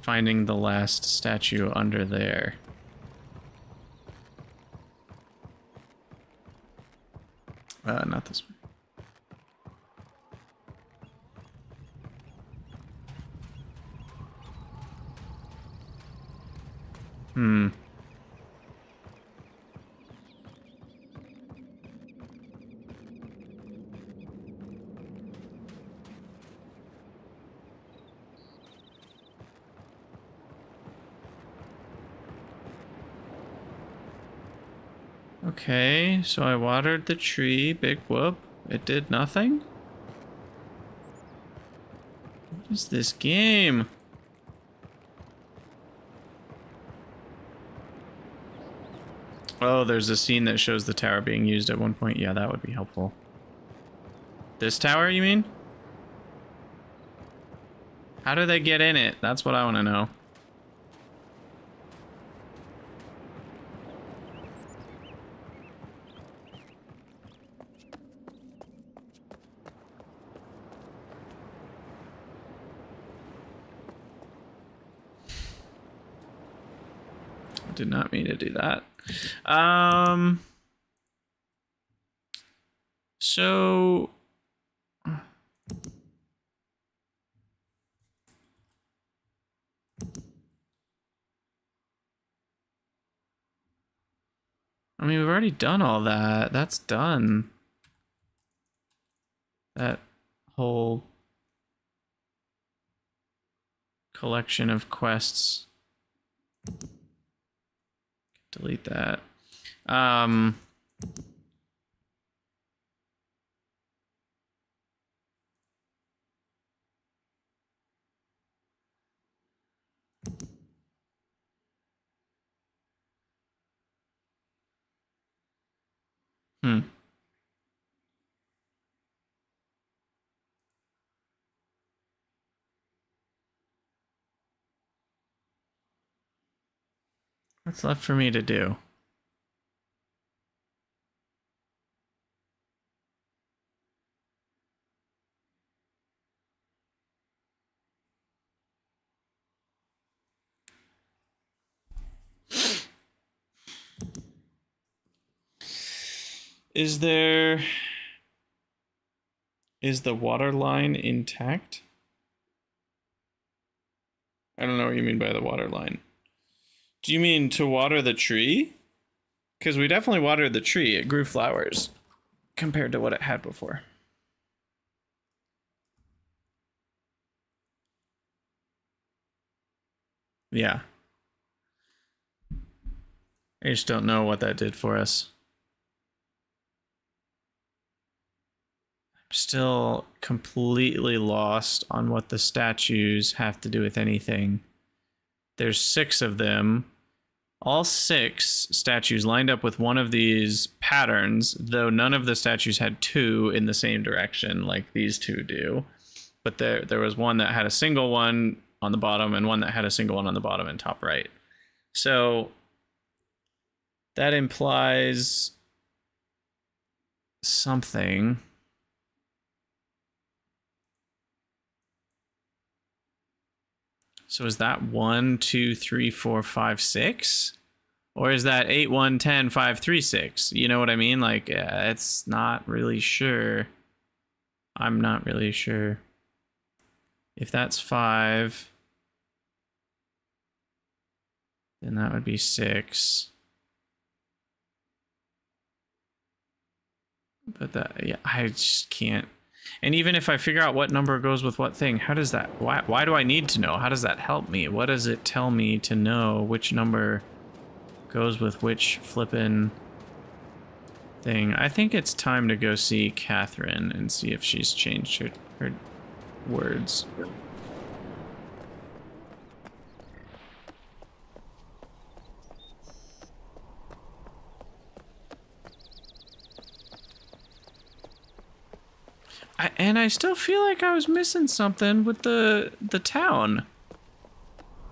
finding the last statue under there. Not this one. Okay, so I watered the tree, big whoop. It did nothing? What is this game? Oh, there's a scene that shows the tower being used at one point. Yeah, that would be helpful. This tower, you mean? How do they get in it? That's what I want to know. Did not mean to do that. So I mean, we've already done all that. That's done. That whole collection of quests. Delete that. Um... Hmm. What's left for me to do? Is the water line intact? I don't know what you mean by the water line. Do you mean to water the tree? Because we definitely watered the tree. It grew flowers compared to what it had before. Yeah. I just don't know what that did for us. I'm still completely lost on what the statues have to do with anything. There's 6 of them. All 6 statues lined up with one of these patterns, though none of the statues had 2 in the same direction like these 2 do. But there was one that had a single one on the bottom and one that had a single one on the bottom and top right. So that implies something. So is that 1, 2, 3, 4, 5, 6? Or is that 8, 1, 10, 5, 3, 6? You know what I mean? Like, it's not really sure. I'm not really sure. If that's 5, then that would be 6. But that, yeah, I just can't. And even if I figure out what number goes with what thing, how does that, why do I need to know? How does that help me? What does it tell me to know which number goes with which flippin' thing? I think it's time to go see Catherine and see if she's changed her words. And I still feel like I was missing something with the town.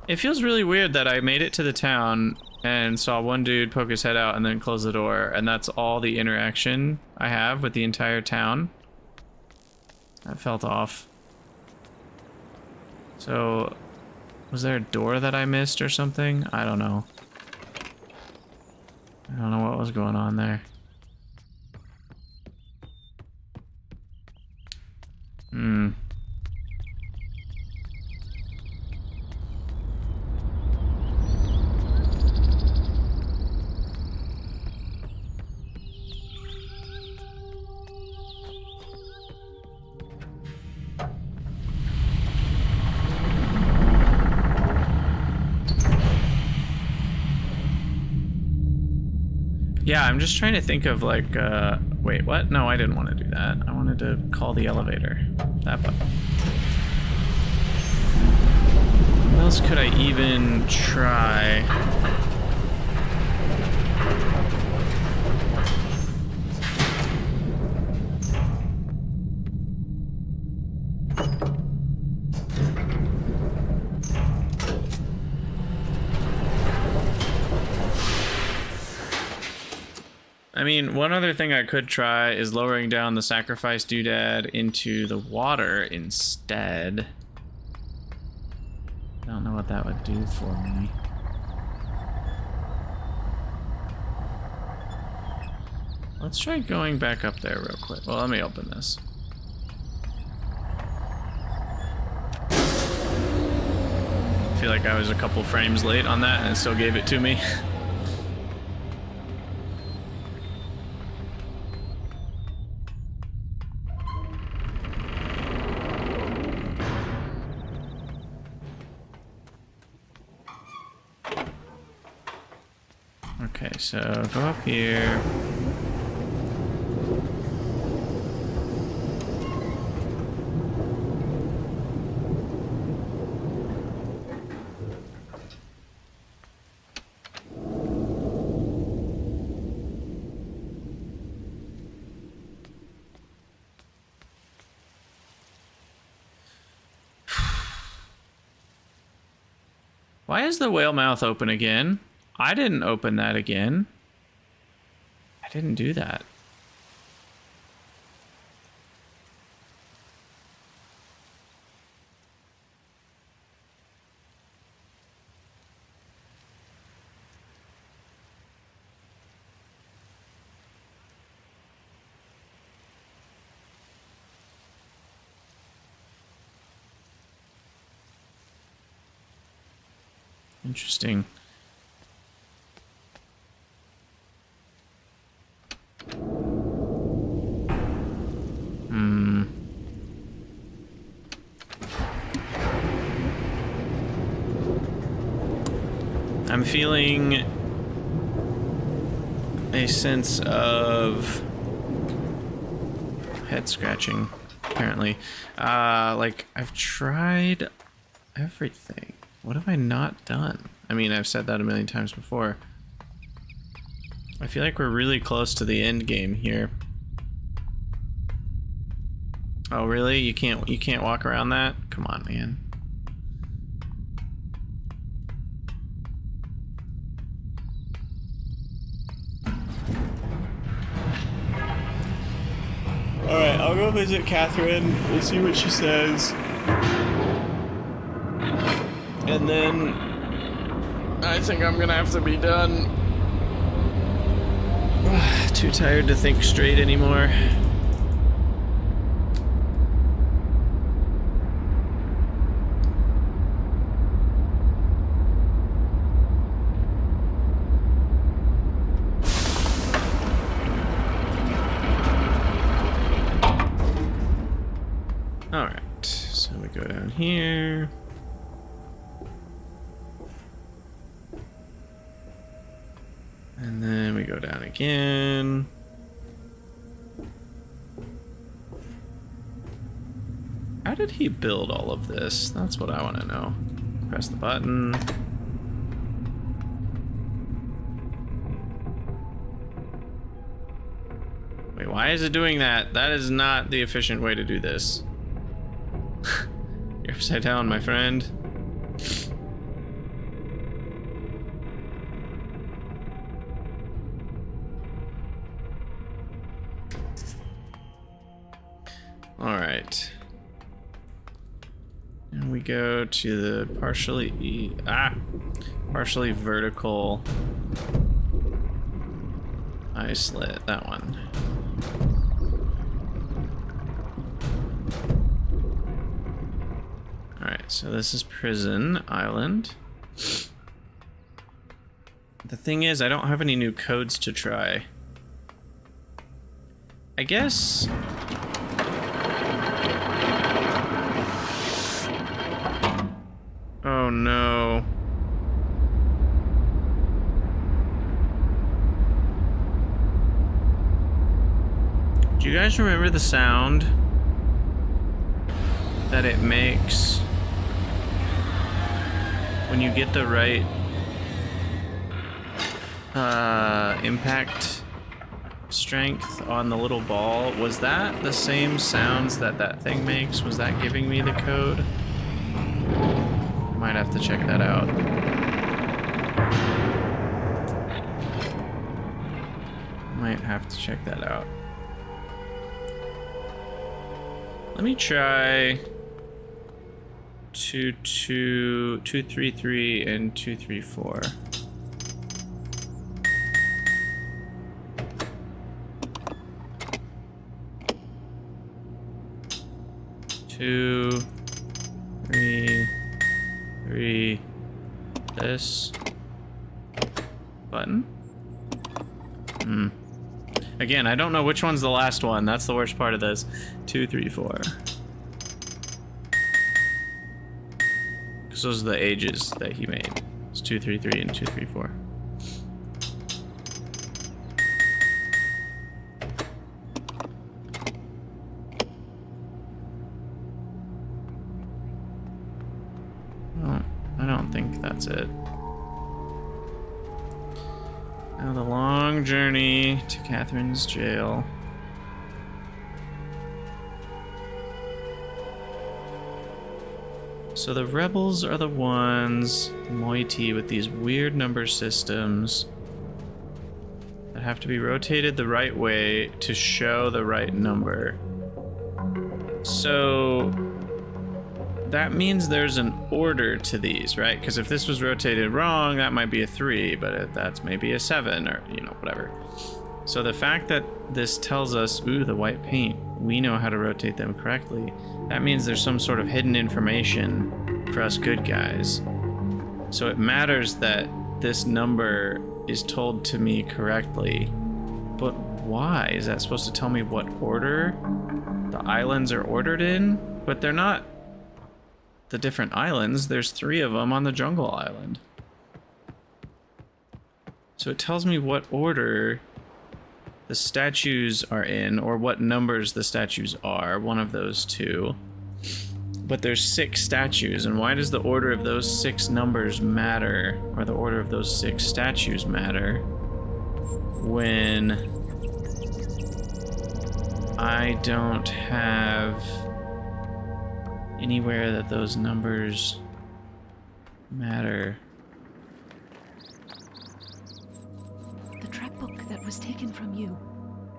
It feels really weird that I made it to the town and saw one dude poke his head out and then close the door, and that's all the interaction I have with the entire town. That felt off. So, was there a door that I missed or something? I don't know. I don't know what was going on there. Yeah, I'm just trying to think of like, wait, what? No, I didn't want to do that. I wanted to call the elevator. That button. What else could I even try? I mean, one other thing I could try is lowering down the sacrifice doodad into the water instead. I don't know what that would do for me. Let's try going back up there real quick. Well, let me open this. I feel like I was a couple frames late on that and it still gave it to me. Okay, so go up here. Why is the whale mouth open again? I didn't open that again. I didn't do that. Interesting. I'm feeling a sense of head scratching, apparently. Like, I've tried everything. What have I not done? I mean, I've said that a million times before. I feel like we're really close to the end game here. Oh, really? You can't walk around that? Come on, man. Alright, I'll go visit Catherine and see what she says. And then I think I'm gonna have to be done. Too tired to think straight anymore. Alright, so we go down here. And then we go down again. How did he build all of this? That's what I want to know. Press the button. Wait, why is it doing that? That is not the efficient way to do this. You're upside down, my friend. All right. And we go to the partially vertical eye slit, that one. All right, so this is Prison Island. The thing is, I don't have any new codes to try. I guess... Oh no. Do you guys remember the sound that it makes when you get the right impact strength on the little ball? Was that the same sounds that that thing makes? Was that giving me the code? Might have to check that out. Might have to check that out. Let me try 233 and 234. Two, three, this button. Again, I don't know which one's the last one. That's the worst part of this. 2, 3, 4. Because those are the ages that he made. It's 2, 3, 3 and 2, 3, 4. don't think that's it. Now the long journey to Catherine's jail. So the rebels are the ones, the moiety, with these weird number systems that have to be rotated the right way to show the right number. So that means there's an order to these, right? Because if this was rotated wrong, that might be a 3, but that's maybe a 7 or, you know, whatever. So the fact that this tells us, ooh, the white paint, we know how to rotate them correctly, that means there's some sort of hidden information for us good guys. So it matters that this number is told to me correctly. But why? Is that supposed to tell me what order the islands are ordered in? But they're not the different islands. There's 3 of them on the jungle island. So it tells me what order the statues are in, or what numbers the statues are, one of those 2. But there's 6 statues, and why does the order of those 6 numbers matter, or the order of those 6 statues matter, when I don't have anywhere that those numbers matter? The trap book that was taken from you.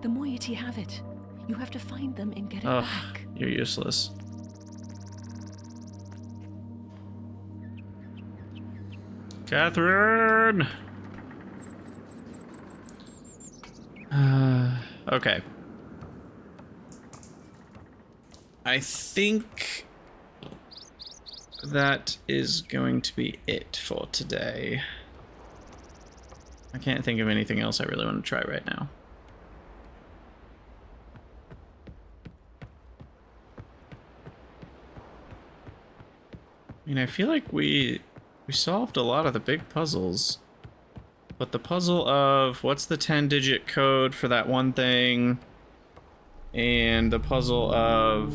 The moiety have it. You have to find them and get it back. You're useless. Catherine! Okay. I think that is going to be it for today. I can't think of anything else I really want to try right now. I mean, I feel like we solved a lot of the big puzzles. But the puzzle of what's the 10-digit code for that one thing, and the puzzle of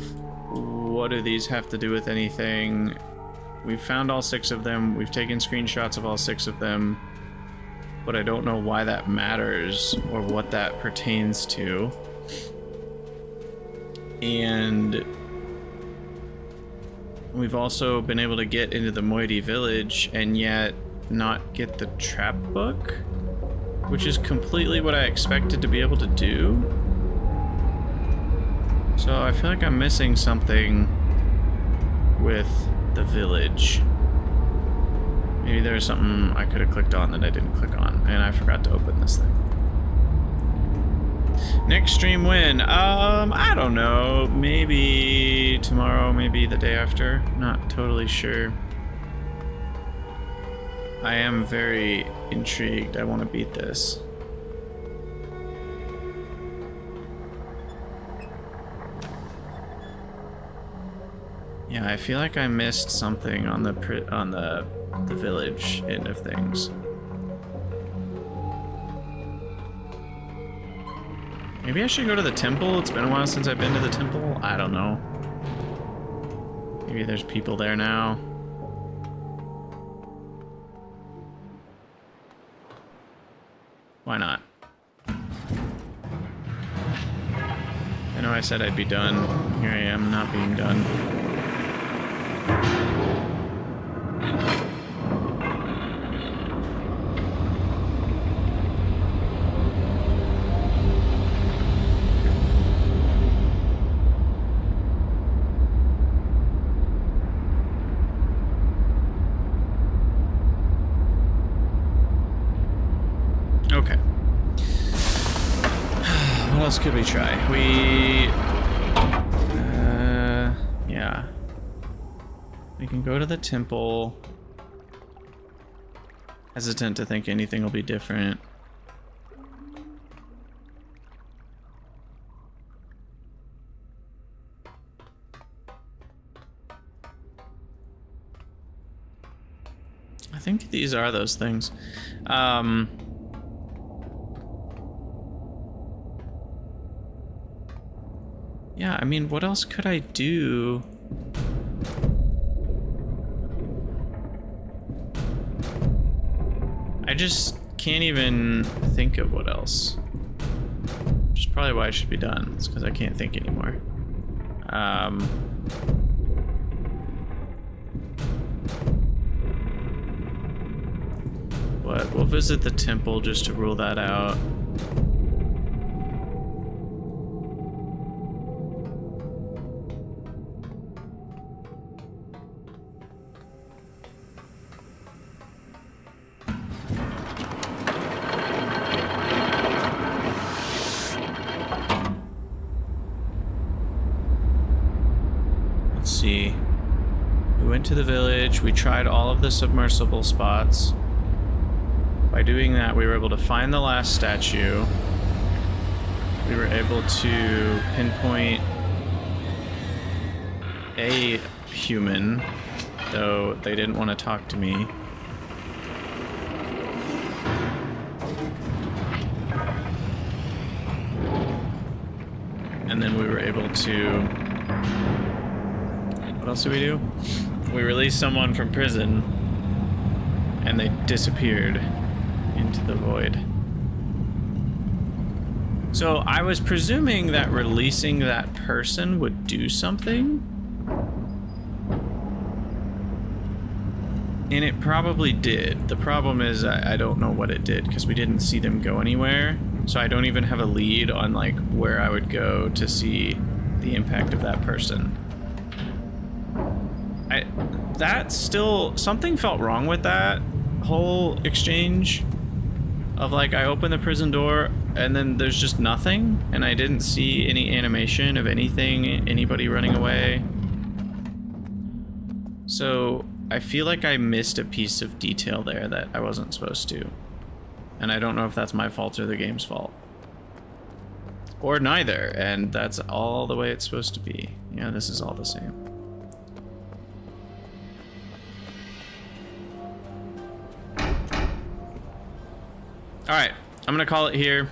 what do these have to do with anything, we've found all 6 of them, we've taken screenshots of all 6 of them, but I don't know why that matters or what that pertains to. And we've also been able to get into the moiety village and yet not get the trap book, which is completely what I expected to be able to do. So I feel like I'm missing something with the village. Maybe there's something I could have clicked on that I didn't click on, and I forgot to open this thing. Next stream when? I don't know. Maybe tomorrow, maybe the day after. Not totally sure. I am very intrigued. I want to beat this. Yeah, I feel like I missed something on the village end of things. Maybe I should go to the temple. It's been a while since I've been to the temple. I don't know. Maybe there's people there now. Why not? I know I said I'd be done. Here I am, not being done. Okay. What else could we try? Yeah. We can go to the temple. Hesitant to think anything will be different. I think these are those things. Yeah, I mean, what else could I do? just can't even think of what else. Which is probably why it should be done. It's because I can't think anymore. But we'll visit the temple just to rule that out. Let's see. We went to the village, we tried all of the submersible spots. By doing that, we were able to find the last statue. We were able to pinpoint a human, though they didn't want to talk to me. And then we were able to... What else did we do? We released someone from prison, and they disappeared into the void. So I was presuming that releasing that person would do something. And it probably did. The problem is I don't know what it did because we didn't see them go anywhere. So I don't even have a lead on like where I would go to see the impact of that person. That still, something felt wrong with that whole exchange. Of like, I open the prison door and then there's just nothing, and I didn't see any animation of anything, anybody running away. So I feel like I missed a piece of detail there that I wasn't supposed to. And I don't know if that's my fault or the game's fault. Or neither, and that's all the way it's supposed to be. Yeah, this is all the same. Alright, I'm gonna call it here.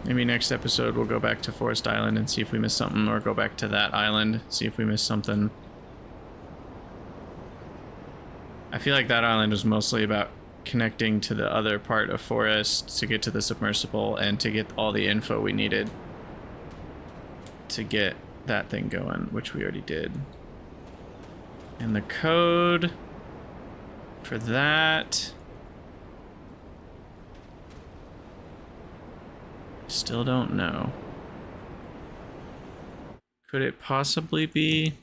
Maybe next episode we'll go back to Forest Island and see if we missed something, or go back to that island, see if we missed something. I feel like that island was mostly about connecting to the other part of Forest to get to the submersible and to get all the info we needed to get that thing going, which we already did. And the code for that... Still don't know. Could it possibly be?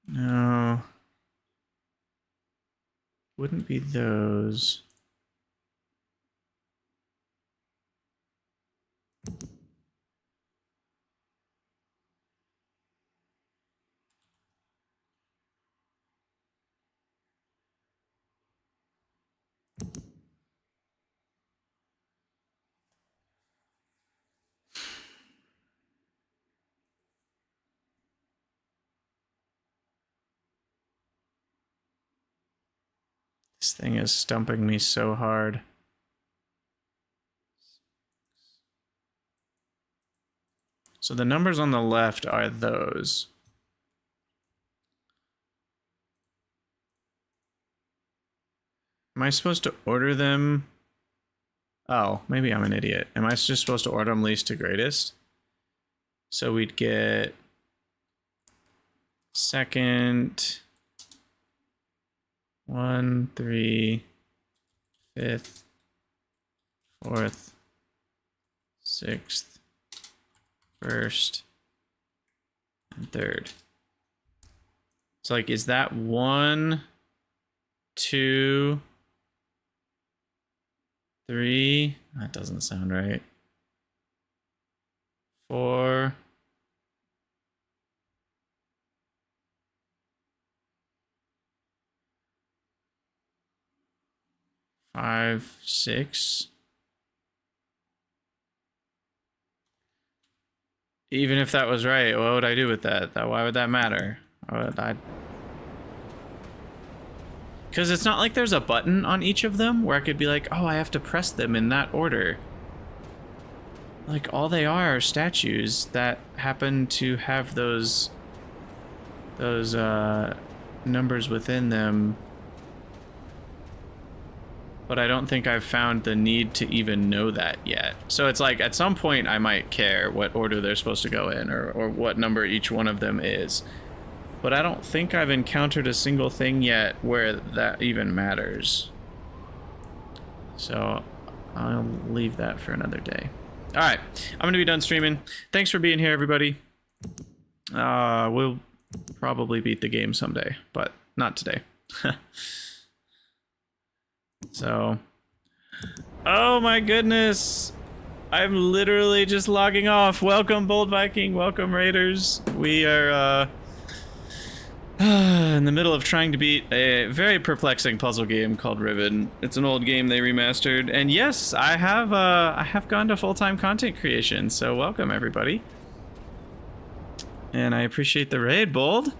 No. Wouldn't be those. This thing is stumping me so hard. So the numbers on the left are those. Am I supposed to order them? Oh, maybe I'm an idiot. Am I just supposed to order them least to greatest? So we'd get second, 1, 3, 5th, 4th, 6th, 1st, and 3rd. So like, is that 1, 2, 3? That doesn't sound right. 4. 5, 6. Even if that was right, what would I do with that? Why would that matter? Because it's not like there's a button on each of them where I could be like, oh, I have to press them in that order. Like, all they are statues that happen to have those numbers within them. But I don't think I've found the need to even know that yet. So it's like, at some point I might care what order they're supposed to go in, or what number each one of them is. But I don't think I've encountered a single thing yet where that even matters. So I'll leave that for another day. All right, I'm gonna be done streaming. Thanks for being here, everybody. We'll probably beat the game someday, but not today. So, oh my goodness, I'm literally just logging off. Welcome, Bold Viking. Welcome, Raiders. We are in the middle of trying to beat a very perplexing puzzle game called Riven. It's an old game they remastered, and yes, I have gone to full-time content creation. So welcome, everybody, and I appreciate the raid, Bold.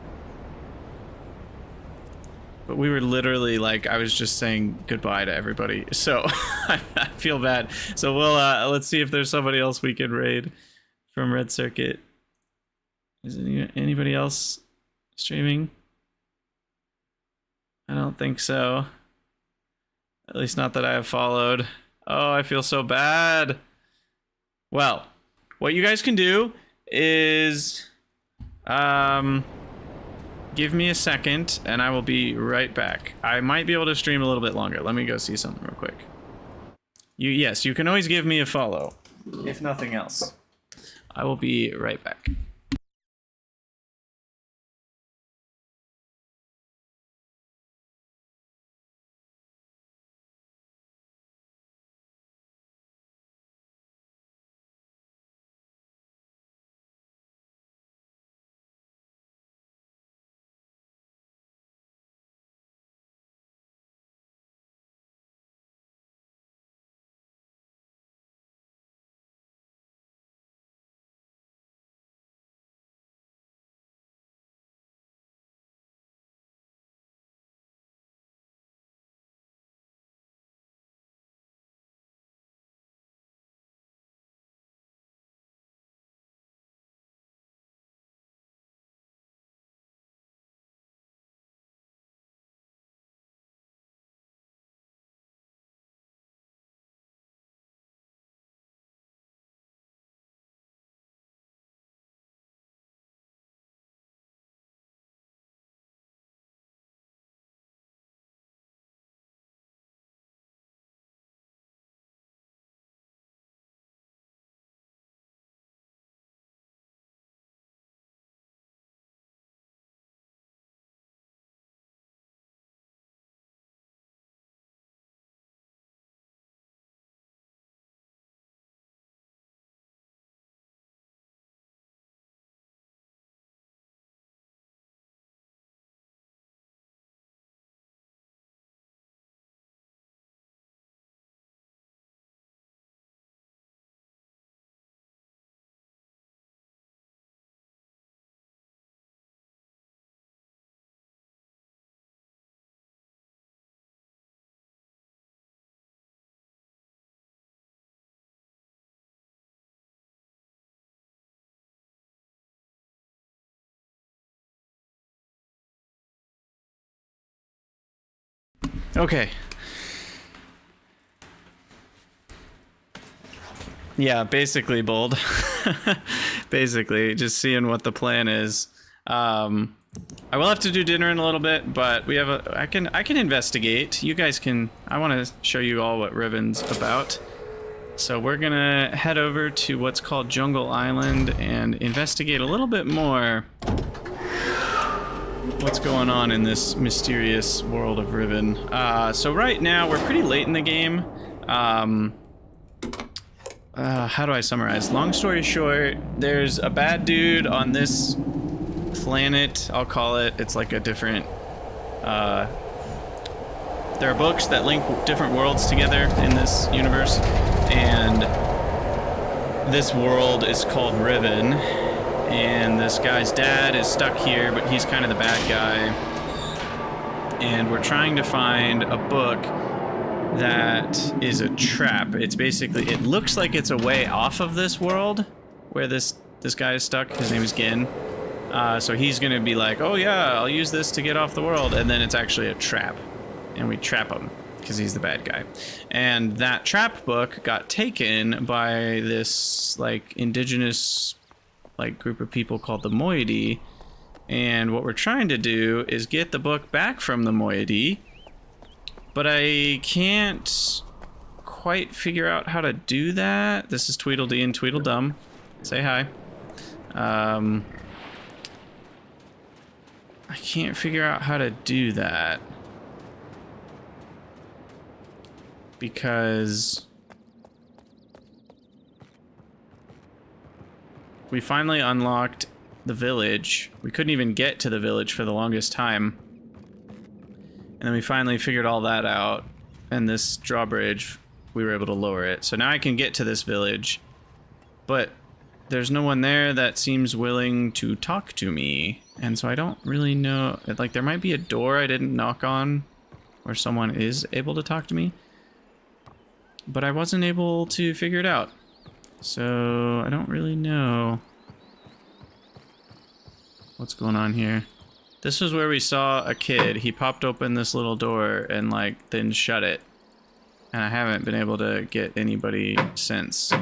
But we were literally like, I was just saying goodbye to everybody, so I feel bad. So we'll let's see if there's somebody else we can raid from Red Circuit. Is anybody else streaming? I don't think so. At least not that I have followed. Oh, I feel so bad. Well, what you guys can do is give me a second and I will be right back. I might be able to stream a little bit longer. Let me go see something real quick. Yes, you can always give me a follow, if nothing else. I will be right back. Okay. Yeah, basically, Bold. Basically, just seeing what the plan is. I will have to do dinner in a little bit, but we have I can investigate. You guys can. I want to show you all what Riven's about. So we're gonna head over to what's called Jungle Island and investigate a little bit more what's going on in this mysterious world of Riven. So right now we're pretty late in the game. How do I summarize? Long story short, there's a bad dude on this planet, I'll call it. It's like a different, there are books that link different worlds together in this universe, and this world is called Riven, and this guy's dad is stuck here, but he's kind of the bad guy, and we're trying to find a book that is a trap. It's basically, it looks like it's a way off of this world where this guy is stuck. His name is Gin. So he's gonna be like, oh yeah, I'll use this to get off the world, and then it's actually a trap, and we trap him because he's the bad guy. And that trap book got taken by this like indigenous like group of people called the moiety, and what we're trying to do is get the book back from the moiety, but I can't quite figure out how to do that. This is Tweedledee and Tweedledum. Say hi. I can't figure out how to do that because we finally unlocked the village. We couldn't even get to the village for the longest time. And then we finally figured all that out, and this drawbridge, we were able to lower it. So now I can get to this village, but there's no one there that seems willing to talk to me. And so I don't really know, like there might be a door I didn't knock on where someone is able to talk to me, but I wasn't able to figure it out. So I don't really know what's going on here. This was where we saw a kid. He popped open this little door and like then shut it. And I haven't been able to get anybody since.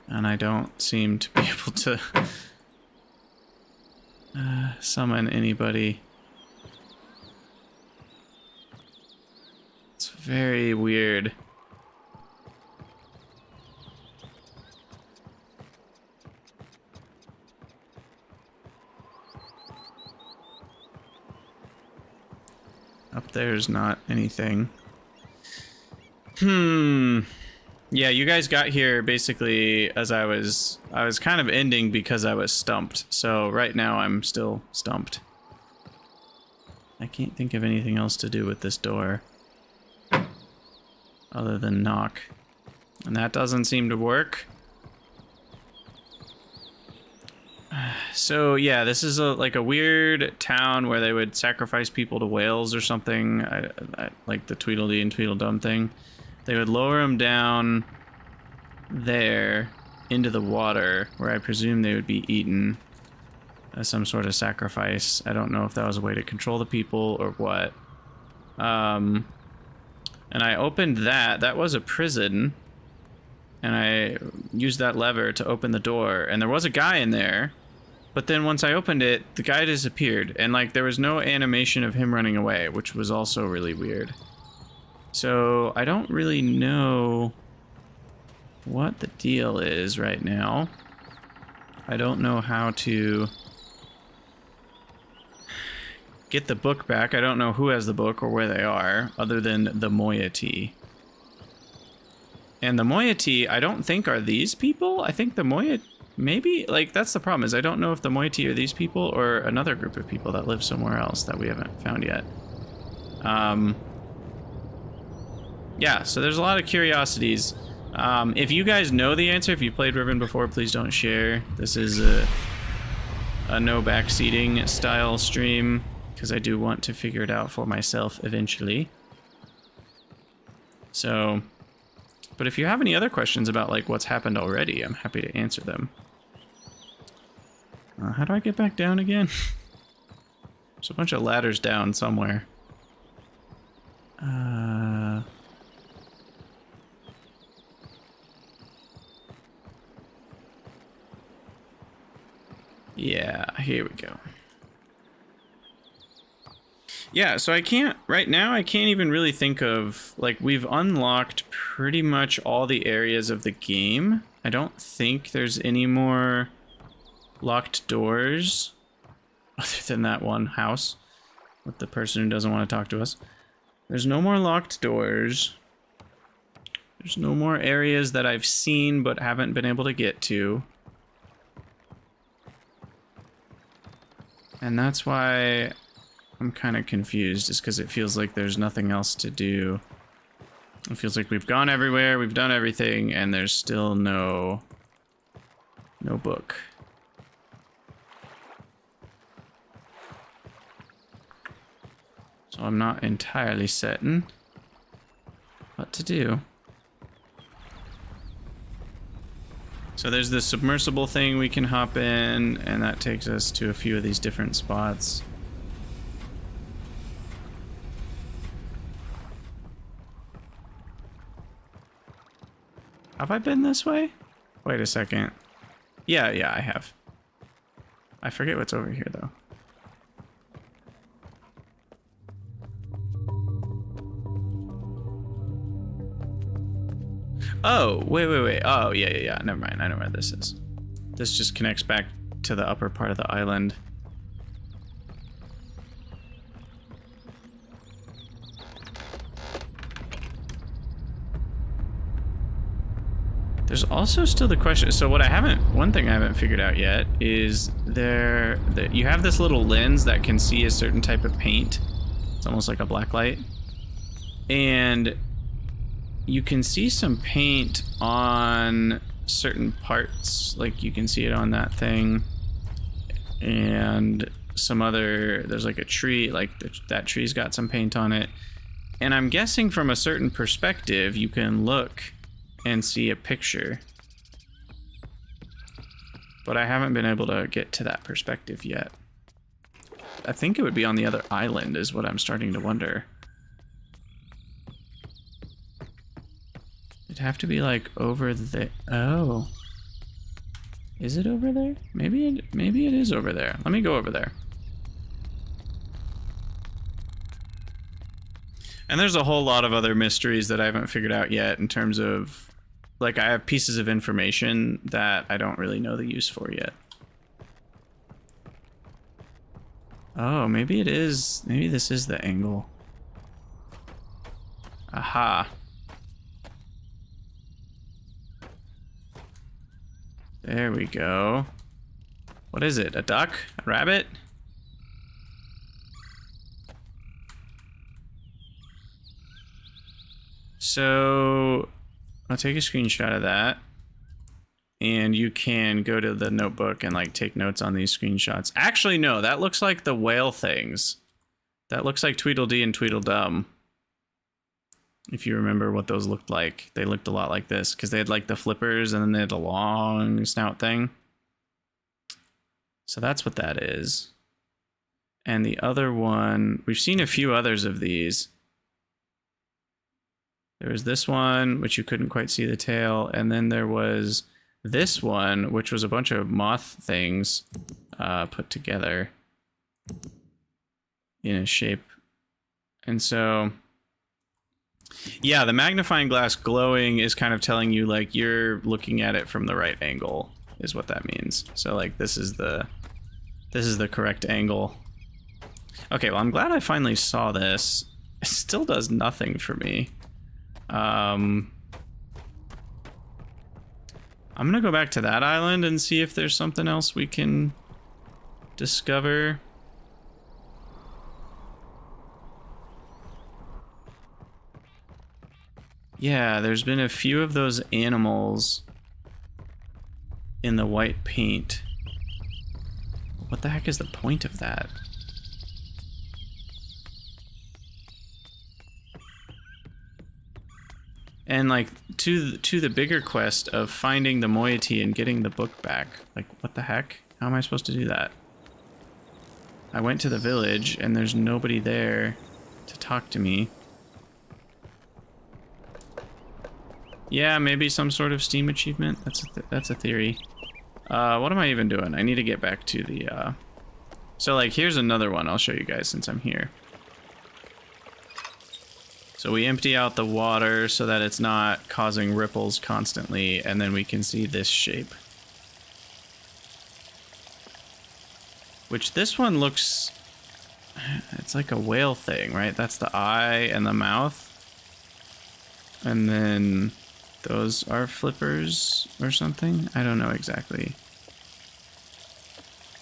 And I don't seem to be able to summon anybody. It's very weird. Up there's not anything. Yeah, you guys got here basically as I was kind of ending because I was stumped. So right now I'm still stumped. I can't think of anything else to do with this door other than knock. And that doesn't seem to work. So yeah, this is like a weird town where they would sacrifice people to whales or something. I like the Tweedledee and Tweedledum thing. They would lower them down there into the water, where I presume they would be eaten as some sort of sacrifice. I don't know if that was a way to control the people or what. And I opened that. That was a prison. And I used that lever to open the door. And there was a guy in there. But then once I opened it, the guy disappeared. And like there was no animation of him running away, which was also really weird. So I don't really know what the deal is right now. I don't know how to get the book back. I don't know who has the book or where they are, other than the moiety. And the moiety, I don't think are these people. I think the moiety, maybe, like that's the problem, is I don't know if the moiety are these people or another group of people that live somewhere else that we haven't found yet. Yeah, so there's a lot of curiosities. If you guys know the answer, if you played Riven before, please don't share. This is a no backseating style stream, because I do want to figure it out for myself eventually. So, but if you have any other questions about like what's happened already, I'm happy to answer them. How do I get back down again? There's a bunch of ladders down somewhere. Yeah, here we go. Yeah, so I can't, right now, I can't even really think of, like, we've unlocked pretty much all the areas of the game. I don't think there's any more locked doors, other than that one house with the person who doesn't want to talk to us. There's no more locked doors. There's no more areas that I've seen but haven't been able to get to. And that's why I'm kind of confused, is because it feels like there's nothing else to do. It feels like we've gone everywhere, we've done everything, and there's still no book. So I'm not entirely certain what to do. So there's this submersible thing we can hop in, and that takes us to a few of these different spots. Have I been this way? Wait a second. Yeah, I have. I forget what's over here, though. Oh, wait. Oh, yeah. Never mind. I know where this is. This just connects back to the upper part of the island. There's also still the question. So one thing I haven't figured out yet is you have this little lens that can see a certain type of paint. It's almost like a black light. And you can see some paint on certain parts, like you can see it on that thing, and there's like a tree, like that tree's got some paint on it. And I'm guessing from a certain perspective, you can look and see a picture. But I haven't been able to get to that perspective yet. I think it would be on the other island is what I'm starting to wonder. It'd have to be like over there. Oh. Is it over there? Maybe it is over there. Let me go over there. And there's a whole lot of other mysteries that I haven't figured out yet in terms of, like, I have pieces of information that I don't really know the use for yet. Oh, maybe it is. Maybe this is the angle. Aha. There we go. What is it? A duck? A rabbit? So I'll take a screenshot of that. And you can go to the notebook and like take notes on these screenshots. Actually, no, that looks like the whale things. That looks like Tweedledee and Tweedledum. If you remember what those looked like, they looked a lot like this because they had like the flippers and then they had a long snout thing. So that's what that is. And the other one, we've seen a few others of these. There was this one, which you couldn't quite see the tail. And then there was this one, which was a bunch of moth things put together in a shape. And so, yeah, the magnifying glass glowing is kind of telling you like you're looking at it from the right angle is what that means. So like this is the correct angle. Okay, well I'm glad I finally saw this. It still does nothing for me. I'm gonna go back to that island and see if there's something else we can discover. Yeah, there's been a few of those animals in the white paint. What the heck is the point of that? And like to the bigger quest of finding the moiety and getting the book back. Like what the heck? How am I supposed to do that? I went to the village and there's nobody there to talk to me. Yeah, maybe some sort of Steam achievement. That's a theory. What am I even doing? I need to get back to the So like here's another one I'll show you guys since I'm here. So we empty out the water so that it's not causing ripples constantly, and then we can see this shape. Which this one looks, it's like a whale thing, right? That's the eye and the mouth. And then those are flippers or something? I don't know exactly.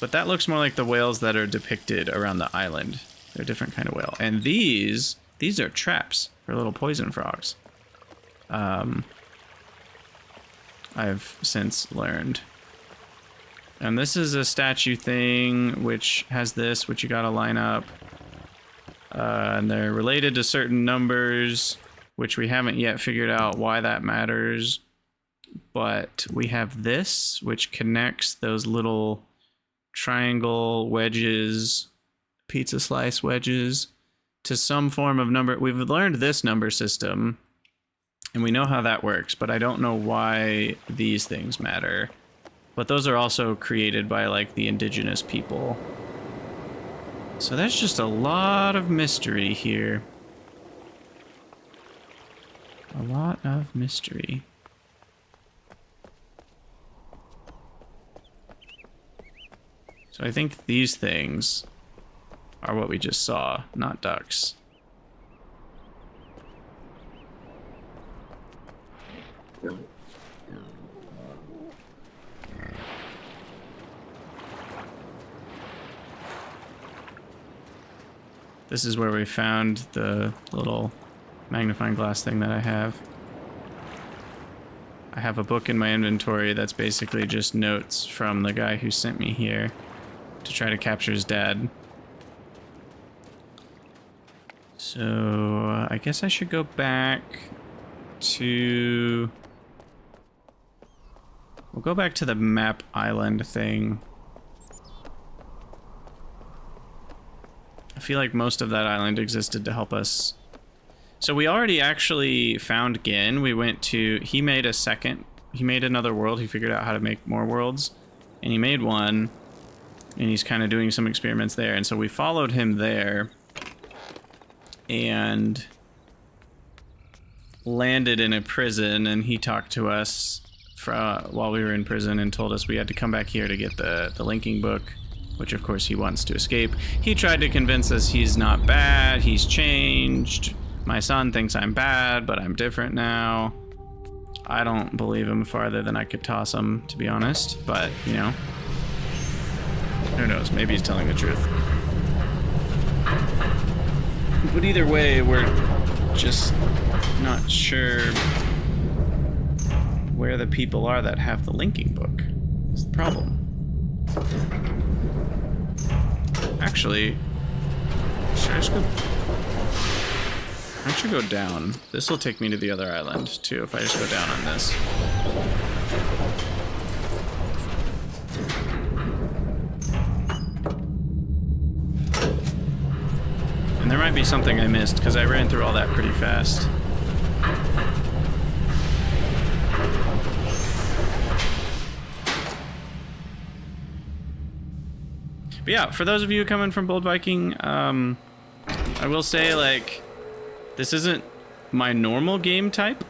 But that looks more like the whales that are depicted around the island. They're a different kind of whale. And these are traps for little poison frogs. I've since learned. And this is a statue thing, which has this, which you gotta line up. And they're related to certain numbers, which we haven't yet figured out why that matters. But we have this, which connects those little triangle wedges, pizza slice wedges, to some form of number. We've learned this number system, and we know how that works, but I don't know why these things matter. But those are also created by, like, the indigenous people. So there's just a lot of mystery here. A lot of mystery. So I think these things are what we just saw, not ducks. This is where we found the little magnifying glass thing that I have. I have a book in my inventory that's basically just notes from the guy who sent me here to try to capture his dad. So I guess I should go back to... We'll go back to the map island thing. I feel like most of that island existed to help us. So we already actually found Gin. We went to... He made another world. He figured out how to make more worlds. And he made one. And he's kind of doing some experiments there. And so we followed him there. And landed in a prison. And he talked to us while we were in prison and told us we had to come back here to get the linking book. Which, of course, he wants to escape. He tried to convince us he's not bad. He's changed. My son thinks I'm bad, but I'm different now. I don't believe him farther than I could toss him, to be honest. But, you know, who knows? Maybe he's telling the truth. But either way, we're just not sure where the people are that have the linking book. That's the problem. Actually, should I just go... I should go down. This will take me to the other island, too, if I just go down on this. And there might be something I missed, because I ran through all that pretty fast. But yeah, for those of you coming from Bold Viking, I will say, like, this isn't my normal game type.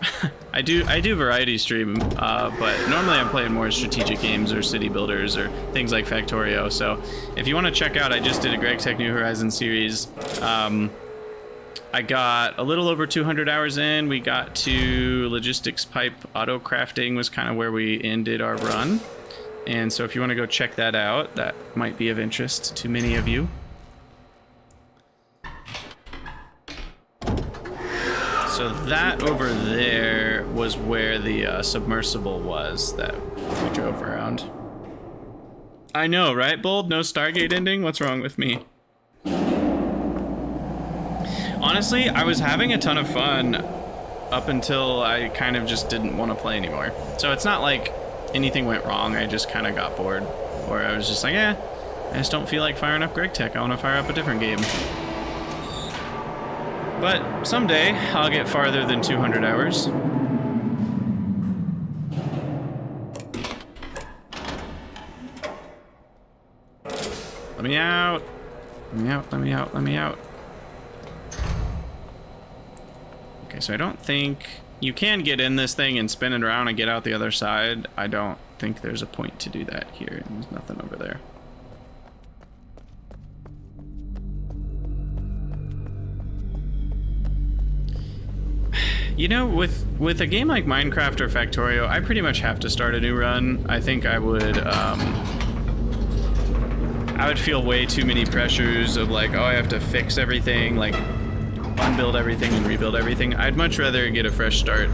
I do variety stream, but normally I'm playing more strategic games or city builders or things like Factorio. So if you want to check out, I just did a Greg Tech New Horizons series. I got a little over 200 hours in. We got to logistics pipe auto crafting was kind of where we ended our run. And so if you want to go check that out, that might be of interest to many of you. So that over there was where the submersible was that we drove around. I know, right, Bold? No Stargate ending? What's wrong with me? Honestly, I was having a ton of fun up until I kind of just didn't want to play anymore. So it's not like anything went wrong, I just kind of got bored. Or I was just like, I just don't feel like firing up Greg Tech. I want to fire up a different game. But someday, I'll get farther than 200 hours. Let me out. Let me out, let me out, let me out. Okay, so I don't think... You can get in this thing and spin it around and get out the other side. I don't think there's a point to do that here. There's nothing over there. You know, with a game like Minecraft or Factorio, I pretty much have to start a new run. I think I would feel way too many pressures of like, oh, I have to fix everything, like unbuild everything and rebuild everything. I'd much rather get a fresh start.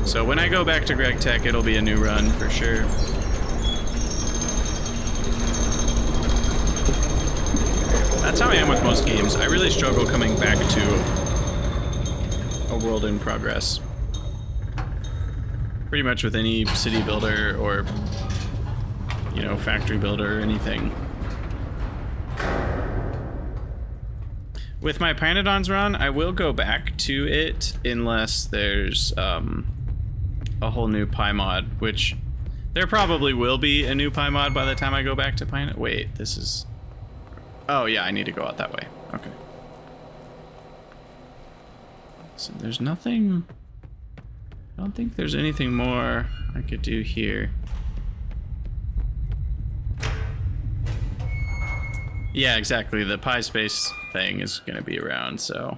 So when I go back to Greg Tech, it'll be a new run for sure. That's how I am with most games. I really struggle coming back to a world in progress. Pretty much with any city builder or, you know, factory builder or anything. With my Pynodons run, I will go back to it unless there's a whole new Py mod, which there probably will be a new Py mod by the time I go back to Pynod. Wait, this is... Oh yeah, I need to go out that way. Okay. So there's nothing... I don't think there's anything more I could do here. Yeah, exactly. The Pi space thing is going to be around, so...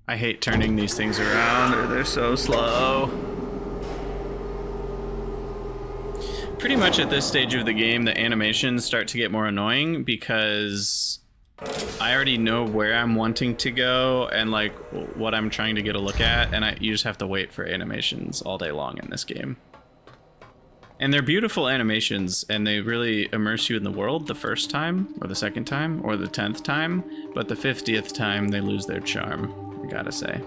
I hate turning these things around, or they're so slow. Pretty much at this stage of the game, the animations start to get more annoying because I already know where I'm wanting to go and like what I'm trying to get a look at, and you just have to wait for animations all day long in this game. And they're beautiful animations, and they really immerse you in the world the first time, or the second time, or the 10th time, but the 50th time they lose their charm, I gotta say.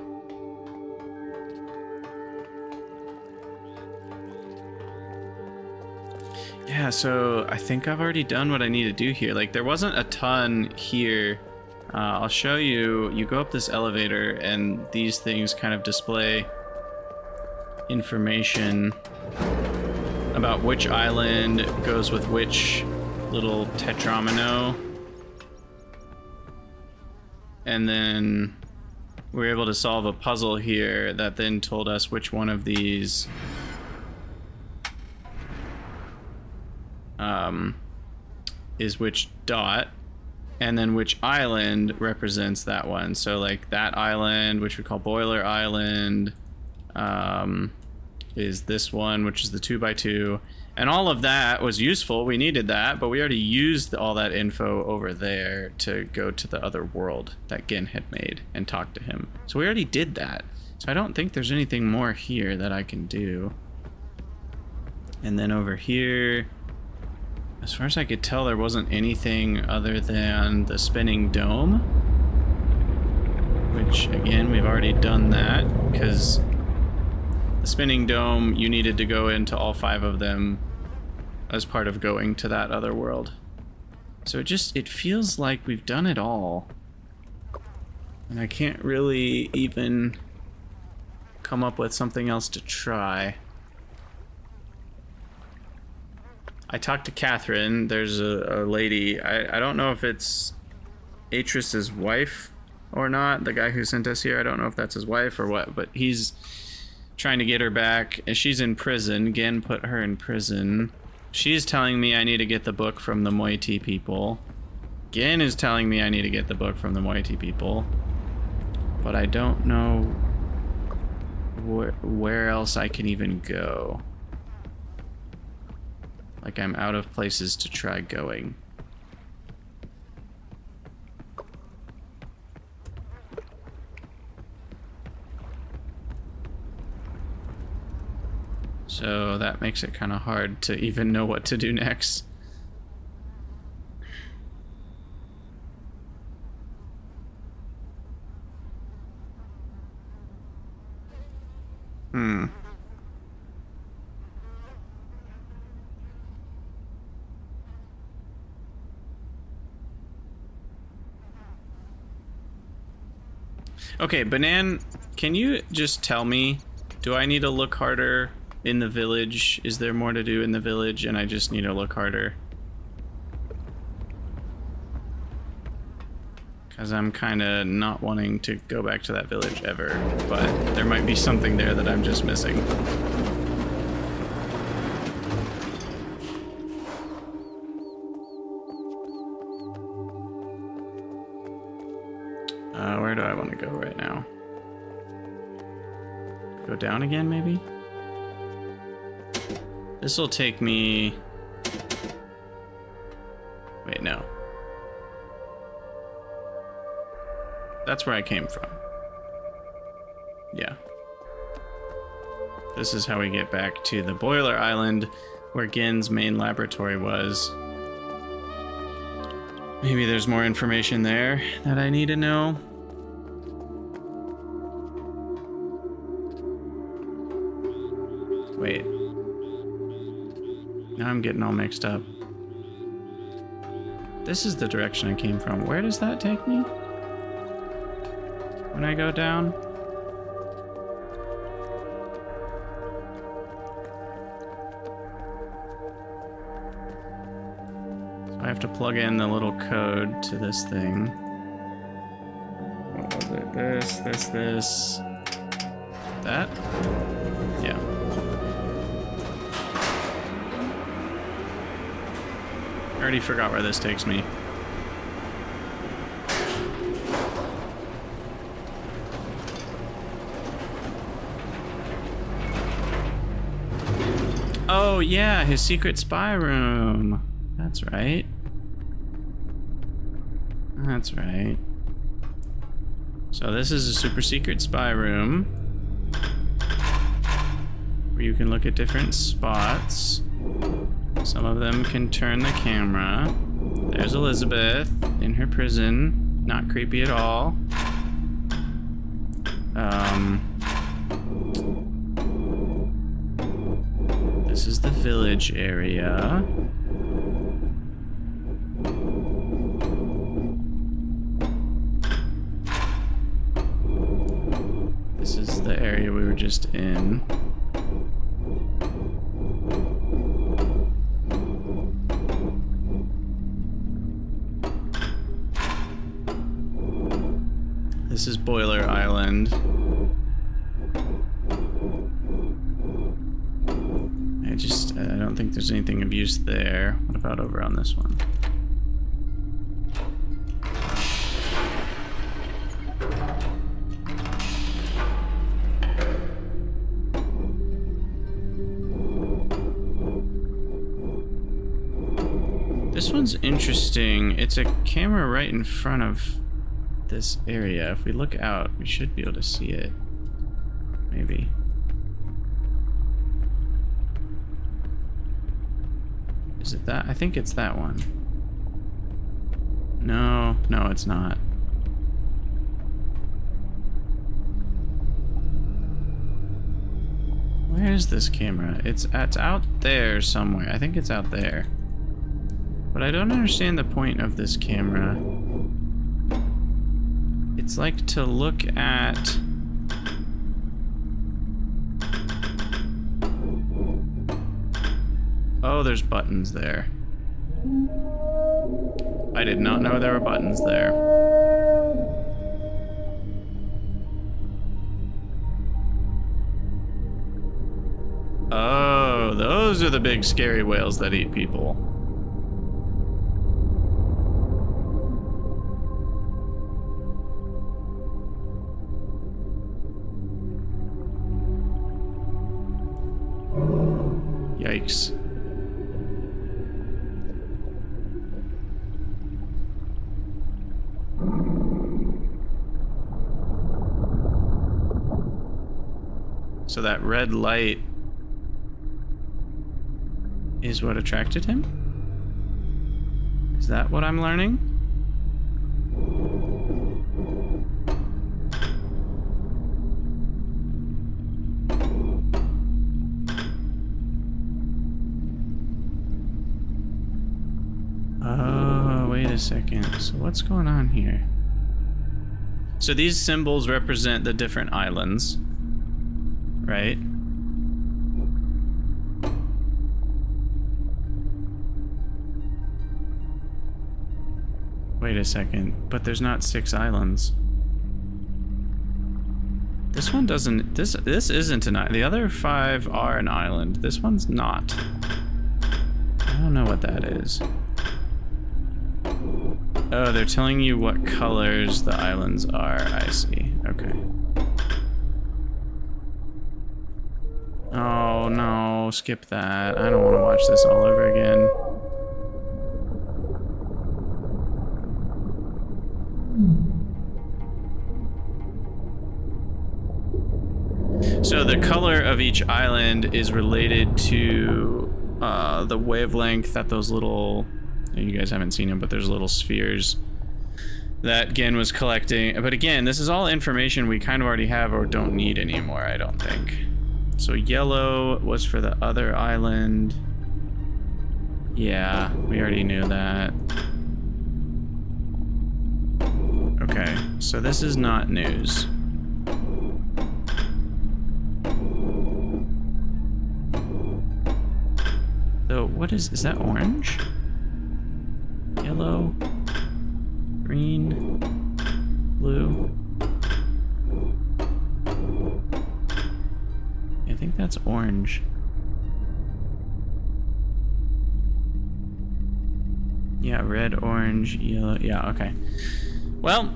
Yeah, so I think I've already done what I need to do here. Like, there wasn't a ton here. I'll show you. You go up this elevator, and these things kind of display information about which island goes with which little tetromino. And then we were able to solve a puzzle here that then told us which one of these is which dot, and then which island represents that one. So like that island, which we call Boiler Island, is this one, which is the 2x2, and all of that was useful. We needed that, but we already used all that info over there to go to the other world that Gen had made and talk to him. So we already did that. So I don't think there's anything more here that I can do. And then over here, as far as I could tell, there wasn't anything other than the spinning dome, which again, we've already done that, because the spinning dome, you needed to go into all 5 of them as part of going to that other world. So it feels like we've done it all. And I can't really even come up with something else to try. I talked to Catherine. There's a lady. I don't know if it's Atris's wife or not. The guy who sent us here, I don't know if that's his wife or what, but he's trying to get her back. And she's in prison. Gen put her in prison. She's telling me I need to get the book from the Moiety people. Gen is telling me I need to get the book from the Moiety people. But I don't know where else I can even go. Like, I'm out of places to try going. So that makes it kind of hard to even know what to do next. Okay, Banan, can you just tell me, do I need to look harder in the village? Is there more to do in the village and I just need to look harder? Because I'm kind of not wanting to go back to that village ever, but there might be something there that I'm just missing. Where do I want to go right now? Go down again, maybe? This will take me... Wait, no. That's where I came from. Yeah. This is how we get back to the Boiler Island, where Gin's main laboratory was. Maybe there's more information there that I need to know. Wait. Now I'm getting all mixed up. This is the direction I came from. Where does that take me? When I go down? So I have to plug in the little code to this thing. What was it? This. That? Yeah. I already forgot where this takes me. Oh yeah, his secret spy room. That's right. That's right. So this is a super secret spy room where you can look at different spots. Some of them can turn the camera. There's Elizabeth in her prison. Not creepy at all. This is the village area. This is the area we were just in. This is Boiler Island. I don't think there's anything of use there. What about over on this one? This one's interesting. It's a camera right in front of this area. If we look out, we should be able to see it. Maybe. Is it that? I think it's that one. No, it's not. Where is this camera? It's out there somewhere. I think it's out there. But I don't understand the point of this camera. It's like to look at... Oh, there's buttons there. I did not know there were buttons there. Oh, those are the big scary whales that eat people. Yikes. So that red light is what attracted him? Is that what I'm learning? Oh, wait a second. So what's going on here? So these symbols represent the different islands. Right? Wait a second, but there's not 6 islands. This one doesn't, this isn't an island. The other 5 are an island. This one's not. I don't know what that is. Oh, they're telling you what colors the islands are. I see. Okay. Oh no, skip that. I don't want to watch this all over again. So the color of each island is related to the wavelength that those little, you guys haven't seen them, but there's little spheres that Gin was collecting. But again, this is all information we kind of already have or don't need anymore, I don't think. So yellow was for the other island. Yeah, we already knew that. Okay, so this is not news. So what is that orange? Yellow? Green? Blue? I think that's orange. Yeah, red, orange, yellow. Yeah, okay. Well,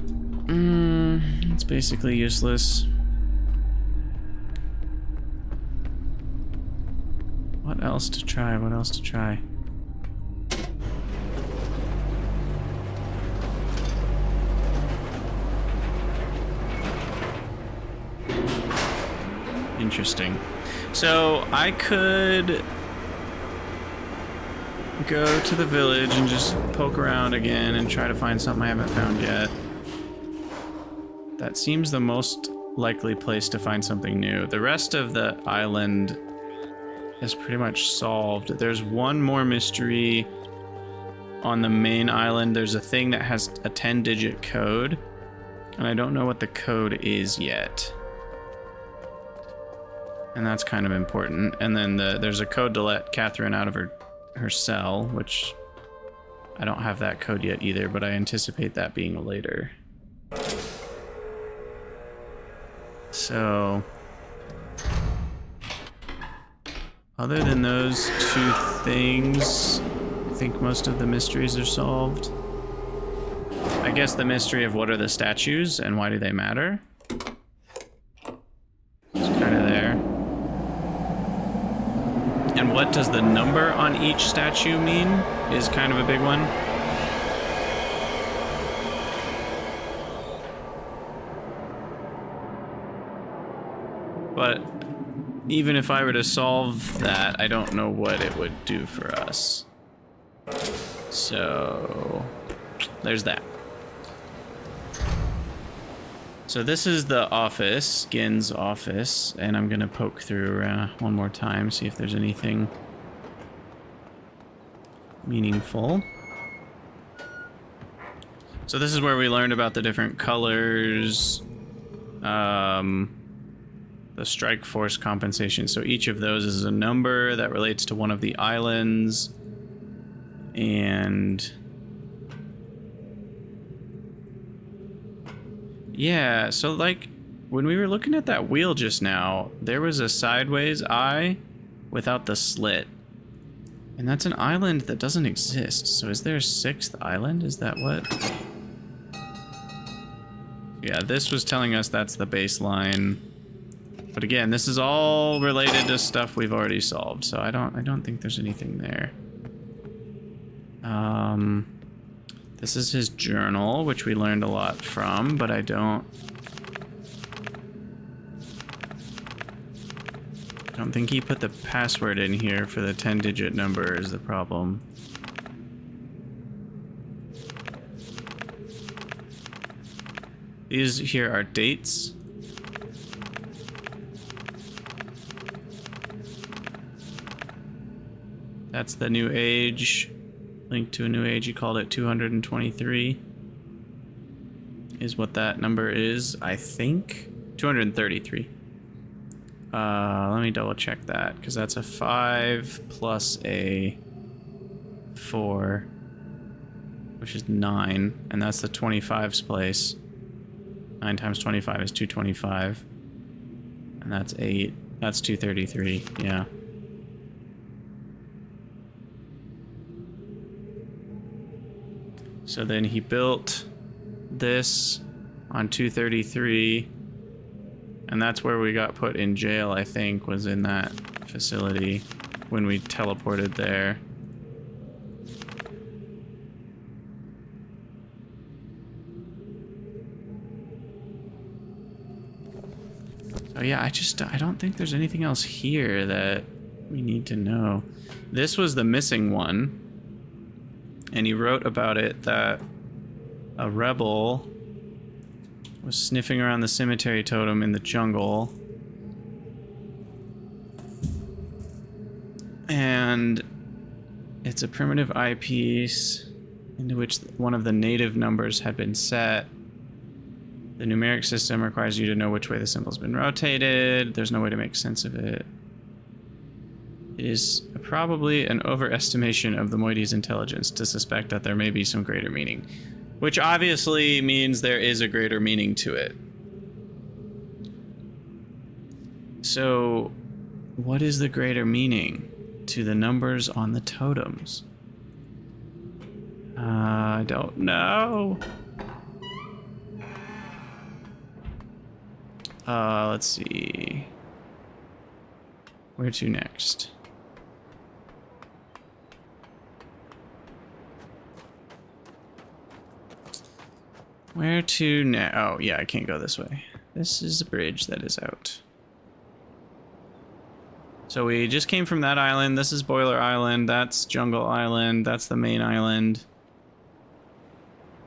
it's basically useless. What else to try? What else to try? Interesting. So I could go to the village and just poke around again and try to find something I haven't found yet. That seems the most likely place to find something new. The rest of the island is pretty much solved. There's one more mystery on the main island. There's a thing that has a 10-digit code, and I don't know what the code is yet. And that's kind of important. And then there's a code to let Catherine out of her cell, which I don't have that code yet either, but I anticipate that being later. So, other than those two things, I think most of the mysteries are solved. I guess the mystery of what are the statues and why do they matter? It's kind of there. And what does the number on each statue mean is kind of a big one. But even if I were to solve that, I don't know what it would do for us. So there's that. So this is the office, Gin's office, and I'm gonna poke through one more time, see if there's anything meaningful. So this is where we learned about the different colors, the strike force compensation. So each of those is a number that relates to one of the islands, and yeah, so like when we were looking at that wheel just now, there was a sideways eye without the slit. And that's an island that doesn't exist. So is there a 6th island? Is that what? Yeah, this was telling us that's the baseline. But again, this is all related to stuff we've already solved, so I don't think there's anything there. This is his journal, which we learned a lot from, but I don't think he put the password in here for the 10-digit number is the problem. These here are dates. That's the new age. Linked to a new age, he called it 223. Is what that number is, I think. 233. Let me double check that, because that's a 5 plus a 4, which is 9, and that's the 25's place. 9 times 25 is 225. And that's 8. That's 233, yeah. So then he built this on 233, and that's where we got put in jail, I think, was in that facility when we teleported there. So yeah, I don't think there's anything else here that we need to know. This was the missing one. And he wrote about it that a rebel was sniffing around the cemetery totem in the jungle. And it's a primitive eyepiece into which one of the native numbers had been set. The numeric system requires you to know which way the symbol's been rotated. There's no way to make sense of it. It is probably an overestimation of the moiety's intelligence to suspect that there may be some greater meaning. Which obviously means there is a greater meaning to it. So, what is the greater meaning to the numbers on the totems? I don't know. Let's see. Where to next? Where to now? Oh, yeah, I can't go this way. This is a bridge that is out. So we just came from that island. This is Boiler Island. That's Jungle Island. That's the main island.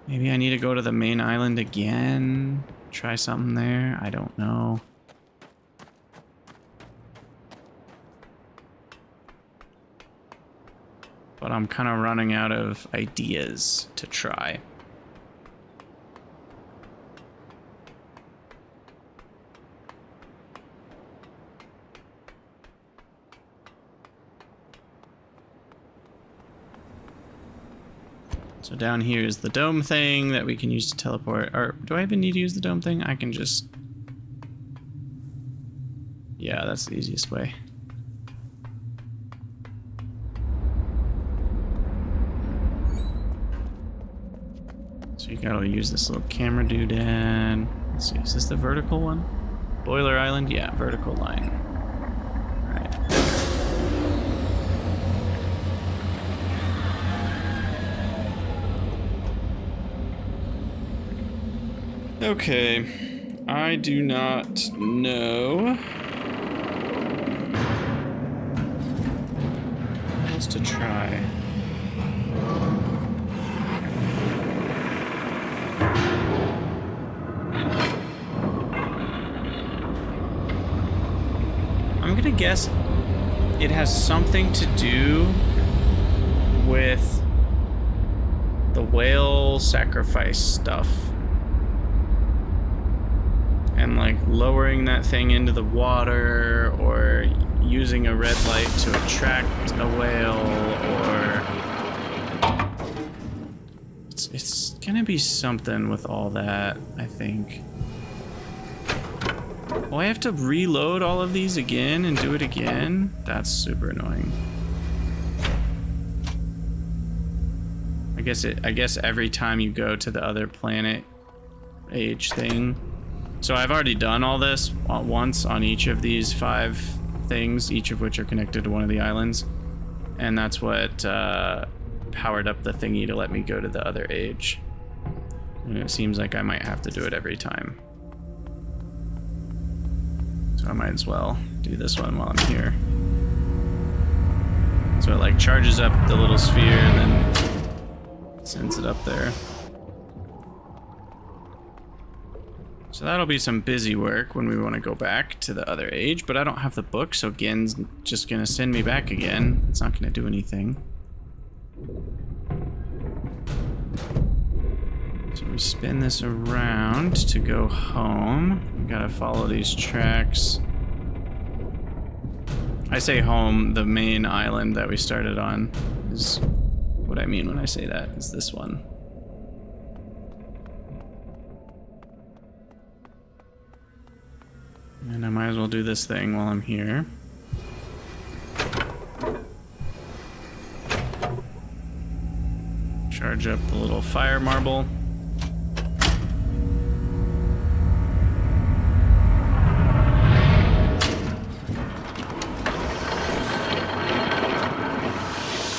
Maybe I need to go to the main island again. Try something there. I don't know. But I'm kind of running out of ideas to try. So down here is the dome thing that we can use to teleport. Or do I even need to use the dome thing? I can just... Yeah, that's the easiest way. So you gotta use this little camera doodad. Let's see, is this the vertical one? Boiler Island? Yeah, vertical line. Alright. Okay, I do not know what else to try. I'm gonna guess it has something to do with the whale sacrifice stuff. And like lowering that thing into the water, or using a red light to attract a whale, or it's gonna be something with all that, I think. Oh, I have to reload all of these again and do it again? That's super annoying. I guess every time you go to the other planet age thing. So I've already done all this once on each of these 5 things, each of which are connected to one of the islands. And that's what powered up the thingy to let me go to the other age. And it seems like I might have to do it every time. So I might as well do this one while I'm here. So it like charges up the little sphere and then sends it up there. So that'll be some busy work when we want to go back to the other age, but I don't have the book, so Gen's just gonna send me back again. It's not gonna do anything. So we spin this around to go home. We gotta follow these tracks. I say home, the main island that we started on is what I mean when I say that, is this one. And I might as well do this thing while I'm here. Charge up the little fire marble.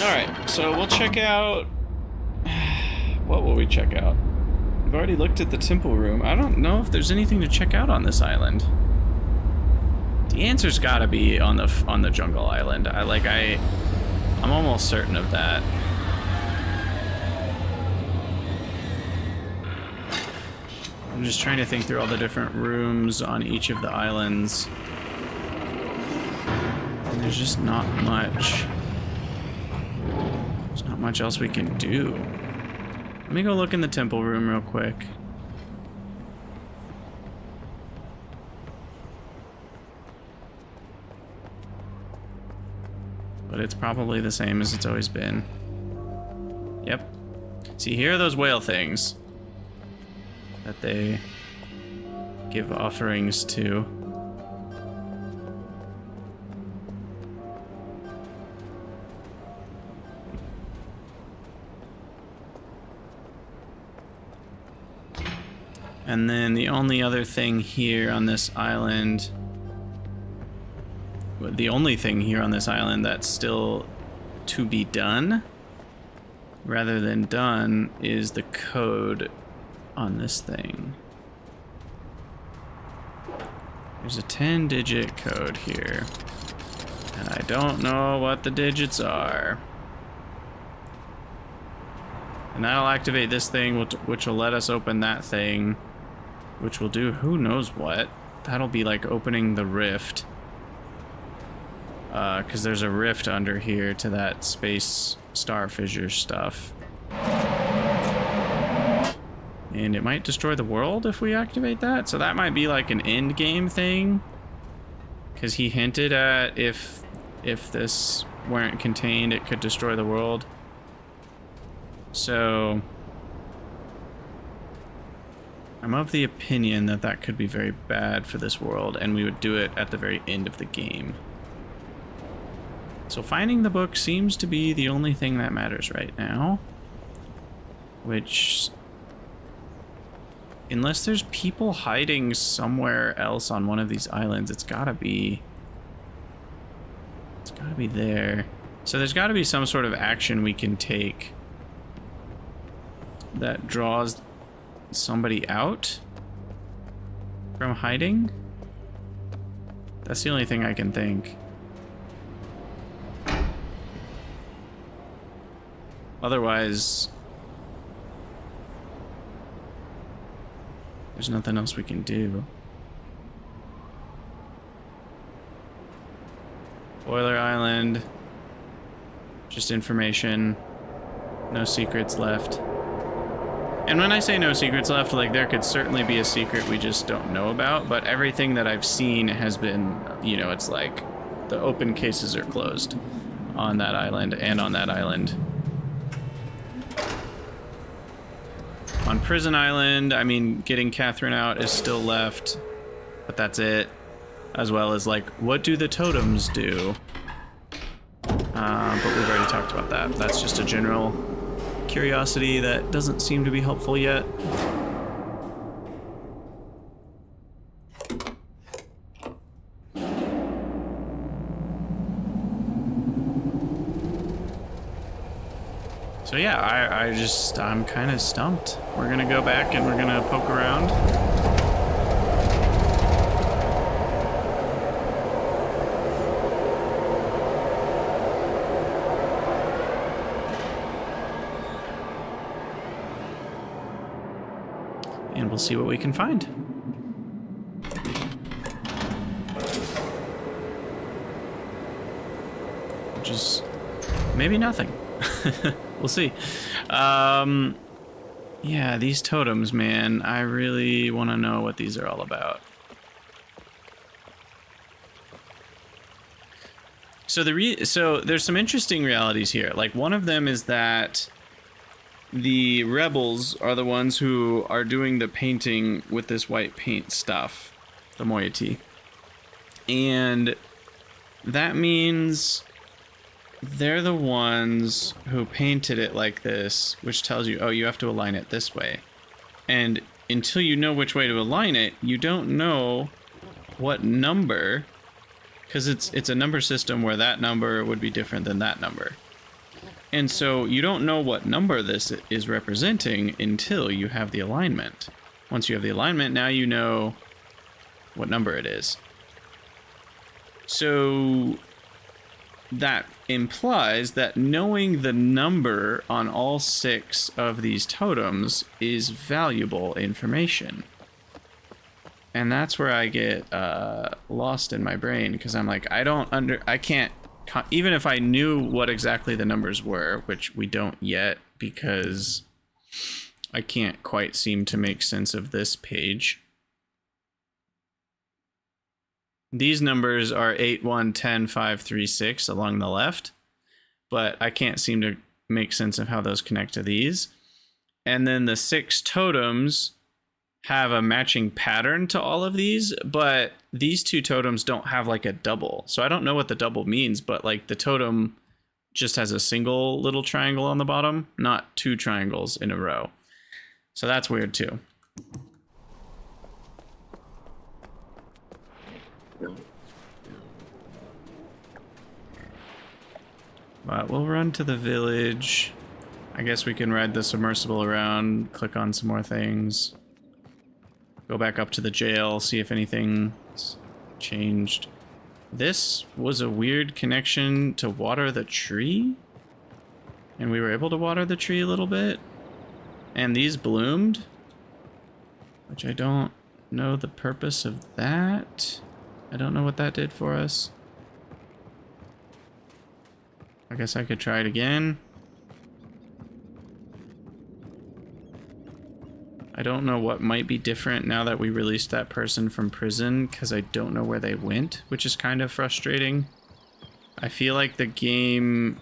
Alright, so we'll check out... What will we check out? We've already looked at the temple room. I don't know if there's anything to check out on this island. The answer's gotta be on the jungle island. I'm almost certain of that. I'm just trying to think through all the different rooms on each of the islands. And there's just not much. There's not much else we can do. Let me go look in the temple room real quick. But it's probably the same as it's always been. Yep. See, here are those whale things that they give offerings to. And then the only other thing here on this island, the only thing here on this island that's still to be done, rather than done, is the code on this thing. There's a 10-digit code here, and I don't know what the digits are. And that'll activate this thing, which will let us open that thing, which will do who knows what. That'll be like opening the rift. Because there's a rift under here to that space star fissure stuff. And it might destroy the world if we activate that. So that might be like an end game thing. Because he hinted at if this weren't contained, it could destroy the world. So I'm of the opinion that that could be very bad for this world, and we would do it at the very end of the game. So finding the book seems to be the only thing that matters right now. Which, unless there's people hiding somewhere else on one of these islands, it's gotta be there. So there's gotta be some sort of action we can take that draws somebody out from hiding. That's the only thing I can think. Otherwise, there's nothing else we can do. Boiler Island. Just information. No secrets left. And when I say no secrets left, like, there could certainly be a secret we just don't know about, but everything that I've seen has been, you know, it's like the open cases are closed on that island and on that island. On Prison Island, I mean, getting Catherine out is still left, but that's it. As well as, like, what do the totems do? But we've already talked about that. That's just a general curiosity that doesn't seem to be helpful yet. So yeah, I'm kind of stumped. We're gonna go back and we're gonna poke around. And we'll see what we can find. Which is maybe nothing. We'll see. Yeah, these totems, man. I really want to know what these are all about. So there's some interesting realities here. Like, one of them is that the rebels are the ones who are doing the painting with this white paint stuff, the moiety. And that means they're the ones who painted it like this, which tells you, oh, you have to align it this way. And until you know which way to align it, you don't know what number, because it's a number system where that number would be different than that number. And so you don't know what number this is representing until you have the alignment. Once you have the alignment, now you know what number it is. So that implies that knowing the number on all 6 of these totems is valuable information. And that's where I get lost in my brain, because I'm like, I can't, even if I knew what exactly the numbers were, which we don't yet, because I can't quite seem to make sense of this page. These numbers are 8, 1, 10, 5, 3, 6 along the left, but I can't seem to make sense of how those connect to these. And then the 6 totems have a matching pattern to all of these, but these 2 totems don't have like a double. So I don't know what the double means, but like the totem just has a single little triangle on the bottom, not 2 triangles in a row. So that's weird too. But we'll run to the village. I guess we can ride the submersible around, click on some more things. Go back up to the jail, see if anything's changed. This was a weird connection to water the tree. And we were able to water the tree a little bit. And these bloomed. Which I don't know the purpose of that. I don't know what that did for us. I guess I could try it again. I don't know what might be different now that we released that person from prison, because I don't know where they went, which is kind of frustrating. I feel like the game,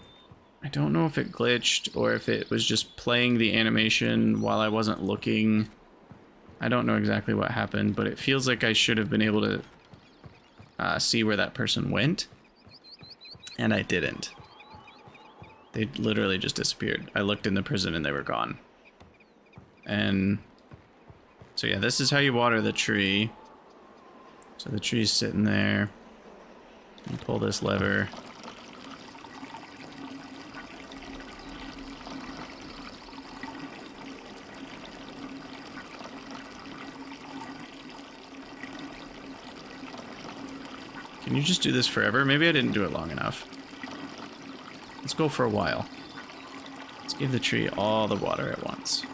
I don't know if it glitched or if it was just playing the animation while I wasn't looking. I don't know exactly what happened, but it feels like I should have been able to see where that person went, and I didn't. They literally just disappeared. I looked in the prison and they were gone. And so yeah, this is how you water the tree. So the tree's sitting there. You pull this lever. Can you just do this forever? Maybe I didn't do it long enough. Let's go for a while. Let's give the tree all the water at once.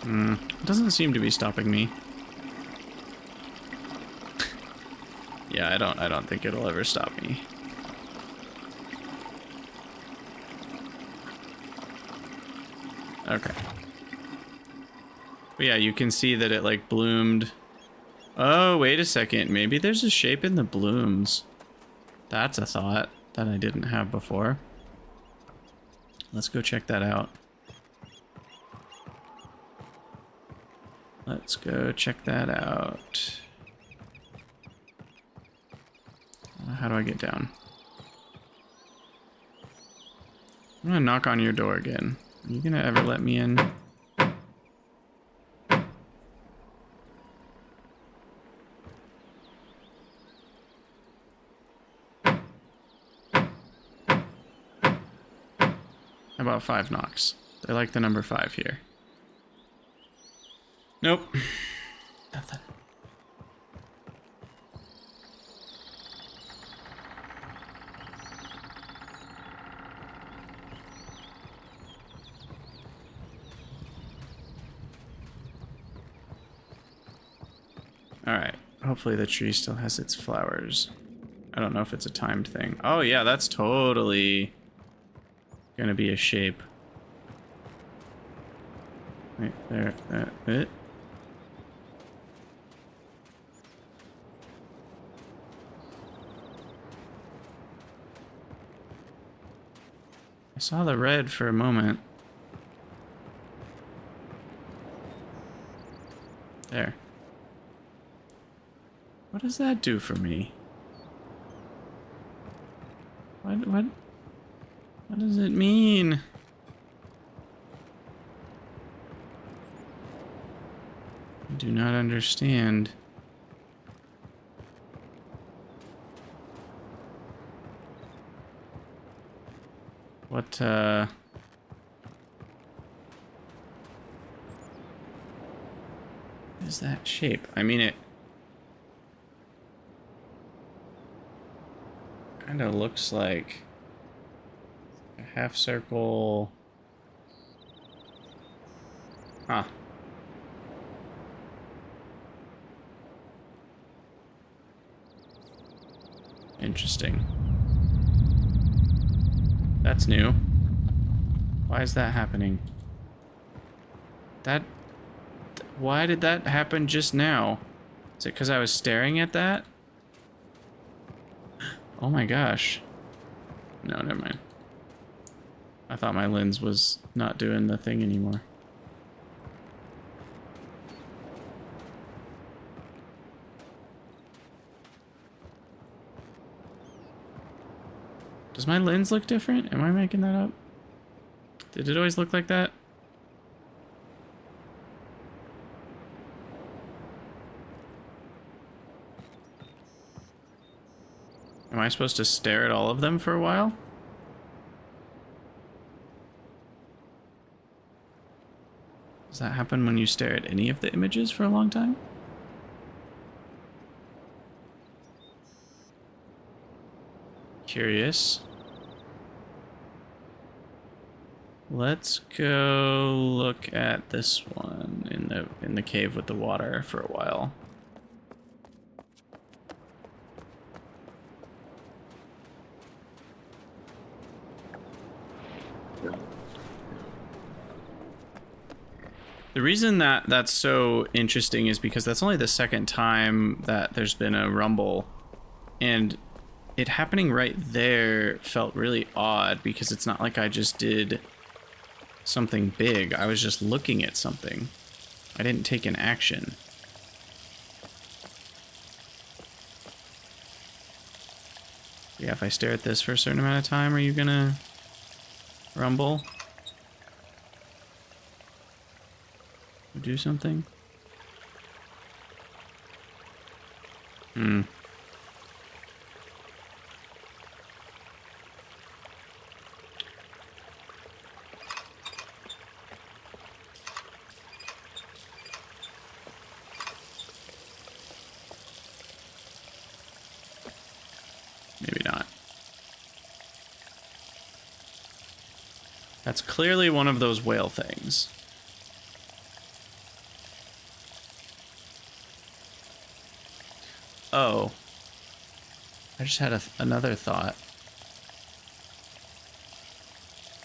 It doesn't seem to be stopping me. Yeah, I don't think it'll ever stop me. Okay. But yeah, you can see that it like bloomed. Oh, wait a second. Maybe there's a shape in the blooms. That's a thought that I didn't have before. Let's go check that out. Let's go check that out. How do I get down? I'm gonna knock on your door again. Are you gonna ever let me in? About 5 knocks. They like the number 5 here. Nope. Nothing. Alright. Hopefully the tree still has its flowers. I don't know if it's a timed thing. Oh yeah, that's totally gonna be a shape. Right there, it. I saw the red for a moment. There. What does that do for me? What does it mean? I do not understand. What, What is that shape? I mean, it kind of looks like a half circle. Huh. Interesting. That's new. Why is that happening? Why did that happen just now? Is it because I was staring at that? Oh my gosh. No, never mind. I thought my lens was not doing the thing anymore. Does my lens look different? Am I making that up? Did it always look like that? Am I supposed to stare at all of them for a while? Does that happen when you stare at any of the images for a long time? Curious. Let's go look at this one in the cave with the water for a while. The reason that that's so interesting is because that's only the second time that there's been a rumble, and it happening right there felt really odd because it's not like I just did something big. I was just looking at something. I didn't take an action. Yeah, if I stare at this for a certain amount of time, are you gonna rumble? Do something? Hmm. Maybe not. That's clearly one of those whale things. Oh. I just had another thought.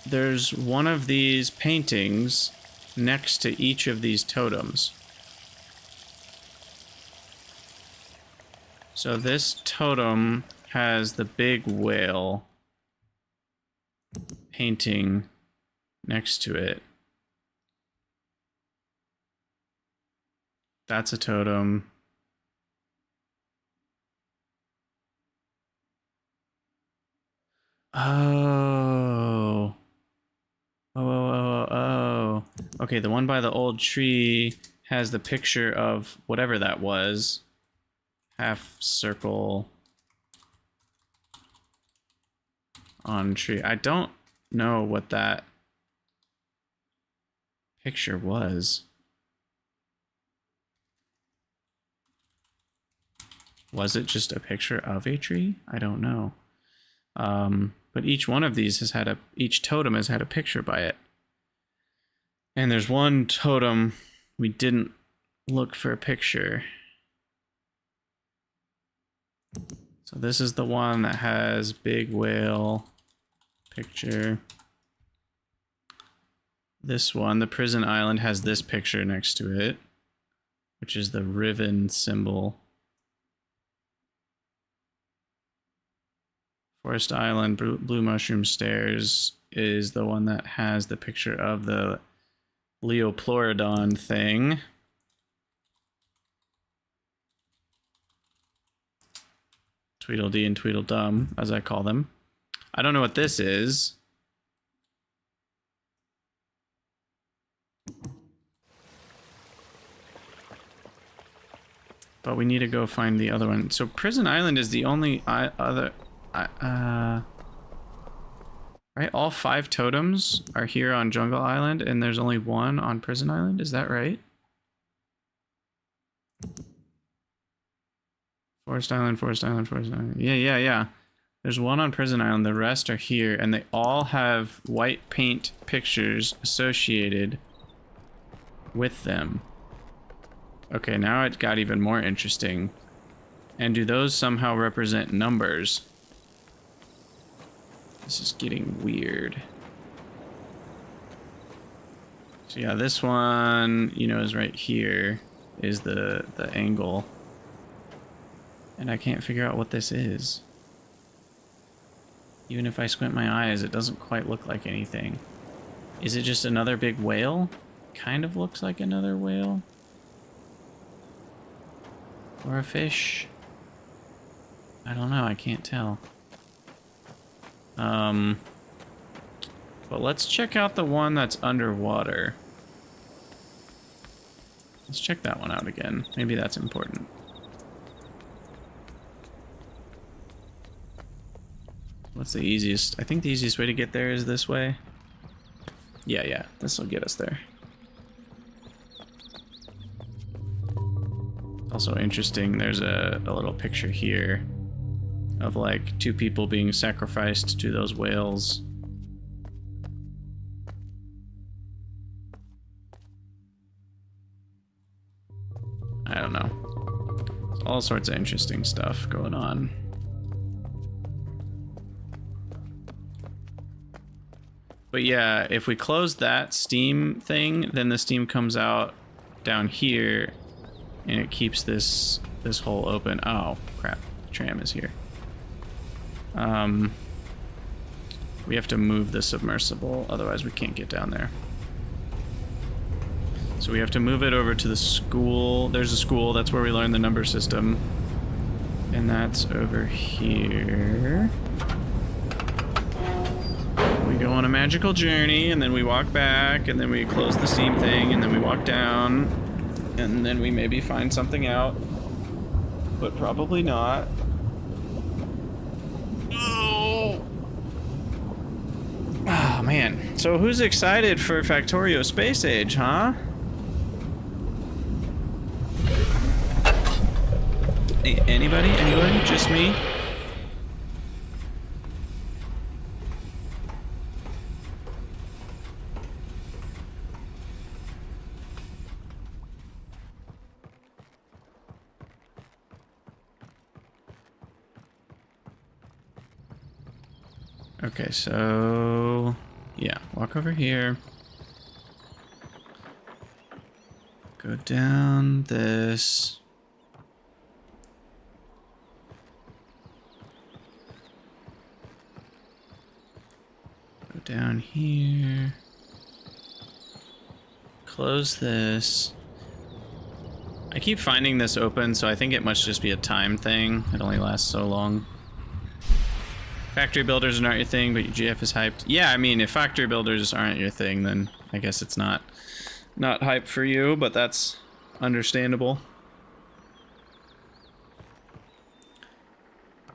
There's one of these paintings next to each of these totems. So this totem has the big whale painting next to it. That's a totem. Oh. Oh. Okay, the one by the old tree has the picture of whatever that was. Half circle on tree. I don't know what that picture was. Was it just a picture of a tree? I don't know. But each one of these has had each totem has had a picture by it. And there's one totem we didn't look for a picture. So this is the one that has big whale picture. This one, the prison island, has this picture next to it, which is the Riven symbol. Forest Island, Blue Mushroom Stairs is the one that has the picture of the Leoplorodon thing. Tweedledee and Tweedledum, as I call them. I don't know what this is. But we need to go find the other one. So Prison Island is the only other... right, all 5 totems are here on Jungle Island, and there's only one on Prison Island. Is that right? Forest Island, Forest Island, Forest Island. Yeah. There's one on Prison Island. The rest are here, and they all have white paint pictures associated with them. Okay, now it got even more interesting. And do those somehow represent numbers? This is getting weird. So yeah, this one, you know, is right here, is the angle. And I can't figure out what this is. Even if I squint my eyes, it doesn't quite look like anything. Is it just another big whale? Kind of looks like another whale. Or a fish. I don't know, I can't tell. But let's check out the one that's underwater. Let's check that one out again. Maybe that's important. What's the easiest? I think the easiest way to get there is this way. Yeah, this will get us there. Also interesting, there's a little picture here of like 2 people being sacrificed to those whales. I don't know. There's all sorts of interesting stuff going on. But yeah, if we close that steam thing, then the steam comes out down here and it keeps this hole open. Oh, crap. The tram is here. We have to move the submersible, otherwise we can't get down there. So we have to move it over to the school. There's a school, that's where we learn the number system. And that's over here. We go on a magical journey, and then we walk back, and then we close the steam thing, and then we walk down, and then we maybe find something out. But probably not. Oh, man. So who's excited for Factorio Space Age, huh? Anybody? Anyone? Just me? Okay, so yeah, walk over here. Go down this. Go down here. Close this. I keep finding this open, so I think it must just be a time thing. It only lasts so long. Factory builders aren't your thing, but your GF is hyped. Yeah, I mean, if factory builders aren't your thing, then I guess it's not hype for you, but that's understandable.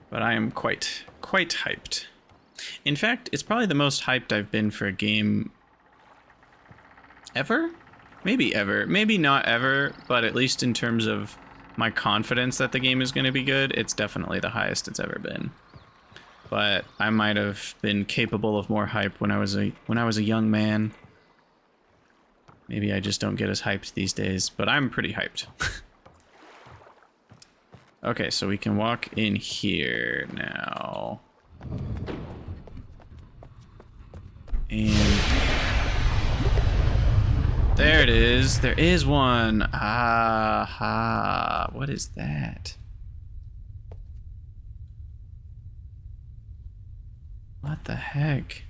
But I am quite hyped. In fact, it's probably the most hyped I've been for a game ever? Maybe ever. Maybe not ever, but at least in terms of my confidence that the game is going to be good, it's definitely the highest it's ever been. But I might have been capable of more hype when I was a young man. Maybe I just don't get as hyped these days, but I'm pretty hyped. Okay, so we can walk in here now. And there it is. There is one. Aha. What is that? What the heck?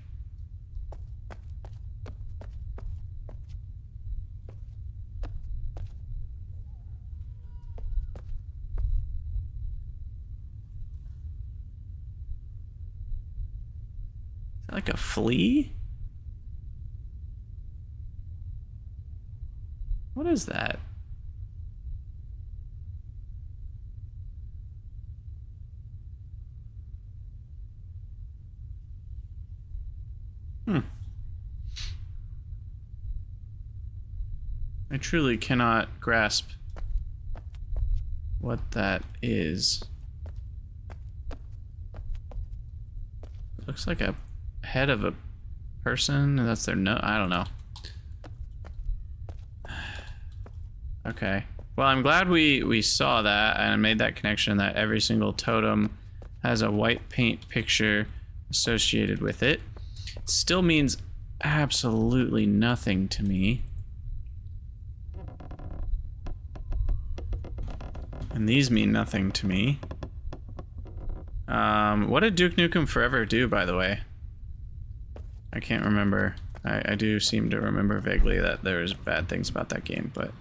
Is that like a flea? What is that? I truly cannot grasp what that is. Looks like a head of a person. That's their no. I don't know. Okay. Well, I'm glad we saw that and made that connection that every single totem has a white paint picture associated with it. It still means absolutely nothing to me. And these mean nothing to me. What did Duke Nukem Forever do, by the way? I can't remember. I do seem to remember vaguely that there's bad things about that game, but...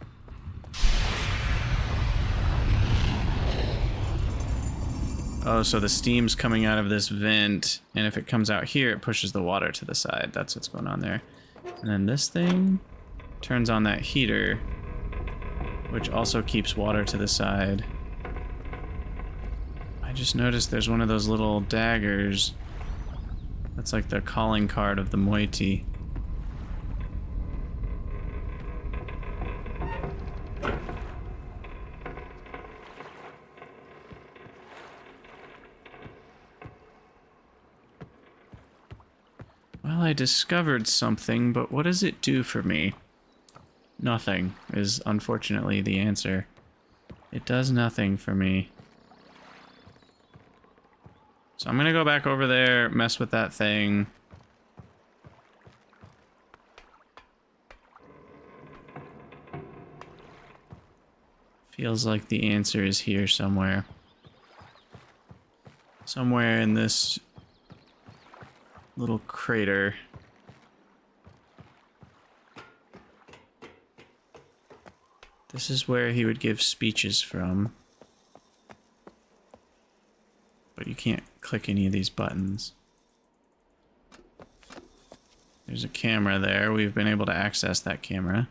Oh, so the steam's coming out of this vent, and if it comes out here, it pushes the water to the side. That's what's going on there. And then this thing turns on that heater, which also keeps water to the side. I just noticed there's one of those little daggers. That's like the calling card of the moiety. Well, I discovered something, but what does it do for me? Nothing is unfortunately the answer. It does nothing for me. So I'm gonna go back over there, mess with that thing. Feels like the answer is here somewhere. Somewhere in this little crater. This is where he would give speeches from. But you can't click any of these buttons. There's a camera there. We've been able to access that camera.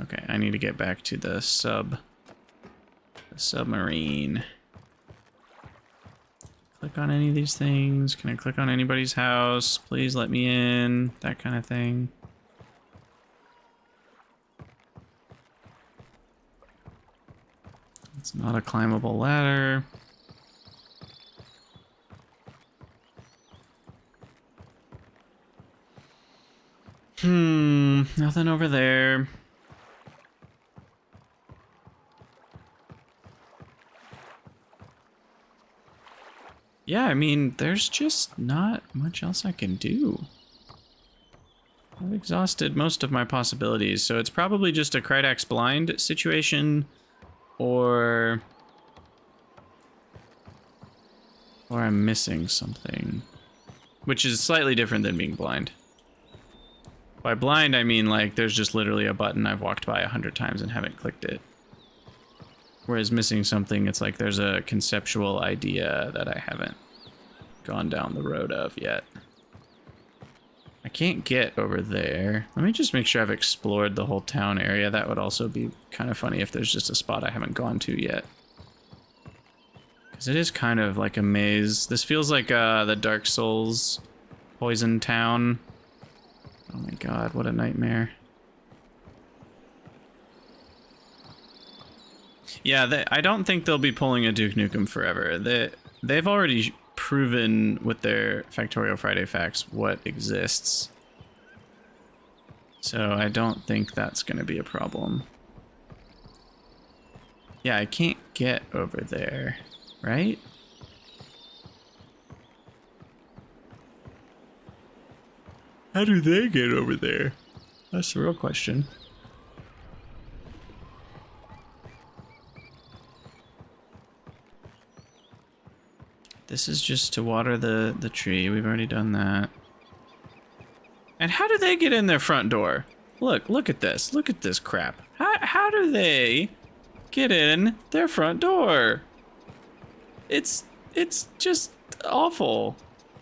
Okay, I need to get back to the submarine. Click on any of these things. Can I click on anybody's house? Please let me in. That kind of thing. It's not a climbable ladder. Nothing over there. Yeah, I mean, there's just not much else I can do. I've exhausted most of my possibilities, so it's probably just a Krydax blind situation, or I'm missing something, which is slightly different than being blind. By blind, I mean like there's just literally a button I've walked by 100 times and haven't clicked it. Whereas missing something, it's like there's a conceptual idea that I haven't gone down the road of yet. I can't get over there. Let me just make sure I've explored the whole town area. That would also be kind of funny if there's just a spot I haven't gone to yet. Because it is kind of like a maze. This feels like the Dark Souls Poison Town. Oh my god, what a nightmare. Yeah, I don't think they'll be pulling a Duke Nukem Forever. They've already proven with their Factorial Friday facts what exists. So I don't think that's going to be a problem. Yeah, I can't get over there, right? How do they get over there? That's the real question. This is just to water the tree. We've already done that. And how do they get in their front door? Look at this. Look at this crap. How do they get in their front door? It's just awful.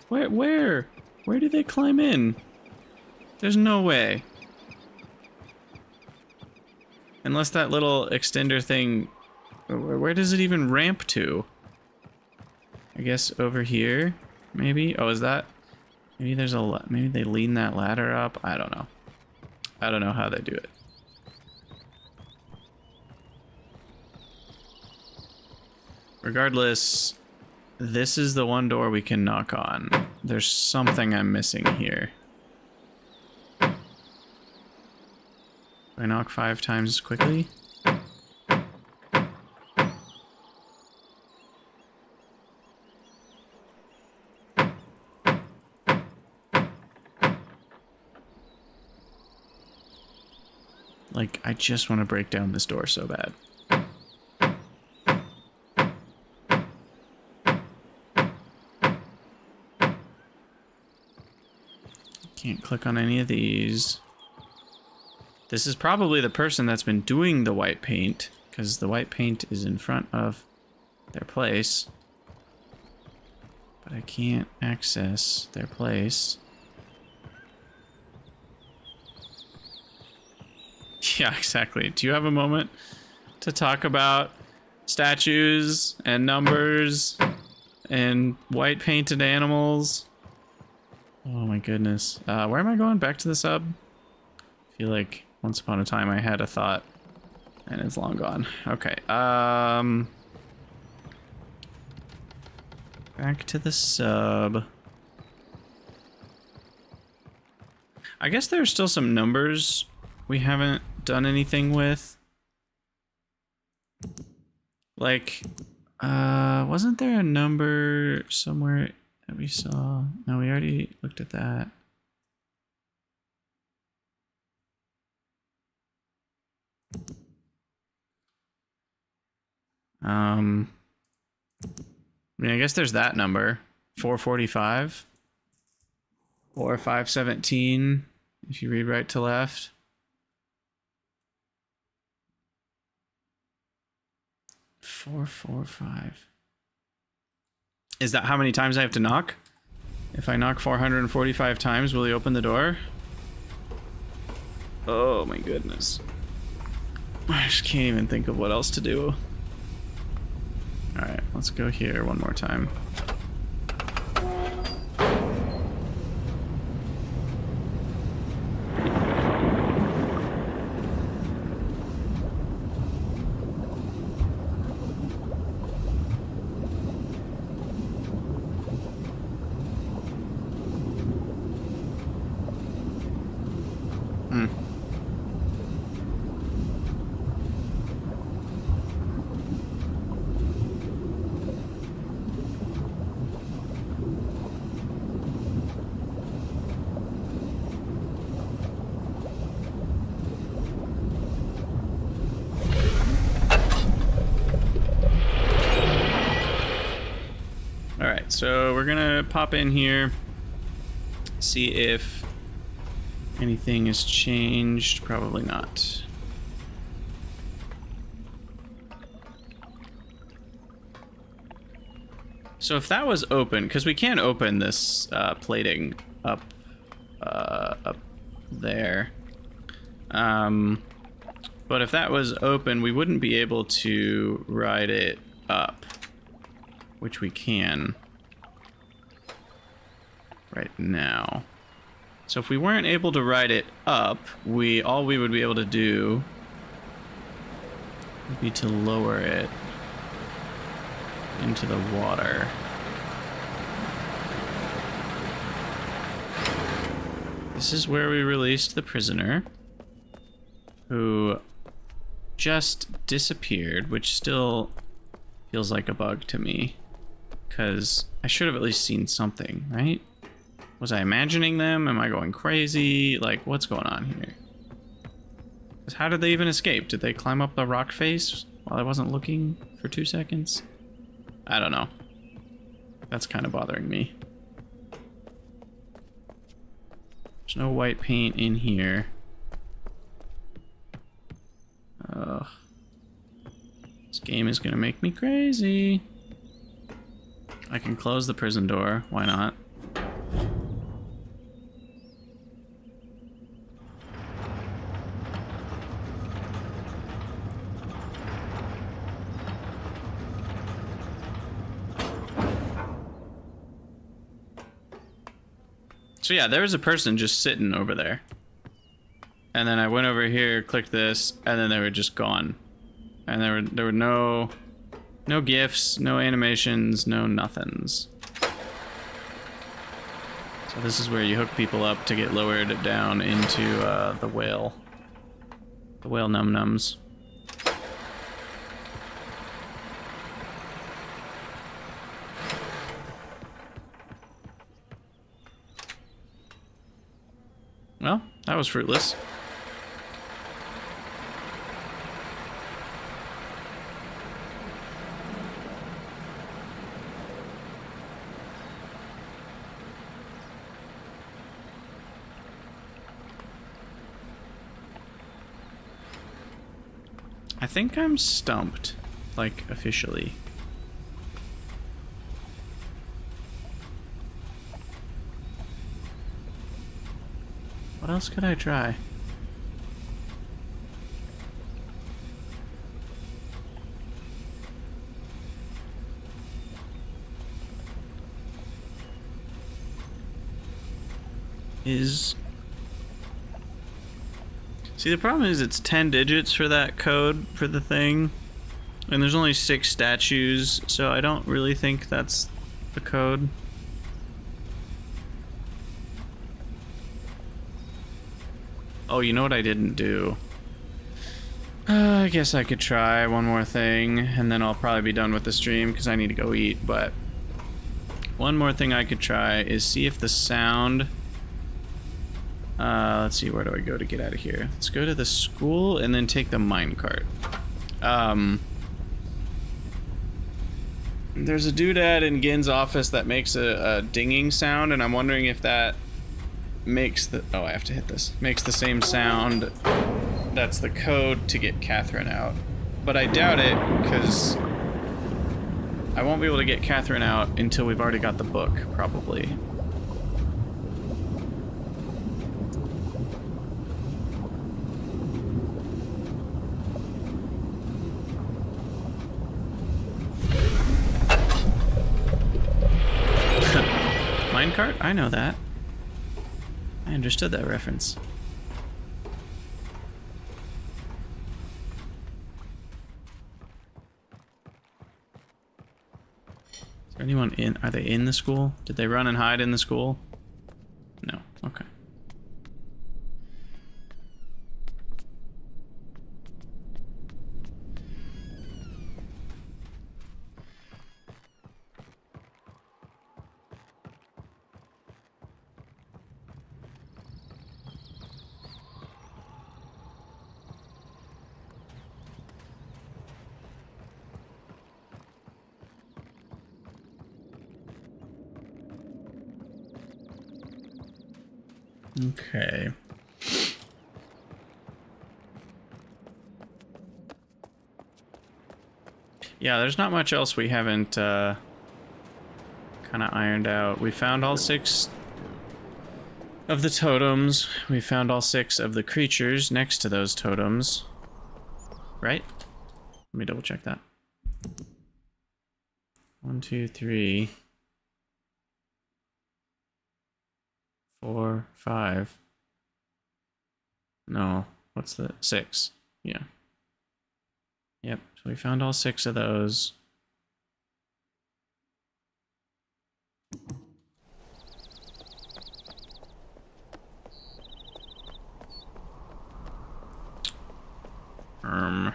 Where do they climb in? There's no way. Unless that little extender thing, where does it even ramp to? I guess over here, maybe? Oh, is that? Maybe there's maybe they lean that ladder up? I don't know. I don't know how they do it. Regardless, this is the one door we can knock on. There's something I'm missing here. Do I knock 5 times quickly? Like, I just want to break down this door so bad. Can't click on any of these. This is probably the person that's been doing the white paint, because the white paint is in front of their place. But I can't access their place. Yeah, exactly. Do you have a moment to talk about statues and numbers and white painted animals? Oh my goodness. Where am I going? Back to the sub? I feel like once upon a time I had a thought and it's long gone. Okay. Back to the sub. I guess there's still some numbers we haven't done anything with. Like, wasn't there a number somewhere that we saw? No, we already looked at that. I mean, I guess there's that number, 445 or 517 if you read right to left. Four, 5. Is that how many times I have to knock? If I knock 445 times, will he open the door? Oh my goodness. I just can't even think of what else to do. Alright, let's go here one more time. So we're gonna pop in here, see if anything has changed. Probably not. So if that was open, because we can't open this plating up there. But if that was open, we wouldn't be able to ride it up, which we can right now. So if we weren't able to ride it up, all we would be able to do would be to lower it into the water. This is where we released the prisoner, who just disappeared, which still feels like a bug to me, because I should have at least seen something, right? Was I imagining them? Am I going crazy? Like, what's going on here? How did they even escape? Did they climb up the rock face while I wasn't looking for 2 seconds? I don't know. That's kind of bothering me. There's no white paint in here. Ugh. This game is gonna make me crazy. I can close the prison door. Why not? So yeah, there was a person just sitting over there. And then I went over here, clicked this, and then they were just gone. And there were no No gifts, no animations, no nothings. So this is where you hook people up to get lowered down into the whale. The whale num-nums. Well, that was fruitless. I think I'm stumped, like, officially. What else could I try? See, the problem is it's 10 digits for that code for the thing, and there's only 6 statues, so I don't really think that's the code. Oh, you know what I didn't do? I guess I could try one more thing, and then I'll probably be done with the stream because I need to go eat, but one more thing I could try is see if the sound... let's see, where do I go to get out of here? Let's go to the school and then take the minecart. There's a doodad in Gin's office that makes a dinging sound, and I'm wondering if that makes the... Oh, I have to hit this. Makes the same sound. That's the code to get Catherine out. But I doubt it, because I won't be able to get Catherine out until we've already got the book, probably. Minecart? I know that. I understood that reference. Is there anyone in? Are they in the school? Did they run and hide in the school? No. Okay. Okay. Yeah, there's not much else we haven't kind of ironed out. We found all 6 of the totems. We found all 6 of the creatures next to those totems. Right? Let me double check that. 1, 2, 3, 4, 5. No, what's the 6? Yeah. Yep, so we found all 6 of those. Herm.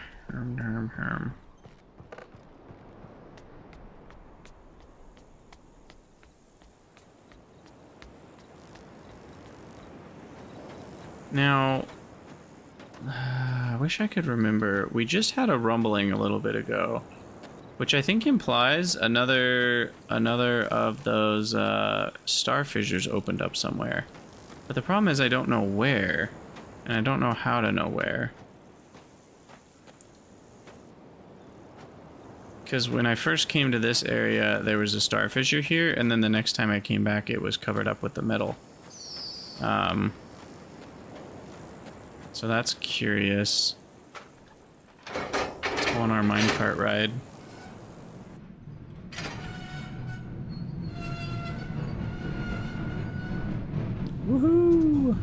Now, I wish I could remember. We just had a rumbling a little bit ago, which I think implies another of those star fissures opened up somewhere. But the problem is I don't know where, and I don't know how to know where. Because when I first came to this area, there was a star fissure here, and then the next time I came back, it was covered up with the metal. So that's curious. Let's go on our minecart ride. Woohoo!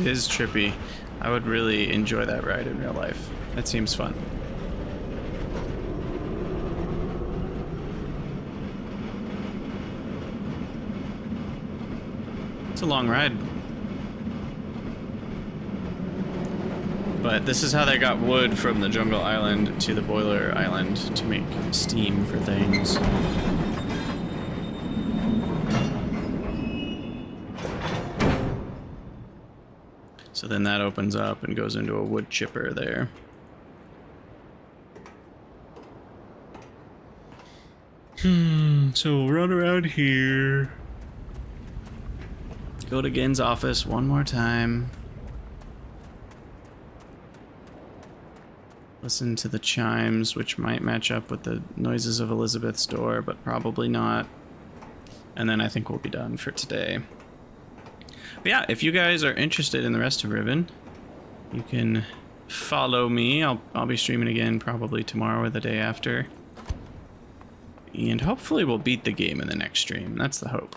is trippy. I would really enjoy that ride in real life. That seems fun. It's a long ride. But this is how they got wood from the jungle island to the boiler island to make steam for things. So then that opens up and goes into a wood chipper there. So we'll run around here. Go to Gen's office one more time. Listen to the chimes, which might match up with the noises of Elizabeth's door, but probably not. And then I think we'll be done for today. But yeah, if you guys are interested in the rest of Riven, you can follow me. I'll be streaming again probably tomorrow or the day after. And hopefully we'll beat the game in the next stream. That's the hope.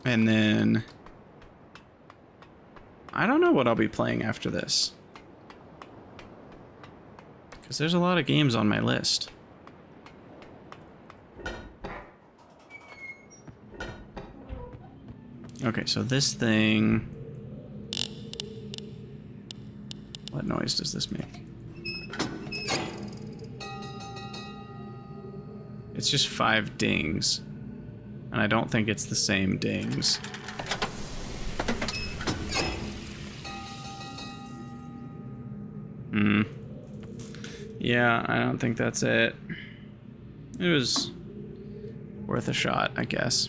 And then I don't know what I'll be playing after this, because there's a lot of games on my list. Okay, so this thing... What noise does this make? It's just 5 dings. And I don't think it's the same dings. Yeah, I don't think that's it. It was worth a shot, I guess.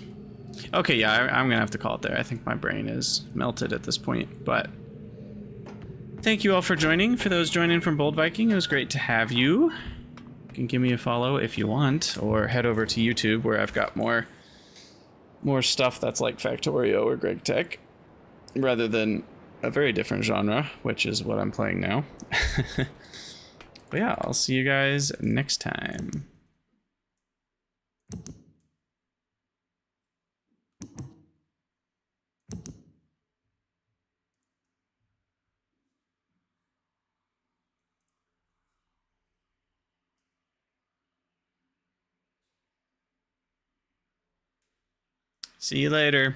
Okay, yeah, I'm gonna have to call it there. I think my brain is melted at this point, but thank you all for joining. For those joining from Bold Viking, it was great to have you. You can give me a follow if you want, or head over to YouTube where I've got more stuff that's like Factorio or Greg Tech, rather than a very different genre, which is what I'm playing now. But yeah, I'll see you guys next time. See you later.